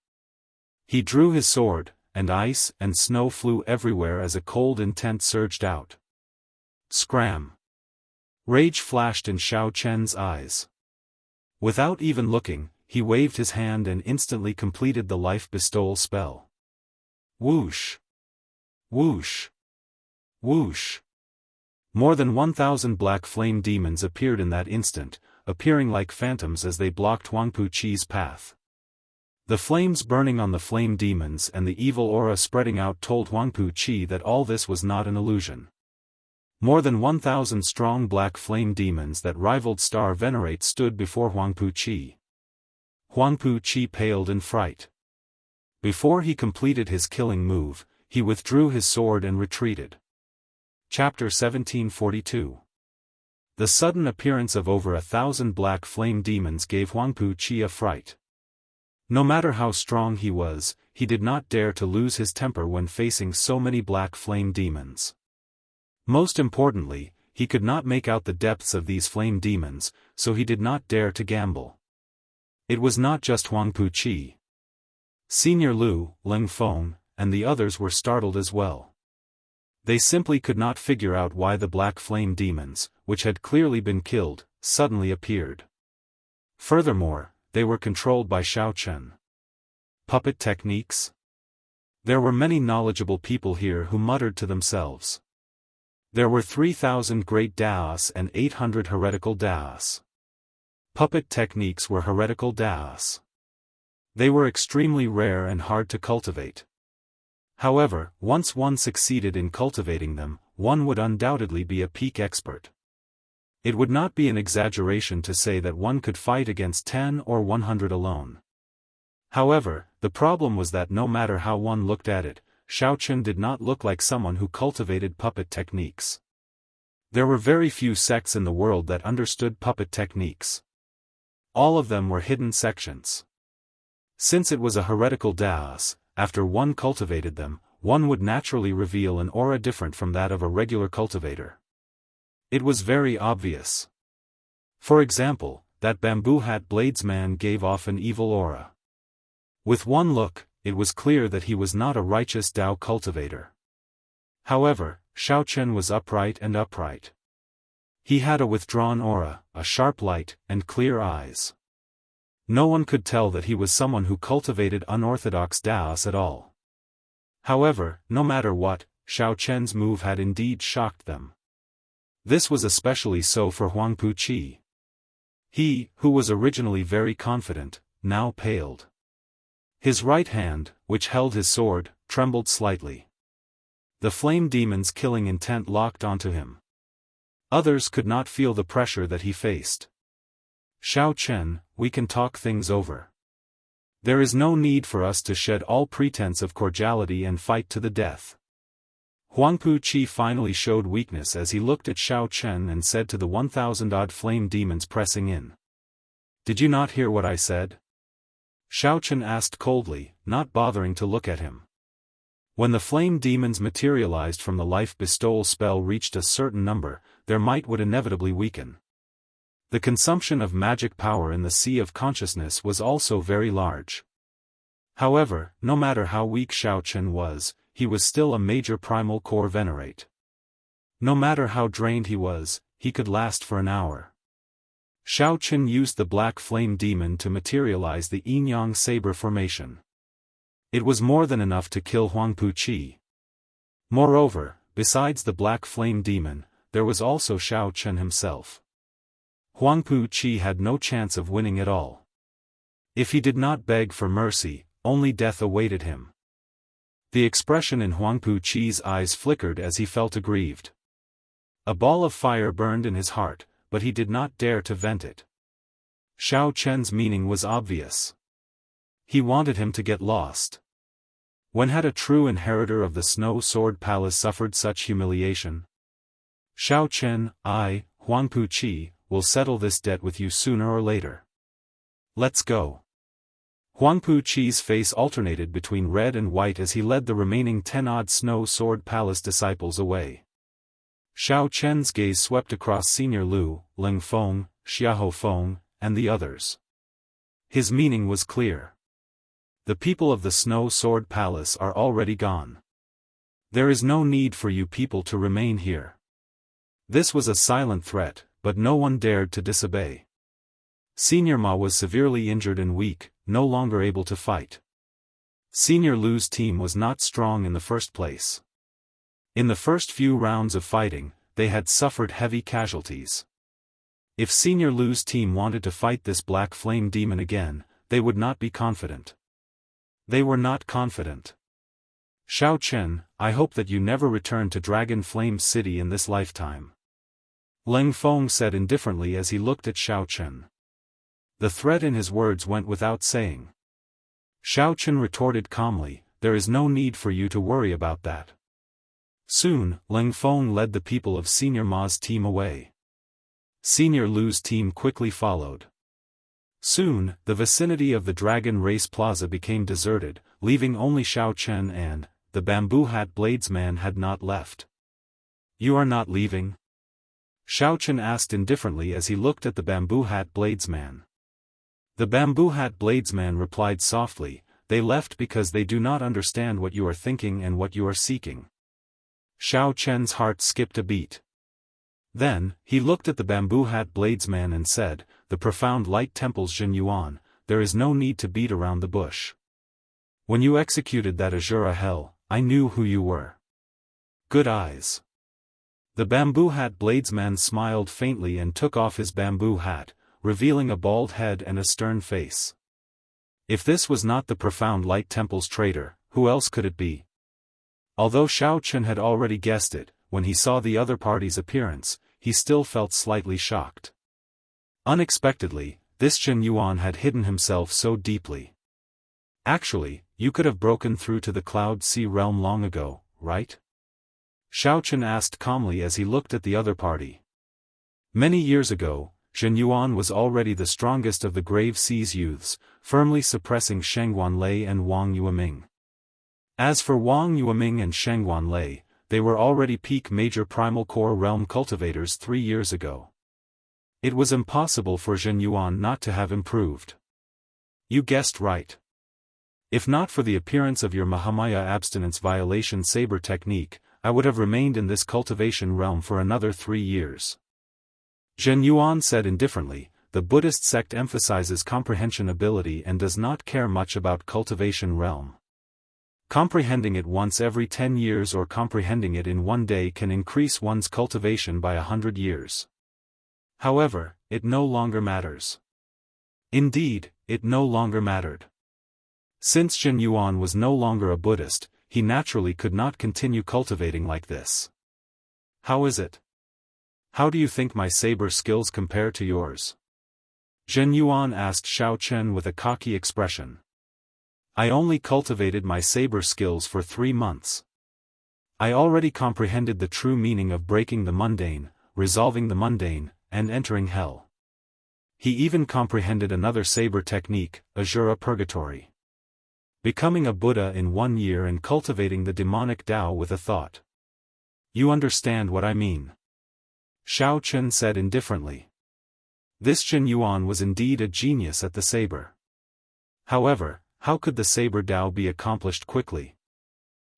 He drew his sword, and ice and snow flew everywhere as a cold intent surged out. Scram! Rage flashed in Xiao eyes. Without even looking, he waved his hand and instantly completed the life bestowal spell. Whoosh! Whoosh! Whoosh! More than 1,000 black flame demons appeared in that instant, appearing like phantoms as they blocked Huang Puqi's path. The flames burning on the flame demons and the evil aura spreading out told Huang Puqi that all this was not an illusion. More than 1,000 strong black flame demons that rivaled Star Venerate stood before Huang Puqi. Huang Puqi paled in fright. Before he completed his killing move, he withdrew his sword and retreated. Chapter 1742. The sudden appearance of over 1,000 black flame demons gave Huang Puqi a fright. No matter how strong he was, he did not dare to lose his temper when facing so many black flame demons. Most importantly, he could not make out the depths of these flame demons, so he did not dare to gamble. It was not just Huang Puqi. Senior Lu, Ling Feng, and the others were startled as well. They simply could not figure out why the black flame demons, which had clearly been killed, suddenly appeared. Furthermore, they were controlled by Xiao. Puppet techniques? There were many knowledgeable people here who muttered to themselves. There were 3,000 great Daoists and 800 heretical Daoists. Puppet techniques were heretical Daoists. They were extremely rare and hard to cultivate. However, once one succeeded in cultivating them, one would undoubtedly be a peak expert. It would not be an exaggeration to say that one could fight against 10 or 100 alone. However, the problem was that no matter how one looked at it, Xiao did not look like someone who cultivated puppet techniques. There were very few sects in the world that understood puppet techniques. All of them were hidden sections. Since it was a heretical Daoist, after one cultivated them, one would naturally reveal an aura different from that of a regular cultivator. It was very obvious. For example, that bamboo hat bladesman gave off an evil aura. With one look, it was clear that he was not a righteous Dao cultivator. However, Xiao was upright and upright. He had a withdrawn aura, a sharp light, and clear eyes. No one could tell that he was someone who cultivated unorthodox Daos at all. However, no matter what, Xiao move had indeed shocked them. This was especially so for Huang Puqi. He, who was originally very confident, now paled. His right hand, which held his sword, trembled slightly. The flame demon's killing intent locked onto him. Others could not feel the pressure that he faced. Xiao, we can talk things over. There is no need for us to shed all pretense of cordiality and fight to the death. Huang Puqi finally showed weakness as he looked at Xiao and said to the 1,000-odd flame demons pressing in. Did you not hear what I said? Xiao asked coldly, not bothering to look at him. When the flame demons materialized from the life bestowal spell reached a certain number, their might would inevitably weaken. The consumption of magic power in the sea of consciousness was also very large. However, no matter how weak Xiao was, he was still a major primal core venerate. No matter how drained he was, he could last for an hour. Xiao used the black flame demon to materialize the yin-yang saber formation. It was more than enough to kill Huang Puqi. Moreover, besides the black flame demon, there was also Xiao himself. Huang Puqi had no chance of winning at all. If he did not beg for mercy, only death awaited him. The expression in Huangpu Qi's eyes flickered as he felt aggrieved. A ball of fire burned in his heart, but he did not dare to vent it. Xiao Chen's meaning was obvious. He wanted him to get lost. When had a true inheritor of the Snow Sword Palace suffered such humiliation? Xiao Chen, Huangpu Qi, will settle this debt with you sooner or later. Let's go. Huangpu Qi's face alternated between red and white as he led the remaining 10-odd Snow Sword Palace disciples away. Xiao Chen's gaze swept across Senior Lu, Ling Feng, Xiahou Feng, and the others. His meaning was clear. The people of the Snow Sword Palace are already gone. There is no need for you people to remain here. This was a silent threat, but no one dared to disobey. Senior Ma was severely injured and weak, no longer able to fight. Senior Lu's team was not strong in the first place. In the first few rounds of fighting, they had suffered heavy casualties. If Senior Lu's team wanted to fight this black flame demon again, they would not be confident. They were not confident. Xiao Chen, I hope that you never return to Dragon Flame City in this lifetime. Ling Feng said indifferently as he looked at Xiao Chen. The threat in his words went without saying. Xiao Chen retorted calmly, there is no need for you to worry about that. Soon, Ling Feng led the people of Senior Ma's team away. Senior Lu's team quickly followed. Soon, the vicinity of the Dragon Race Plaza became deserted, leaving only Xiao Chen and, the Bamboo Hat Bladesman had not left. You are not leaving? Xiao Chen asked indifferently as he looked at the Bamboo Hat Bladesman. The Bamboo Hat Bladesman replied softly, they left because they do not understand what you are thinking and what you are seeking. Xiao Chen's heart skipped a beat. Then, he looked at the Bamboo Hat Bladesman and said, the profound light temples Jin Yuan, there is no need to beat around the bush. When you executed that Azura hell, I knew who you were. Good eyes. The Bamboo Hat Bladesman smiled faintly and took off his bamboo hat, revealing a bald head and a stern face. If this was not the profound light temple's traitor, who else could it be? Although Xiao Chen had already guessed it, when he saw the other party's appearance, he still felt slightly shocked. Unexpectedly, this Jin Yuan had hidden himself so deeply. Actually, you could have broken through to the Cloud Sea realm long ago, right? Xiao Chen asked calmly as he looked at the other party. Many years ago, Jin Yuan was already the strongest of the Grave Sea's youths, firmly suppressing Shengguan Lei and Wang Yueming. As for Wang Yueming and Shengguan Lei, they were already peak major primal core realm cultivators 3 years ago. It was impossible for Jin Yuan not to have improved. You guessed right. If not for the appearance of your Mahamaya abstinence violation saber technique, I would have remained in this cultivation realm for another 3 years. Jin Yuan said indifferently, the Buddhist sect emphasizes comprehension ability and does not care much about cultivation realm. Comprehending it once every 10 years or comprehending it in one day can increase one's cultivation by 100 years. However, it no longer matters. Indeed, it no longer mattered. Since Jin Yuan was no longer a Buddhist, he naturally could not continue cultivating like this. How is it? How do you think my saber skills compare to yours? Jin Yuan asked Xiao Chen with a cocky expression. I only cultivated my saber skills for 3 months. I already comprehended the true meaning of breaking the mundane, resolving the mundane, and entering hell. He even comprehended another saber technique, Azura Purgatory. Becoming a Buddha in 1 year and cultivating the demonic Tao with a thought. You understand what I mean? Xiao Chen said indifferently. This Jin Yuan was indeed a genius at the saber. However, how could the saber Tao be accomplished quickly?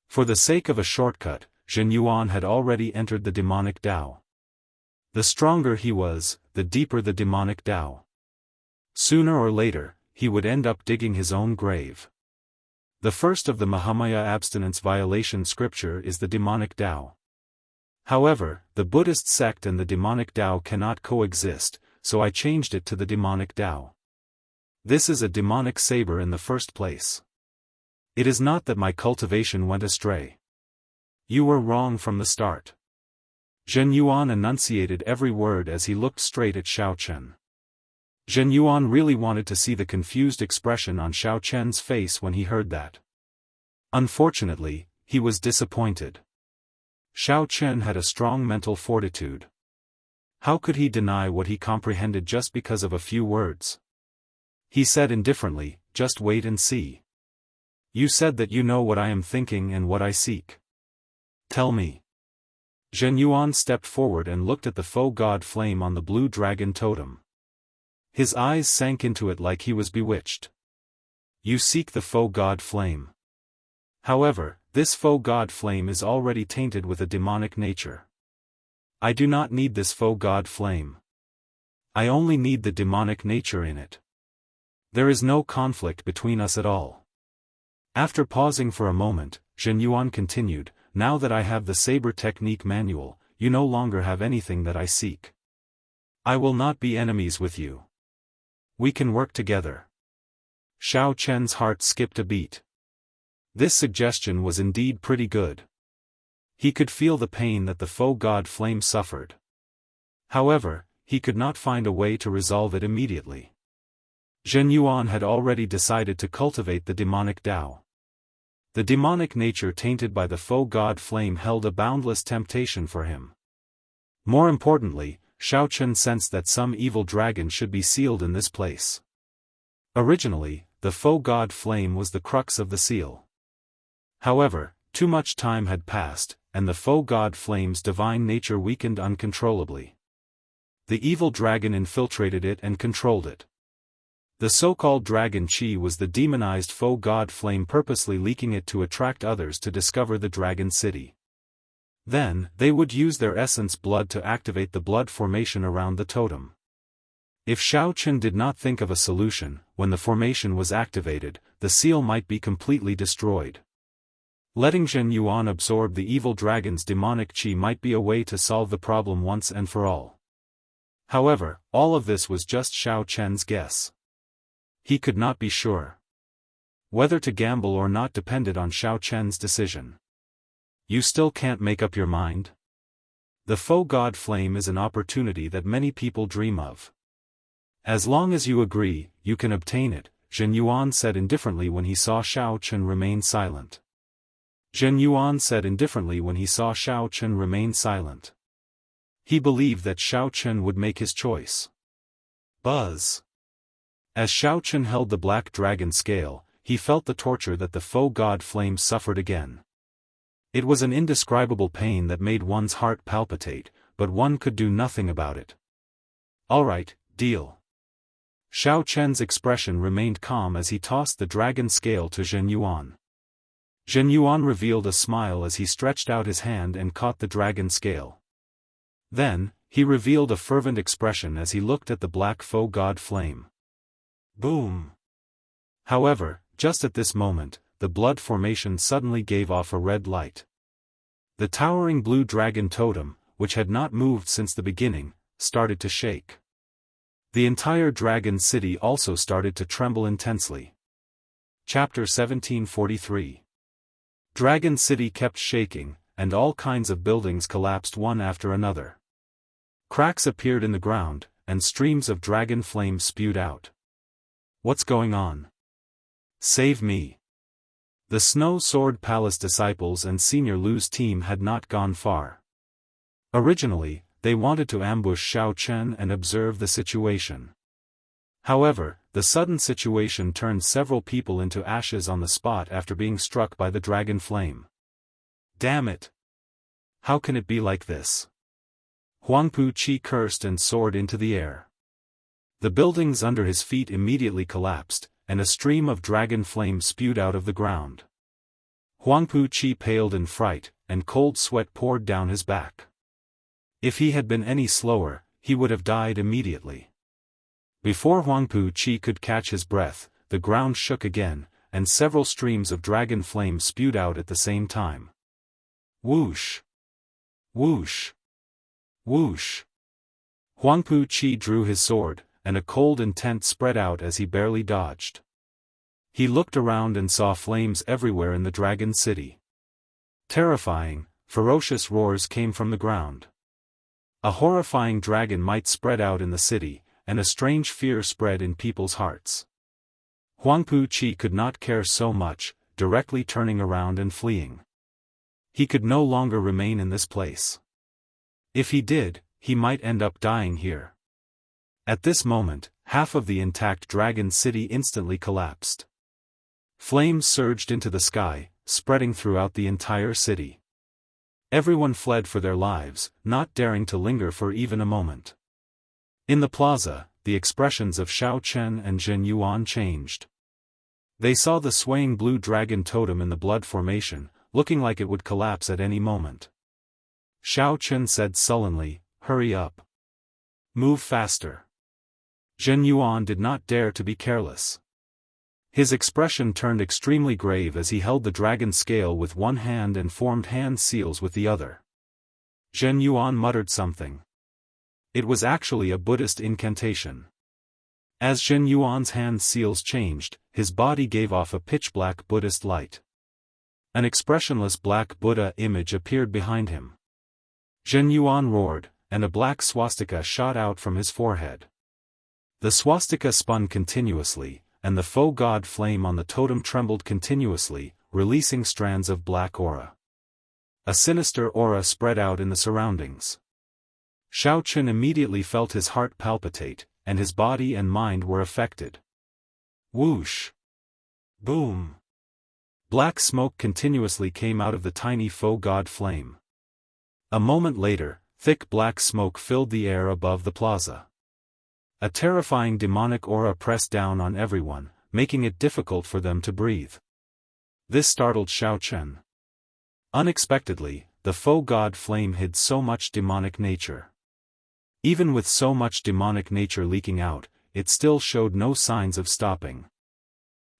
For the sake of a shortcut, Jin Yuan had already entered the demonic Tao. The stronger he was, the deeper the demonic Tao. Sooner or later, he would end up digging his own grave. The first of the Mahamaya abstinence violation scripture is the demonic Tao. However, the Buddhist sect and the demonic Tao cannot coexist, so I changed it to the demonic Tao. This is a demonic saber in the first place. It is not that my cultivation went astray. You were wrong from the start. Zhen Yuan enunciated every word as he looked straight at Xiao Chen. Zhen Yuan really wanted to see the confused expression on Xiao Chen's face when he heard that. Unfortunately, he was disappointed. Xiao Chen had a strong mental fortitude. How could he deny what he comprehended just because of a few words? He said indifferently, "Just wait and see. You said that you know what I am thinking and what I seek. Tell me." Zhen Yuan stepped forward and looked at the faux god flame on the blue dragon totem. His eyes sank into it like he was bewitched. You seek the faux god flame. However, this faux god flame is already tainted with a demonic nature. I do not need this faux god flame. I only need the demonic nature in it. There is no conflict between us at all. After pausing for a moment, Zhen Yuan continued, "Now that I have the saber technique manual, you no longer have anything that I seek. I will not be enemies with you. We can work together." Xiao Chen's heart skipped a beat. This suggestion was indeed pretty good. He could feel the pain that the faux god flame suffered. However, he could not find a way to resolve it immediately. Zhen Yuan had already decided to cultivate the demonic Dao. The demonic nature tainted by the faux god flame held a boundless temptation for him. More importantly, Xiao Chen sensed that some evil dragon should be sealed in this place. Originally, the faux god flame was the crux of the seal. However, too much time had passed, and the faux god flame's divine nature weakened uncontrollably. The evil dragon infiltrated it and controlled it. The so-called dragon Qi was the demonized faux god flame purposely leaking it to attract others to discover the dragon city. Then, they would use their essence blood to activate the blood formation around the totem. If Xiao Chen did not think of a solution, when the formation was activated, the seal might be completely destroyed. Letting Zhen Yuan absorb the evil dragon's demonic Qi might be a way to solve the problem once and for all. However, all of this was just Xiao Chen's guess. He could not be sure. Whether to gamble or not depended on Xiao Chen's decision. You still can't make up your mind? The faux god flame is an opportunity that many people dream of. As long as you agree, you can obtain it, Zhen Yuan said indifferently when he saw Xiao Chen remain silent. Zhen Yuan said indifferently when he saw Xiao Chen remain silent. He believed that Xiao Chen would make his choice. Buzz. As Xiao Chen held the black dragon scale, he felt the torture that the faux god flame suffered again. It was an indescribable pain that made one's heart palpitate, but one could do nothing about it. All right, deal. Xiao Chen's expression remained calm as he tossed the dragon scale to Zhen Yuan. Zhen Yuan revealed a smile as he stretched out his hand and caught the dragon scale. Then, he revealed a fervent expression as he looked at the black faux god flame. Boom! However, just at this moment, the blood formation suddenly gave off a red light. The towering blue dragon totem, which had not moved since the beginning, started to shake. The entire dragon city also started to tremble intensely. Chapter 1743. Dragon City kept shaking, and all kinds of buildings collapsed one after another. Cracks appeared in the ground, and streams of dragon flame spewed out. What's going on? Save me. The Snow Sword Palace disciples and Senior Lu's team had not gone far. Originally, they wanted to ambush Xiao Chen and observe the situation. However, the sudden situation turned several people into ashes on the spot after being struck by the dragon flame. Damn it! How can it be like this? Huangpu Qi cursed and soared into the air. The buildings under his feet immediately collapsed, and a stream of dragon flame spewed out of the ground. Huangpu Qi paled in fright, and cold sweat poured down his back. If he had been any slower, he would have died immediately. Before Huangpu Qi could catch his breath, the ground shook again, and several streams of dragon flame spewed out at the same time. Whoosh! Whoosh! Whoosh! Huangpu Qi drew his sword, and a cold intent spread out as he barely dodged. He looked around and saw flames everywhere in the dragon city. Terrifying, ferocious roars came from the ground. A horrifying dragon might spread out in the city, and a strange fear spread in people's hearts. Huangpu Qi could not care so much, directly turning around and fleeing. He could no longer remain in this place. If he did, he might end up dying here. At this moment, half of the intact dragon city instantly collapsed. Flames surged into the sky, spreading throughout the entire city. Everyone fled for their lives, not daring to linger for even a moment. In the plaza, the expressions of Xiao Chen and Zhen Yuan changed. They saw the swaying blue dragon totem in the blood formation, looking like it would collapse at any moment. Xiao Chen said sullenly, "Hurry up. Move faster." Zhen Yuan did not dare to be careless. His expression turned extremely grave as he held the dragon scale with one hand and formed hand seals with the other. Zhen Yuan muttered something. It was actually a Buddhist incantation. As Zhen Yuan's hand seals changed, his body gave off a pitch-black Buddhist light. An expressionless black Buddha image appeared behind him. Zhen Yuan roared, and a black swastika shot out from his forehead. The swastika spun continuously, and the faux god flame on the totem trembled continuously, releasing strands of black aura. A sinister aura spread out in the surroundings. Xiao Chen immediately felt his heart palpitate, and his body and mind were affected. Whoosh! Boom! Black smoke continuously came out of the tiny faux god flame. A moment later, thick black smoke filled the air above the plaza. A terrifying demonic aura pressed down on everyone, making it difficult for them to breathe. This startled Xiao Chen. Unexpectedly, the faux god flame hid so much demonic nature. Even with so much demonic nature leaking out, it still showed no signs of stopping.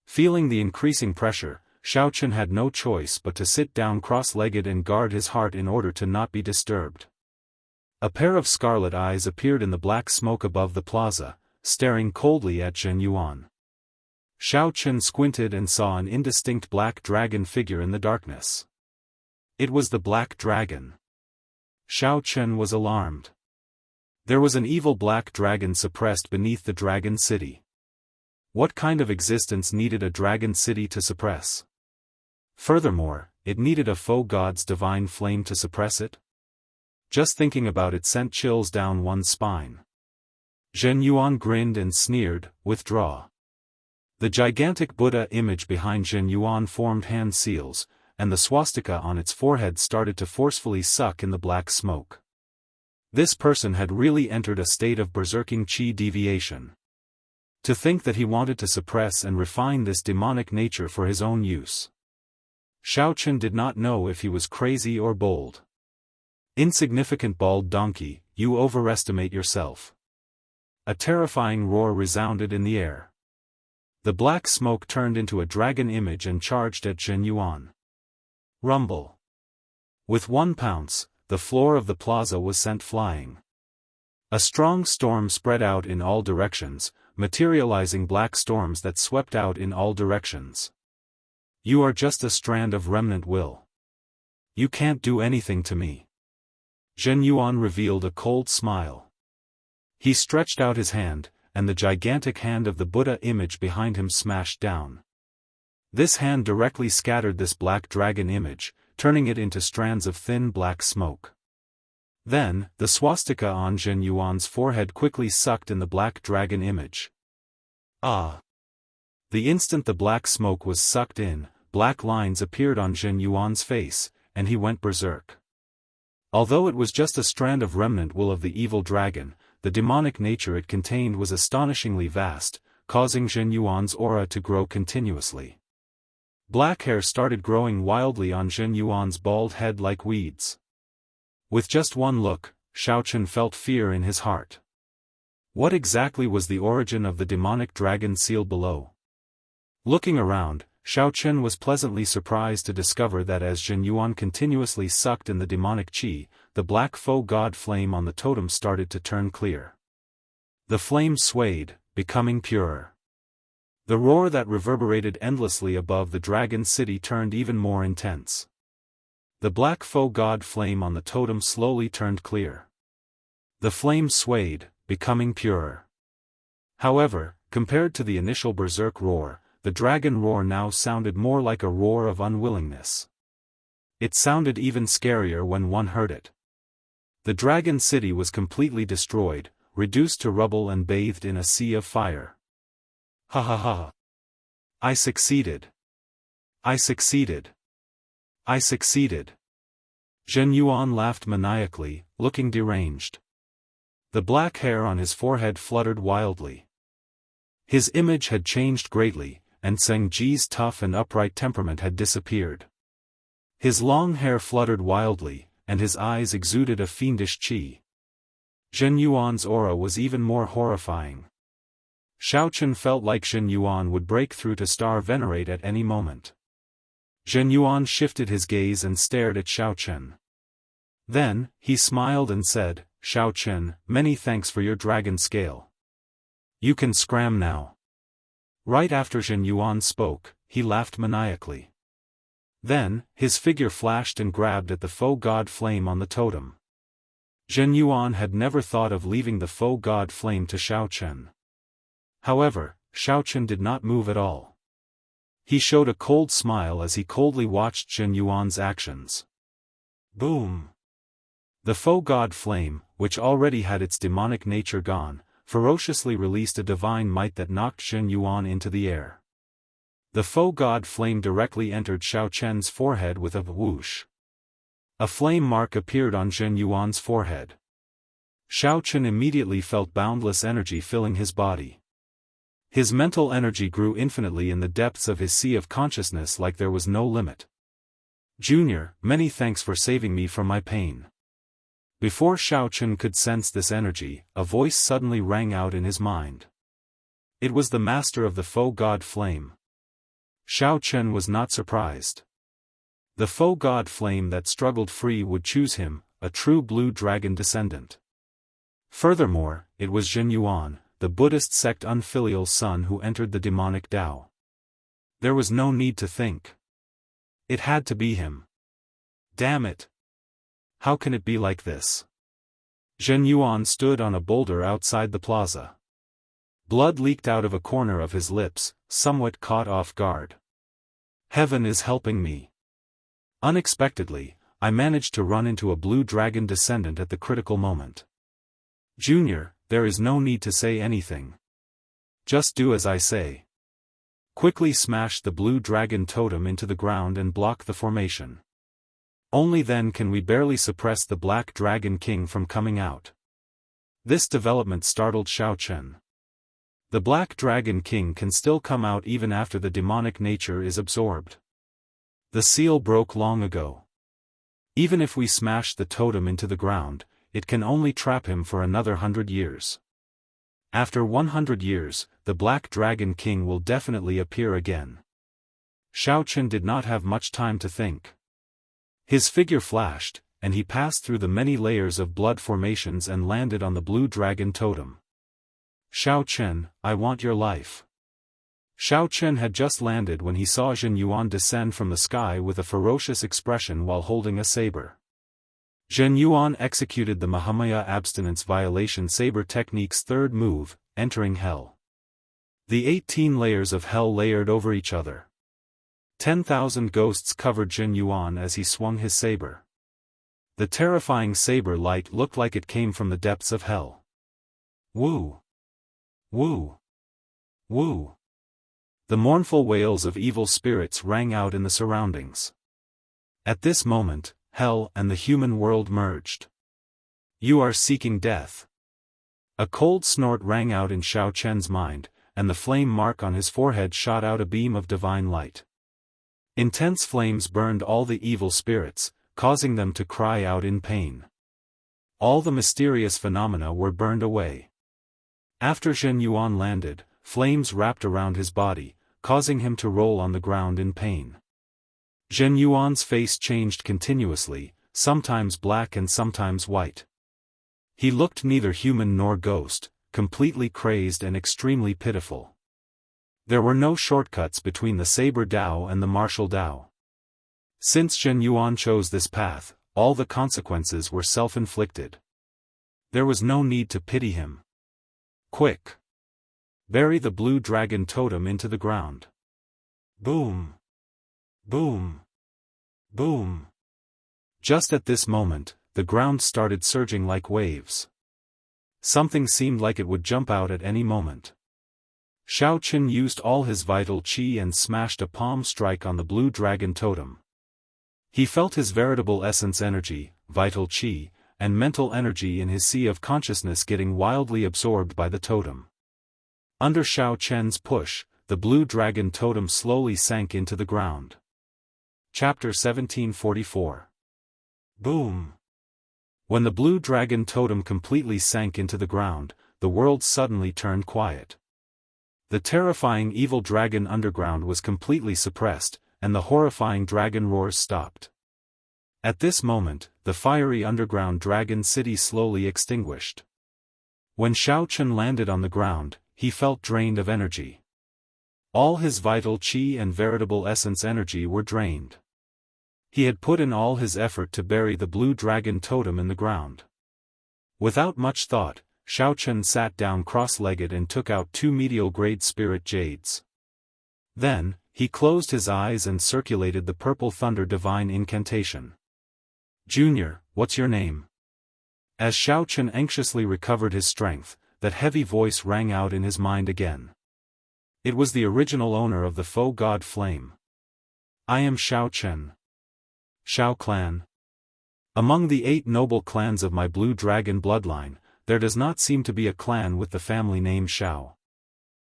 Feeling the increasing pressure, Xiao Chen had no choice but to sit down cross-legged and guard his heart in order to not be disturbed. A pair of scarlet eyes appeared in the black smoke above the plaza, staring coldly at Zhen Yuan. Xiao Chen squinted and saw an indistinct black dragon figure in the darkness. It was the black dragon. Xiao Chen was alarmed. There was an evil black dragon suppressed beneath the dragon city. What kind of existence needed a dragon city to suppress? Furthermore, it needed a faux god's divine flame to suppress it? Just thinking about it sent chills down one's spine. Zhen Yuan grinned and sneered, "Withdraw." The gigantic Buddha image behind Zhen Yuan formed hand seals, and the swastika on its forehead started to forcefully suck in the black smoke. This person had really entered a state of berserking qi deviation. To think that he wanted to suppress and refine this demonic nature for his own use. Xiao Chen did not know if he was crazy or bold. "Insignificant bald donkey, you overestimate yourself." A terrifying roar resounded in the air. The black smoke turned into a dragon image and charged at Zhen Yuan. Rumble. With one pounce, the floor of the plaza was sent flying. A strong storm spread out in all directions, materializing black storms that swept out in all directions. "You are just a strand of remnant will. You can't do anything to me." Zhen Yuan revealed a cold smile. He stretched out his hand, and the gigantic hand of the Buddha image behind him smashed down. This hand directly scattered this black dragon image, turning it into strands of thin black smoke. Then, the swastika on Zhen Yuan's forehead quickly sucked in the black dragon image. Ah! The instant the black smoke was sucked in, black lines appeared on Zhen Yuan's face, and he went berserk. Although it was just a strand of remnant wool of the evil dragon, the demonic nature it contained was astonishingly vast, causing Zhen Yuan's aura to grow continuously. Black hair started growing wildly on Zhen Yuan's bald head like weeds. With just one look, Xiao Chen felt fear in his heart. What exactly was the origin of the demonic dragon seal below? Looking around, Xiao Chen was pleasantly surprised to discover that as Zhen Yuan continuously sucked in the demonic qi, the black faux god flame on the totem started to turn clear. The flame swayed, becoming purer. The roar that reverberated endlessly above the dragon city turned even more intense. The black foe god flame on the totem slowly turned clear. The flame swayed, becoming purer. However, compared to the initial berserk roar, the dragon roar now sounded more like a roar of unwillingness. It sounded even scarier when one heard it. The dragon city was completely destroyed, reduced to rubble and bathed in a sea of fire. Ha ha ha. I succeeded. I succeeded. I succeeded. Zhen Yuan laughed maniacally, looking deranged. The black hair on his forehead fluttered wildly. His image had changed greatly, and Zheng Ji's tough and upright temperament had disappeared. His long hair fluttered wildly, and his eyes exuded a fiendish qi. Zhen Yuan's aura was even more horrifying. Xiaochen felt like Zhen Yuan would break through to star venerate at any moment. Zhen Yuan shifted his gaze and stared at Xiaochen. Then, he smiled and said, "Xiaochen, many thanks for your dragon scale. You can scram now." Right after Zhen Yuan spoke, he laughed maniacally. Then, his figure flashed and grabbed at the foe god flame on the totem. Zhen Yuan had never thought of leaving the foe god flame to Xiaochen. However, Xiaochen did not move at all. He showed a cold smile as he coldly watched Zhen Yuan's actions. Boom! The foe god flame, which already had its demonic nature gone, ferociously released a divine might that knocked Zhen Yuan into the air. The foe god flame directly entered Xiaochen's forehead with a whoosh. A flame mark appeared on Zhen Yuan's forehead. Xiaochen immediately felt boundless energy filling his body. His mental energy grew infinitely in the depths of his sea of consciousness like there was no limit. "Junior, many thanks for saving me from my pain." Before Xiaochen could sense this energy, a voice suddenly rang out in his mind. It was the master of the foe god flame. Xiaochen was not surprised. The foe god flame that struggled free would choose him, a true blue dragon descendant. Furthermore, it was Zhen Yuan, the Buddhist sect unfilial son who entered the demonic Tao. There was no need to think. It had to be him. Damn it! How can it be like this? Zhen Yuan stood on a boulder outside the plaza. Blood leaked out of a corner of his lips, somewhat caught off guard. Heaven is helping me. Unexpectedly, I managed to run into a blue dragon descendant at the critical moment. Junior, there is no need to say anything. Just do as I say. Quickly smash the blue dragon totem into the ground and block the formation. Only then can we barely suppress the black dragon king from coming out. This development startled Xiaochen. The black dragon king can still come out even after the demonic nature is absorbed. The seal broke long ago. Even if we smash the totem into the ground, it can only trap him for another 100 years. After 100 years, the Black Dragon King will definitely appear again. Xiaochen did not have much time to think. His figure flashed, and he passed through the many layers of blood formations and landed on the blue dragon totem. Xiaochen, I want your life. Xiaochen had just landed when he saw Zhen Yuan descend from the sky with a ferocious expression while holding a saber. Zhen Yuan executed the Mahamaya abstinence violation saber technique's third move, entering hell. The 18 layers of hell layered over each other. 10,000 ghosts covered Zhen Yuan as he swung his saber. The terrifying saber light looked like it came from the depths of hell. Woo! Woo! Woo! The mournful wails of evil spirits rang out in the surroundings. At this moment, hell and the human world merged. You are seeking death. A cold snort rang out in Xiaochen's mind, and the flame mark on his forehead shot out a beam of divine light. Intense flames burned all the evil spirits, causing them to cry out in pain. All the mysterious phenomena were burned away. After Zhen Yuan landed, flames wrapped around his body, causing him to roll on the ground in pain. Zhen Yuan's face changed continuously, sometimes black and sometimes white. He looked neither human nor ghost, completely crazed and extremely pitiful. There were no shortcuts between the Saber Dao and the Martial Dao. Since Zhen Yuan chose this path, all the consequences were self-inflicted. There was no need to pity him. Quick! Bury the blue dragon totem into the ground. Boom! Boom! Boom! Just at this moment, the ground started surging like waves. Something seemed like it would jump out at any moment. Shao Qin used all his vital qi and smashed a palm strike on the blue dragon totem. He felt his veritable essence energy, vital qi, and mental energy in his sea of consciousness getting wildly absorbed by the totem. Under Shao Chen's push, the blue dragon totem slowly sank into the ground. Chapter 1744. Boom! When the blue dragon totem completely sank into the ground, the world suddenly turned quiet. The terrifying evil dragon underground was completely suppressed, and the horrifying dragon roars stopped. At this moment, the fiery underground dragon city slowly extinguished. When Shao Chen landed on the ground, he felt drained of energy. All his vital qi and veritable essence energy were drained. He had put in all his effort to bury the blue dragon totem in the ground. Without much thought, Shao Chen sat down cross-legged and took out 2 medial-grade spirit jades. Then, he closed his eyes and circulated the purple thunder divine incantation. Junior, what's your name? As Shao Chen anxiously recovered his strength, that heavy voice rang out in his mind again. It was the original owner of the faux god flame. I am Shao Chen. Shao clan. Among the 8 noble clans of my blue dragon bloodline, there does not seem to be a clan with the family name Shao.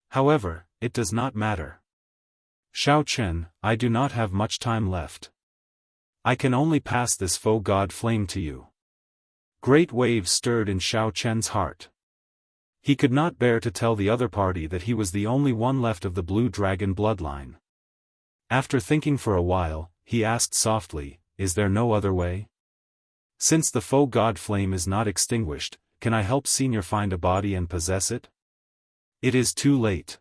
However, it does not matter. Shao Chen, I do not have much time left. I can only pass this faux god flame to you. Great waves stirred in Shao Chen's heart. He could not bear to tell the other party that he was the only one left of the blue dragon bloodline. After thinking for a while, he asked softly, is there no other way? Since the faux god flame is not extinguished, can I help Senior find a body and possess it? It is too late.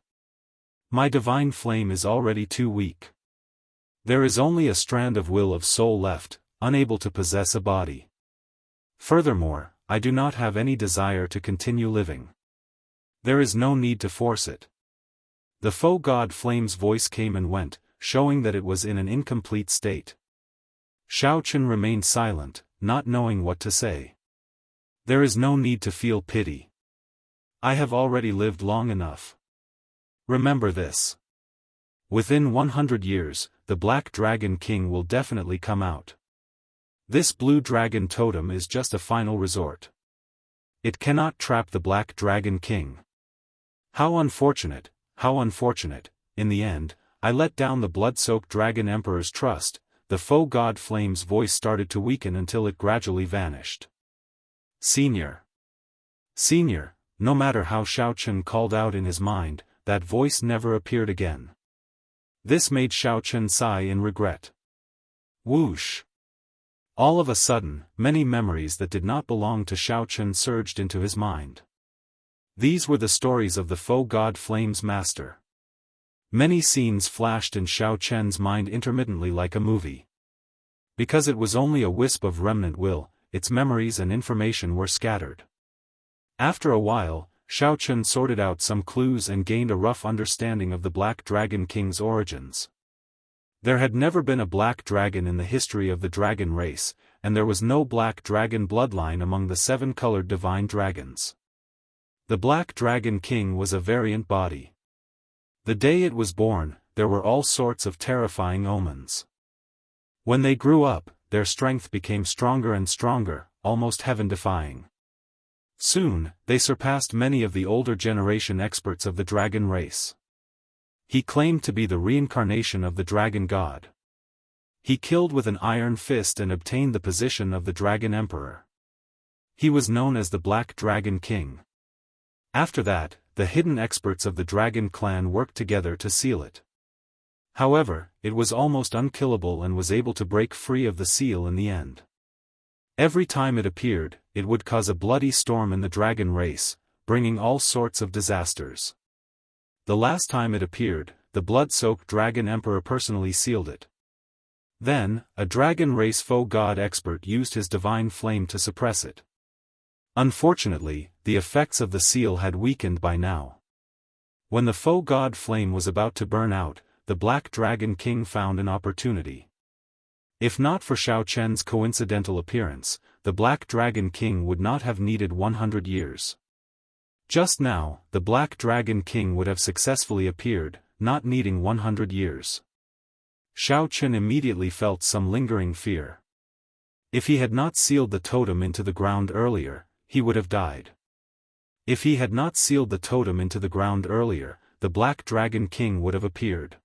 My divine flame is already too weak. There is only a strand of will of soul left, unable to possess a body. Furthermore, I do not have any desire to continue living. There is no need to force it. The faux god flame's voice came and went, showing that it was in an incomplete state. Shao Chen remained silent, not knowing what to say. There is no need to feel pity. I have already lived long enough. Remember this. Within 100 years, the Black Dragon King will definitely come out. This blue dragon totem is just a final resort. It cannot trap the Black Dragon King. How unfortunate, in the end, I let down the blood-soaked Dragon Emperor's trust. The faux god flame's voice started to weaken until it gradually vanished. Senior. Senior, no matter how Shao Chen called out in his mind, that voice never appeared again. This made Shao Chen sigh in regret. Whoosh! All of a sudden, many memories that did not belong to Shao Chen surged into his mind. These were the stories of the faux god flame's master. Many scenes flashed in Shao Chen's mind intermittently like a movie. Because it was only a wisp of remnant will, its memories and information were scattered. After a while, Shao Chen sorted out some clues and gained a rough understanding of the Black Dragon King's origins. There had never been a black dragon in the history of the dragon race, and there was no black dragon bloodline among the 7-colored divine dragons. The Black Dragon King was a variant body. The day it was born, there were all sorts of terrifying omens. When they grew up, their strength became stronger and stronger, almost heaven-defying. Soon, they surpassed many of the older generation experts of the dragon race. He claimed to be the reincarnation of the dragon god. He killed with an iron fist and obtained the position of the Dragon Emperor. He was known as the Black Dragon King. After that, the hidden experts of the dragon clan worked together to seal it. However, it was almost unkillable and was able to break free of the seal in the end. Every time it appeared, it would cause a bloody storm in the dragon race, bringing all sorts of disasters. The last time it appeared, the blood-soaked Dragon Emperor personally sealed it. Then, a dragon race foe god expert used his divine flame to suppress it. Unfortunately, the effects of the seal had weakened by now. When the foe god flame was about to burn out, the Black Dragon King found an opportunity. If not for Xiao Chen's coincidental appearance, the Black Dragon King would not have needed 100 years. Just now, the Black Dragon King would have successfully appeared, not needing 100 years. Xiao Chen immediately felt some lingering fear. If he had not sealed the totem into the ground earlier, he would have died. If he had not sealed the totem into the ground earlier, the Black Dragon King would have appeared.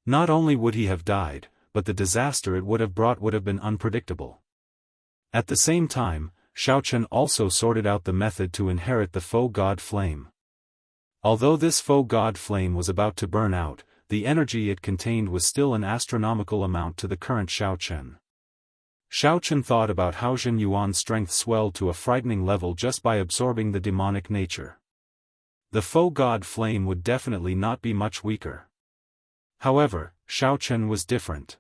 Not only would he have died, but the disaster it would have brought would have been unpredictable. At the same time, Xiao Chen also sorted out the method to inherit the foe god flame. Although this foe god flame was about to burn out, the energy it contained was still an astronomical amount to the current Xiao Chen. Xiao Chen thought about how Jin Yuan's strength swelled to a frightening level just by absorbing the demonic nature. The foe god flame would definitely not be much weaker. However, Xiao Chen was different.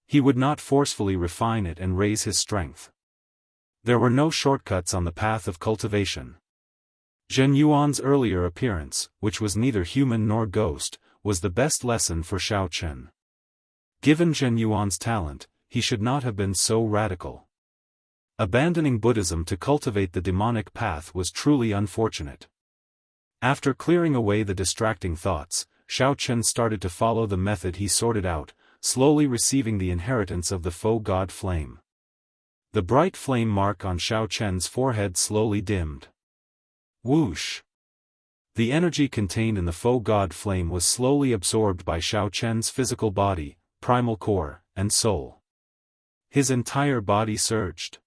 He would not forcefully refine it and raise his strength. There were no shortcuts on the path of cultivation. Jin Yuan's earlier appearance, which was neither human nor ghost, was the best lesson for Xiao Chen. Given Jin Yuan's talent, he should not have been so radical. Abandoning Buddhism to cultivate the demonic path was truly unfortunate. After clearing away the distracting thoughts, Xiao Chen started to follow the method he sorted out, slowly receiving the inheritance of the foe god flame. The bright flame mark on Xiao Chen's forehead slowly dimmed. Whoosh! The energy contained in the foe god flame was slowly absorbed by Xiao Chen's physical body, primal core, and soul. His entire body surged.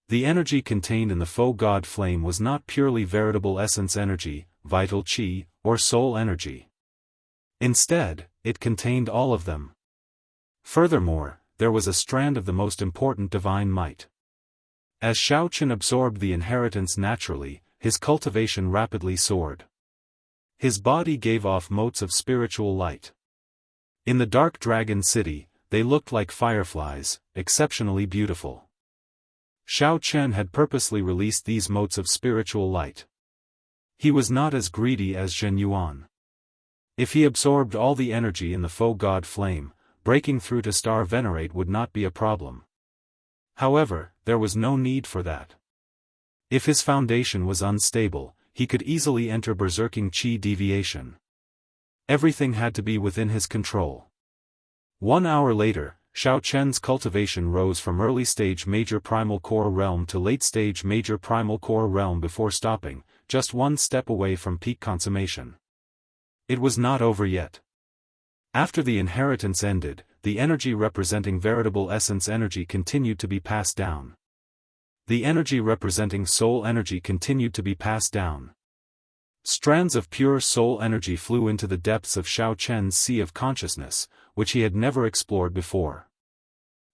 The energy contained in the foe god flame was not purely veritable essence energy, vital qi, or soul energy. Instead, it contained all of them. Furthermore, there was a strand of the most important divine might. As Xiao Chen absorbed the inheritance naturally, his cultivation rapidly soared. His body gave off motes of spiritual light. In the dark dragon city, they looked like fireflies, exceptionally beautiful. Xiao Chen had purposely released these motes of spiritual light. He was not as greedy as Jin Yuan. If he absorbed all the energy in the foe god flame, breaking through to star venerate would not be a problem. However, there was no need for that. If his foundation was unstable, he could easily enter berserking qi deviation. Everything had to be within his control. 1 hour later, Xiao Chen's cultivation rose from early-stage major primal core realm to late-stage major primal core realm before stopping, just one step away from peak consummation. It was not over yet. After the inheritance ended, the energy representing veritable essence energy continued to be passed down. The energy representing soul energy continued to be passed down. Strands of pure soul energy flew into the depths of Xiao Chen's sea of consciousness, which he had never explored before.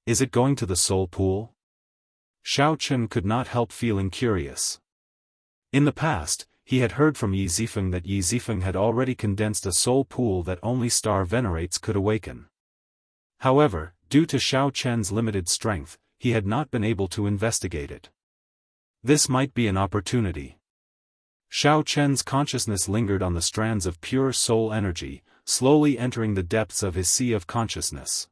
Is it going to the soul pool? Xiao Chen could not help feeling curious. In the past, he had heard from Yi Zifeng that Yi Zifeng had already condensed a soul pool that only star venerates could awaken. However, due to Xiao Chen's limited strength, he had not been able to investigate it. This might be an opportunity. Xiao Chen's consciousness lingered on the strands of pure soul energy, slowly entering the depths of his sea of consciousness.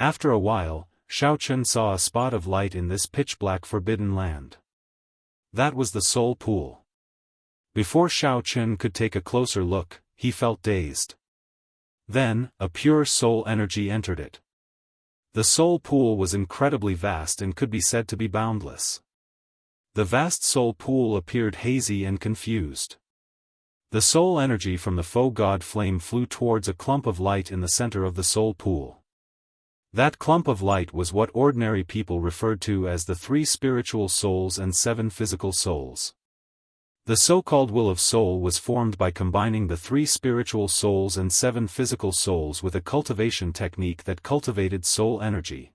After a while, Xiao Chen saw a spot of light in this pitch-black forbidden land. That was the soul pool. Before Xiao Chen could take a closer look, he felt dazed. Then, a pure soul energy entered it. The soul pool was incredibly vast and could be said to be boundless. The vast soul pool appeared hazy and confused. The soul energy from the foe god flame flew towards a clump of light in the center of the soul pool. That clump of light was what ordinary people referred to as the 3 spiritual souls and 7 physical souls. The so-called will of soul was formed by combining the 3 spiritual souls and 7 physical souls with a cultivation technique that cultivated soul energy.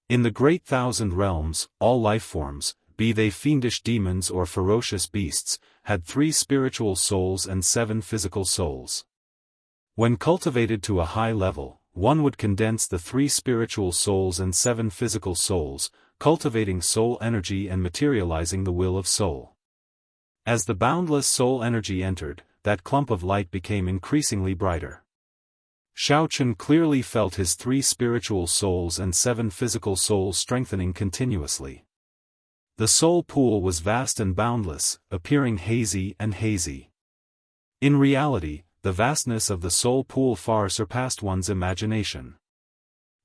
In the Great Thousand Realms, all life forms, be they fiendish demons or ferocious beasts, had 3 spiritual souls and 7 physical souls. When cultivated to a high level, one would condense the 3 spiritual souls and 7 physical souls, cultivating soul energy and materializing the will of soul. As the boundless soul energy entered, that clump of light became increasingly brighter. Xiaochen clearly felt his 3 spiritual souls and 7 physical souls strengthening continuously. The soul pool was vast and boundless, appearing hazy and hazy. In reality, the vastness of the soul pool far surpassed one's imagination.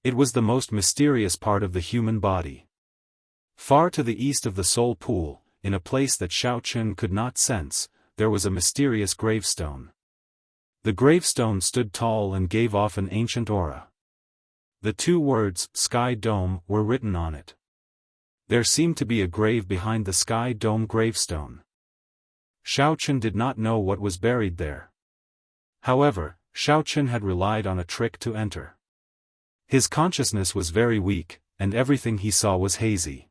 It was the most mysterious part of the human body. Far to the east of the soul pool, in a place that Xiaochen could not sense, there was a mysterious gravestone. The gravestone stood tall and gave off an ancient aura. The 2 words, Sky Dome, were written on it. There seemed to be a grave behind the Sky Dome gravestone. Xiaochen did not know what was buried there. However, Xiaochen had relied on a trick to enter. His consciousness was very weak, and everything he saw was hazy.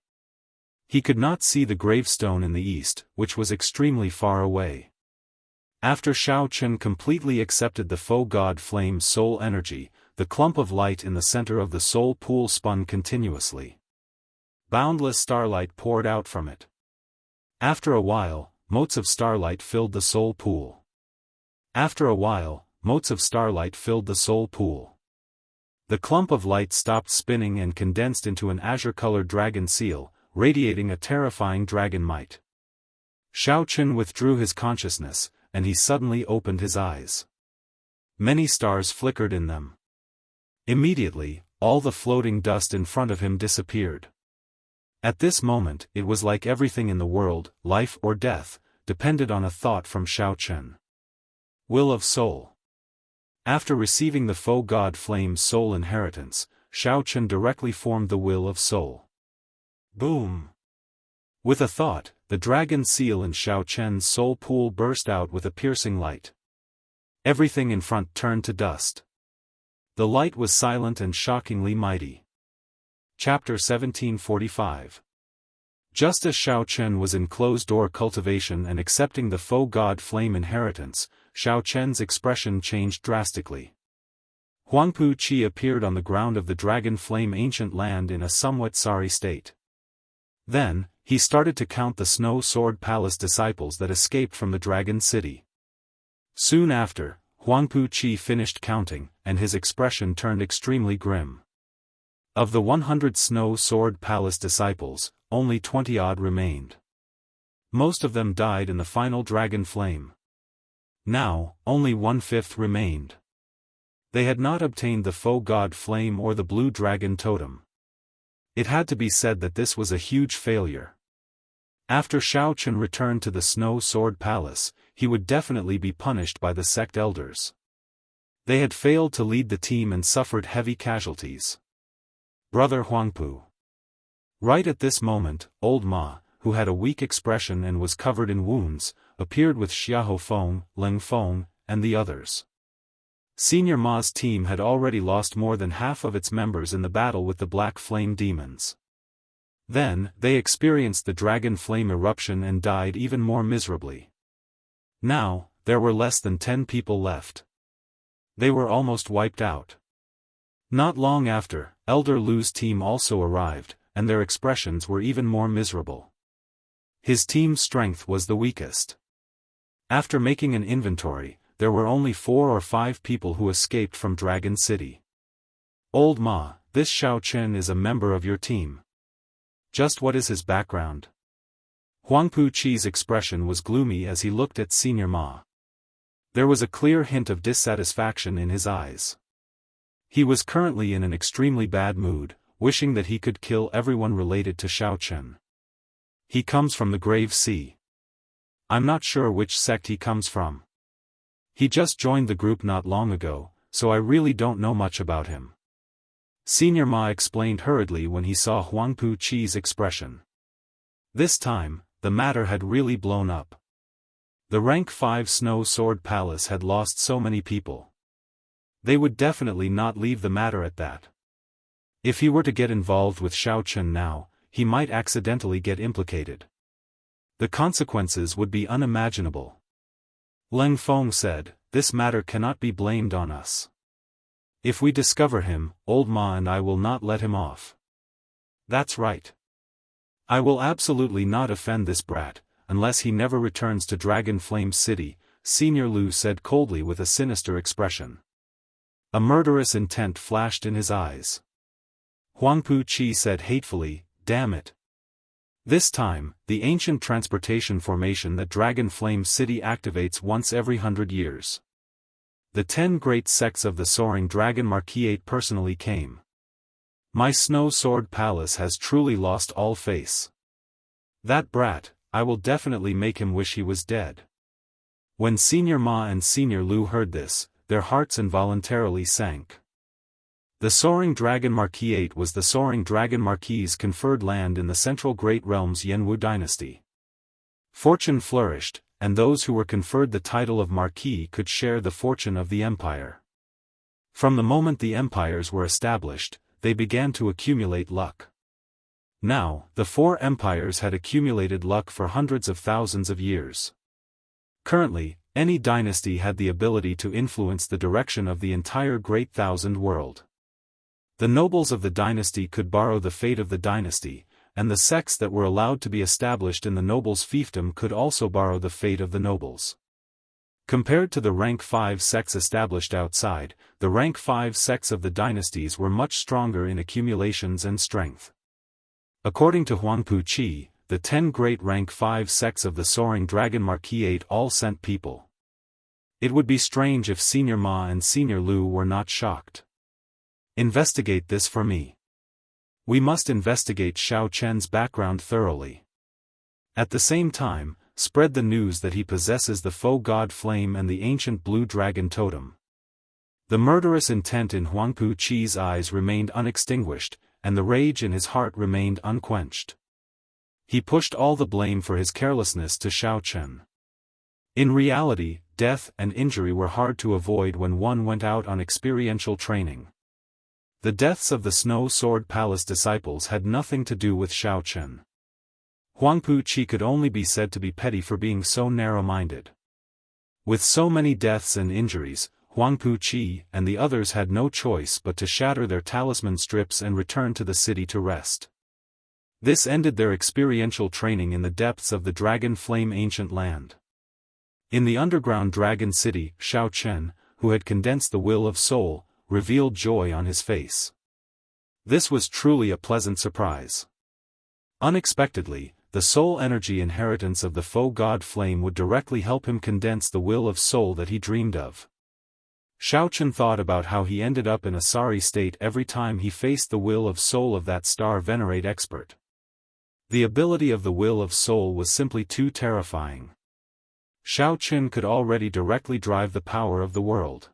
He could not see the gravestone in the east, which was extremely far away. After Xiaochen completely accepted the faux god flame's soul energy, the clump of light in the center of the soul pool spun continuously. Boundless starlight poured out from it. After a while, motes of starlight filled the soul pool. After a while, motes of starlight filled the soul pool. The clump of light stopped spinning and condensed into an azure-colored dragon seal, radiating a terrifying dragon might. Xiaochen withdrew his consciousness, and he suddenly opened his eyes. Many stars flickered in them. Immediately, all the floating dust in front of him disappeared. At this moment, it was like everything in the world, life or death, depended on a thought from Xiaochen. Will of Soul. After receiving the faux god flame's soul inheritance, Xiaochen directly formed the will of soul. Boom! With a thought, the dragon seal in Xiaochen's soul pool burst out with a piercing light. Everything in front turned to dust. The light was silent and shockingly mighty. Chapter 1745. Just as Xiaochen was in closed-door cultivation and accepting the faux god flame inheritance, Xiaochen's expression changed drastically. Huangpu Qi appeared on the ground of the dragon flame ancient land in a somewhat sorry state. Then, he started to count the Snow Sword Palace disciples that escaped from the Dragon City. Soon after, Huangpu Qi finished counting, and his expression turned extremely grim. Of the 100 Snow Sword Palace disciples, only 20-odd remained. Most of them died in the final dragon flame. Now, only 1/5 remained. They had not obtained the faux god flame or the blue dragon totem. It had to be said that this was a huge failure. After Xiaochen returned to the Snow Sword Palace, he would definitely be punished by the sect elders. They had failed to lead the team and suffered heavy casualties. Brother Huangpu. Right at this moment, old Ma, who had a weak expression and was covered in wounds, appeared with Xiahou Feng, Ling Feng, and the others. Senior Ma's team had already lost more than half of its members in the battle with the Black Flame demons. Then, they experienced the dragon flame eruption and died even more miserably. Now, there were less than 10 people left. They were almost wiped out. Not long after, Elder Lu's team also arrived, and their expressions were even more miserable. His team's strength was the weakest. After making an inventory, there were only 4 or 5 people who escaped from Dragon City. Old Ma, this Xiaochen is a member of your team. Just what is his background? Huangpu Qi's expression was gloomy as he looked at Senior Ma. There was a clear hint of dissatisfaction in his eyes. He was currently in an extremely bad mood, wishing that he could kill everyone related to Xiaochen. He comes from the Grave Sea. I'm not sure which sect he comes from. He just joined the group not long ago, so I really don't know much about him. Senior Ma explained hurriedly when he saw Huangpu Qi's expression. This time, the matter had really blown up. The Rank 5 Snow Sword Palace had lost so many people. They would definitely not leave the matter at that. If he were to get involved with Xiaochen now, he might accidentally get implicated. The consequences would be unimaginable. Leng Feng said, "This matter cannot be blamed on us. If we discover him, old Ma and I will not let him off." "That's right. I will absolutely not offend this brat, unless he never returns to Dragon Flame City," Senior Lu said coldly with a sinister expression. A murderous intent flashed in his eyes. Huangpu Qi said hatefully, "Damn it." This time, the ancient transportation formation that Dragon Flame City activates once every 100 years. The 10 great sects of the Soaring Dragon Marquisate personally came. My Snow Sword Palace has truly lost all face. That brat, I will definitely make him wish he was dead. When Senior Ma and Senior Lu heard this, their hearts involuntarily sank. The Soaring Dragon Marquisate was the Soaring Dragon Marquis's conferred land in the central Great Realm's Yanwu dynasty. Fortune flourished, and those who were conferred the title of Marquis could share the fortune of the empire. From the moment the empires were established, they began to accumulate luck. Now, the 4 empires had accumulated luck for hundreds of thousands of years. Currently, any dynasty had the ability to influence the direction of the entire Great Thousand World. The nobles of the dynasty could borrow the fate of the dynasty, and the sects that were allowed to be established in the nobles' fiefdom could also borrow the fate of the nobles. Compared to the rank 5 sects established outside, the rank 5 sects of the dynasties were much stronger in accumulations and strength. According to Huangpu Qi, the 10 great rank 5 sects of the Soaring Dragon Marquisate all sent people. It would be strange if Senior Ma and Senior Lu were not shocked. Investigate this for me. We must investigate Xiao Chen's background thoroughly. At the same time, spread the news that he possesses the Faux God Flame and the ancient Blue Dragon Totem. The murderous intent in Huangpu Qi's eyes remained unextinguished, and the rage in his heart remained unquenched. He pushed all the blame for his carelessness to Xiao Chen. In reality, death and injury were hard to avoid when one went out on experiential training. The deaths of the Snow Sword Palace disciples had nothing to do with Xiao Chen. Huangpu Qi could only be said to be petty for being so narrow-minded. With so many deaths and injuries, Huangpu Qi and the others had no choice but to shatter their talisman strips and return to the city to rest. This ended their experiential training in the depths of the Dragon Flame Ancient Land. In the underground Dragon City, Xiao Chen, who had condensed the will of soul, revealed joy on his face. This was truly a pleasant surprise. Unexpectedly, the soul energy inheritance of the Faux God Flame would directly help him condense the will of soul that he dreamed of. Xiao Chen thought about how he ended up in a sorry state every time he faced the will of soul of that star venerate expert. The ability of the will of soul was simply too terrifying. Xiao Chen could already directly drive the power of the world.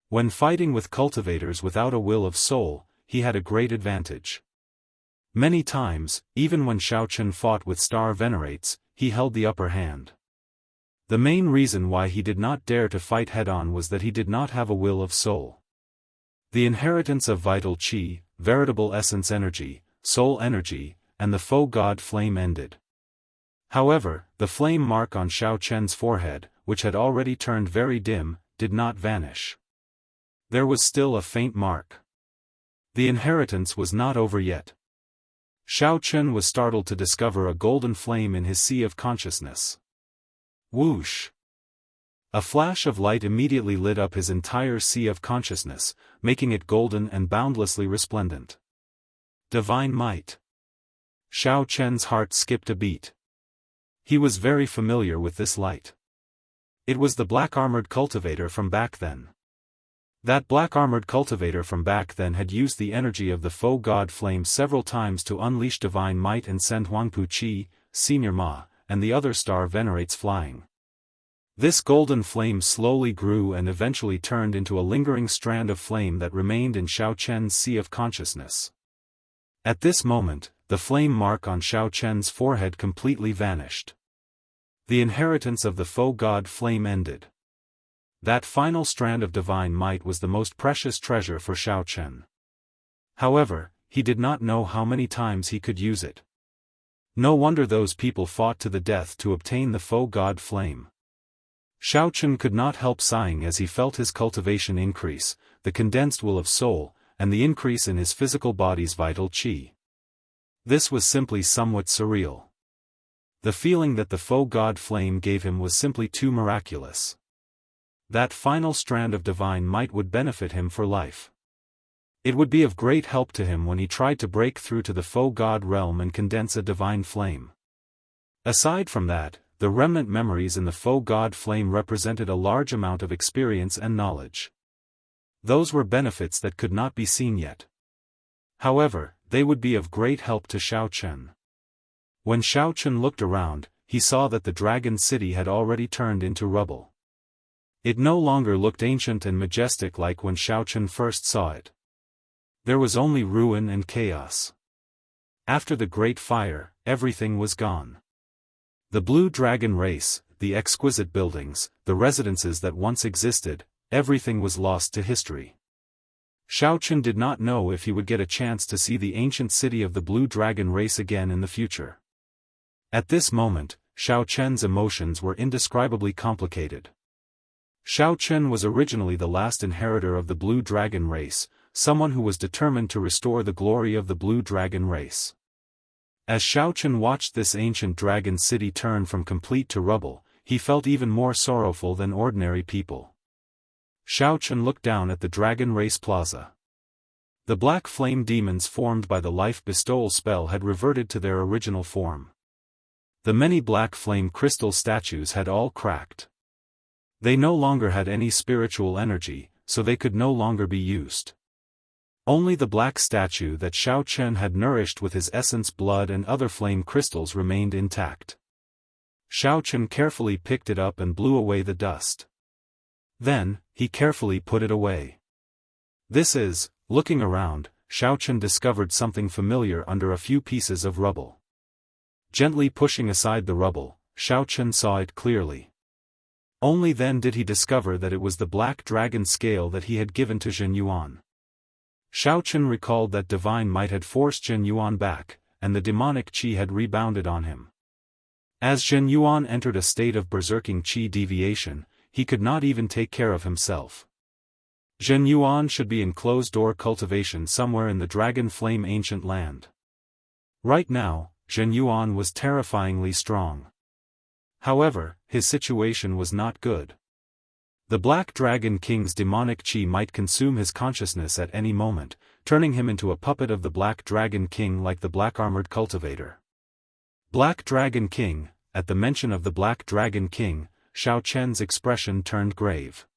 When fighting with cultivators without a will of soul, he had a great advantage. Many times, even when Xiao Chen fought with star venerates, he held the upper hand. The main reason why he did not dare to fight head-on was that he did not have a will of soul. The inheritance of vital qi, veritable essence energy, soul energy, and the Faux God Flame ended. However, the flame mark on Xiao Chen's forehead, which had already turned very dim, did not vanish. There was still a faint mark. The inheritance was not over yet. Xiao Chen was startled to discover a golden flame in his sea of consciousness. Whoosh! A flash of light immediately lit up his entire sea of consciousness, making it golden and boundlessly resplendent. Divine might. Xiao Chen's heart skipped a beat. He was very familiar with this light. It was the black-armored cultivator from back then. That black-armored cultivator from back then had used the energy of the Faux God Flame several times to unleash divine might and send Huangpu Qi, Senior Ma, and the other star venerates flying. This golden flame slowly grew and eventually turned into a lingering strand of flame that remained in Xiao Chen's sea of consciousness. At this moment, the flame mark on Xiao Chen's forehead completely vanished. The inheritance of the Faux God Flame ended. That final strand of divine might was the most precious treasure for Xiao Chen. However, he did not know how many times he could use it. No wonder those people fought to the death to obtain the foe god flame. Xiaochen could not help sighing as he felt his cultivation increase, the condensed will of soul, and the increase in his physical body's vital qi. This was simply somewhat surreal. The feeling that the foe god flame gave him was simply too miraculous. That final strand of divine might would benefit him for life. It would be of great help to him when he tried to break through to the foe god realm and condense a divine flame. Aside from that, the remnant memories in the foe god flame represented a large amount of experience and knowledge. Those were benefits that could not be seen yet. However, they would be of great help to Xiaochen. When Xiaochen looked around, he saw that the dragon city had already turned into rubble. It no longer looked ancient and majestic like when Xiaochen first saw it. There was only ruin and chaos. After the great fire, everything was gone. The blue dragon race, the exquisite buildings, the residences that once existed, everything was lost to history. Xiaochen did not know if he would get a chance to see the ancient city of the blue dragon race again in the future. At this moment, Xiaochen's emotions were indescribably complicated. Xiaochen was originally the last inheritor of the blue dragon race, someone who was determined to restore the glory of the blue dragon race. As Xiaochen watched this ancient dragon city turn from complete to rubble, he felt even more sorrowful than ordinary people. Xiaochen looked down at the dragon race plaza. The black flame demons formed by the life bestowal spell had reverted to their original form. The many black flame crystal statues had all cracked. They no longer had any spiritual energy, so they could no longer be used. Only the black statue that Xiaochen had nourished with his essence blood and other flame crystals remained intact. Xiaochen carefully picked it up and blew away the dust. Then, he carefully put it away. Looking around, Xiaochen discovered something familiar under a few pieces of rubble. Gently pushing aside the rubble, Xiaochen saw it clearly. Only then did he discover that it was the black dragon scale that he had given to Zhen Yuan. Xiaochen recalled that divine might had forced Zhen Yuan back, and the demonic qi had rebounded on him. As Zhen Yuan entered a state of berserking qi deviation, he could not even take care of himself. Zhen Yuan should be in closed-door cultivation somewhere in the dragon flame ancient land. Right now, Zhen Yuan was terrifyingly strong. However, his situation was not good. The Black Dragon King's demonic qi might consume his consciousness at any moment, turning him into a puppet of the Black Dragon King like the black-armored cultivator. Black Dragon King. At the mention of the Black Dragon King, Xiaochen's expression turned grave.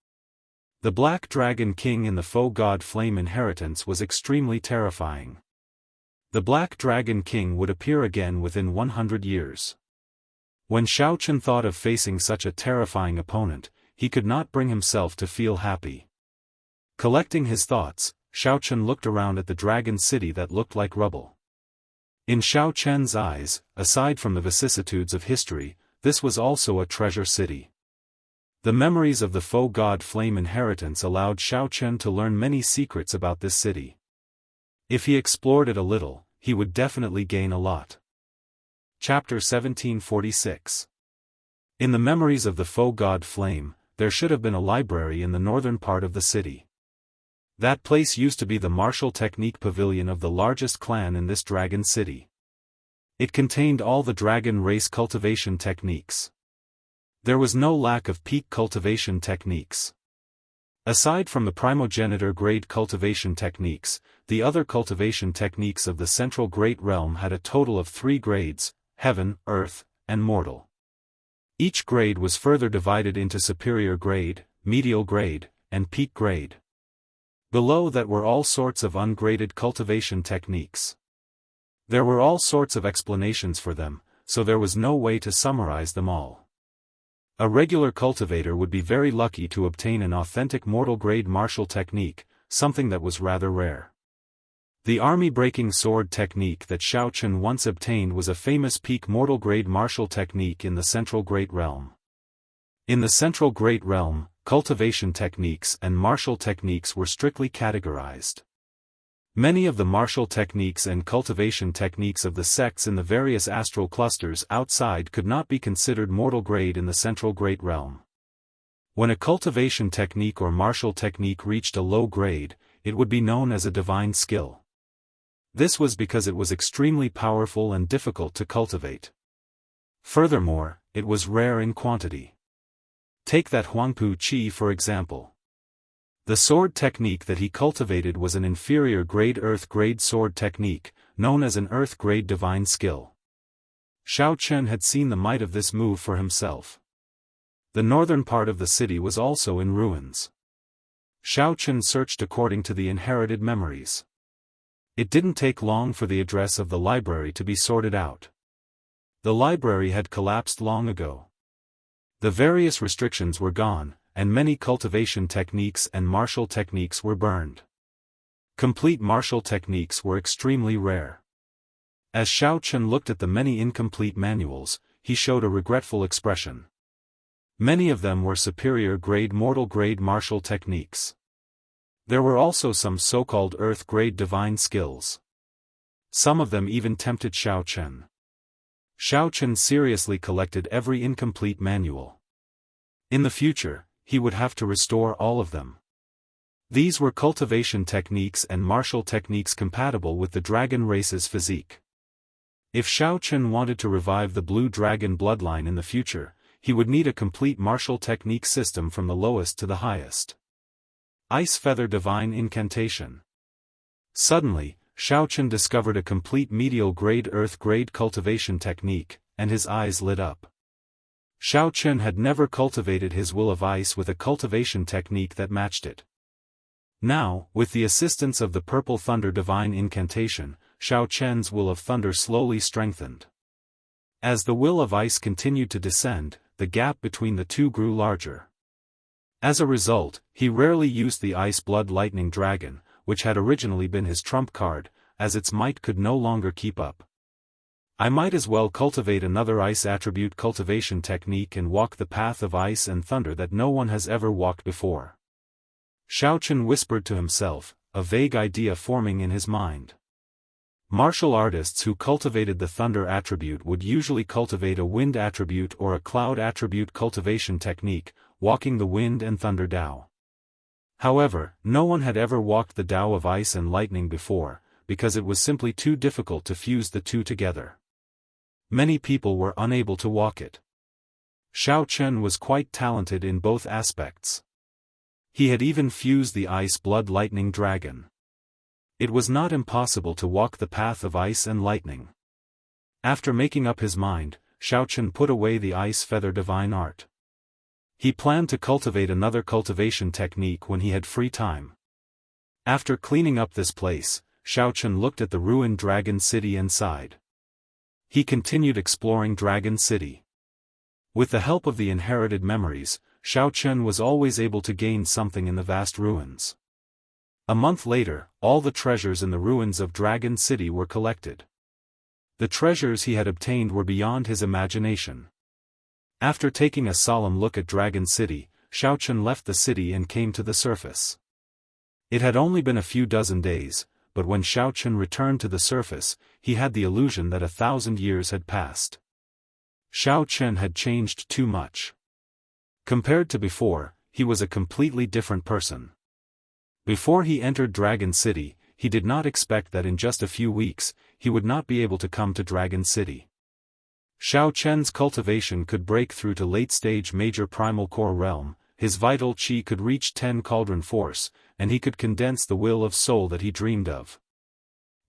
The Black Dragon King in the foe god flame inheritance was extremely terrifying. The Black Dragon King would appear again within 100 years. When Xiaochen thought of facing such a terrifying opponent, he could not bring himself to feel happy. Collecting his thoughts, Xiaochen looked around at the dragon city that looked like rubble. In Xiaochen's eyes, aside from the vicissitudes of history, this was also a treasure city. The memories of the foe god flame inheritance allowed Xiaochen to learn many secrets about this city. If he explored it a little, he would definitely gain a lot. Chapter 1746. In the memories of the foe god flame, there should have been a library in the northern part of the city. That place used to be the martial technique pavilion of the largest clan in this dragon city. It contained all the dragon race cultivation techniques. There was no lack of peak cultivation techniques. Aside from the primogenitor grade cultivation techniques, the other cultivation techniques of the Central Great Realm had a total of 3 grades: Heaven, Earth, and Mortal. Each grade was further divided into Superior Grade, Medial Grade, and Peak Grade. Below that were all sorts of ungraded cultivation techniques. There were all sorts of explanations for them, so there was no way to summarize them all. A regular cultivator would be very lucky to obtain an authentic mortal grade martial technique, something that was rather rare. The army-breaking sword technique that Xiaochen once obtained was a famous peak mortal grade martial technique in the Central Great Realm. In the Central Great Realm, cultivation techniques and martial techniques were strictly categorized. Many of the martial techniques and cultivation techniques of the sects in the various astral clusters outside could not be considered mortal grade in the central Great Realm. When a cultivation technique or martial technique reached a low grade, it would be known as a divine skill. This was because it was extremely powerful and difficult to cultivate. Furthermore, it was rare in quantity. Take that Huangpu Qi for example. The sword technique that he cultivated was an inferior grade earth grade sword technique, known as an earth grade divine skill. Xiao Chen had seen the might of this move for himself. The northern part of the city was also in ruins. Xiao Chen searched according to the inherited memories. It didn't take long for the address of the library to be sorted out. The library had collapsed long ago. The various restrictions were gone, and many cultivation techniques and martial techniques were burned. Complete martial techniques were extremely rare. As Xiao Chen looked at the many incomplete manuals, he showed a regretful expression. Many of them were superior grade mortal grade martial techniques. There were also some so-called earth grade divine skills. Some of them even tempted Xiao Chen. Xiao Chen seriously collected every incomplete manual. In the future, he would have to restore all of them. These were cultivation techniques and martial techniques compatible with the dragon race's physique. If Xiao Chen wanted to revive the blue dragon bloodline in the future, he would need a complete martial technique system from the lowest to the highest. Ice Feather Divine Incantation. Suddenly, Xiao Chen discovered a complete medial grade earth grade cultivation technique, and his eyes lit up. Xiao Chen had never cultivated his will of ice with a cultivation technique that matched it. Now, with the assistance of the Purple Thunder Divine Incantation, Xiao Chen's will of thunder slowly strengthened. As the will of ice continued to descend, the gap between the two grew larger. As a result, he rarely used the Ice Blood Lightning Dragon, which had originally been his trump card, as its might could no longer keep up. I might as well cultivate another ice attribute cultivation technique and walk the path of ice and thunder that no one has ever walked before. Xiao Chen whispered to himself, a vague idea forming in his mind. Martial artists who cultivated the thunder attribute would usually cultivate a wind attribute or a cloud attribute cultivation technique, walking the wind and thunder Dao. However, no one had ever walked the Dao of ice and lightning before, because it was simply too difficult to fuse the two together. Many people were unable to walk it. Xiao Chen was quite talented in both aspects. He had even fused the Ice Blood Lightning Dragon. It was not impossible to walk the path of ice and lightning. After making up his mind, Xiao Chen put away the Ice Feather Divine Art. He planned to cultivate another cultivation technique when he had free time. After cleaning up this place, Xiao Chen looked at the ruined Dragon City and sighed. He continued exploring Dragon City. With the help of the inherited memories, Xiao Chen was always able to gain something in the vast ruins. A month later, all the treasures in the ruins of Dragon City were collected. The treasures he had obtained were beyond his imagination. After taking a solemn look at Dragon City, Xiao Chen left the city and came to the surface. It had only been a few dozen days, but when Xiao Chen returned to the surface, he had the illusion that 1,000 years had passed. Xiao Chen had changed too much. Compared to before, he was a completely different person. Before he entered Dragon City, he did not expect that in just a few weeks, he would not be able to come to Dragon City. Xiao Chen's cultivation could break through to late-stage major primal core realm, his vital qi could reach 10 cauldron force, and he could condense the will of soul that he dreamed of.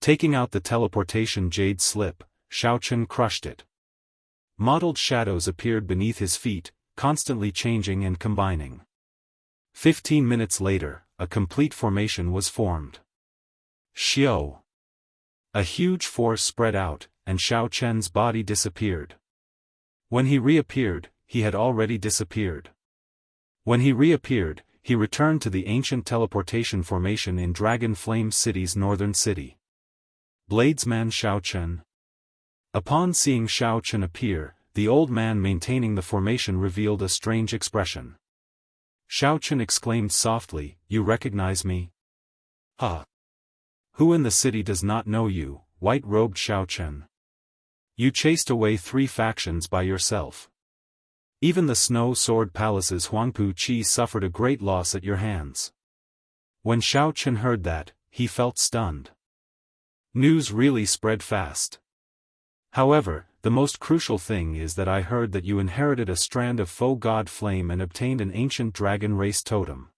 Taking out the teleportation jade slip, Xiao Chen crushed it. Mottled shadows appeared beneath his feet, constantly changing and combining. 15 minutes later, a complete formation was formed. Xiao. A huge force spread out, and Xiao Chen's body disappeared. When he reappeared, he had already disappeared. When he reappeared, he returned to the ancient teleportation formation in Dragon Flame City's northern city. Bladesman Xiao Chen. Upon seeing Xiao Chen appear, the old man maintaining the formation revealed a strange expression. Xiao Chen exclaimed softly, "You recognize me?" "Ah. Who in the city does not know you, white-robed Xiaochen? You chased away 3 factions by yourself. Even the Snow Sword Palace's Huangpu Qi suffered a great loss at your hands. When Xiaochen heard that, he felt stunned. News really spread fast. However, the most crucial thing is that I heard that you inherited a strand of faux god flame and obtained an ancient dragon race totem.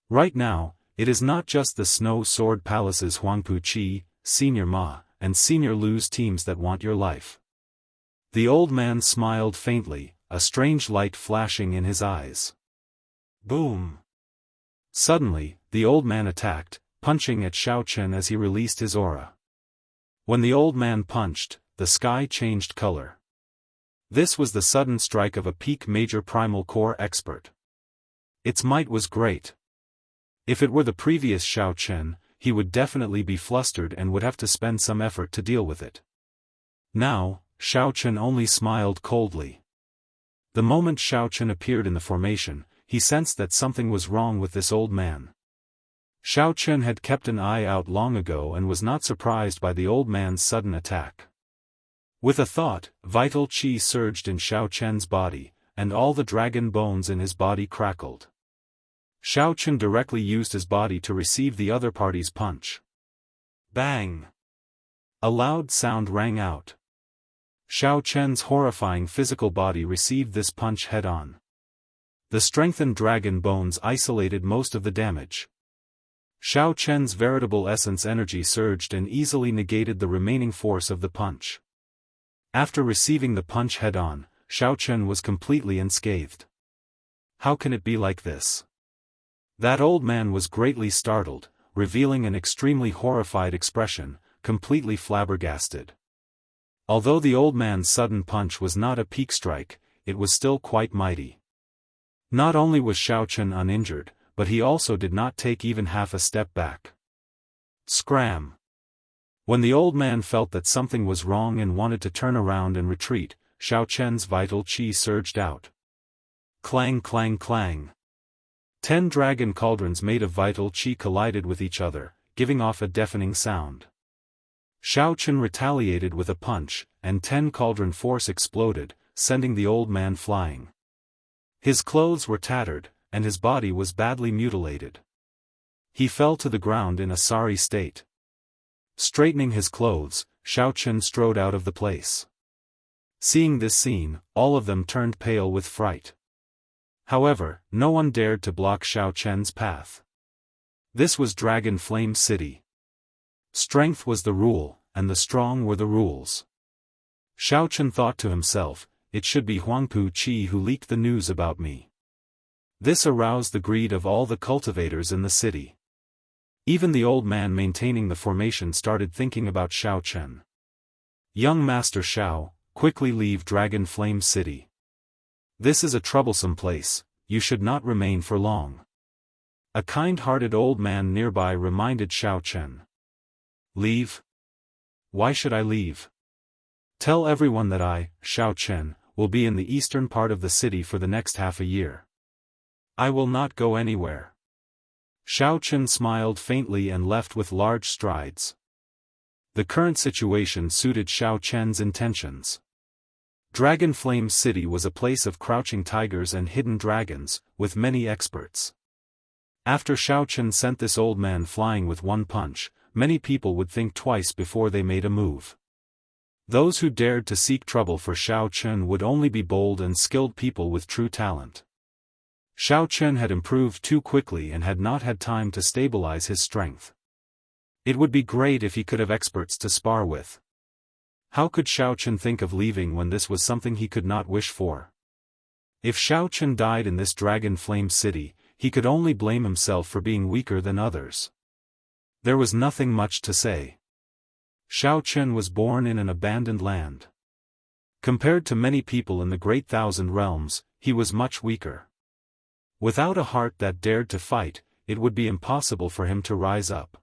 Right now, it is not just the Snow Sword Palace's Huangpu Qi, Senior Ma, and Senior Lu's teams that want your life. The old man smiled faintly, a strange light flashing in his eyes. Boom! Suddenly, the old man attacked, punching at Xiaochen as he released his aura. When the old man punched, the sky changed color. This was the sudden strike of a peak major primal core expert. Its might was great. If it were the previous Xiaochen, he would definitely be flustered and would have to spend some effort to deal with it. Now, Xiaochen only smiled coldly. The moment Xiaochen appeared in the formation, he sensed that something was wrong with this old man. Xiaochen had kept an eye out long ago and was not surprised by the old man's sudden attack. With a thought, vital qi surged in Xiaochen's body, and all the dragon bones in his body crackled. Xiaochen directly used his body to receive the other party's punch. Bang! A loud sound rang out. Xiaochen's horrifying physical body received this punch head-on. The strengthened dragon bones isolated most of the damage. Xiaochen's veritable essence energy surged and easily negated the remaining force of the punch. After receiving the punch head-on, Xiaochen was completely unscathed. How can it be like this? That old man was greatly startled, revealing an extremely horrified expression, completely flabbergasted. Although the old man's sudden punch was not a peak strike, it was still quite mighty. Not only was Xiaochen uninjured, but he also did not take even half a step back. Scram! When the old man felt that something was wrong and wanted to turn around and retreat, Xiaochen's vital qi surged out. Clang clang clang. 10 dragon cauldrons made of vital qi collided with each other, giving off a deafening sound. Xiaochen retaliated with a punch, and 10 cauldron force exploded, sending the old man flying. His clothes were tattered, and his body was badly mutilated. He fell to the ground in a sorry state. Straightening his clothes, Xiaochen strode out of the place. Seeing this scene, all of them turned pale with fright. However, no one dared to block Xiaochen's path. This was Dragon Flame City. Strength was the rule, and the strong were the rules. Xiaochen thought to himself, it should be Huangpu Qi who leaked the news about me. This aroused the greed of all the cultivators in the city. Even the old man maintaining the formation started thinking about Xiaochen. Young Master Xiao, quickly leave Dragon Flame City. This is a troublesome place, you should not remain for long. A kind-hearted old man nearby reminded Xiaochen. Leave? Why should I leave? Tell everyone that I, Xiaochen, will be in the eastern part of the city for the next half a year. I will not go anywhere. Xiaochen smiled faintly and left with large strides. The current situation suited Xiaochen's intentions. Dragon Flame City was a place of crouching tigers and hidden dragons, with many experts. After Xiaochen sent this old man flying with one punch, many people would think twice before they made a move. Those who dared to seek trouble for Xiaochen would only be bold and skilled people with true talent. Xiaochen had improved too quickly and had not had time to stabilize his strength. It would be great if he could have experts to spar with. How could Xiaochen think of leaving when this was something he could not wish for? If Xiaochen died in this Dragon Flame City, he could only blame himself for being weaker than others. There was nothing much to say. Xiaochen was born in an abandoned land. Compared to many people in the Great Thousand Realms, he was much weaker. Without a heart that dared to fight, it would be impossible for him to rise up.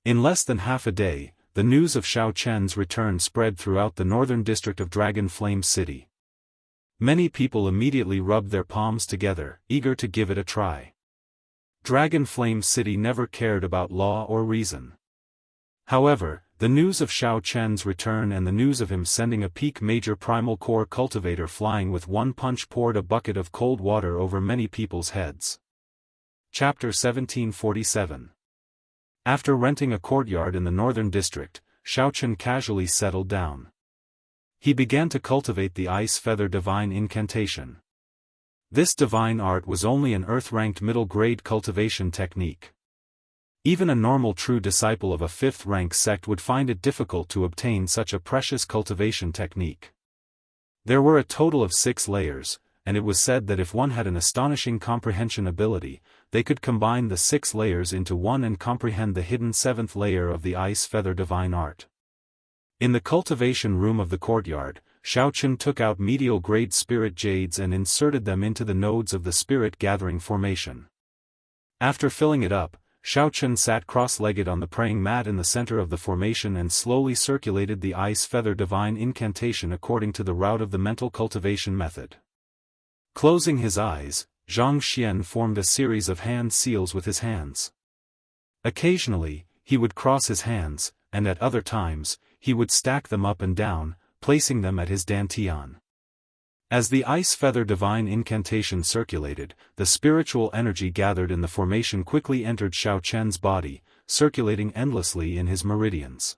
In less than half a day, the news of Xiaochen's return spread throughout the northern district of Dragon Flame City. Many people immediately rubbed their palms together, eager to give it a try. Dragon Flame City never cared about law or reason. However, the news of Xiao Chen's return and the news of him sending a peak major primal core cultivator flying with one punch poured a bucket of cold water over many people's heads. Chapter 1747. After renting a courtyard in the northern district, Xiao Chen casually settled down. He began to cultivate the Ice Feather Divine Incantation. This divine art was only an earth-ranked middle-grade cultivation technique. Even a normal true disciple of a 5th-rank sect would find it difficult to obtain such a precious cultivation technique. There were a total of 6 layers, and it was said that if one had an astonishing comprehension ability, they could combine the 6 layers into one and comprehend the hidden 7th layer of the Ice Feather Divine Art. In the cultivation room of the courtyard, Xiao Chen took out medial-grade spirit jades and inserted them into the nodes of the spirit-gathering formation. After filling it up, Xiao Chen sat cross-legged on the praying mat in the center of the formation and slowly circulated the Ice Feather Divine Incantation according to the route of the mental cultivation method. Closing his eyes, Zhang Xian formed a series of hand seals with his hands. Occasionally, he would cross his hands, and at other times, he would stack them up and down, placing them at his dantian. As the Ice Feather Divine Incantation circulated, the spiritual energy gathered in the formation quickly entered Xiao Chen's body, circulating endlessly in his meridians.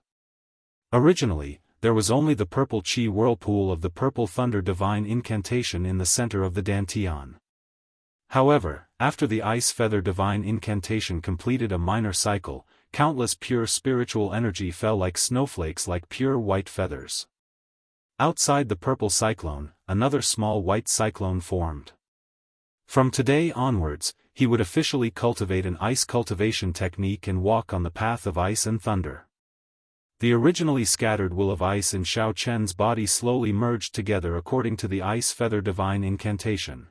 Originally, there was only the purple qi whirlpool of the Purple Thunder Divine Incantation in the center of the dantian. However, after the Ice Feather Divine Incantation completed a minor cycle, countless pure spiritual energy fell like snowflakes like pure white feathers. Outside the purple cyclone, another small white cyclone formed. From today onwards, he would officially cultivate an ice cultivation technique and walk on the path of ice and thunder. The originally scattered will of ice in Xiao Chen's body slowly merged together according to the Ice Feather Divine Incantation.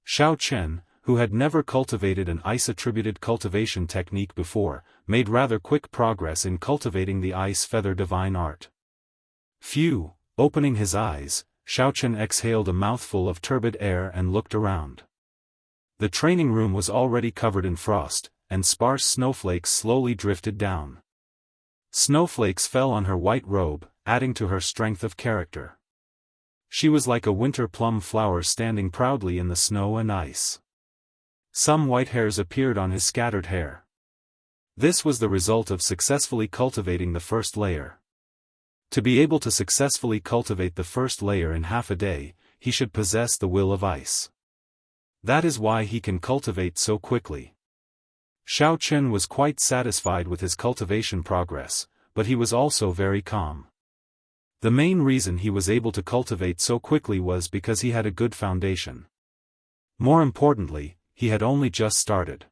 Xiao Chen, who had never cultivated an ice-attributed cultivation technique before, made rather quick progress in cultivating the Ice Feather Divine Art. Phew! Opening his eyes, Xiao Chen exhaled a mouthful of turbid air and looked around. The training room was already covered in frost, and sparse snowflakes slowly drifted down. Snowflakes fell on her white robe, adding to her strength of character. She was like a winter plum flower standing proudly in the snow and ice. Some white hairs appeared on his scattered hair. This was the result of successfully cultivating the first layer. To be able to successfully cultivate the first layer in half a day, he should possess the will of ice. That is why he can cultivate so quickly. Xiao Chen was quite satisfied with his cultivation progress, but he was also very calm. The main reason he was able to cultivate so quickly was because he had a good foundation. More importantly, he had only just started.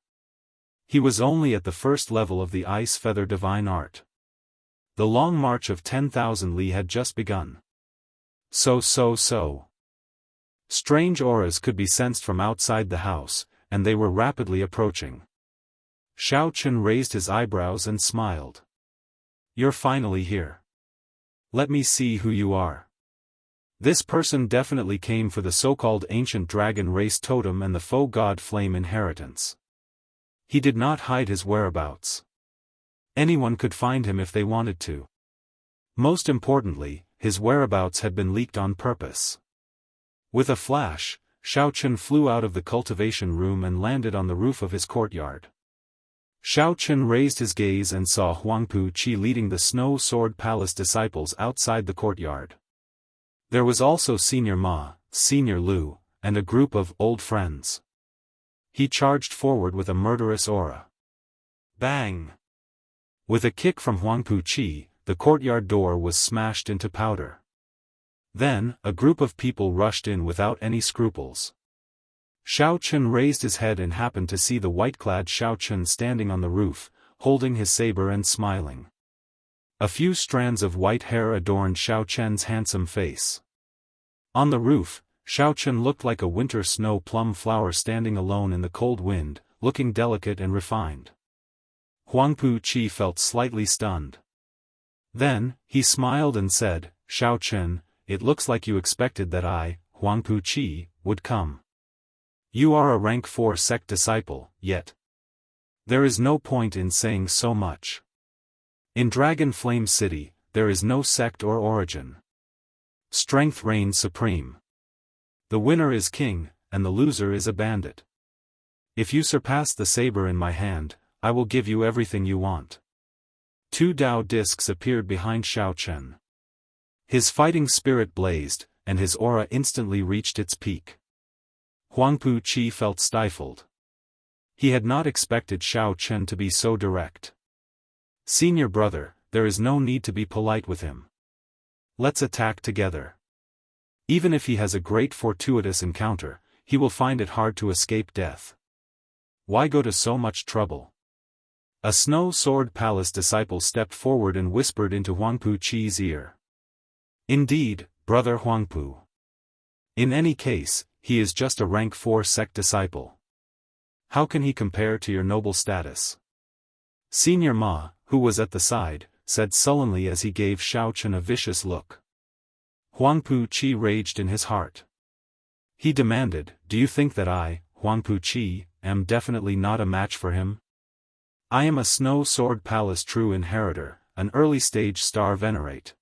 He was only at the first level of the Ice Feather Divine Art. The long march of 10,000 li had just begun. So. Strange auras could be sensed from outside the house, and they were rapidly approaching. Xiao Chen raised his eyebrows and smiled. "You're finally here. Let me see who you are." This person definitely came for the so-called ancient dragon race totem and the faux god flame inheritance. He did not hide his whereabouts. Anyone could find him if they wanted to. Most importantly, his whereabouts had been leaked on purpose. With a flash, Xiao Chen flew out of the cultivation room and landed on the roof of his courtyard. Xiao Chen raised his gaze and saw Huangpu Qi leading the Snow Sword Palace disciples outside the courtyard. There was also Senior Ma, Senior Lu, and a group of old friends. He charged forward with a murderous aura. Bang! With a kick from Huangpu Qi, the courtyard door was smashed into powder. Then, a group of people rushed in without any scruples. Xiao Chen raised his head and happened to see the white-clad Xiao Chen standing on the roof, holding his saber and smiling. A few strands of white hair adorned Xiao Chen's handsome face. On the roof, Xiao Chen looked like a winter snow plum flower standing alone in the cold wind, looking delicate and refined. Huangpu Qi felt slightly stunned. Then, he smiled and said, "Xiao Chen, it looks like you expected that I, Huangpu Qi, would come. You are a rank 4 sect disciple, yet there is no point in saying so much. In Dragon Flame City, there is no sect or origin. Strength reigns supreme. The winner is king, and the loser is a bandit. If you surpass the saber in my hand, I will give you everything you want. 2 Dao discs appeared behind Xiaochen. His fighting spirit blazed, and his aura instantly reached its peak. Huangpu Qi felt stifled. He had not expected Xiaochen to be so direct. Senior brother, there is no need to be polite with him. Let's attack together. Even if he has a great fortuitous encounter, he will find it hard to escape death. Why go to so much trouble? A Snow Sword Palace disciple stepped forward and whispered into Huangpu Qi's ear. Indeed, brother Huangpu. In any case, he is just a rank 4 sect disciple. How can he compare to your noble status? Senior Ma, who was at the side, said sullenly as he gave Xiaochen a vicious look. Huangpu Qi raged in his heart. He demanded, do you think that I, Huangpu Qi, am definitely not a match for him? I am a Snow Sword Palace true inheritor, an early-stage star venerate.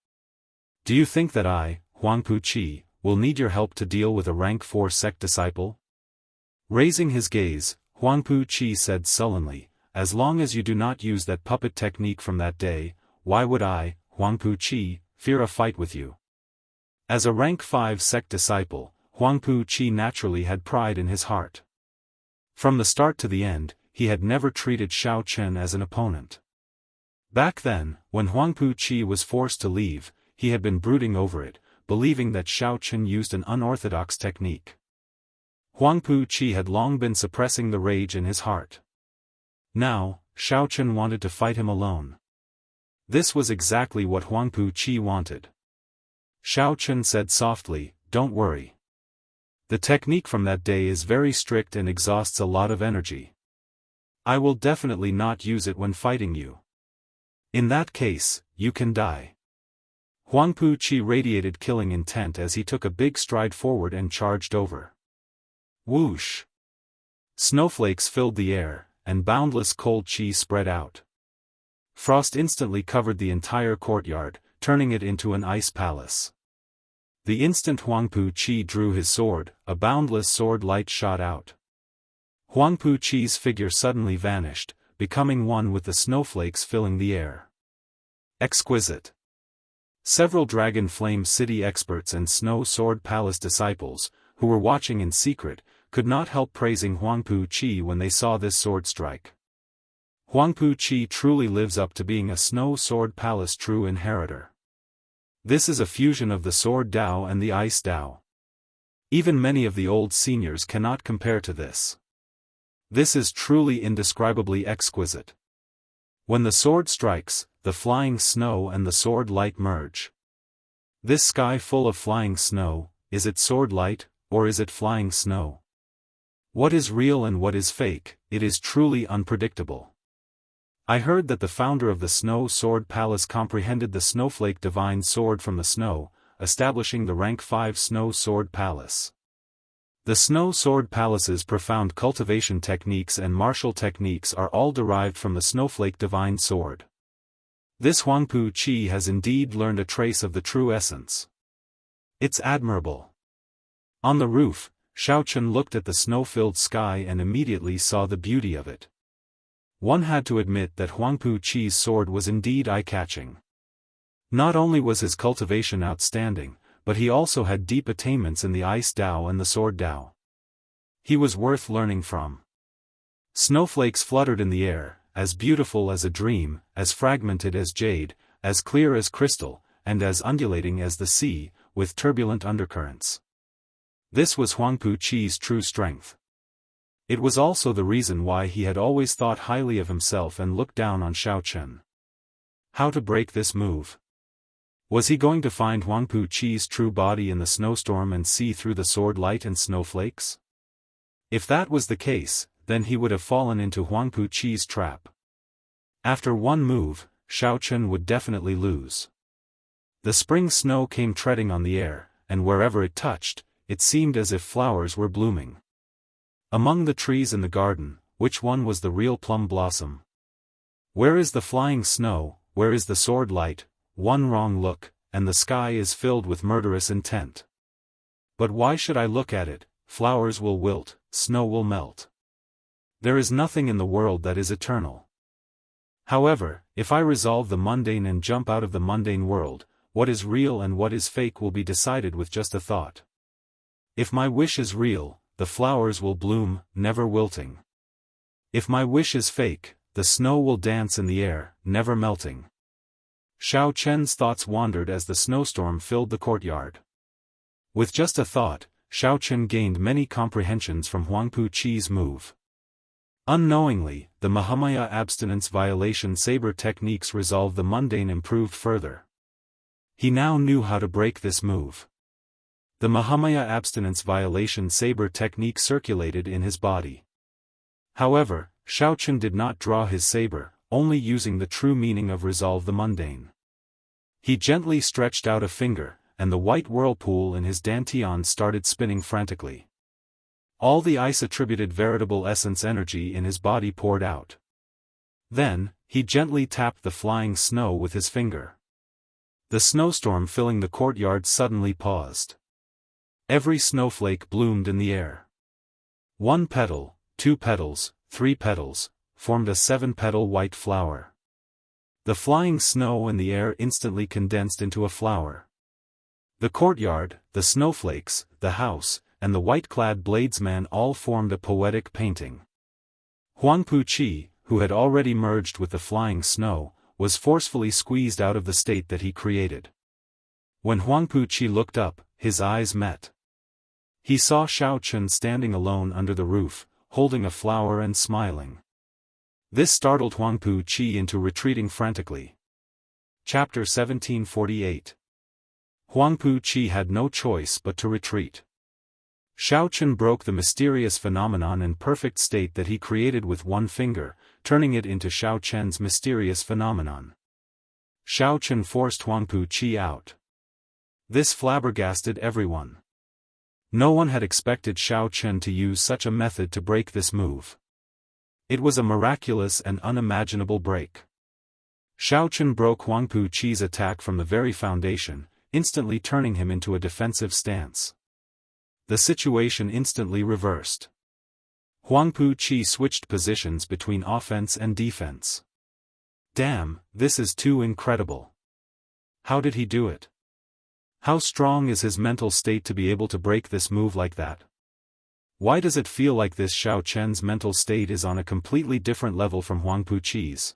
Do you think that I, Huangpu Qi, will need your help to deal with a rank 4 sect disciple? Raising his gaze, Huangpu Qi said sullenly, as long as you do not use that puppet technique from that day, why would I, Huangpu Qi, fear a fight with you? As a rank 5 sect disciple, Huangpu Qi naturally had pride in his heart. From the start to the end, he had never treated Xiaochen as an opponent. Back then, when Huangpu Qi was forced to leave, he had been brooding over it, believing that Xiaochen used an unorthodox technique. Huangpu Qi had long been suppressing the rage in his heart. Now, Xiaochen wanted to fight him alone. This was exactly what Huangpu Qi wanted. Xiaochen said softly, don't worry. The technique from that day is very strict and exhausts a lot of energy. I will definitely not use it when fighting you. In that case, you can die. Huangpu Qi radiated killing intent as he took a big stride forward and charged over. Whoosh! Snowflakes filled the air, and boundless cold qi spread out. Frost instantly covered the entire courtyard, turning it into an ice palace. The instant Huangpu Qi drew his sword, a boundless sword light shot out. Huangpu Qi's figure suddenly vanished, becoming one with the snowflakes filling the air. Exquisite. Several Dragon Flame City experts and Snow Sword Palace disciples, who were watching in secret, could not help praising Huangpu Qi when they saw this sword strike. Huangpu Qi truly lives up to being a Snow Sword Palace true inheritor. This is a fusion of the Sword Dao and the Ice Dao. Even many of the old seniors cannot compare to this. This is truly indescribably exquisite. When the sword strikes, the flying snow and the sword light merge. This sky full of flying snow, is it sword light, or is it flying snow? What is real and what is fake? It is truly unpredictable. I heard that the founder of the Snow Sword Palace comprehended the Snowflake Divine Sword from the snow, establishing the rank 5 Snow Sword Palace. The Snow Sword Palace's profound cultivation techniques and martial techniques are all derived from the Snowflake Divine Sword. This Huangpu Qi has indeed learned a trace of the true essence. It's admirable. On the roof, Xiaochen looked at the snow-filled sky and immediately saw the beauty of it. One had to admit that Huangpu Qi's sword was indeed eye-catching. Not only was his cultivation outstanding, but he also had deep attainments in the Ice Dao and the Sword Dao. He was worth learning from. Snowflakes fluttered in the air, as beautiful as a dream, as fragmented as jade, as clear as crystal, and as undulating as the sea, with turbulent undercurrents. This was Huangpu Qi's true strength. It was also the reason why he had always thought highly of himself and looked down on Xiaochen. How to break this move? Was he going to find Huangpu Qi's true body in the snowstorm and see through the sword light and snowflakes? If that was the case, then he would have fallen into Huangpu Qi's trap. After one move, Xiaochen would definitely lose. The spring snow came treading on the air, and wherever it touched, it seemed as if flowers were blooming. Among the trees in the garden, which one was the real plum blossom? Where is the flying snow, where is the sword light? One wrong look, and the sky is filled with murderous intent. But why should I look at it? Flowers will wilt, snow will melt. There is nothing in the world that is eternal. However, if I resolve the mundane and jump out of the mundane world, what is real and what is fake will be decided with just a thought. If my wish is real, the flowers will bloom, never wilting. If my wish is fake, the snow will dance in the air, never melting. Xiao Chen's thoughts wandered as the snowstorm filled the courtyard. With just a thought, Xiao Chen gained many comprehensions from Huangpu Qi's move. Unknowingly, the Mahamaya abstinence violation saber techniques resolve the mundane improved further. He now knew how to break this move. The Mahamaya abstinence violation saber technique circulated in his body. However, Xiao Chen did not draw his saber, only using the true meaning of resolve the mundane. He gently stretched out a finger, and the white whirlpool in his dantian started spinning frantically. All the ice-attributed veritable essence energy in his body poured out. Then, he gently tapped the flying snow with his finger. The snowstorm filling the courtyard suddenly paused. Every snowflake bloomed in the air. 1 petal, 2 petals, 3 petals, formed a 7-petal white flower. The flying snow in the air instantly condensed into a flower. The courtyard, the snowflakes, the house, and the white-clad bladesman all formed a poetic painting. Huangpu Qi, who had already merged with the flying snow, was forcefully squeezed out of the state that he created. When Huangpu Qi looked up, his eyes met. He saw Xiao Chen standing alone under the roof, holding a flower and smiling. This startled Huangpu Qi into retreating frantically. Chapter 1748. Huangpu Qi had no choice but to retreat. Xiao Chen broke the mysterious phenomenon in perfect state that he created with one finger, turning it into Xiao Chen's mysterious phenomenon. Xiao Chen forced Huangpu Qi out. This flabbergasted everyone. No one had expected Xiao Chen to use such a method to break this move. It was a miraculous and unimaginable break. Xiao Chen broke Huangpu Qi's attack from the very foundation, instantly turning him into a defensive stance. The situation instantly reversed. Huangpu Qi switched positions between offense and defense. Damn, this is too incredible. How did he do it? How strong is his mental state to be able to break this move like that? Why does it feel like this Xiao Chen's mental state is on a completely different level from Huangpu Qi's?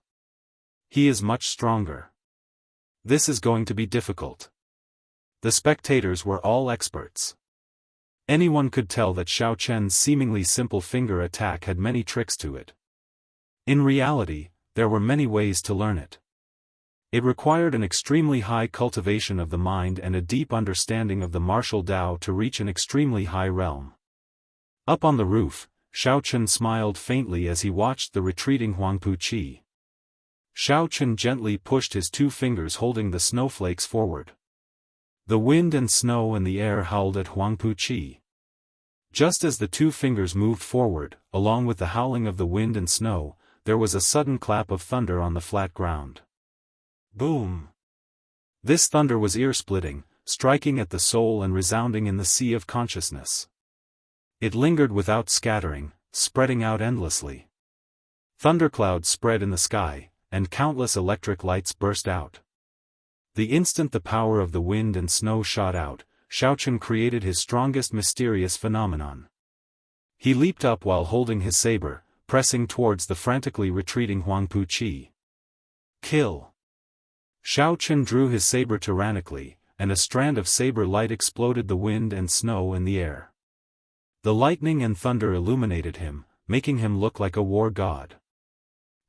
He is much stronger. This is going to be difficult. The spectators were all experts. Anyone could tell that Xiao Chen's seemingly simple finger attack had many tricks to it. In reality, there were many ways to learn it. It required an extremely high cultivation of the mind and a deep understanding of the martial Tao to reach an extremely high realm. Up on the roof, Xiao Chen smiled faintly as he watched the retreating Huangpu Qi. Xiao Chen gently pushed his 2 fingers holding the snowflakes forward. The wind and snow in the air howled at Huangpu Qi. Just as the 2 fingers moved forward, along with the howling of the wind and snow, there was a sudden clap of thunder on the flat ground. Boom! This thunder was ear-splitting, striking at the soul and resounding in the sea of consciousness. It lingered without scattering, spreading out endlessly. Thunderclouds spread in the sky, and countless electric lights burst out. The instant the power of the wind and snow shot out, Xiao Chen created his strongest mysterious phenomenon. He leaped up while holding his saber, pressing towards the frantically retreating Huangpu Qi. Kill! Xiao Chen drew his saber tyrannically, and a strand of saber light exploded the wind and snow in the air. The lightning and thunder illuminated him, making him look like a war god.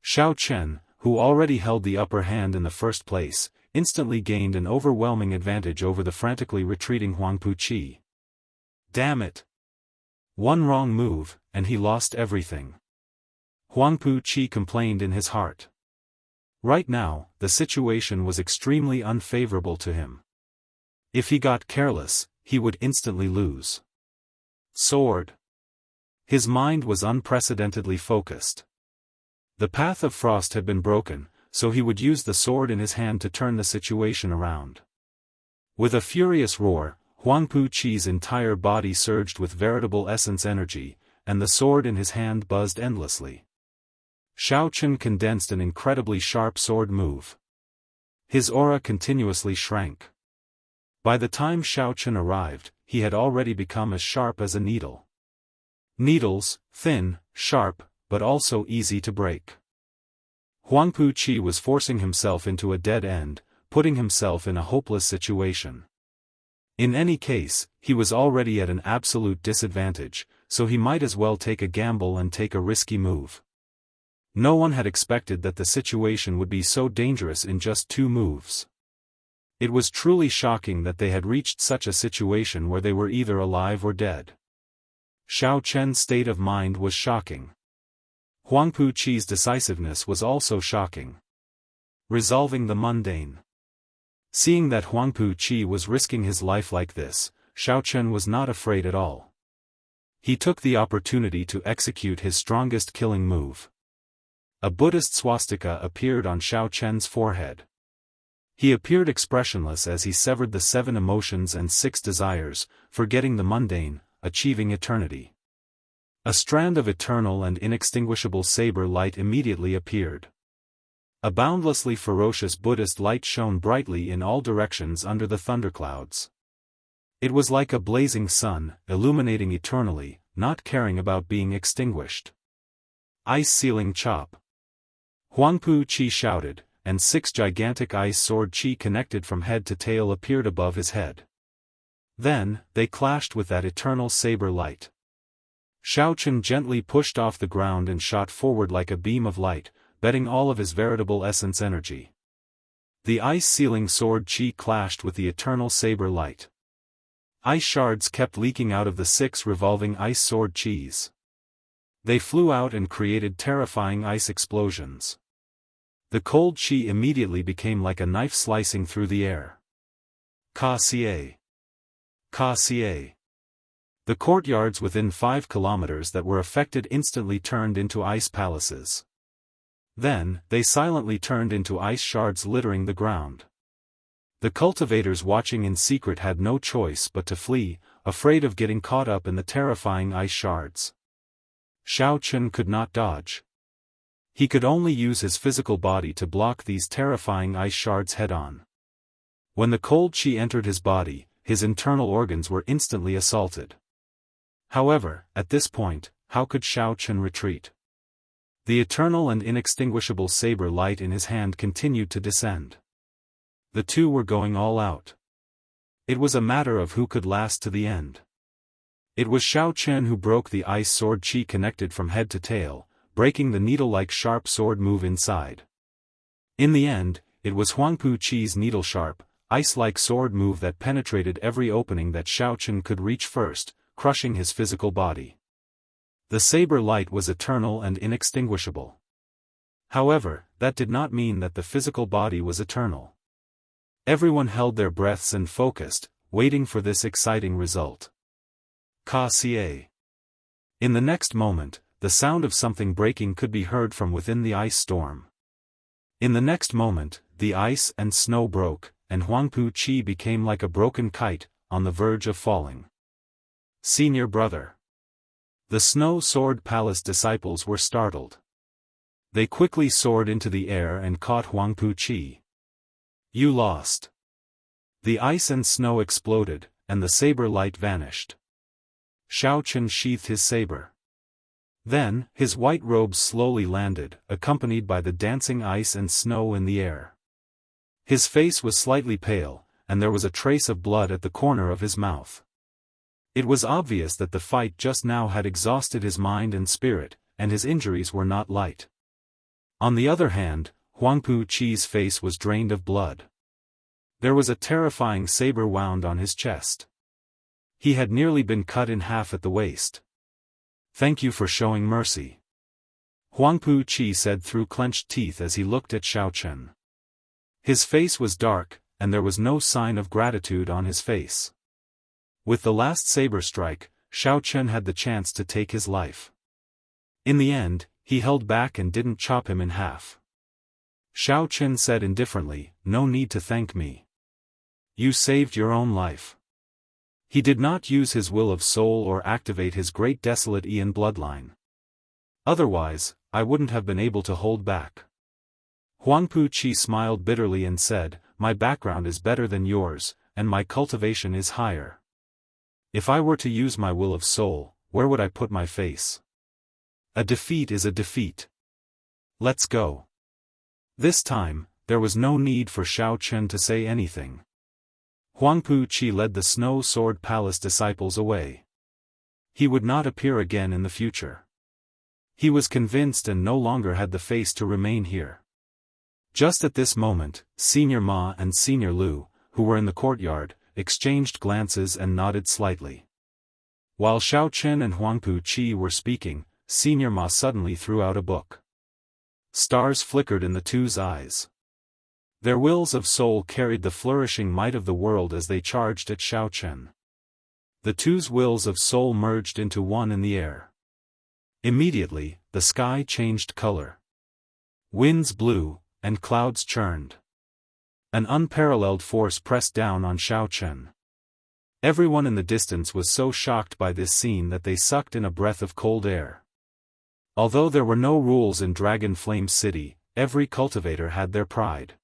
Xiao Chen, who already held the upper hand in the first place, instantly gained an overwhelming advantage over the frantically retreating Huangpu Qi. Damn it! One wrong move, and he lost everything. Huangpu Qi complained in his heart. Right now, the situation was extremely unfavorable to him. If he got careless, he would instantly lose. Sword. His mind was unprecedentedly focused. The path of frost had been broken, so he would use the sword in his hand to turn the situation around. With a furious roar, Huangpu Qi's entire body surged with veritable essence energy, and the sword in his hand buzzed endlessly. Xiao Chen condensed an incredibly sharp sword move. His aura continuously shrank. By the time Xiao Chen arrived, he had already become as sharp as a needle. Needles, thin, sharp, but also easy to break. Huangpu Qi was forcing himself into a dead end, putting himself in a hopeless situation. In any case, he was already at an absolute disadvantage, so he might as well take a gamble and take a risky move. No one had expected that the situation would be so dangerous in just 2 moves. It was truly shocking that they had reached such a situation where they were either alive or dead. Xiao Chen's state of mind was shocking. Huangpu Qi's decisiveness was also shocking. Resolving the mundane. Seeing that Huangpu Qi was risking his life like this, Xiao Chen was not afraid at all. He took the opportunity to execute his strongest killing move. A Buddhist swastika appeared on Xiao Chen's forehead. He appeared expressionless as he severed the 7 emotions and 6 desires, forgetting the mundane, achieving eternity. A strand of eternal and inextinguishable saber light immediately appeared. A boundlessly ferocious Buddhist light shone brightly in all directions under the thunderclouds. It was like a blazing sun, illuminating eternally, not caring about being extinguished. Ice Sealing Chop. Huangpu Qi shouted, and 6 gigantic ice sword qi connected from head to tail appeared above his head. Then, they clashed with that eternal saber light. Xiao Chen gently pushed off the ground and shot forward like a beam of light, betting all of his veritable essence energy. The ice-sealing sword qi clashed with the eternal saber light. Ice shards kept leaking out of the 6 revolving ice sword qis. They flew out and created terrifying ice explosions. The cold qi immediately became like a knife slicing through the air. Ka Xie. Ka Xie. The courtyards within 5 kilometers that were affected instantly turned into ice palaces. Then, they silently turned into ice shards littering the ground. The cultivators watching in secret had no choice but to flee, afraid of getting caught up in the terrifying ice shards. Xiao Chen could not dodge. He could only use his physical body to block these terrifying ice shards head-on. When the cold qi entered his body, his internal organs were instantly assaulted. However, at this point, how could Xiao Chen retreat? The eternal and inextinguishable saber light in his hand continued to descend. The 2 were going all out. It was a matter of who could last to the end. It was Xiao Chen who broke the ice sword qi connected from head to tail, breaking the needle-like sharp sword move inside. In the end, it was Huangpu Qi's needle-sharp, ice-like sword move that penetrated every opening that Xiao Chen could reach first, crushing his physical body. The saber light was eternal and inextinguishable. However, that did not mean that the physical body was eternal. Everyone held their breaths and focused, waiting for this exciting result. Ka Xie. In the next moment, the sound of something breaking could be heard from within the ice storm. In the next moment, the ice and snow broke, and Huangpu Qi became like a broken kite, on the verge of falling. Senior brother. The Snow Sword Palace disciples were startled. They quickly soared into the air and caught Huangpu Qi. You lost. The ice and snow exploded, and the saber light vanished. Xiao Chen sheathed his saber. Then, his white robes slowly landed, accompanied by the dancing ice and snow in the air. His face was slightly pale, and there was a trace of blood at the corner of his mouth. It was obvious that the fight just now had exhausted his mind and spirit, and his injuries were not light. On the other hand, Huangpu Qi's face was drained of blood. There was a terrifying saber wound on his chest. He had nearly been cut in half at the waist. Thank you for showing mercy. Huangpu Qi said through clenched teeth as he looked at Xiao Chen. His face was dark, and there was no sign of gratitude on his face. With the last saber strike, Xiao Chen had the chance to take his life. In the end, he held back and didn't chop him in half. Xiao Qin said indifferently, "No need to thank me. You saved your own life." He did not use his will of soul or activate his great desolate Ian bloodline. Otherwise, I wouldn't have been able to hold back. Huangpu Qi smiled bitterly and said, "My background is better than yours, and my cultivation is higher. If I were to use my will of soul, where would I put my face? A defeat is a defeat. Let's go." This time, there was no need for Xiao Qin to say anything. Huangpu Qi led the Snow Sword Palace disciples away. He would not appear again in the future. He was convinced and no longer had the face to remain here. Just at this moment, Senior Ma and Senior Lu, who were in the courtyard, exchanged glances and nodded slightly. While Xiao Qin and Huangpu Qi were speaking, Senior Ma suddenly threw out a book. Stars flickered in the two's eyes. Their wills of soul carried the flourishing might of the world as they charged at Xiao Qin. The two's wills of soul merged into one in the air. Immediately, the sky changed color. Winds blew, and clouds churned. An unparalleled force pressed down on Xiao Qin. Everyone in the distance was so shocked by this scene that they sucked in a breath of cold air. Although there were no rules in Dragon Flame City, every cultivator had their pride.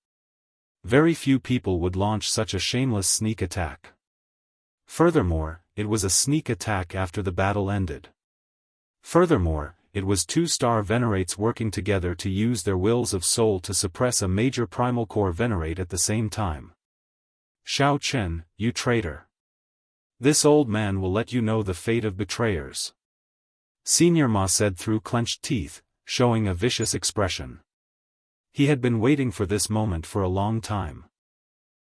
Very few people would launch such a shameless sneak attack. Furthermore, it was a sneak attack after the battle ended. Furthermore, it was two star venerates working together to use their wills of soul to suppress a major primal core venerate at the same time. Xiao Qin, you traitor. This old man will let you know the fate of betrayers. Senior Ma said through clenched teeth, showing a vicious expression. He had been waiting for this moment for a long time.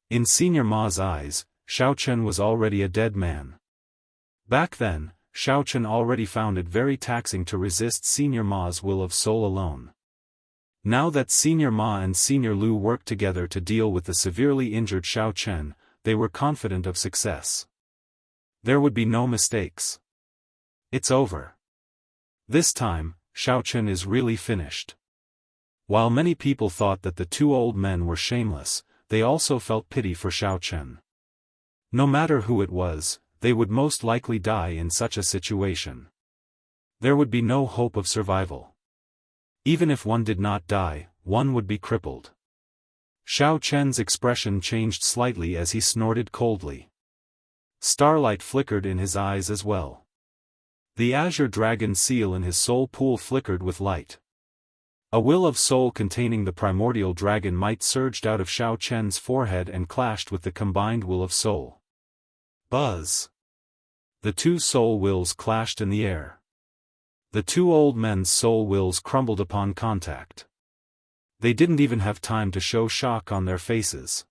In Senior Ma's eyes, Xiao Qin was already a dead man. Back then, Xiao Qin already found it very taxing to resist Senior Ma's will of soul alone. Now that Senior Ma and Senior Lu worked together to deal with the severely injured Xiao Qin, they were confident of success. There would be no mistakes. It's over. This time, Xiao Qin is really finished. While many people thought that the two old men were shameless, they also felt pity for Xiao Qin. No matter who it was, they would most likely die in such a situation. There would be no hope of survival. Even if one did not die, one would be crippled. Xiao Qin's expression changed slightly as he snorted coldly. Starlight flickered in his eyes as well. The azure dragon seal in his soul pool flickered with light. A will of soul containing the primordial dragon might surged out of Xiao Qin's forehead and clashed with the combined will of soul. Buzz! The two soul wills clashed in the air. The two old men's soul wills crumbled upon contact. They didn't even have time to show shock on their faces.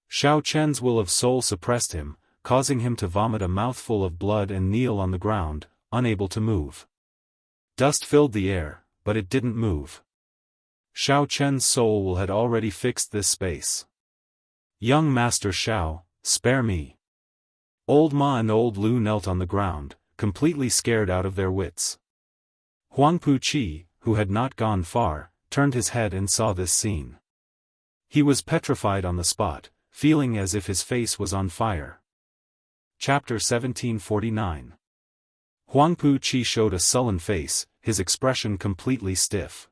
Xiao Qin's will of soul suppressed him, causing him to vomit a mouthful of blood and kneel on the ground, unable to move. Dust filled the air, but it didn't move. Xiao Qin's soul will had already fixed this space. Young Master Xiao, spare me. Old Ma and Old Lu knelt on the ground, completely scared out of their wits. Huangpu Qi, who had not gone far, turned his head and saw this scene. He was petrified on the spot, feeling as if his face was on fire. Chapter 1749. Huangpu Qi showed a sullen face, his expression completely stiff.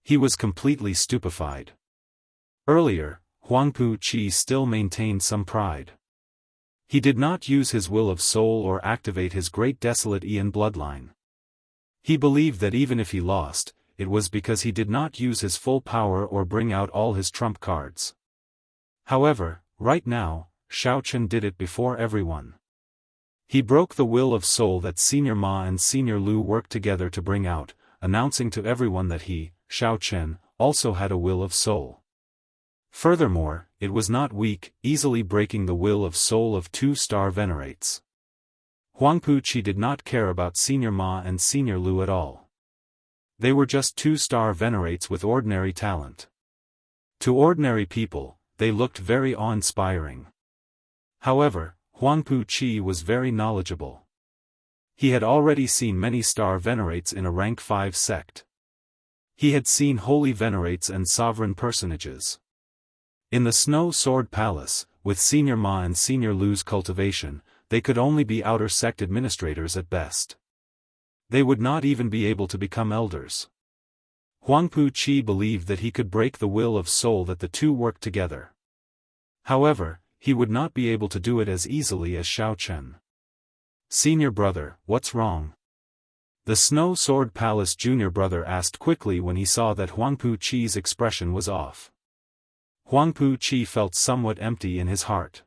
He was completely stupefied. Earlier, Huangpu Qi still maintained some pride. He did not use his will of soul or activate his great desolate Ian bloodline. He believed that even if he lost, it was because he did not use his full power or bring out all his trump cards. However, right now, Xiao Qin did it before everyone. He broke the will of soul that Senior Ma and Senior Lu worked together to bring out, announcing to everyone that he, Xiao Qin, also had a will of soul. Furthermore, it was not weak, easily breaking the will of soul of two star venerates. Huangpu Qi did not care about Senior Ma and Senior Lu at all. They were just two star venerates with ordinary talent. To ordinary people, they looked very awe-inspiring. However, Huangpu Qi was very knowledgeable. He had already seen many star venerates in a rank 5 sect. He had seen holy venerates and sovereign personages. In the Snow Sword Palace, with Senior Ma and Senior Lu's cultivation, they could only be outer sect administrators at best. They would not even be able to become elders. Huangpu Qi believed that he could break the will of soul that the two worked together. However, he would not be able to do it as easily as Xiao Chen. "Senior brother, what's wrong?" The Snow Sword Palace junior brother asked quickly when he saw that Huangpu Qi's expression was off. Huangpu Qi felt somewhat empty in his heart.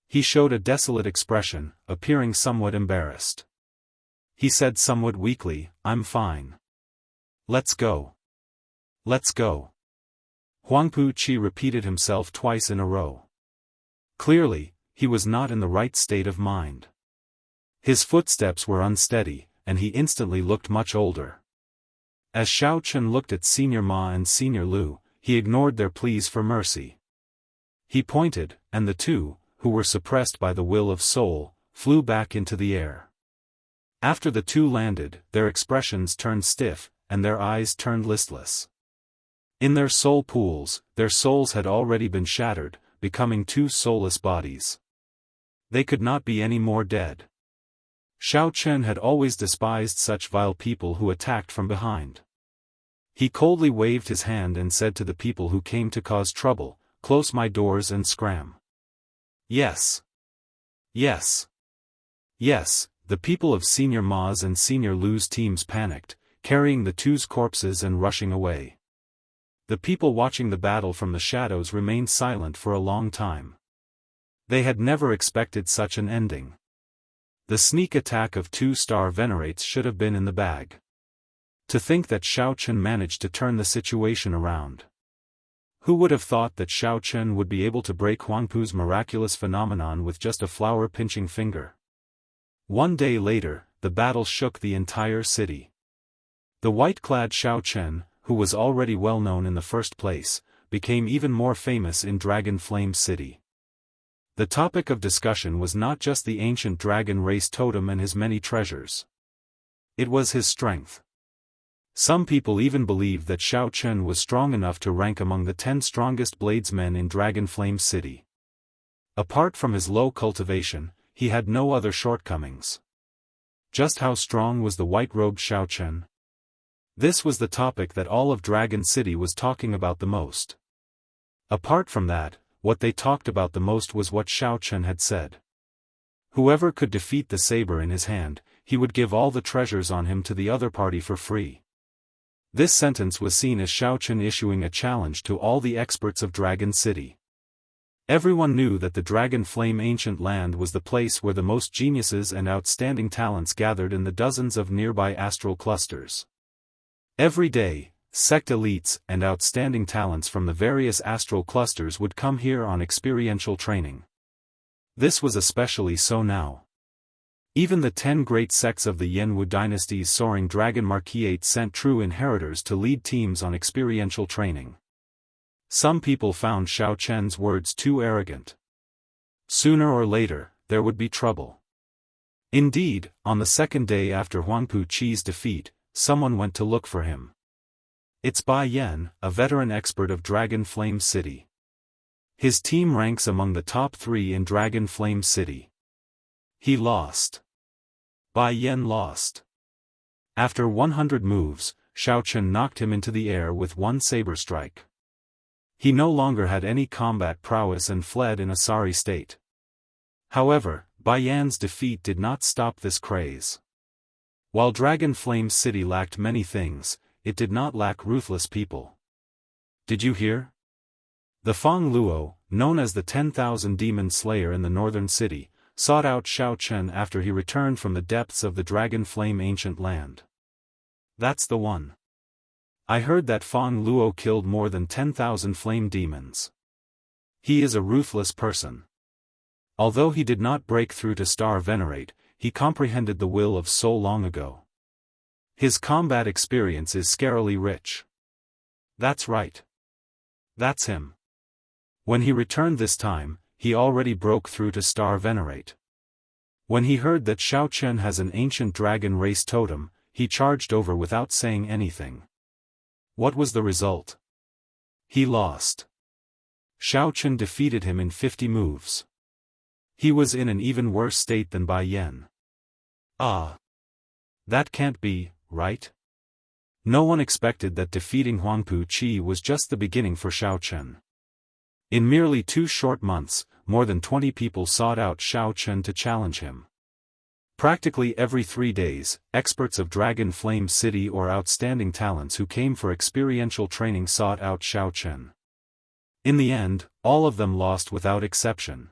He showed a desolate expression, appearing somewhat embarrassed. He said somewhat weakly, "I'm fine. Let's go. Let's go." Huangpu Qi repeated himself twice in a row. Clearly, he was not in the right state of mind. His footsteps were unsteady, and he instantly looked much older. As Xiao Chen looked at Senior Ma and Senior Lu, he ignored their pleas for mercy. He pointed, and the two, who were suppressed by the will of soul, flew back into the air. After the two landed, their expressions turned stiff, and their eyes turned listless. In their soul pools, their souls had already been shattered, becoming two soulless bodies. They could not be any more dead. Xiao Chen had always despised such vile people who attacked from behind. He coldly waved his hand and said to the people who came to cause trouble, "Close my doors and scram." Yes. Yes. Yes, the people of Senior Ma's and Senior Lu's teams panicked, carrying the two's corpses and rushing away. The people watching the battle from the shadows remained silent for a long time. They had never expected such an ending. The sneak attack of 2-star venerates should have been in the bag. To think that Xiao Chen managed to turn the situation around. Who would have thought that Xiao Chen would be able to break Huangpu's miraculous phenomenon with just a flower-pinching finger? One day later, the battle shook the entire city. The white-clad Xiao Chen, who was already well known in the first place, became even more famous in Dragon Flame City. The topic of discussion was not just the ancient dragon race totem and his many treasures. It was his strength. Some people even believed that Xiao Chen was strong enough to rank among the 10 strongest bladesmen in Dragon Flame City. Apart from his low cultivation, he had no other shortcomings. Just how strong was the white-robed Xiao Chen? This was the topic that all of Dragon City was talking about the most. Apart from that, what they talked about the most was what Xiao Chen had said. Whoever could defeat the saber in his hand, he would give all the treasures on him to the other party for free. This sentence was seen as Xiao Chen issuing a challenge to all the experts of Dragon City. Everyone knew that the Dragon Flame Ancient Land was the place where the most geniuses and outstanding talents gathered in the dozens of nearby astral clusters. Every day, sect elites and outstanding talents from the various astral clusters would come here on experiential training. This was especially so now. Even the 10 great sects of the Yanwu dynasty's soaring dragon marquisate sent true inheritors to lead teams on experiential training. Some people found Xiao Chen's words too arrogant. Sooner or later, there would be trouble. Indeed, on the second day after Huangpu Qi's defeat, someone went to look for him. It's Bai Yan, a veteran expert of Dragon Flame City. His team ranks among the top 3 in Dragon Flame City. He lost. Bai Yan lost. After 100 moves, Xiao Chen knocked him into the air with one saber strike. He no longer had any combat prowess and fled in a sorry state. However, Bai Yan's defeat did not stop this craze. While Dragon Flame City lacked many things, it did not lack ruthless people. Did you hear? The Feng Luo, known as the 10,000 Demon Slayer in the northern city, sought out Xiao Chen after he returned from the depths of the Dragon Flame Ancient Land. That's the one. I heard that Feng Luo killed more than 10,000 flame demons. He is a ruthless person. Although he did not break through to Star Venerate, he comprehended the will of soul long ago. His combat experience is scarily rich. That's right. That's him. When he returned this time, he already broke through to Star Venerate. When he heard that Xiao Chen has an ancient dragon race totem, he charged over without saying anything. What was the result? He lost. Xiao Chen defeated him in 50 moves. He was in an even worse state than Bai Yan. Ah! That can't be, right? No one expected that defeating Huangpu Qi was just the beginning for Xiao Chen. In merely 2 short months, more than 20 people sought out Xiao Chen to challenge him. Practically every 3 days, experts of Dragon Flame City or outstanding talents who came for experiential training sought out Xiao Chen. In the end, all of them lost without exception.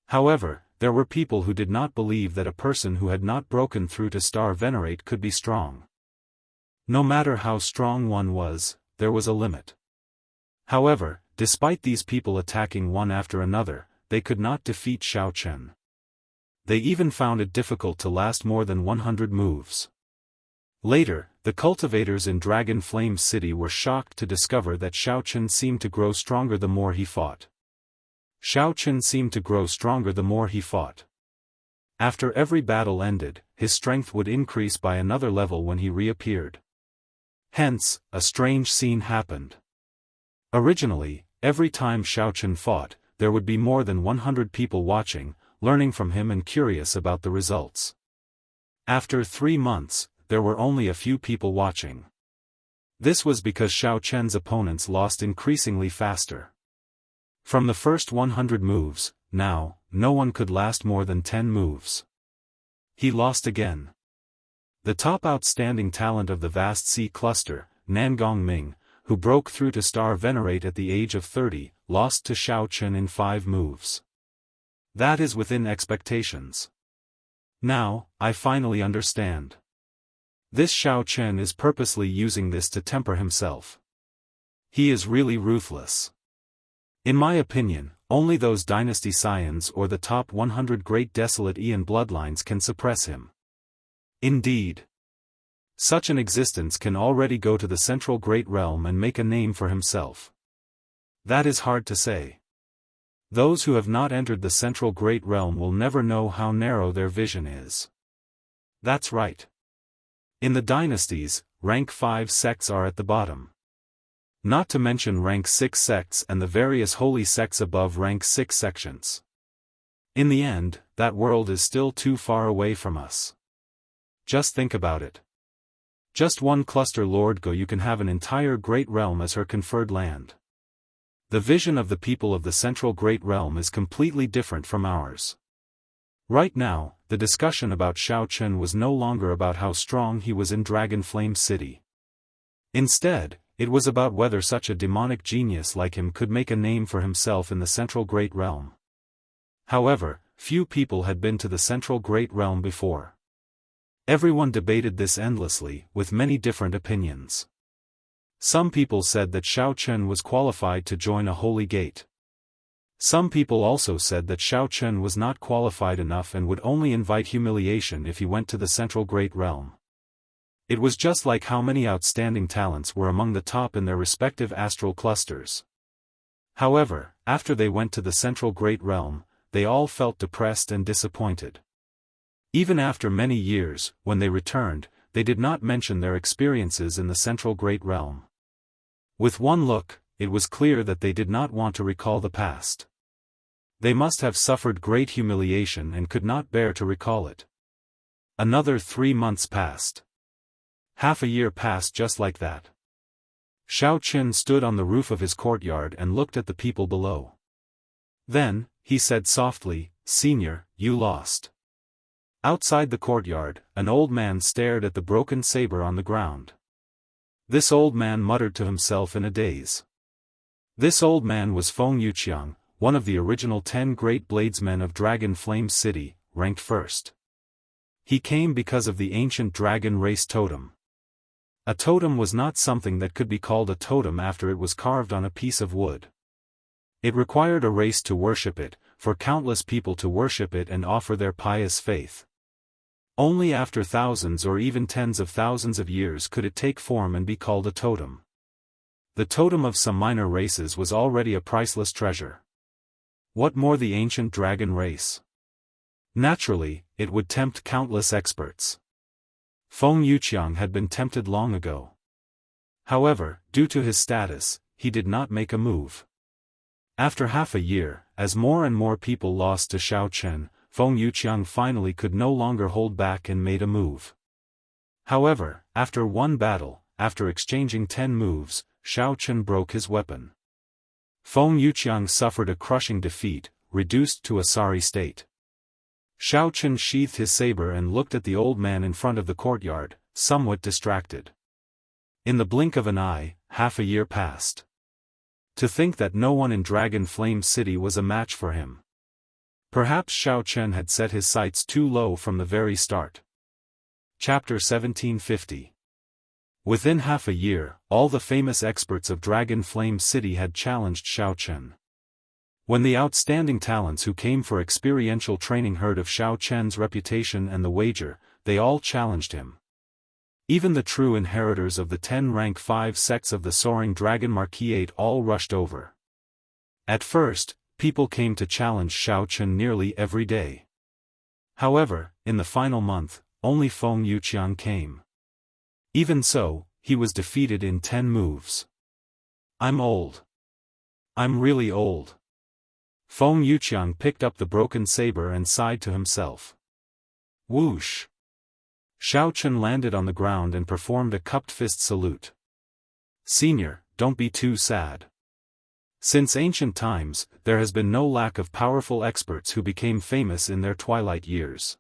However, there were people who did not believe that a person who had not broken through to Star Venerate could be strong. No matter how strong one was, there was a limit. However, despite these people attacking one after another, they could not defeat Xiao Chen. They even found it difficult to last more than 100 moves. Later, the cultivators in Dragon Flame City were shocked to discover that Xiao Chen seemed to grow stronger the more he fought. Xiao Chen seemed to grow stronger the more he fought. After every battle ended, his strength would increase by another level when he reappeared. Hence, a strange scene happened. Originally, every time Xiao Chen fought, there would be more than 100 people watching, learning from him and curious about the results. After 3 months, there were only a few people watching. This was because Xiao Chen's opponents lost increasingly faster. From the first 100 moves, now, no one could last more than 10 moves. He lost again. The top outstanding talent of the vast sea cluster, Nangong Ming, who broke through to Star Venerate at the age of 30, lost to Xiao Chen in 5 moves. That is within expectations. Now, I finally understand. This Xiao Chen is purposely using this to temper himself. He is really ruthless. In my opinion, only those dynasty scions or the top 100 great desolate Eon bloodlines can suppress him. Indeed. Such an existence can already go to the central great realm and make a name for himself. That is hard to say. Those who have not entered the central great realm will never know how narrow their vision is. That's right. In the dynasties, rank 5 sects are at the bottom. Not to mention rank 6 sects and the various holy sects above rank 6 sections. In the end, that world is still too far away from us. Just think about it. Just one cluster Lord Go, you can have an entire great realm as her conferred land. The vision of the people of the central great realm is completely different from ours. Right now, the discussion about Xiao Chen was no longer about how strong he was in Dragon Flame City. Instead, it was about whether such a demonic genius like him could make a name for himself in the central great realm. However, few people had been to the central great realm before. Everyone debated this endlessly, with many different opinions. Some people said that Xiao Chen was qualified to join a holy gate. Some people also said that Xiao Chen was not qualified enough and would only invite humiliation if he went to the central great realm. It was just like how many outstanding talents were among the top in their respective astral clusters. However, after they went to the central great realm, they all felt depressed and disappointed. Even after many years, when they returned, they did not mention their experiences in the central great realm. With one look, it was clear that they did not want to recall the past. They must have suffered great humiliation and could not bear to recall it. Another 3 months passed. Half a year passed just like that. Xiao Chen stood on the roof of his courtyard and looked at the people below. Then, he said softly, "Senior, you lost." Outside the courtyard, an old man stared at the broken saber on the ground. This old man muttered to himself in a daze. This old man was Feng Yuqiang, one of the original 10 great bladesmen of Dragon Flame City, ranked first. He came because of the ancient dragon race totem. A totem was not something that could be called a totem after it was carved on a piece of wood. It required a race to worship it, for countless people to worship it and offer their pious faith. Only after thousands or even tens of thousands of years could it take form and be called a totem. The totem of some minor races was already a priceless treasure. What more the ancient dragon race? Naturally, it would tempt countless experts. Feng Yuqiang had been tempted long ago. However, due to his status, he did not make a move. After half a year, as more and more people lost to Xiao Chen, Feng Yuqiang finally could no longer hold back and made a move. However, after one battle, after exchanging 10 moves, Xiao Chen broke his weapon. Feng Yuqiang suffered a crushing defeat, reduced to a sorry state. Xiao Chen sheathed his saber and looked at the old man in front of the courtyard, somewhat distracted. In the blink of an eye, half a year passed. To think that no one in Dragon Flame City was a match for him. Perhaps Xiao Chen had set his sights too low from the very start. Chapter 1750. Within half a year, all the famous experts of Dragon Flame City had challenged Xiao Chen. When the outstanding talents who came for experiential training heard of Xiao Chen's reputation and the wager, they all challenged him. Even the true inheritors of the 10 rank 5 sects of the Soaring Dragon Marquisate all rushed over. At first, people came to challenge Xiao Chen nearly every day. However, in the final month, only Feng Yuqiang came. Even so, he was defeated in 10 moves. I'm old. I'm really old. Feng Yuqiang picked up the broken saber and sighed to himself. Whoosh! Xiao Chen landed on the ground and performed a cupped fist salute. Senior, don't be too sad. Since ancient times, there has been no lack of powerful experts who became famous in their twilight years.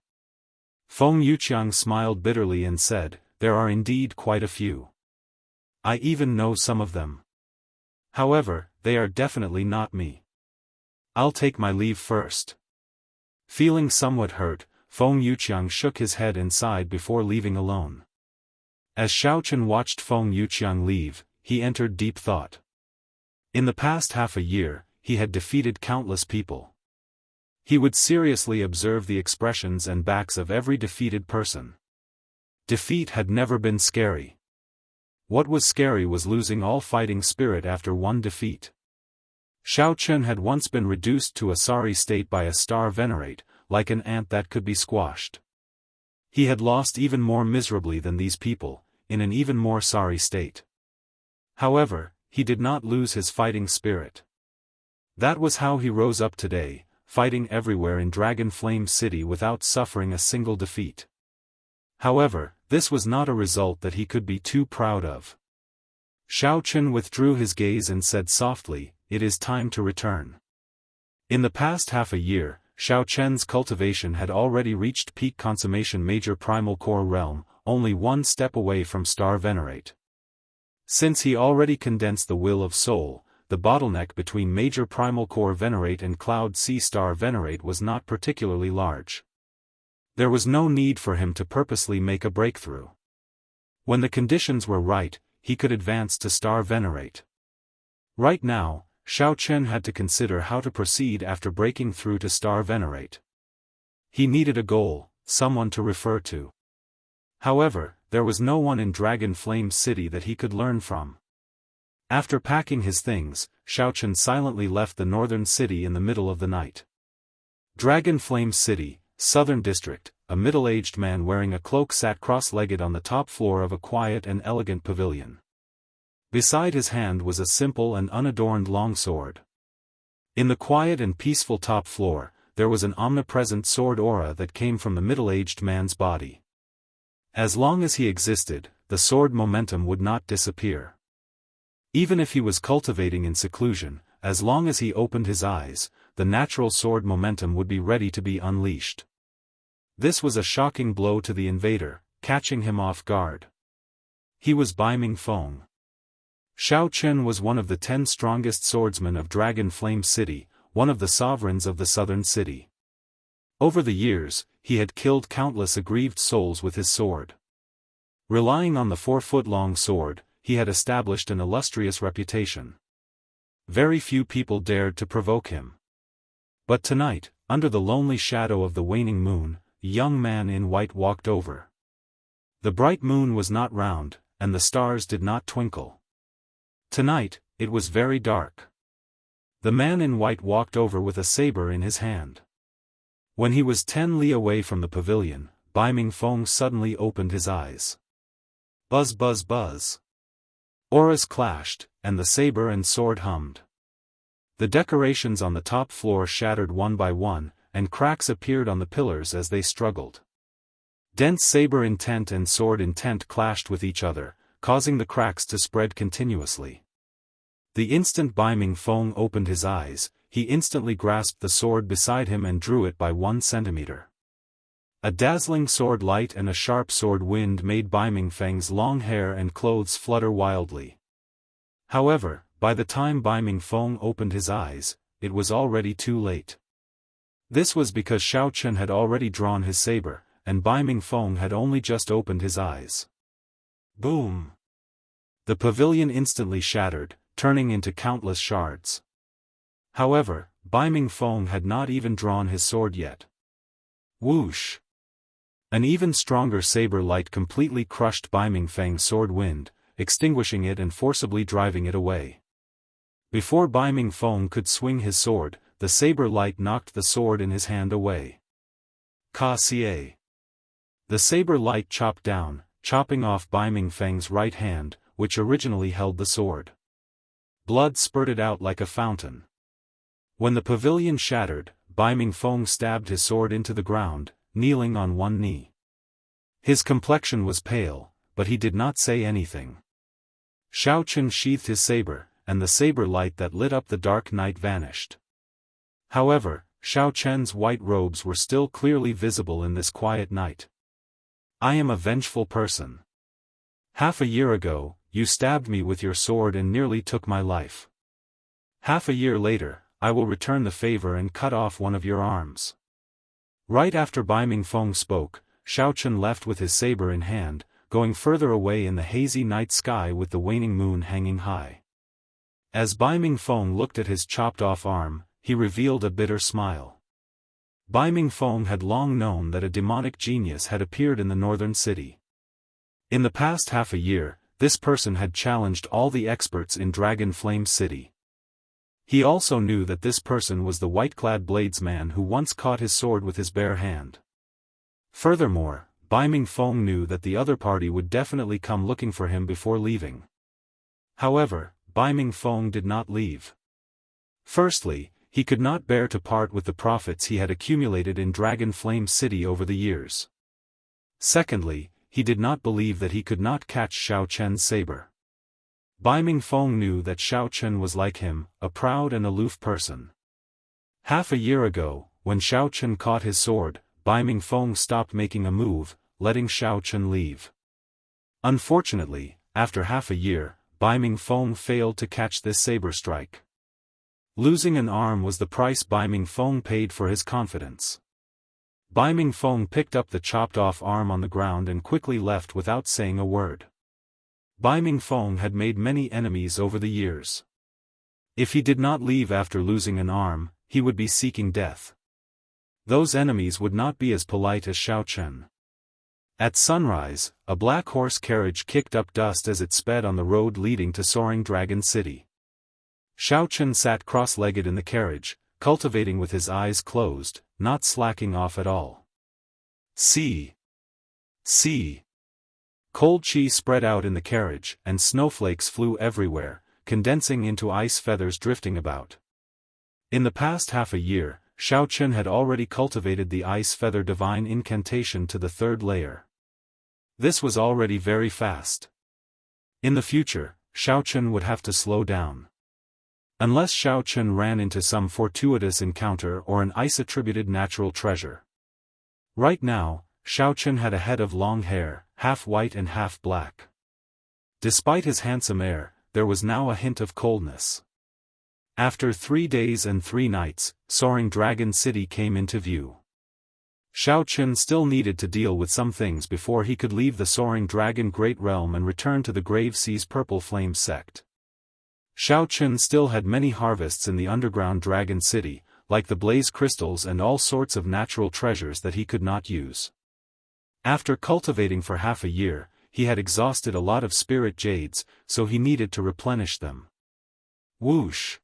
Feng Yuqiang smiled bitterly and said, there are indeed quite a few. I even know some of them. However, they are definitely not me. I'll take my leave first. Feeling somewhat hurt, Feng Yuqiang shook his head and sighed before leaving alone. As Xiao Chen watched Feng Yuqiang leave, he entered deep thought. In the past half a year, he had defeated countless people. He would seriously observe the expressions and backs of every defeated person. Defeat had never been scary. What was scary was losing all fighting spirit after one defeat. Xiao Chen had once been reduced to a sorry state by a star venerate, like an ant that could be squashed. He had lost even more miserably than these people, in an even more sorry state. However, he did not lose his fighting spirit. That was how he rose up today, fighting everywhere in Dragon Flame City without suffering a single defeat. However, this was not a result that he could be too proud of. Xiao Chen withdrew his gaze and said softly, "It is time to return." In the past half a year, Xiao Chen's cultivation had already reached peak consummation major primal core realm, only one step away from star venerate. Since he already condensed the will of soul, the bottleneck between major primal core venerate and cloud sea star venerate was not particularly large. There was no need for him to purposely make a breakthrough. When the conditions were right, he could advance to star venerate. Right now, Xiao Chen had to consider how to proceed after breaking through to star venerate. He needed a goal, someone to refer to. However, there was no one in Dragon Flame City that he could learn from. After packing his things, Xiao Chen silently left the northern city in the middle of the night. Dragon Flame City, Southern District, a middle-aged man wearing a cloak sat cross-legged on the top floor of a quiet and elegant pavilion. Beside his hand was a simple and unadorned longsword. In the quiet and peaceful top floor, there was an omnipresent sword aura that came from the middle-aged man's body. As long as he existed, the sword momentum would not disappear. Even if he was cultivating in seclusion, as long as he opened his eyes, the natural sword momentum would be ready to be unleashed. This was a shocking blow to the invader, catching him off guard. He was Baiming Feng. Xiao Chen was one of the 10 strongest swordsmen of Dragon Flame City, one of the sovereigns of the southern city. Over the years, he had killed countless aggrieved souls with his sword. Relying on the 4-foot-long sword, he had established an illustrious reputation. Very few people dared to provoke him. But tonight, under the lonely shadow of the waning moon, a young man in white walked over. The bright moon was not round, and the stars did not twinkle. Tonight, it was very dark. The man in white walked over with a saber in his hand. When he was 10 li away from the pavilion, Baiming Feng suddenly opened his eyes. Buzz buzz buzz. Auras clashed, and the saber and sword hummed. The decorations on the top floor shattered one by one, and cracks appeared on the pillars as they struggled. Dense saber intent and sword intent clashed with each other, causing the cracks to spread continuously. The instant Bai Ming Feng opened his eyes, he instantly grasped the sword beside him and drew it by 1 centimeter. A dazzling sword light and a sharp sword wind made Bai Ming Feng's long hair and clothes flutter wildly. However, by the time Bai Ming Feng opened his eyes, it was already too late. This was because Xiao Chen had already drawn his saber, and Bai Ming Feng had only just opened his eyes. Boom! The pavilion instantly shattered, turning into countless shards. However, Bai Ming Feng had not even drawn his sword yet. Whoosh! An even stronger saber light completely crushed Bai Ming Feng's sword wind, extinguishing it and forcibly driving it away. Before Bai Ming Feng could swing his sword, the saber light knocked the sword in his hand away. Ka Xie. The saber light chopped down, chopping off Bai Ming Feng's right hand, which originally held the sword. Blood spurted out like a fountain. When the pavilion shattered, Bai Ming Feng stabbed his sword into the ground, kneeling on one knee. His complexion was pale, but he did not say anything. Xiao Chen sheathed his saber, and the saber light that lit up the dark night vanished. However, Xiao Chen's white robes were still clearly visible in this quiet night. I am a vengeful person. Half a year ago, you stabbed me with your sword and nearly took my life. Half a year later, I will return the favor and cut off one of your arms. Right after Bai Ming Feng spoke, Xiao Chen left with his saber in hand, going further away in the hazy night sky with the waning moon hanging high. As Bai Ming Feng looked at his chopped-off arm, he revealed a bitter smile. Bai Ming Feng had long known that a demonic genius had appeared in the northern city. In the past half a year, this person had challenged all the experts in Dragon Flame City. He also knew that this person was the white-clad bladesman who once caught his sword with his bare hand. Furthermore, Bai Ming Feng knew that the other party would definitely come looking for him before leaving. However, Bai Ming Feng did not leave. Firstly, he could not bear to part with the profits he had accumulated in Dragon Flame City over the years. Secondly, he did not believe that he could not catch Xiao Chen's saber. Bai Ming Feng knew that Xiao Chen was like him, a proud and aloof person. Half a year ago, when Xiao Chen caught his sword, Bai Ming Feng stopped making a move, letting Xiao Chen leave. Unfortunately, after half a year, Bai Ming Feng failed to catch this saber strike. Losing an arm was the price Bai Ming Feng paid for his confidence. Bai Ming Feng picked up the chopped-off arm on the ground and quickly left without saying a word. Bai Ming Feng had made many enemies over the years. If he did not leave after losing an arm, he would be seeking death. Those enemies would not be as polite as Xiao Chen. At sunrise, a black horse carriage kicked up dust as it sped on the road leading to Soaring Dragon City. Xiao Chen sat cross-legged in the carriage, cultivating with his eyes closed, not slacking off at all. See! Cold chi spread out in the carriage, and snowflakes flew everywhere, condensing into ice feathers drifting about. In the past half a year, Xiao Chen had already cultivated the ice feather divine incantation to the 3rd layer. This was already very fast. In the future, Xiao Chen would have to slow down. Unless Xiao Chen ran into some fortuitous encounter or an ice-attributed natural treasure. Right now, Xiao Chen had a head of long hair, half white and half black. Despite his handsome air, there was now a hint of coldness. After 3 days and 3 nights, Soaring Dragon City came into view. Xiao Chen still needed to deal with some things before he could leave the Soaring Dragon Great Realm and return to the Grave Sea's Purple Flame sect. Xiao Chen still had many harvests in the underground Dragon City, like the blaze crystals and all sorts of natural treasures that he could not use. After cultivating for half a year, he had exhausted a lot of spirit jades, so he needed to replenish them. Whoosh!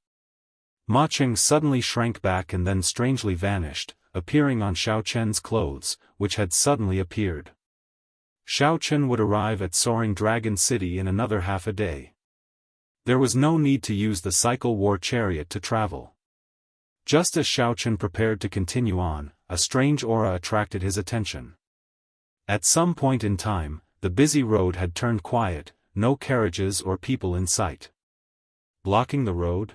Ma Cheng suddenly shrank back and then strangely vanished, appearing on Xiao Chen's clothes, which had suddenly appeared. Xiao Chen would arrive at Soaring Dragon City in another half a day. There was no need to use the cycle war chariot to travel. Just as Xiaochen prepared to continue on, a strange aura attracted his attention. At some point in time, the busy road had turned quiet, no carriages or people in sight. Blocking the road?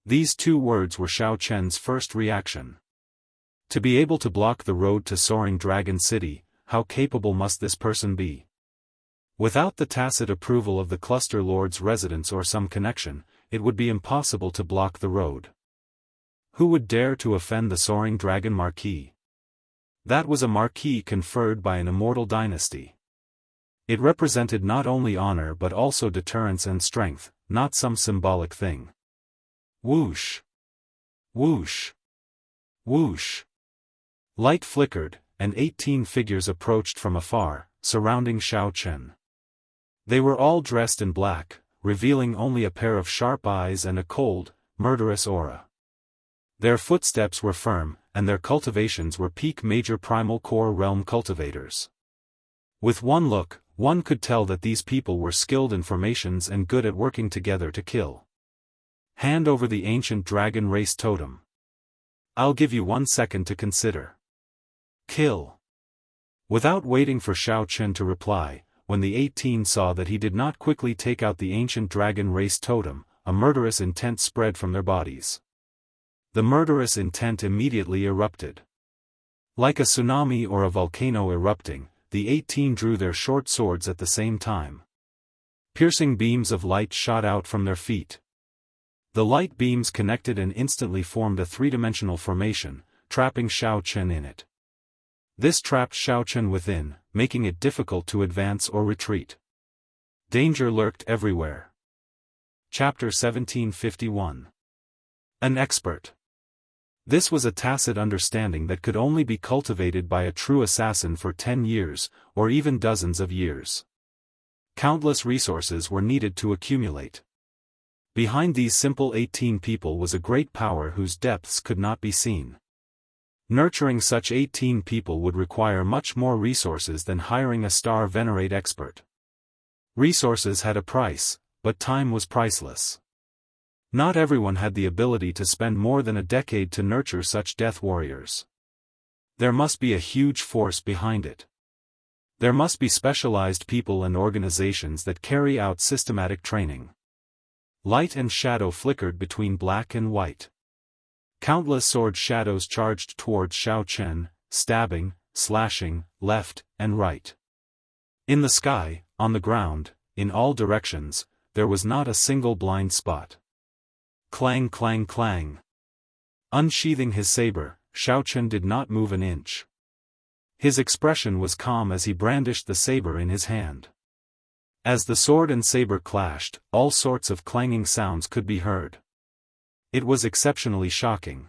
These two words were Xiaochen's first reaction. To be able to block the road to Soaring Dragon City, how capable must this person be? Without the tacit approval of the cluster lord's residence or some connection, it would be impossible to block the road. Who would dare to offend the Soaring Dragon Marquis? That was a marquis conferred by an immortal dynasty. It represented not only honor but also deterrence and strength, not some symbolic thing. Whoosh! Whoosh! Whoosh! Light flickered, and 18 figures approached from afar, surrounding Xiaochen. They were all dressed in black, revealing only a pair of sharp eyes and a cold, murderous aura. Their footsteps were firm, and their cultivations were peak major primal core realm cultivators. With one look, one could tell that these people were skilled in formations and good at working together to kill. Hand over the ancient dragon race totem. I'll give you 1 second to consider. Kill. Without waiting for Xiaochen to reply, when the 18 saw that he did not quickly take out the ancient dragon race totem, a murderous intent spread from their bodies. The murderous intent immediately erupted. Like a tsunami or a volcano erupting, the 18 drew their short swords at the same time. Piercing beams of light shot out from their feet. The light beams connected and instantly formed a three-dimensional formation, trapping Xiaochen in it. This trapped Xiaochen within, making it difficult to advance or retreat. Danger lurked everywhere. Chapter 1751. An expert. This was a tacit understanding that could only be cultivated by a true assassin for 10 years, or even dozens of years. Countless resources were needed to accumulate. Behind these simple 18 people was a great power whose depths could not be seen. Nurturing such 18 people would require much more resources than hiring a star venerate expert. Resources had a price, but time was priceless. Not everyone had the ability to spend more than a decade to nurture such death warriors. There must be a huge force behind it. There must be specialized people and organizations that carry out systematic training. Light and shadow flickered between black and white. Countless sword shadows charged towards Xiaochen, stabbing, slashing, left and right. In the sky, on the ground, in all directions, there was not a single blind spot. Clang clang clang. Unsheathing his saber, Xiaochen did not move an inch. His expression was calm as he brandished the saber in his hand. As the sword and saber clashed, all sorts of clanging sounds could be heard. It was exceptionally shocking.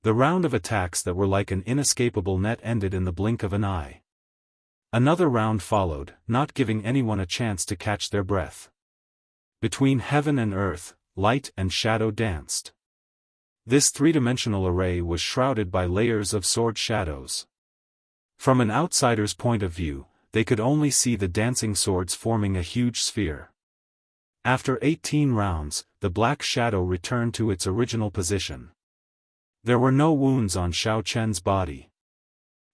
The round of attacks that were like an inescapable net ended in the blink of an eye. Another round followed, not giving anyone a chance to catch their breath. Between heaven and earth, light and shadow danced. This three-dimensional array was shrouded by layers of sword shadows. From an outsider's point of view, they could only see the dancing swords forming a huge sphere. After 18 rounds, the black shadow returned to its original position. There were no wounds on Xiaochen's body.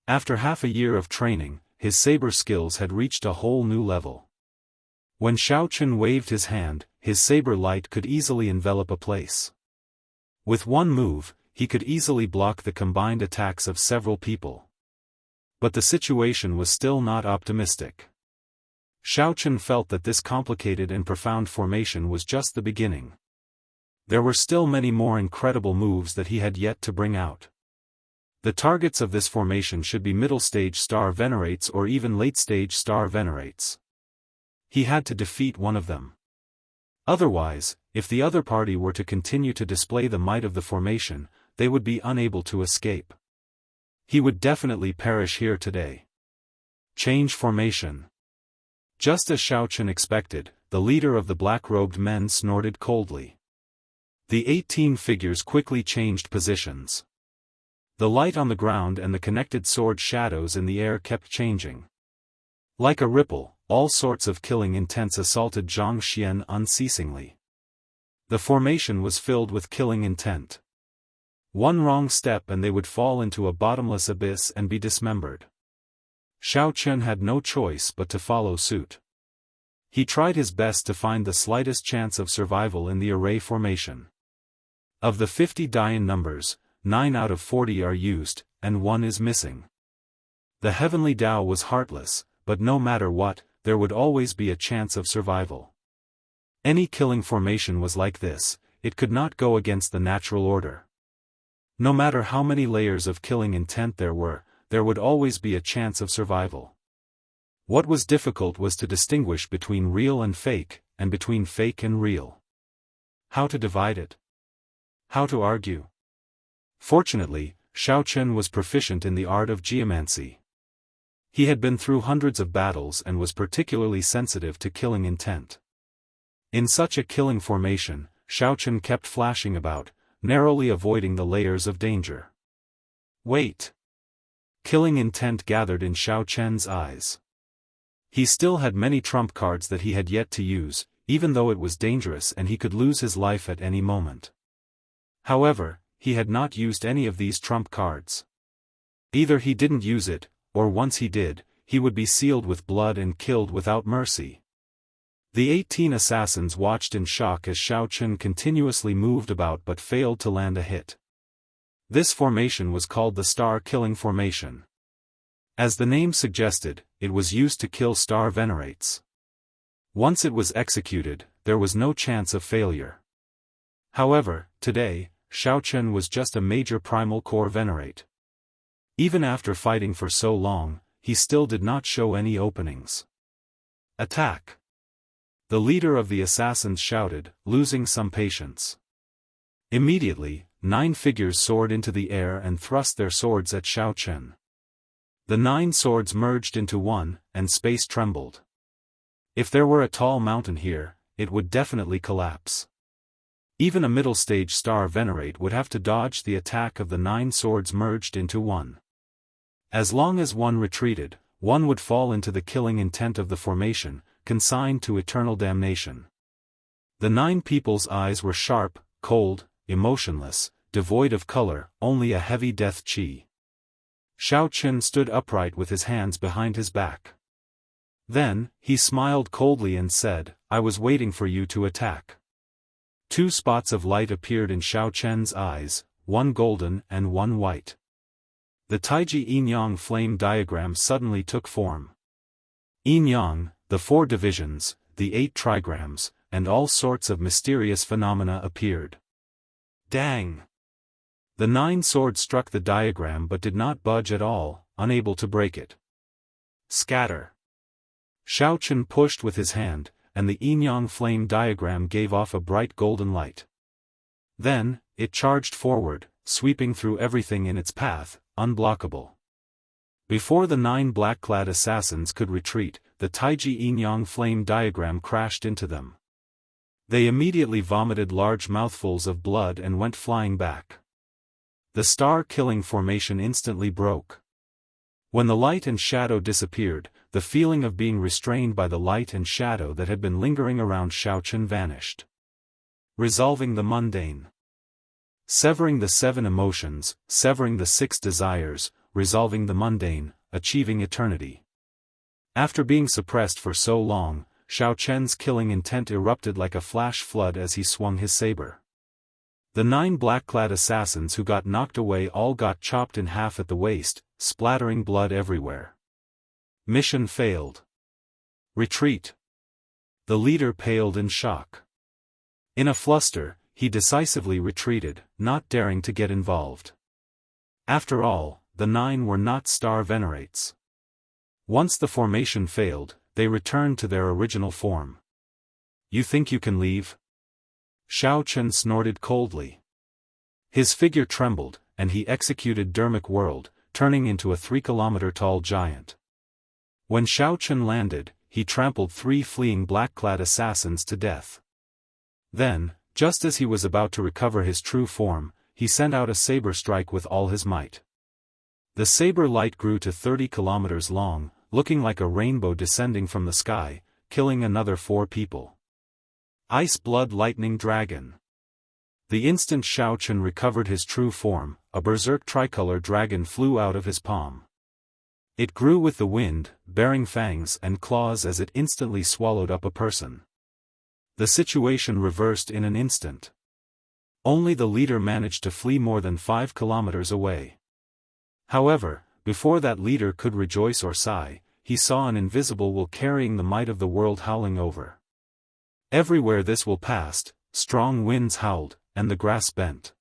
After half a year of training, his saber skills had reached a whole new level. When Xiaochen waved his hand, his saber light could easily envelop a place. With one move, he could easily block the combined attacks of several people. But the situation was still not optimistic. Xiaochen felt that this complicated and profound formation was just the beginning. There were still many more incredible moves that he had yet to bring out. The targets of this formation should be middle-stage star venerates or even late-stage star venerates. He had to defeat one of them. Otherwise, if the other party were to continue to display the might of the formation, they would be unable to escape. He would definitely perish here today. Change formation. Just as Xiaochen expected, the leader of the black-robed men snorted coldly. The 18 figures quickly changed positions. The light on the ground and the connected sword shadows in the air kept changing. Like a ripple, all sorts of killing intents assaulted Zhang Xian unceasingly. The formation was filled with killing intent. One wrong step and they would fall into a bottomless abyss and be dismembered. Xiaochen had no choice but to follow suit. He tried his best to find the slightest chance of survival in the array formation. Of the 50 Daoist numbers, 9 out of 40 are used, and 1 is missing. The heavenly Tao was heartless, but no matter what, there would always be a chance of survival. Any killing formation was like this, it could not go against the natural order. No matter how many layers of killing intent there would always be a chance of survival. What was difficult was to distinguish between real and fake, and between fake and real. How to divide it? How to argue? Fortunately, Xiaochen was proficient in the art of geomancy. He had been through hundreds of battles and was particularly sensitive to killing intent. In such a killing formation, Xiaochen kept flashing about, narrowly avoiding the layers of danger. Wait! Killing intent gathered in Xiaochen's eyes. He still had many trump cards that he had yet to use, even though it was dangerous and he could lose his life at any moment. However, he had not used any of these trump cards. Either he didn't use it, or once he did, he would be sealed with blood and killed without mercy. The 18 assassins watched in shock as Xiaochen continuously moved about but failed to land a hit. This formation was called the star-killing formation. As the name suggested, it was used to kill star venerates. Once it was executed, there was no chance of failure. However, today, Xiaochen was just a major primal core venerate. Even after fighting for so long, he still did not show any openings. Attack! The leader of the assassins shouted, losing some patience. Immediately, 9 figures soared into the air and thrust their swords at Xiaochen. The 9 swords merged into one, and space trembled. If there were a tall mountain here, it would definitely collapse. Even a middle-stage star venerate would have to dodge the attack of the 9 swords merged into one. As long as one retreated, one would fall into the killing intent of the formation, consigned to eternal damnation. The 9 people's eyes were sharp, cold, emotionless, devoid of color, only a heavy death chi. Xiaochen stood upright with his hands behind his back. Then, he smiled coldly and said, "I was waiting for you to attack." 2 spots of light appeared in Xiaochen's eyes, 1 golden and 1 white. The Taiji Yin-Yang flame diagram suddenly took form. Yin-Yang, the 4 divisions, the 8 trigrams, and all sorts of mysterious phenomena appeared. Dang! The 9 swords struck the diagram but did not budge at all, unable to break it. Scatter! Xiaochen pushed with his hand, and the yin-yang flame diagram gave off a bright golden light. Then, it charged forward, sweeping through everything in its path, unblockable. Before the 9 black-clad assassins could retreat, the Taiji yin-yang flame diagram crashed into them. They immediately vomited large mouthfuls of blood and went flying back. The star-killing formation instantly broke. When the light and shadow disappeared, the feeling of being restrained by the light and shadow that had been lingering around Xiaochen vanished. Resolving the mundane. Severing the 7 emotions, severing the 6 desires, resolving the mundane, achieving eternity. After being suppressed for so long, Xiaochen's killing intent erupted like a flash flood as he swung his saber. The 9 black-clad assassins who got knocked away all got chopped in half at the waist, splattering blood everywhere. Mission failed. Retreat. The leader paled in shock. In a fluster, he decisively retreated, not daring to get involved. After all, the 9 were not star venerates. Once the formation failed, they returned to their original form. "You think you can leave?" Xiaochen snorted coldly. His figure trembled, and he executed Dermic World, turning into a 3-kilometer-tall giant. When Xiaochen landed, he trampled 3 fleeing black-clad assassins to death. Then, just as he was about to recover his true form, he sent out a saber strike with all his might. The saber light grew to 30 kilometers long, looking like a rainbow descending from the sky, killing another 4 people. Ice Blood Lightning Dragon. The instant Xiao Chen recovered his true form, a berserk tricolor dragon flew out of his palm. It grew with the wind, bearing fangs and claws as it instantly swallowed up a person. The situation reversed in an instant. Only the leader managed to flee more than 5 kilometers away. However, before that leader could rejoice or sigh, he saw an invisible will carrying the might of the world howling over. Everywhere this will passed, strong winds howled, and the grass bent.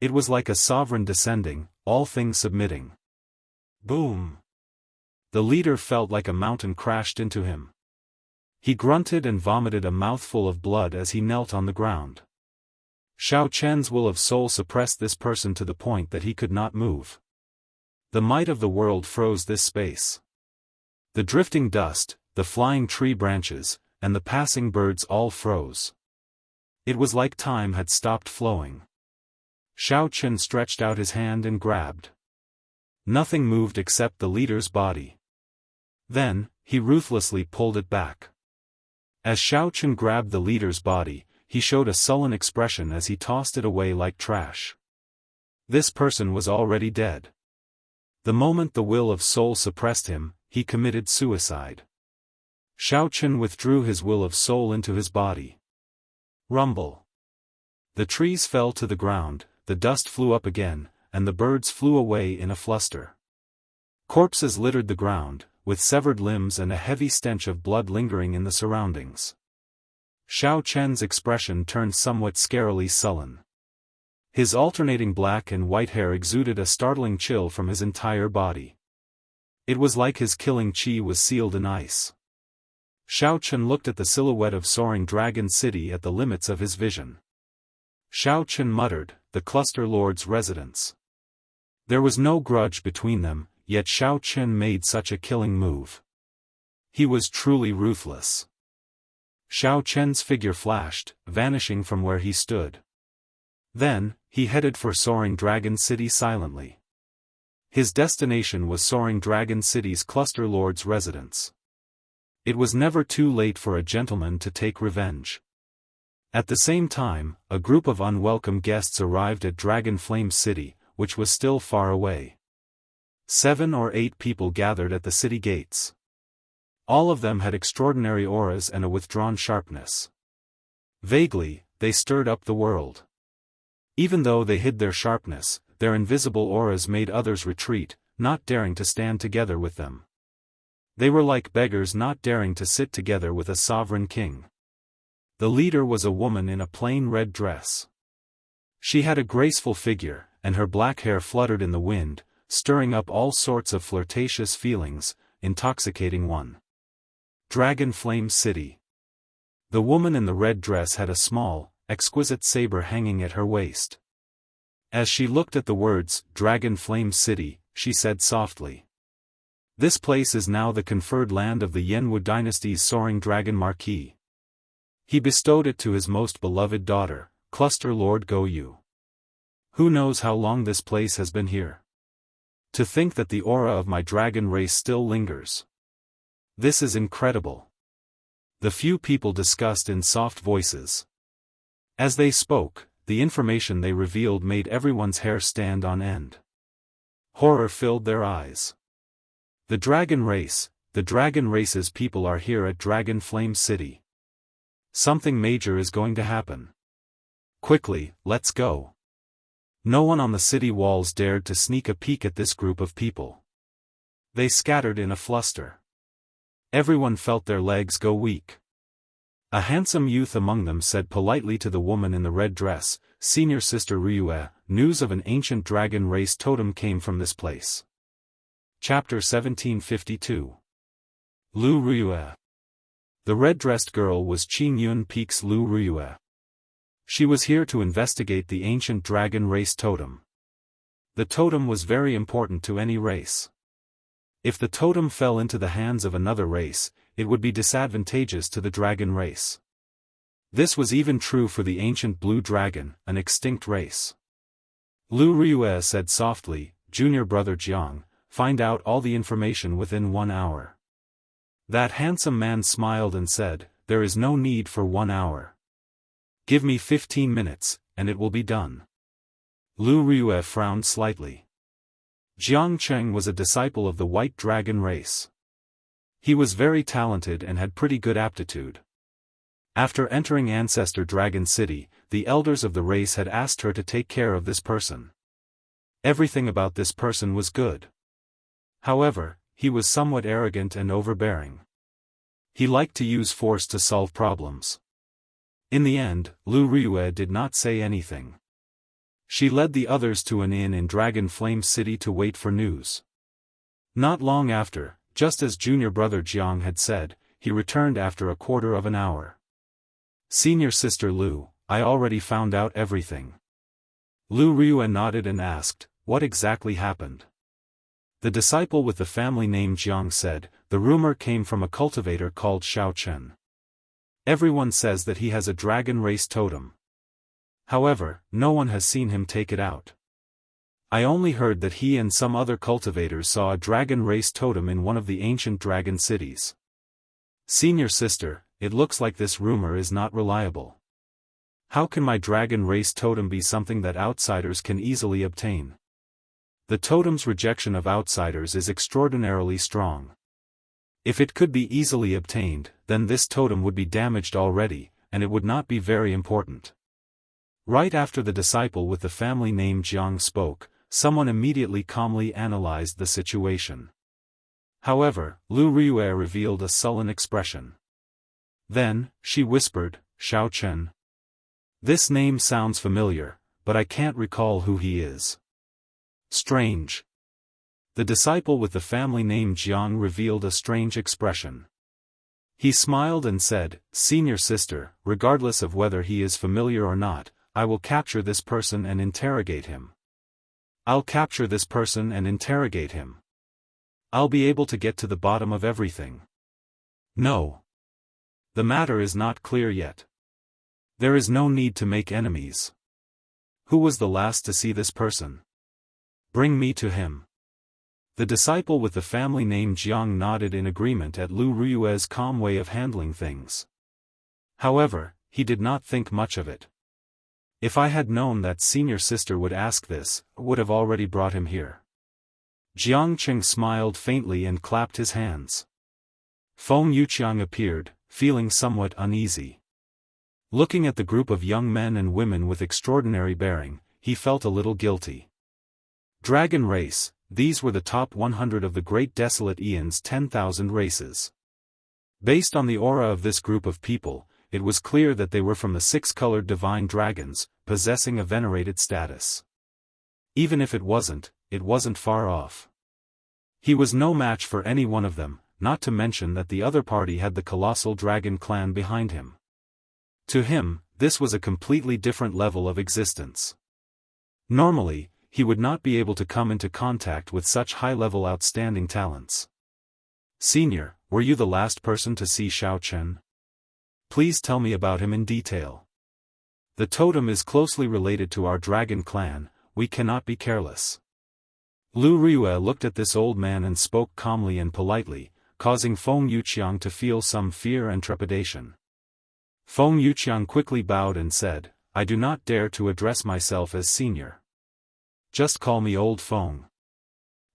It was like a sovereign descending, all things submitting. Boom! The leader felt like a mountain crashed into him. He grunted and vomited a mouthful of blood as he knelt on the ground. Xiao Chen's will of soul suppressed this person to the point that he could not move. The might of the world froze this space. The drifting dust, the flying tree branches, and the passing birds all froze. It was like time had stopped flowing. Xiao Chen stretched out his hand and grabbed. Nothing moved except the leader's body. Then, he ruthlessly pulled it back. As Xiao Chen grabbed the leader's body, he showed a sullen expression as he tossed it away like trash. This person was already dead. The moment the will of soul suppressed him, he committed suicide. Xiao Chen withdrew his will of soul into his body. Rumble. The trees fell to the ground, the dust flew up again, and the birds flew away in a fluster. Corpses littered the ground, with severed limbs and a heavy stench of blood lingering in the surroundings. Xiao Chen's expression turned somewhat scarily sullen. His alternating black and white hair exuded a startling chill from his entire body. It was like his killing chi was sealed in ice. Xiao Chen looked at the silhouette of soaring dragon city at the limits of his vision. Xiao Chen muttered, "The cluster lord's residence." There was no grudge between them, yet Xiao Chen made such a killing move. He was truly ruthless. Xiao Chen's figure flashed, vanishing from where he stood. Then, he headed for Soaring Dragon City silently. His destination was Soaring Dragon City's cluster lord's residence. It was never too late for a gentleman to take revenge. At the same time, a group of unwelcome guests arrived at Dragon Flame City, which was still far away. 7 or 8 people gathered at the city gates. All of them had extraordinary auras and a withdrawn sharpness. Vaguely, they stirred up the world. Even though they hid their sharpness, their invisible auras made others retreat, not daring to stand together with them. They were like beggars not daring to sit together with a sovereign king. The leader was a woman in a plain red dress. She had a graceful figure, and her black hair fluttered in the wind, stirring up all sorts of flirtatious feelings, intoxicating one. Dragon Flame City. The woman in the red dress had a small, exquisite saber hanging at her waist. As she looked at the words, Dragon Flame City, she said softly, "This place is now the conferred land of the Yanwu dynasty's soaring dragon marquis. He bestowed it to his most beloved daughter, Cluster Lord Goyu. Who knows how long this place has been here? To think that the aura of my dragon race still lingers. This is incredible." The few people discussed in soft voices. As they spoke, the information they revealed made everyone's hair stand on end. Horror filled their eyes. The dragon race's people are here at Dragon Flame City. Something major is going to happen. Quickly, let's go. No one on the city walls dared to sneak a peek at this group of people. They scattered in a fluster. Everyone felt their legs go weak. A handsome youth among them said politely to the woman in the red dress, "Senior Sister Ryue, news of an ancient dragon race totem came from this place." Chapter 1752. Lu Ryue. The red-dressed girl was Qing Yun Peak's Lu Ryue. She was here to investigate the ancient dragon race totem. The totem was very important to any race. If the totem fell into the hands of another race, it would be disadvantageous to the dragon race. This was even true for the ancient blue dragon, an extinct race. Lu Ryue said softly, "Junior brother Jiang, find out all the information within 1 hour. That handsome man smiled and said, there is no need for 1 hour. Give me 15 minutes, and it will be done. Lu Riyue frowned slightly. Jiang Cheng was a disciple of the White Dragon race. He was very talented and had pretty good aptitude. After entering Ancestor Dragon City, the elders of the race had asked her to take care of this person. Everything about this person was good. However, he was somewhat arrogant and overbearing. He liked to use force to solve problems. In the end, Lu Riyue did not say anything. She led the others to an inn in Dragon Flame City to wait for news. Not long after, just as junior brother Jiang had said, he returned after a quarter of an hour. Senior sister Lu, I already found out everything. Lu Riyue nodded and asked, what exactly happened? The disciple with the family name Jiang said, the rumor came from a cultivator called Xiao Chen. Everyone says that he has a dragon race totem. However, no one has seen him take it out. I only heard that he and some other cultivators saw a dragon race totem in one of the ancient dragon cities. Senior sister, it looks like this rumor is not reliable. How can my dragon race totem be something that outsiders can easily obtain? The totem's rejection of outsiders is extraordinarily strong. If it could be easily obtained, then this totem would be damaged already, and it would not be very important. Right after the disciple with the family name Jiang spoke, someone immediately calmly analyzed the situation. However, Lu Riyue revealed a sullen expression. Then, she whispered, Xiao Chen. This name sounds familiar, but I can't recall who he is. Strange. The disciple with the family name Jiang revealed a strange expression. He smiled and said, Senior sister, regardless of whether he is familiar or not, I will capture this person and interrogate him. I'll capture this person and interrogate him. I'll be able to get to the bottom of everything. No. The matter is not clear yet. There is no need to make enemies. Who was the last to see this person? Bring me to him. The disciple with the family name Jiang nodded in agreement at Lu Riyue's calm way of handling things. However, he did not think much of it. If I had known that senior sister would ask this, I would have already brought him here. Jiang Cheng smiled faintly and clapped his hands. Feng Yuqiang appeared, feeling somewhat uneasy. Looking at the group of young men and women with extraordinary bearing, he felt a little guilty. Dragon race, these were the top 100 of the Great Desolate Aeon's 10,000 races. Based on the aura of this group of people, it was clear that they were from the 6-colored divine dragons, possessing a venerated status. Even if it wasn't far off. He was no match for any one of them, not to mention that the other party had the colossal dragon clan behind him. To him, this was a completely different level of existence. Normally, he would not be able to come into contact with such high-level outstanding talents. Senior, were you the last person to see Xiao Chen? Please tell me about him in detail. The totem is closely related to our dragon clan, we cannot be careless. Lu Riyue looked at this old man and spoke calmly and politely, causing Feng Yuqiang to feel some fear and trepidation. Feng Yuqiang quickly bowed and said, I do not dare to address myself as senior. Just call me old Feng.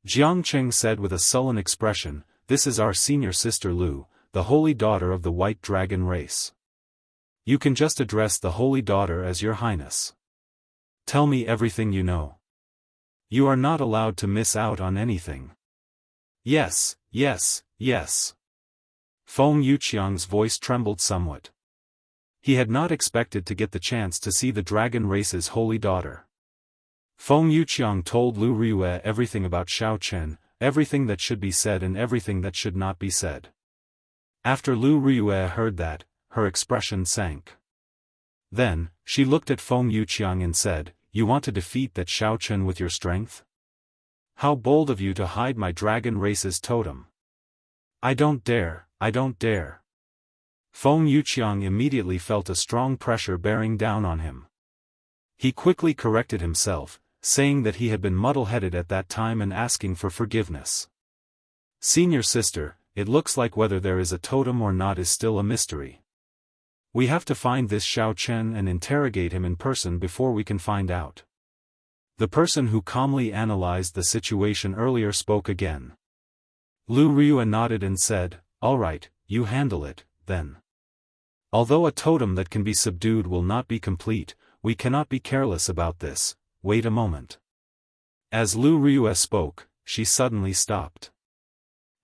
Jiang Cheng said with a sullen expression, this is our senior sister Lu, the holy daughter of the White Dragon race. You can just address the holy daughter as your highness. Tell me everything you know. You are not allowed to miss out on anything. Yes, yes, yes. Feng Yuqiang's voice trembled somewhat. He had not expected to get the chance to see the dragon race's holy daughter. Feng Yuqiang told Lu Riyue everything about Xiao Chen, everything that should be said and everything that should not be said. After Lu Riyue heard that, her expression sank. Then, she looked at Feng Yuqiang and said, You want to defeat that Xiao Chen with your strength? How bold of you to hide my dragon race's totem. I don't dare, I don't dare. Feng Yuqiang immediately felt a strong pressure bearing down on him. He quickly corrected himself, saying that he had been muddle-headed at that time and asking for forgiveness. "Senior sister, it looks like whether there is a totem or not is still a mystery. We have to find this Xiao Chen and interrogate him in person before we can find out." The person who calmly analyzed the situation earlier spoke again. Lu Riyue nodded and said, "All right, you handle it, then. Although a totem that can be subdued will not be complete, we cannot be careless about this. Wait a moment." As Lu Riyue spoke, she suddenly stopped.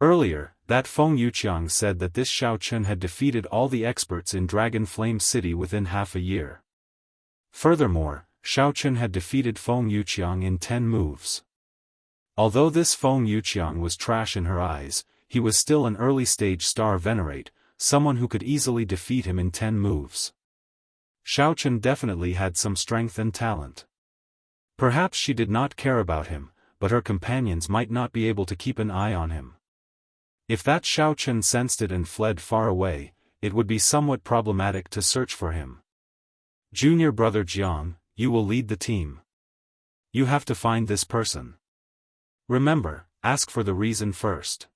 Earlier, that Feng Yuqiang said that this Xiao Chen had defeated all the experts in Dragon Flame City within half a year. Furthermore, Xiao Chen had defeated Feng Yuqiang in 10 moves. Although this Feng Yuqiang was trash in her eyes, he was still an early-stage star venerate, someone who could easily defeat him in 10 moves. Xiao Chen definitely had some strength and talent. Perhaps she did not care about him, but her companions might not be able to keep an eye on him. If that Xiao Chen sensed it and fled far away, it would be somewhat problematic to search for him. "Junior brother Jiang, you will lead the team. You have to find this person. Remember, ask for the reason first.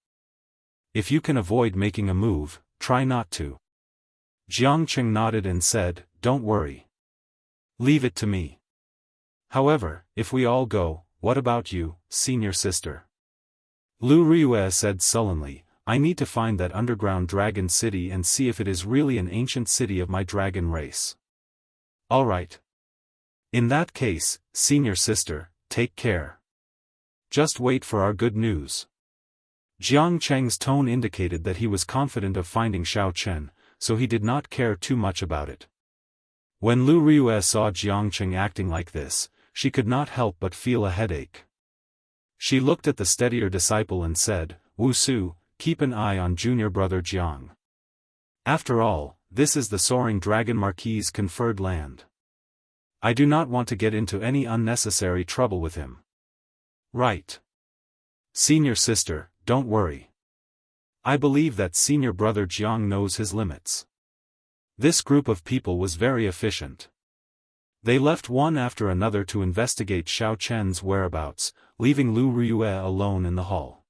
If you can avoid making a move, try not to." Jiang Qing nodded and said, "Don't worry. Leave it to me. However, if we all go, what about you, senior sister?" Lu Riyue said sullenly, "I need to find that underground dragon city and see if it is really an ancient city of my dragon race." "All right. In that case, senior sister, take care. Just wait for our good news." Jiang Cheng's tone indicated that he was confident of finding Xiao Chen, so he did not care too much about it. When Lu Riyue saw Jiang Cheng acting like this, she could not help but feel a headache. She looked at the steadier disciple and said, "Wu Su, keep an eye on junior brother Jiang. After all, this is the soaring dragon marquis's conferred land. I do not want to get into any unnecessary trouble with him." "Right. Senior sister, don't worry. I believe that senior brother Jiang knows his limits." This group of people was very efficient. They left one after another to investigate Xiao Chen's whereabouts, leaving Lu Riyue alone in the hall.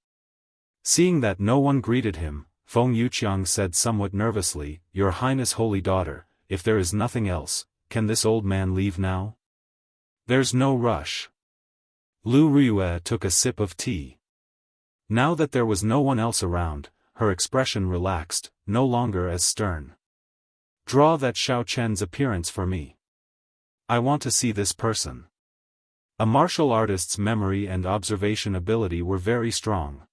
Seeing that no one greeted him, Feng Yuqiang said somewhat nervously, "Your Highness Holy Daughter, if there is nothing else, can this old man leave now? There's no rush." Lu Riyue took a sip of tea. Now that there was no one else around, her expression relaxed, no longer as stern. "Draw that Xiao Chen's appearance for me. I want to see this person." A martial artist's memory and observation ability were very strong.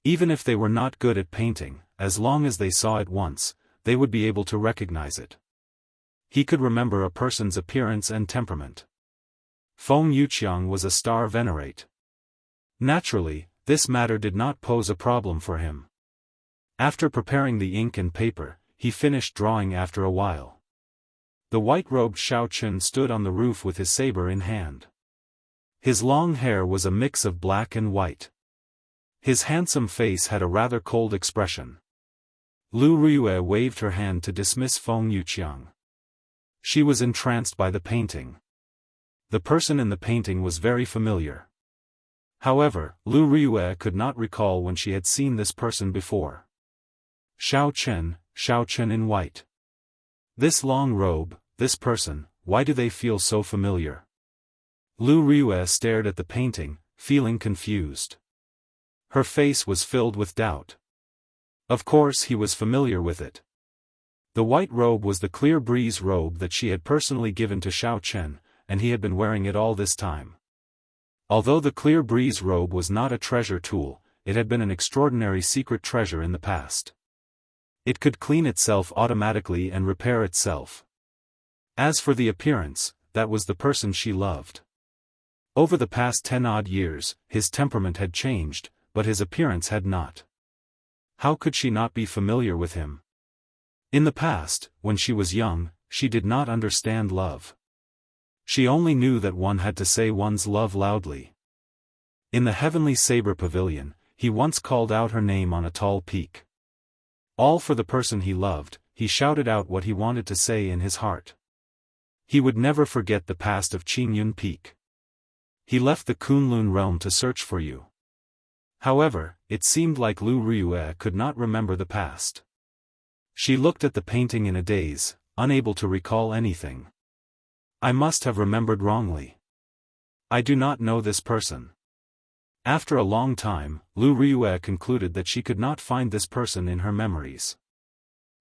Even if they were not good at painting, as long as they saw it once, they would be able to recognize it. He could remember a person's appearance and temperament. Feng Yuqiang was a star venerate. Naturally, this matter did not pose a problem for him. After preparing the ink and paper, he finished drawing after a while. The white-robed Xiao Chen stood on the roof with his saber in hand. His long hair was a mix of black and white. His handsome face had a rather cold expression. Lu Riyue waved her hand to dismiss Feng Yuqiang. She was entranced by the painting. The person in the painting was very familiar. However, Lu Riyue could not recall when she had seen this person before. Xiao Chen in white. This long robe, this person, why do they feel so familiar? Lu Riyue stared at the painting, feeling confused. Her face was filled with doubt. Of course he was familiar with it. The white robe was the clear breeze robe that she had personally given to Xiao Chen, and he had been wearing it all this time. Although the clear breeze robe was not a treasure tool, it had been an extraordinary secret treasure in the past. It could clean itself automatically and repair itself. As for the appearance, that was the person she loved. Over the past 10-odd years, his temperament had changed, but his appearance had not. How could she not be familiar with him? In the past, when she was young, she did not understand love. She only knew that one had to say one's love loudly. In the Heavenly Saber Pavilion, he once called out her name on a tall peak. All for the person he loved, he shouted out what he wanted to say in his heart. He would never forget the past of Qingyun Peak. He left the Kunlun realm to search for you. However, it seemed like Lu Ryue could not remember the past. She looked at the painting in a daze, unable to recall anything. I must have remembered wrongly. I do not know this person. After a long time, Lu Ryue concluded that she could not find this person in her memories.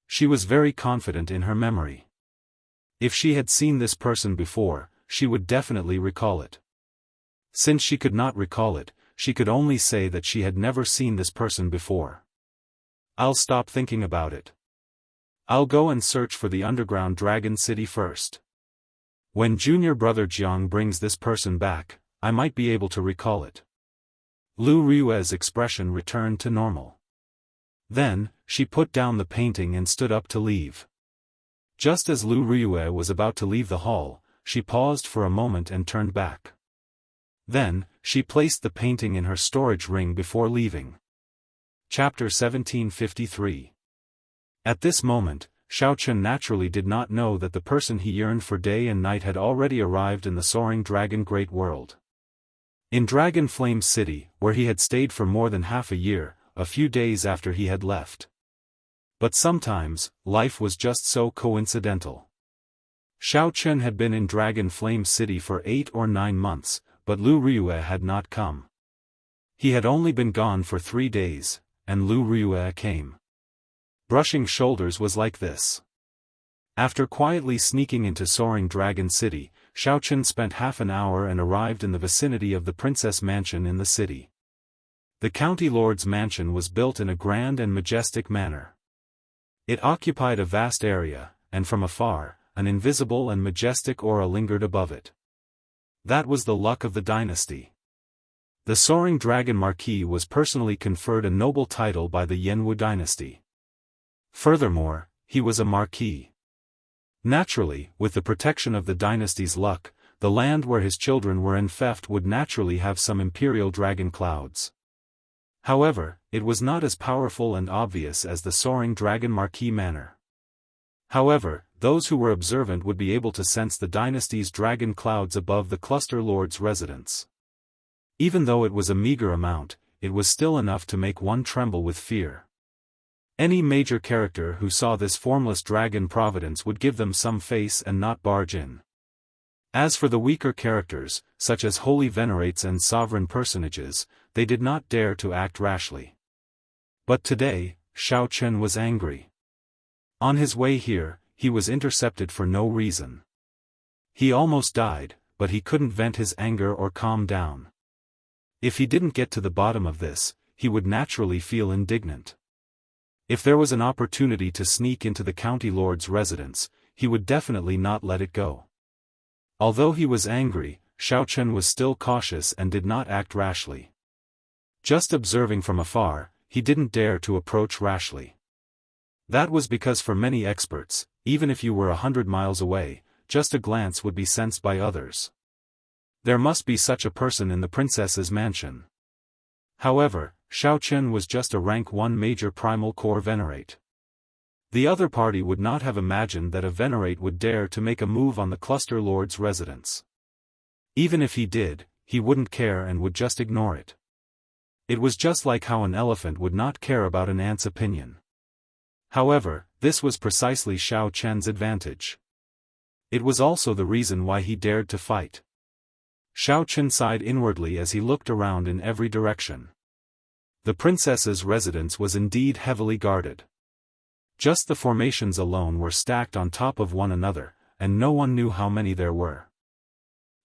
She was very confident in her memory. If she had seen this person before, she would definitely recall it. Since she could not recall it, she could only say that she had never seen this person before. I'll stop thinking about it. I'll go and search for the underground dragon city first. When junior brother Jiang brings this person back, I might be able to recall it. Lu Ryue's expression returned to normal. Then, she put down the painting and stood up to leave. Just as Lu Ryue was about to leave the hall, she paused for a moment and turned back. Then, she placed the painting in her storage ring before leaving. Chapter 1753. At this moment, Xiaochen naturally did not know that the person he yearned for day and night had already arrived in the soaring dragon great world. In Dragon Flame City, where he had stayed for more than half a year, a few days after he had left. But sometimes, life was just so coincidental. Xiaochen had been in Dragon Flame City for 8 or 9 months, but Lu Ryue had not come. He had only been gone for 3 days, and Lu Ryue came. Brushing shoulders was like this. After quietly sneaking into Soaring Dragon City, Xiaochen spent half an hour and arrived in the vicinity of the princess mansion in the city. The county lord's mansion was built in a grand and majestic manner. It occupied a vast area, and from afar, an invisible and majestic aura lingered above it. That was the luck of the dynasty. The Soaring Dragon Marquis was personally conferred a noble title by the Yanwu dynasty. Furthermore, he was a marquis. Naturally, with the protection of the dynasty's luck, the land where his children were enfeoffed would naturally have some imperial dragon clouds. However, it was not as powerful and obvious as the Soaring Dragon Marquis manor. However, those who were observant would be able to sense the dynasty's dragon clouds above the cluster lord's residence. Even though it was a meager amount, it was still enough to make one tremble with fear. Any major character who saw this formless dragon providence would give them some face and not barge in. As for the weaker characters, such as holy venerates and sovereign personages, they did not dare to act rashly. But today, Xiaochen was angry. On his way here, he was intercepted for no reason. He almost died, but he couldn't vent his anger or calm down. If he didn't get to the bottom of this, he would naturally feel indignant. If there was an opportunity to sneak into the county lord's residence, he would definitely not let it go. Although he was angry, Xiaochen was still cautious and did not act rashly. Just observing from afar, he didn't dare to approach rashly. That was because for many experts, even if you were 100 miles away, just a glance would be sensed by others. There must be such a person in the princess's mansion. However, Xiaochen was just a rank 1 major primal core venerate. The other party would not have imagined that a venerate would dare to make a move on the cluster lord's residence. Even if he did, he wouldn't care and would just ignore it. It was just like how an elephant would not care about an ant's opinion. However, this was precisely Xiaochen's advantage. It was also the reason why he dared to fight. Xiaochen sighed inwardly as he looked around in every direction. The princess's residence was indeed heavily guarded. Just the formations alone were stacked on top of one another, and no one knew how many there were.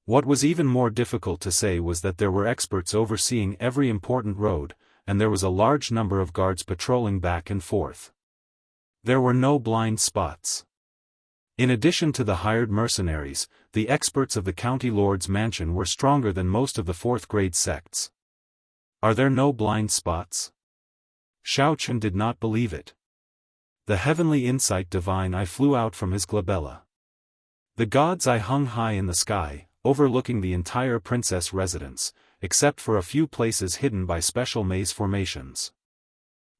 What was even more difficult to say was that there were experts overseeing every important road, and there was a large number of guards patrolling back and forth. There were no blind spots. In addition to the hired mercenaries, the experts of the county lord's mansion were stronger than most of the 4th-grade sects. Are there no blind spots? Xiaochen did not believe it. The heavenly insight divine eye flew out from his glabella. The god's eye hung high in the sky, overlooking the entire princess residence, except for a few places hidden by special maze formations.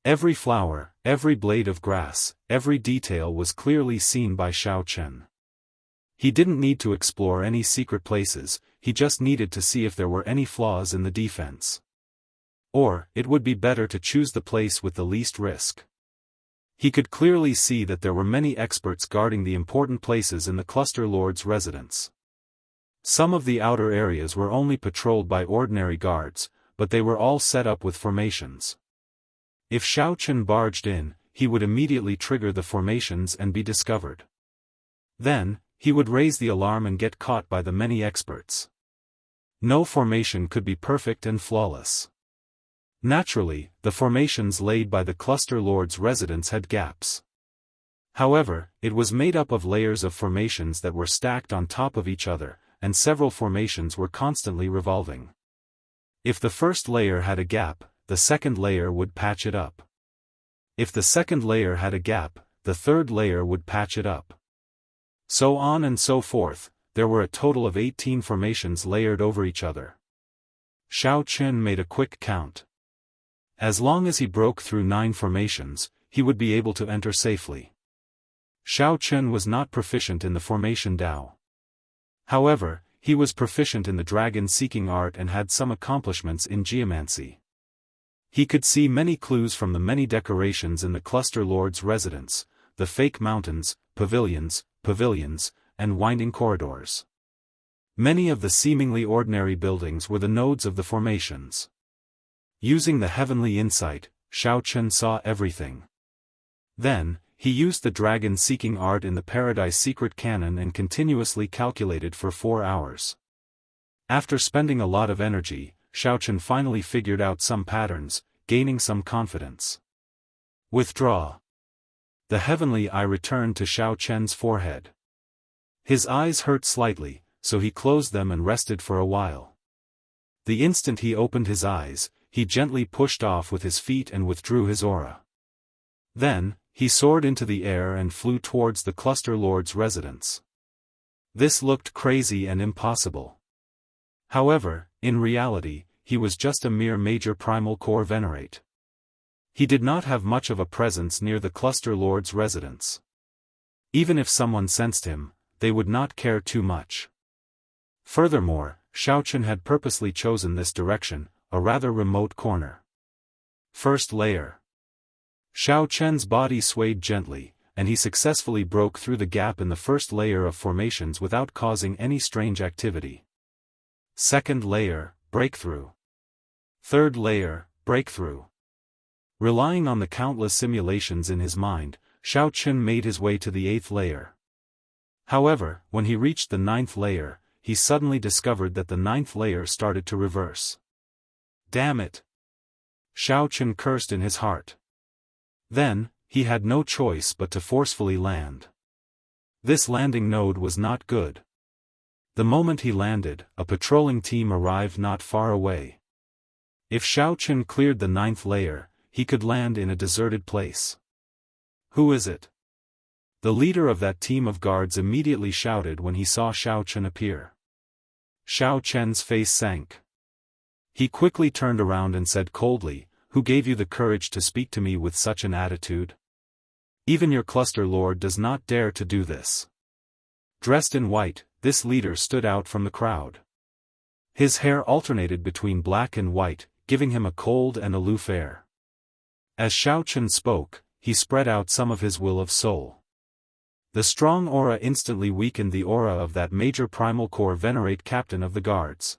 Every flower, every blade of grass, every detail was clearly seen by Xiaochen. He didn't need to explore any secret places, he just needed to see if there were any flaws in the defense. Or, it would be better to choose the place with the least risk. He could clearly see that there were many experts guarding the important places in the cluster lord's residence. Some of the outer areas were only patrolled by ordinary guards, but they were all set up with formations. If Xiaochen barged in, he would immediately trigger the formations and be discovered. Then, he would raise the alarm and get caught by the many experts. No formation could be perfect and flawless. Naturally, the formations laid by the cluster lord's residence had gaps. However, it was made up of layers of formations that were stacked on top of each other, and several formations were constantly revolving. If the first layer had a gap, the second layer would patch it up. If the second layer had a gap, the third layer would patch it up. So on and so forth, there were a total of 18 formations layered over each other. Xiaochen made a quick count. As long as he broke through 9 formations, he would be able to enter safely. Xiaochen was not proficient in the formation Dao. However, he was proficient in the dragon-seeking art and had some accomplishments in geomancy. He could see many clues from the many decorations in the cluster lord's residence, the fake mountains, pavilions, and winding corridors. Many of the seemingly ordinary buildings were the nodes of the formations. Using the heavenly insight, Xiaochen saw everything. Then, he used the dragon-seeking art in the Paradise Secret Canon and continuously calculated for 4 hours. After spending a lot of energy, Xiaochen finally figured out some patterns, gaining some confidence. Withdraw. The heavenly eye returned to Xiaochen's forehead. His eyes hurt slightly, so he closed them and rested for a while. The instant he opened his eyes, he gently pushed off with his feet and withdrew his aura. Then, he soared into the air and flew towards the cluster lord's residence. This looked crazy and impossible. However, in reality, he was just a mere major primal core venerate. He did not have much of a presence near the cluster lord's residence. Even if someone sensed him, they would not care too much. Furthermore, Xiaochen had purposely chosen this direction, a rather remote corner. First layer. Xiaochen's body swayed gently, and he successfully broke through the gap in the first layer of formations without causing any strange activity. Second layer, breakthrough. Third layer, breakthrough. Relying on the countless simulations in his mind, Xiaochen made his way to the 8th layer. However, when he reached the 9th layer, he suddenly discovered that the 9th layer started to reverse. Damn it! Xiaochen cursed in his heart. Then, he had no choice but to forcefully land. This landing node was not good. The moment he landed, a patrolling team arrived not far away. If Xiaochen cleared the 9th layer, he could land in a deserted place. Who is it? The leader of that team of guards immediately shouted when he saw Xiaochen appear. Xiaochen's face sank. He quickly turned around and said coldly, "Who gave you the courage to speak to me with such an attitude? Even your cluster lord does not dare to do this." Dressed in white, this leader stood out from the crowd. His hair alternated between black and white, giving him a cold and aloof air. As Xiaochen spoke, he spread out some of his will of soul. The strong aura instantly weakened the aura of that major primal core venerate captain of the guards.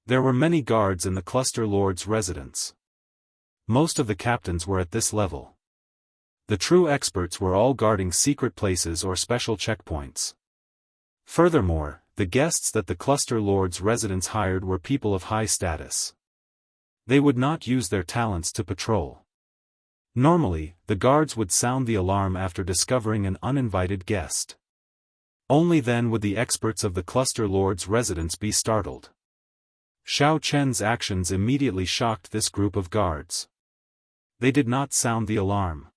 There were many guards in the cluster lord's residence. Most of the captains were at this level. The true experts were all guarding secret places or special checkpoints. Furthermore, the guests that the cluster lord's residence hired were people of high status. They would not use their talents to patrol. Normally, the guards would sound the alarm after discovering an uninvited guest. Only then would the experts of the cluster lord's residence be startled. Xiaochen's actions immediately shocked this group of guards. They did not sound the alarm.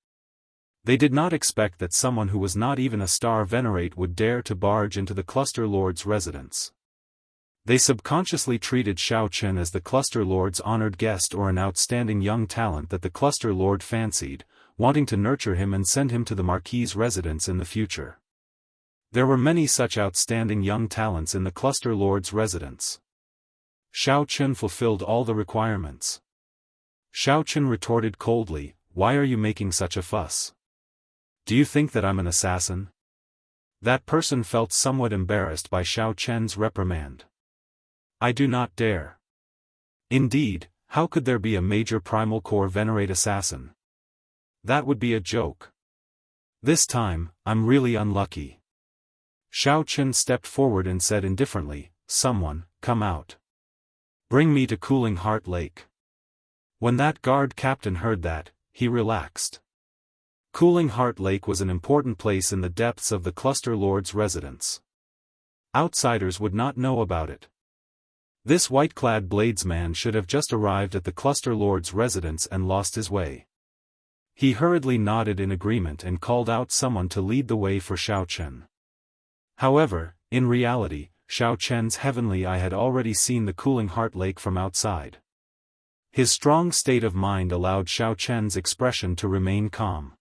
They did not expect that someone who was not even a star venerate would dare to barge into the cluster lord's residence. They subconsciously treated Xiaochen as the cluster lord's honored guest or an outstanding young talent that the cluster lord fancied, wanting to nurture him and send him to the marquis's residence in the future. There were many such outstanding young talents in the cluster lord's residence. Xiao Chen fulfilled all the requirements. Xiao Chen retorted coldly, "Why are you making such a fuss? Do you think that I'm an assassin?" That person felt somewhat embarrassed by Xiao Chen's reprimand. "I do not dare." Indeed, how could there be a major primal core venerate assassin? That would be a joke. This time, I'm really unlucky. Xiao Chen stepped forward and said indifferently, "Someone, come out. Bring me to Cooling Heart Lake." When that guard captain heard that, he relaxed. Cooling Heart Lake was an important place in the depths of the cluster lord's residence. Outsiders would not know about it. This white-clad bladesman should have just arrived at the cluster lord's residence and lost his way. He hurriedly nodded in agreement and called out someone to lead the way for Xiao Chen. However, in reality, Xiao Chen's heavenly eye had already seen the Cooling Heart Lake from outside. His strong state of mind allowed Xiao Chen's expression to remain calm.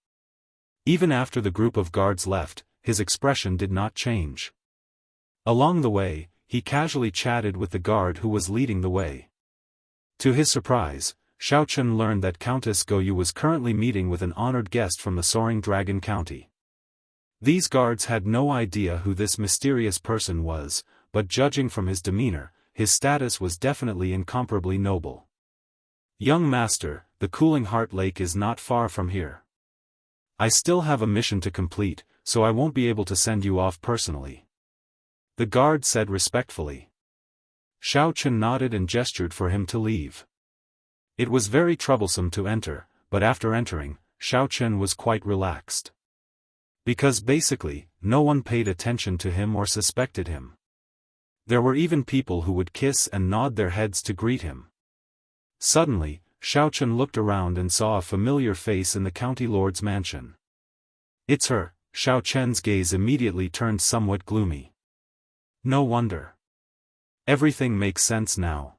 Even after the group of guards left, his expression did not change. Along the way, he casually chatted with the guard who was leading the way. To his surprise, Xiao Chen learned that Countess Goyu was currently meeting with an honored guest from the Soaring Dragon County. These guards had no idea who this mysterious person was, but judging from his demeanor, his status was definitely incomparably noble. "Young master, the Cooling Heart Lake is not far from here. I still have a mission to complete, so I won't be able to send you off personally," the guard said respectfully. Xiao Chen nodded and gestured for him to leave. It was very troublesome to enter, but after entering, Xiao Chen was quite relaxed. Because basically, no one paid attention to him or suspected him. There were even people who would kiss and nod their heads to greet him. Suddenly, Xiao Chen looked around and saw a familiar face in the county lord's mansion. "It's her." Xiao Chen's gaze immediately turned somewhat gloomy. No wonder. Everything makes sense now.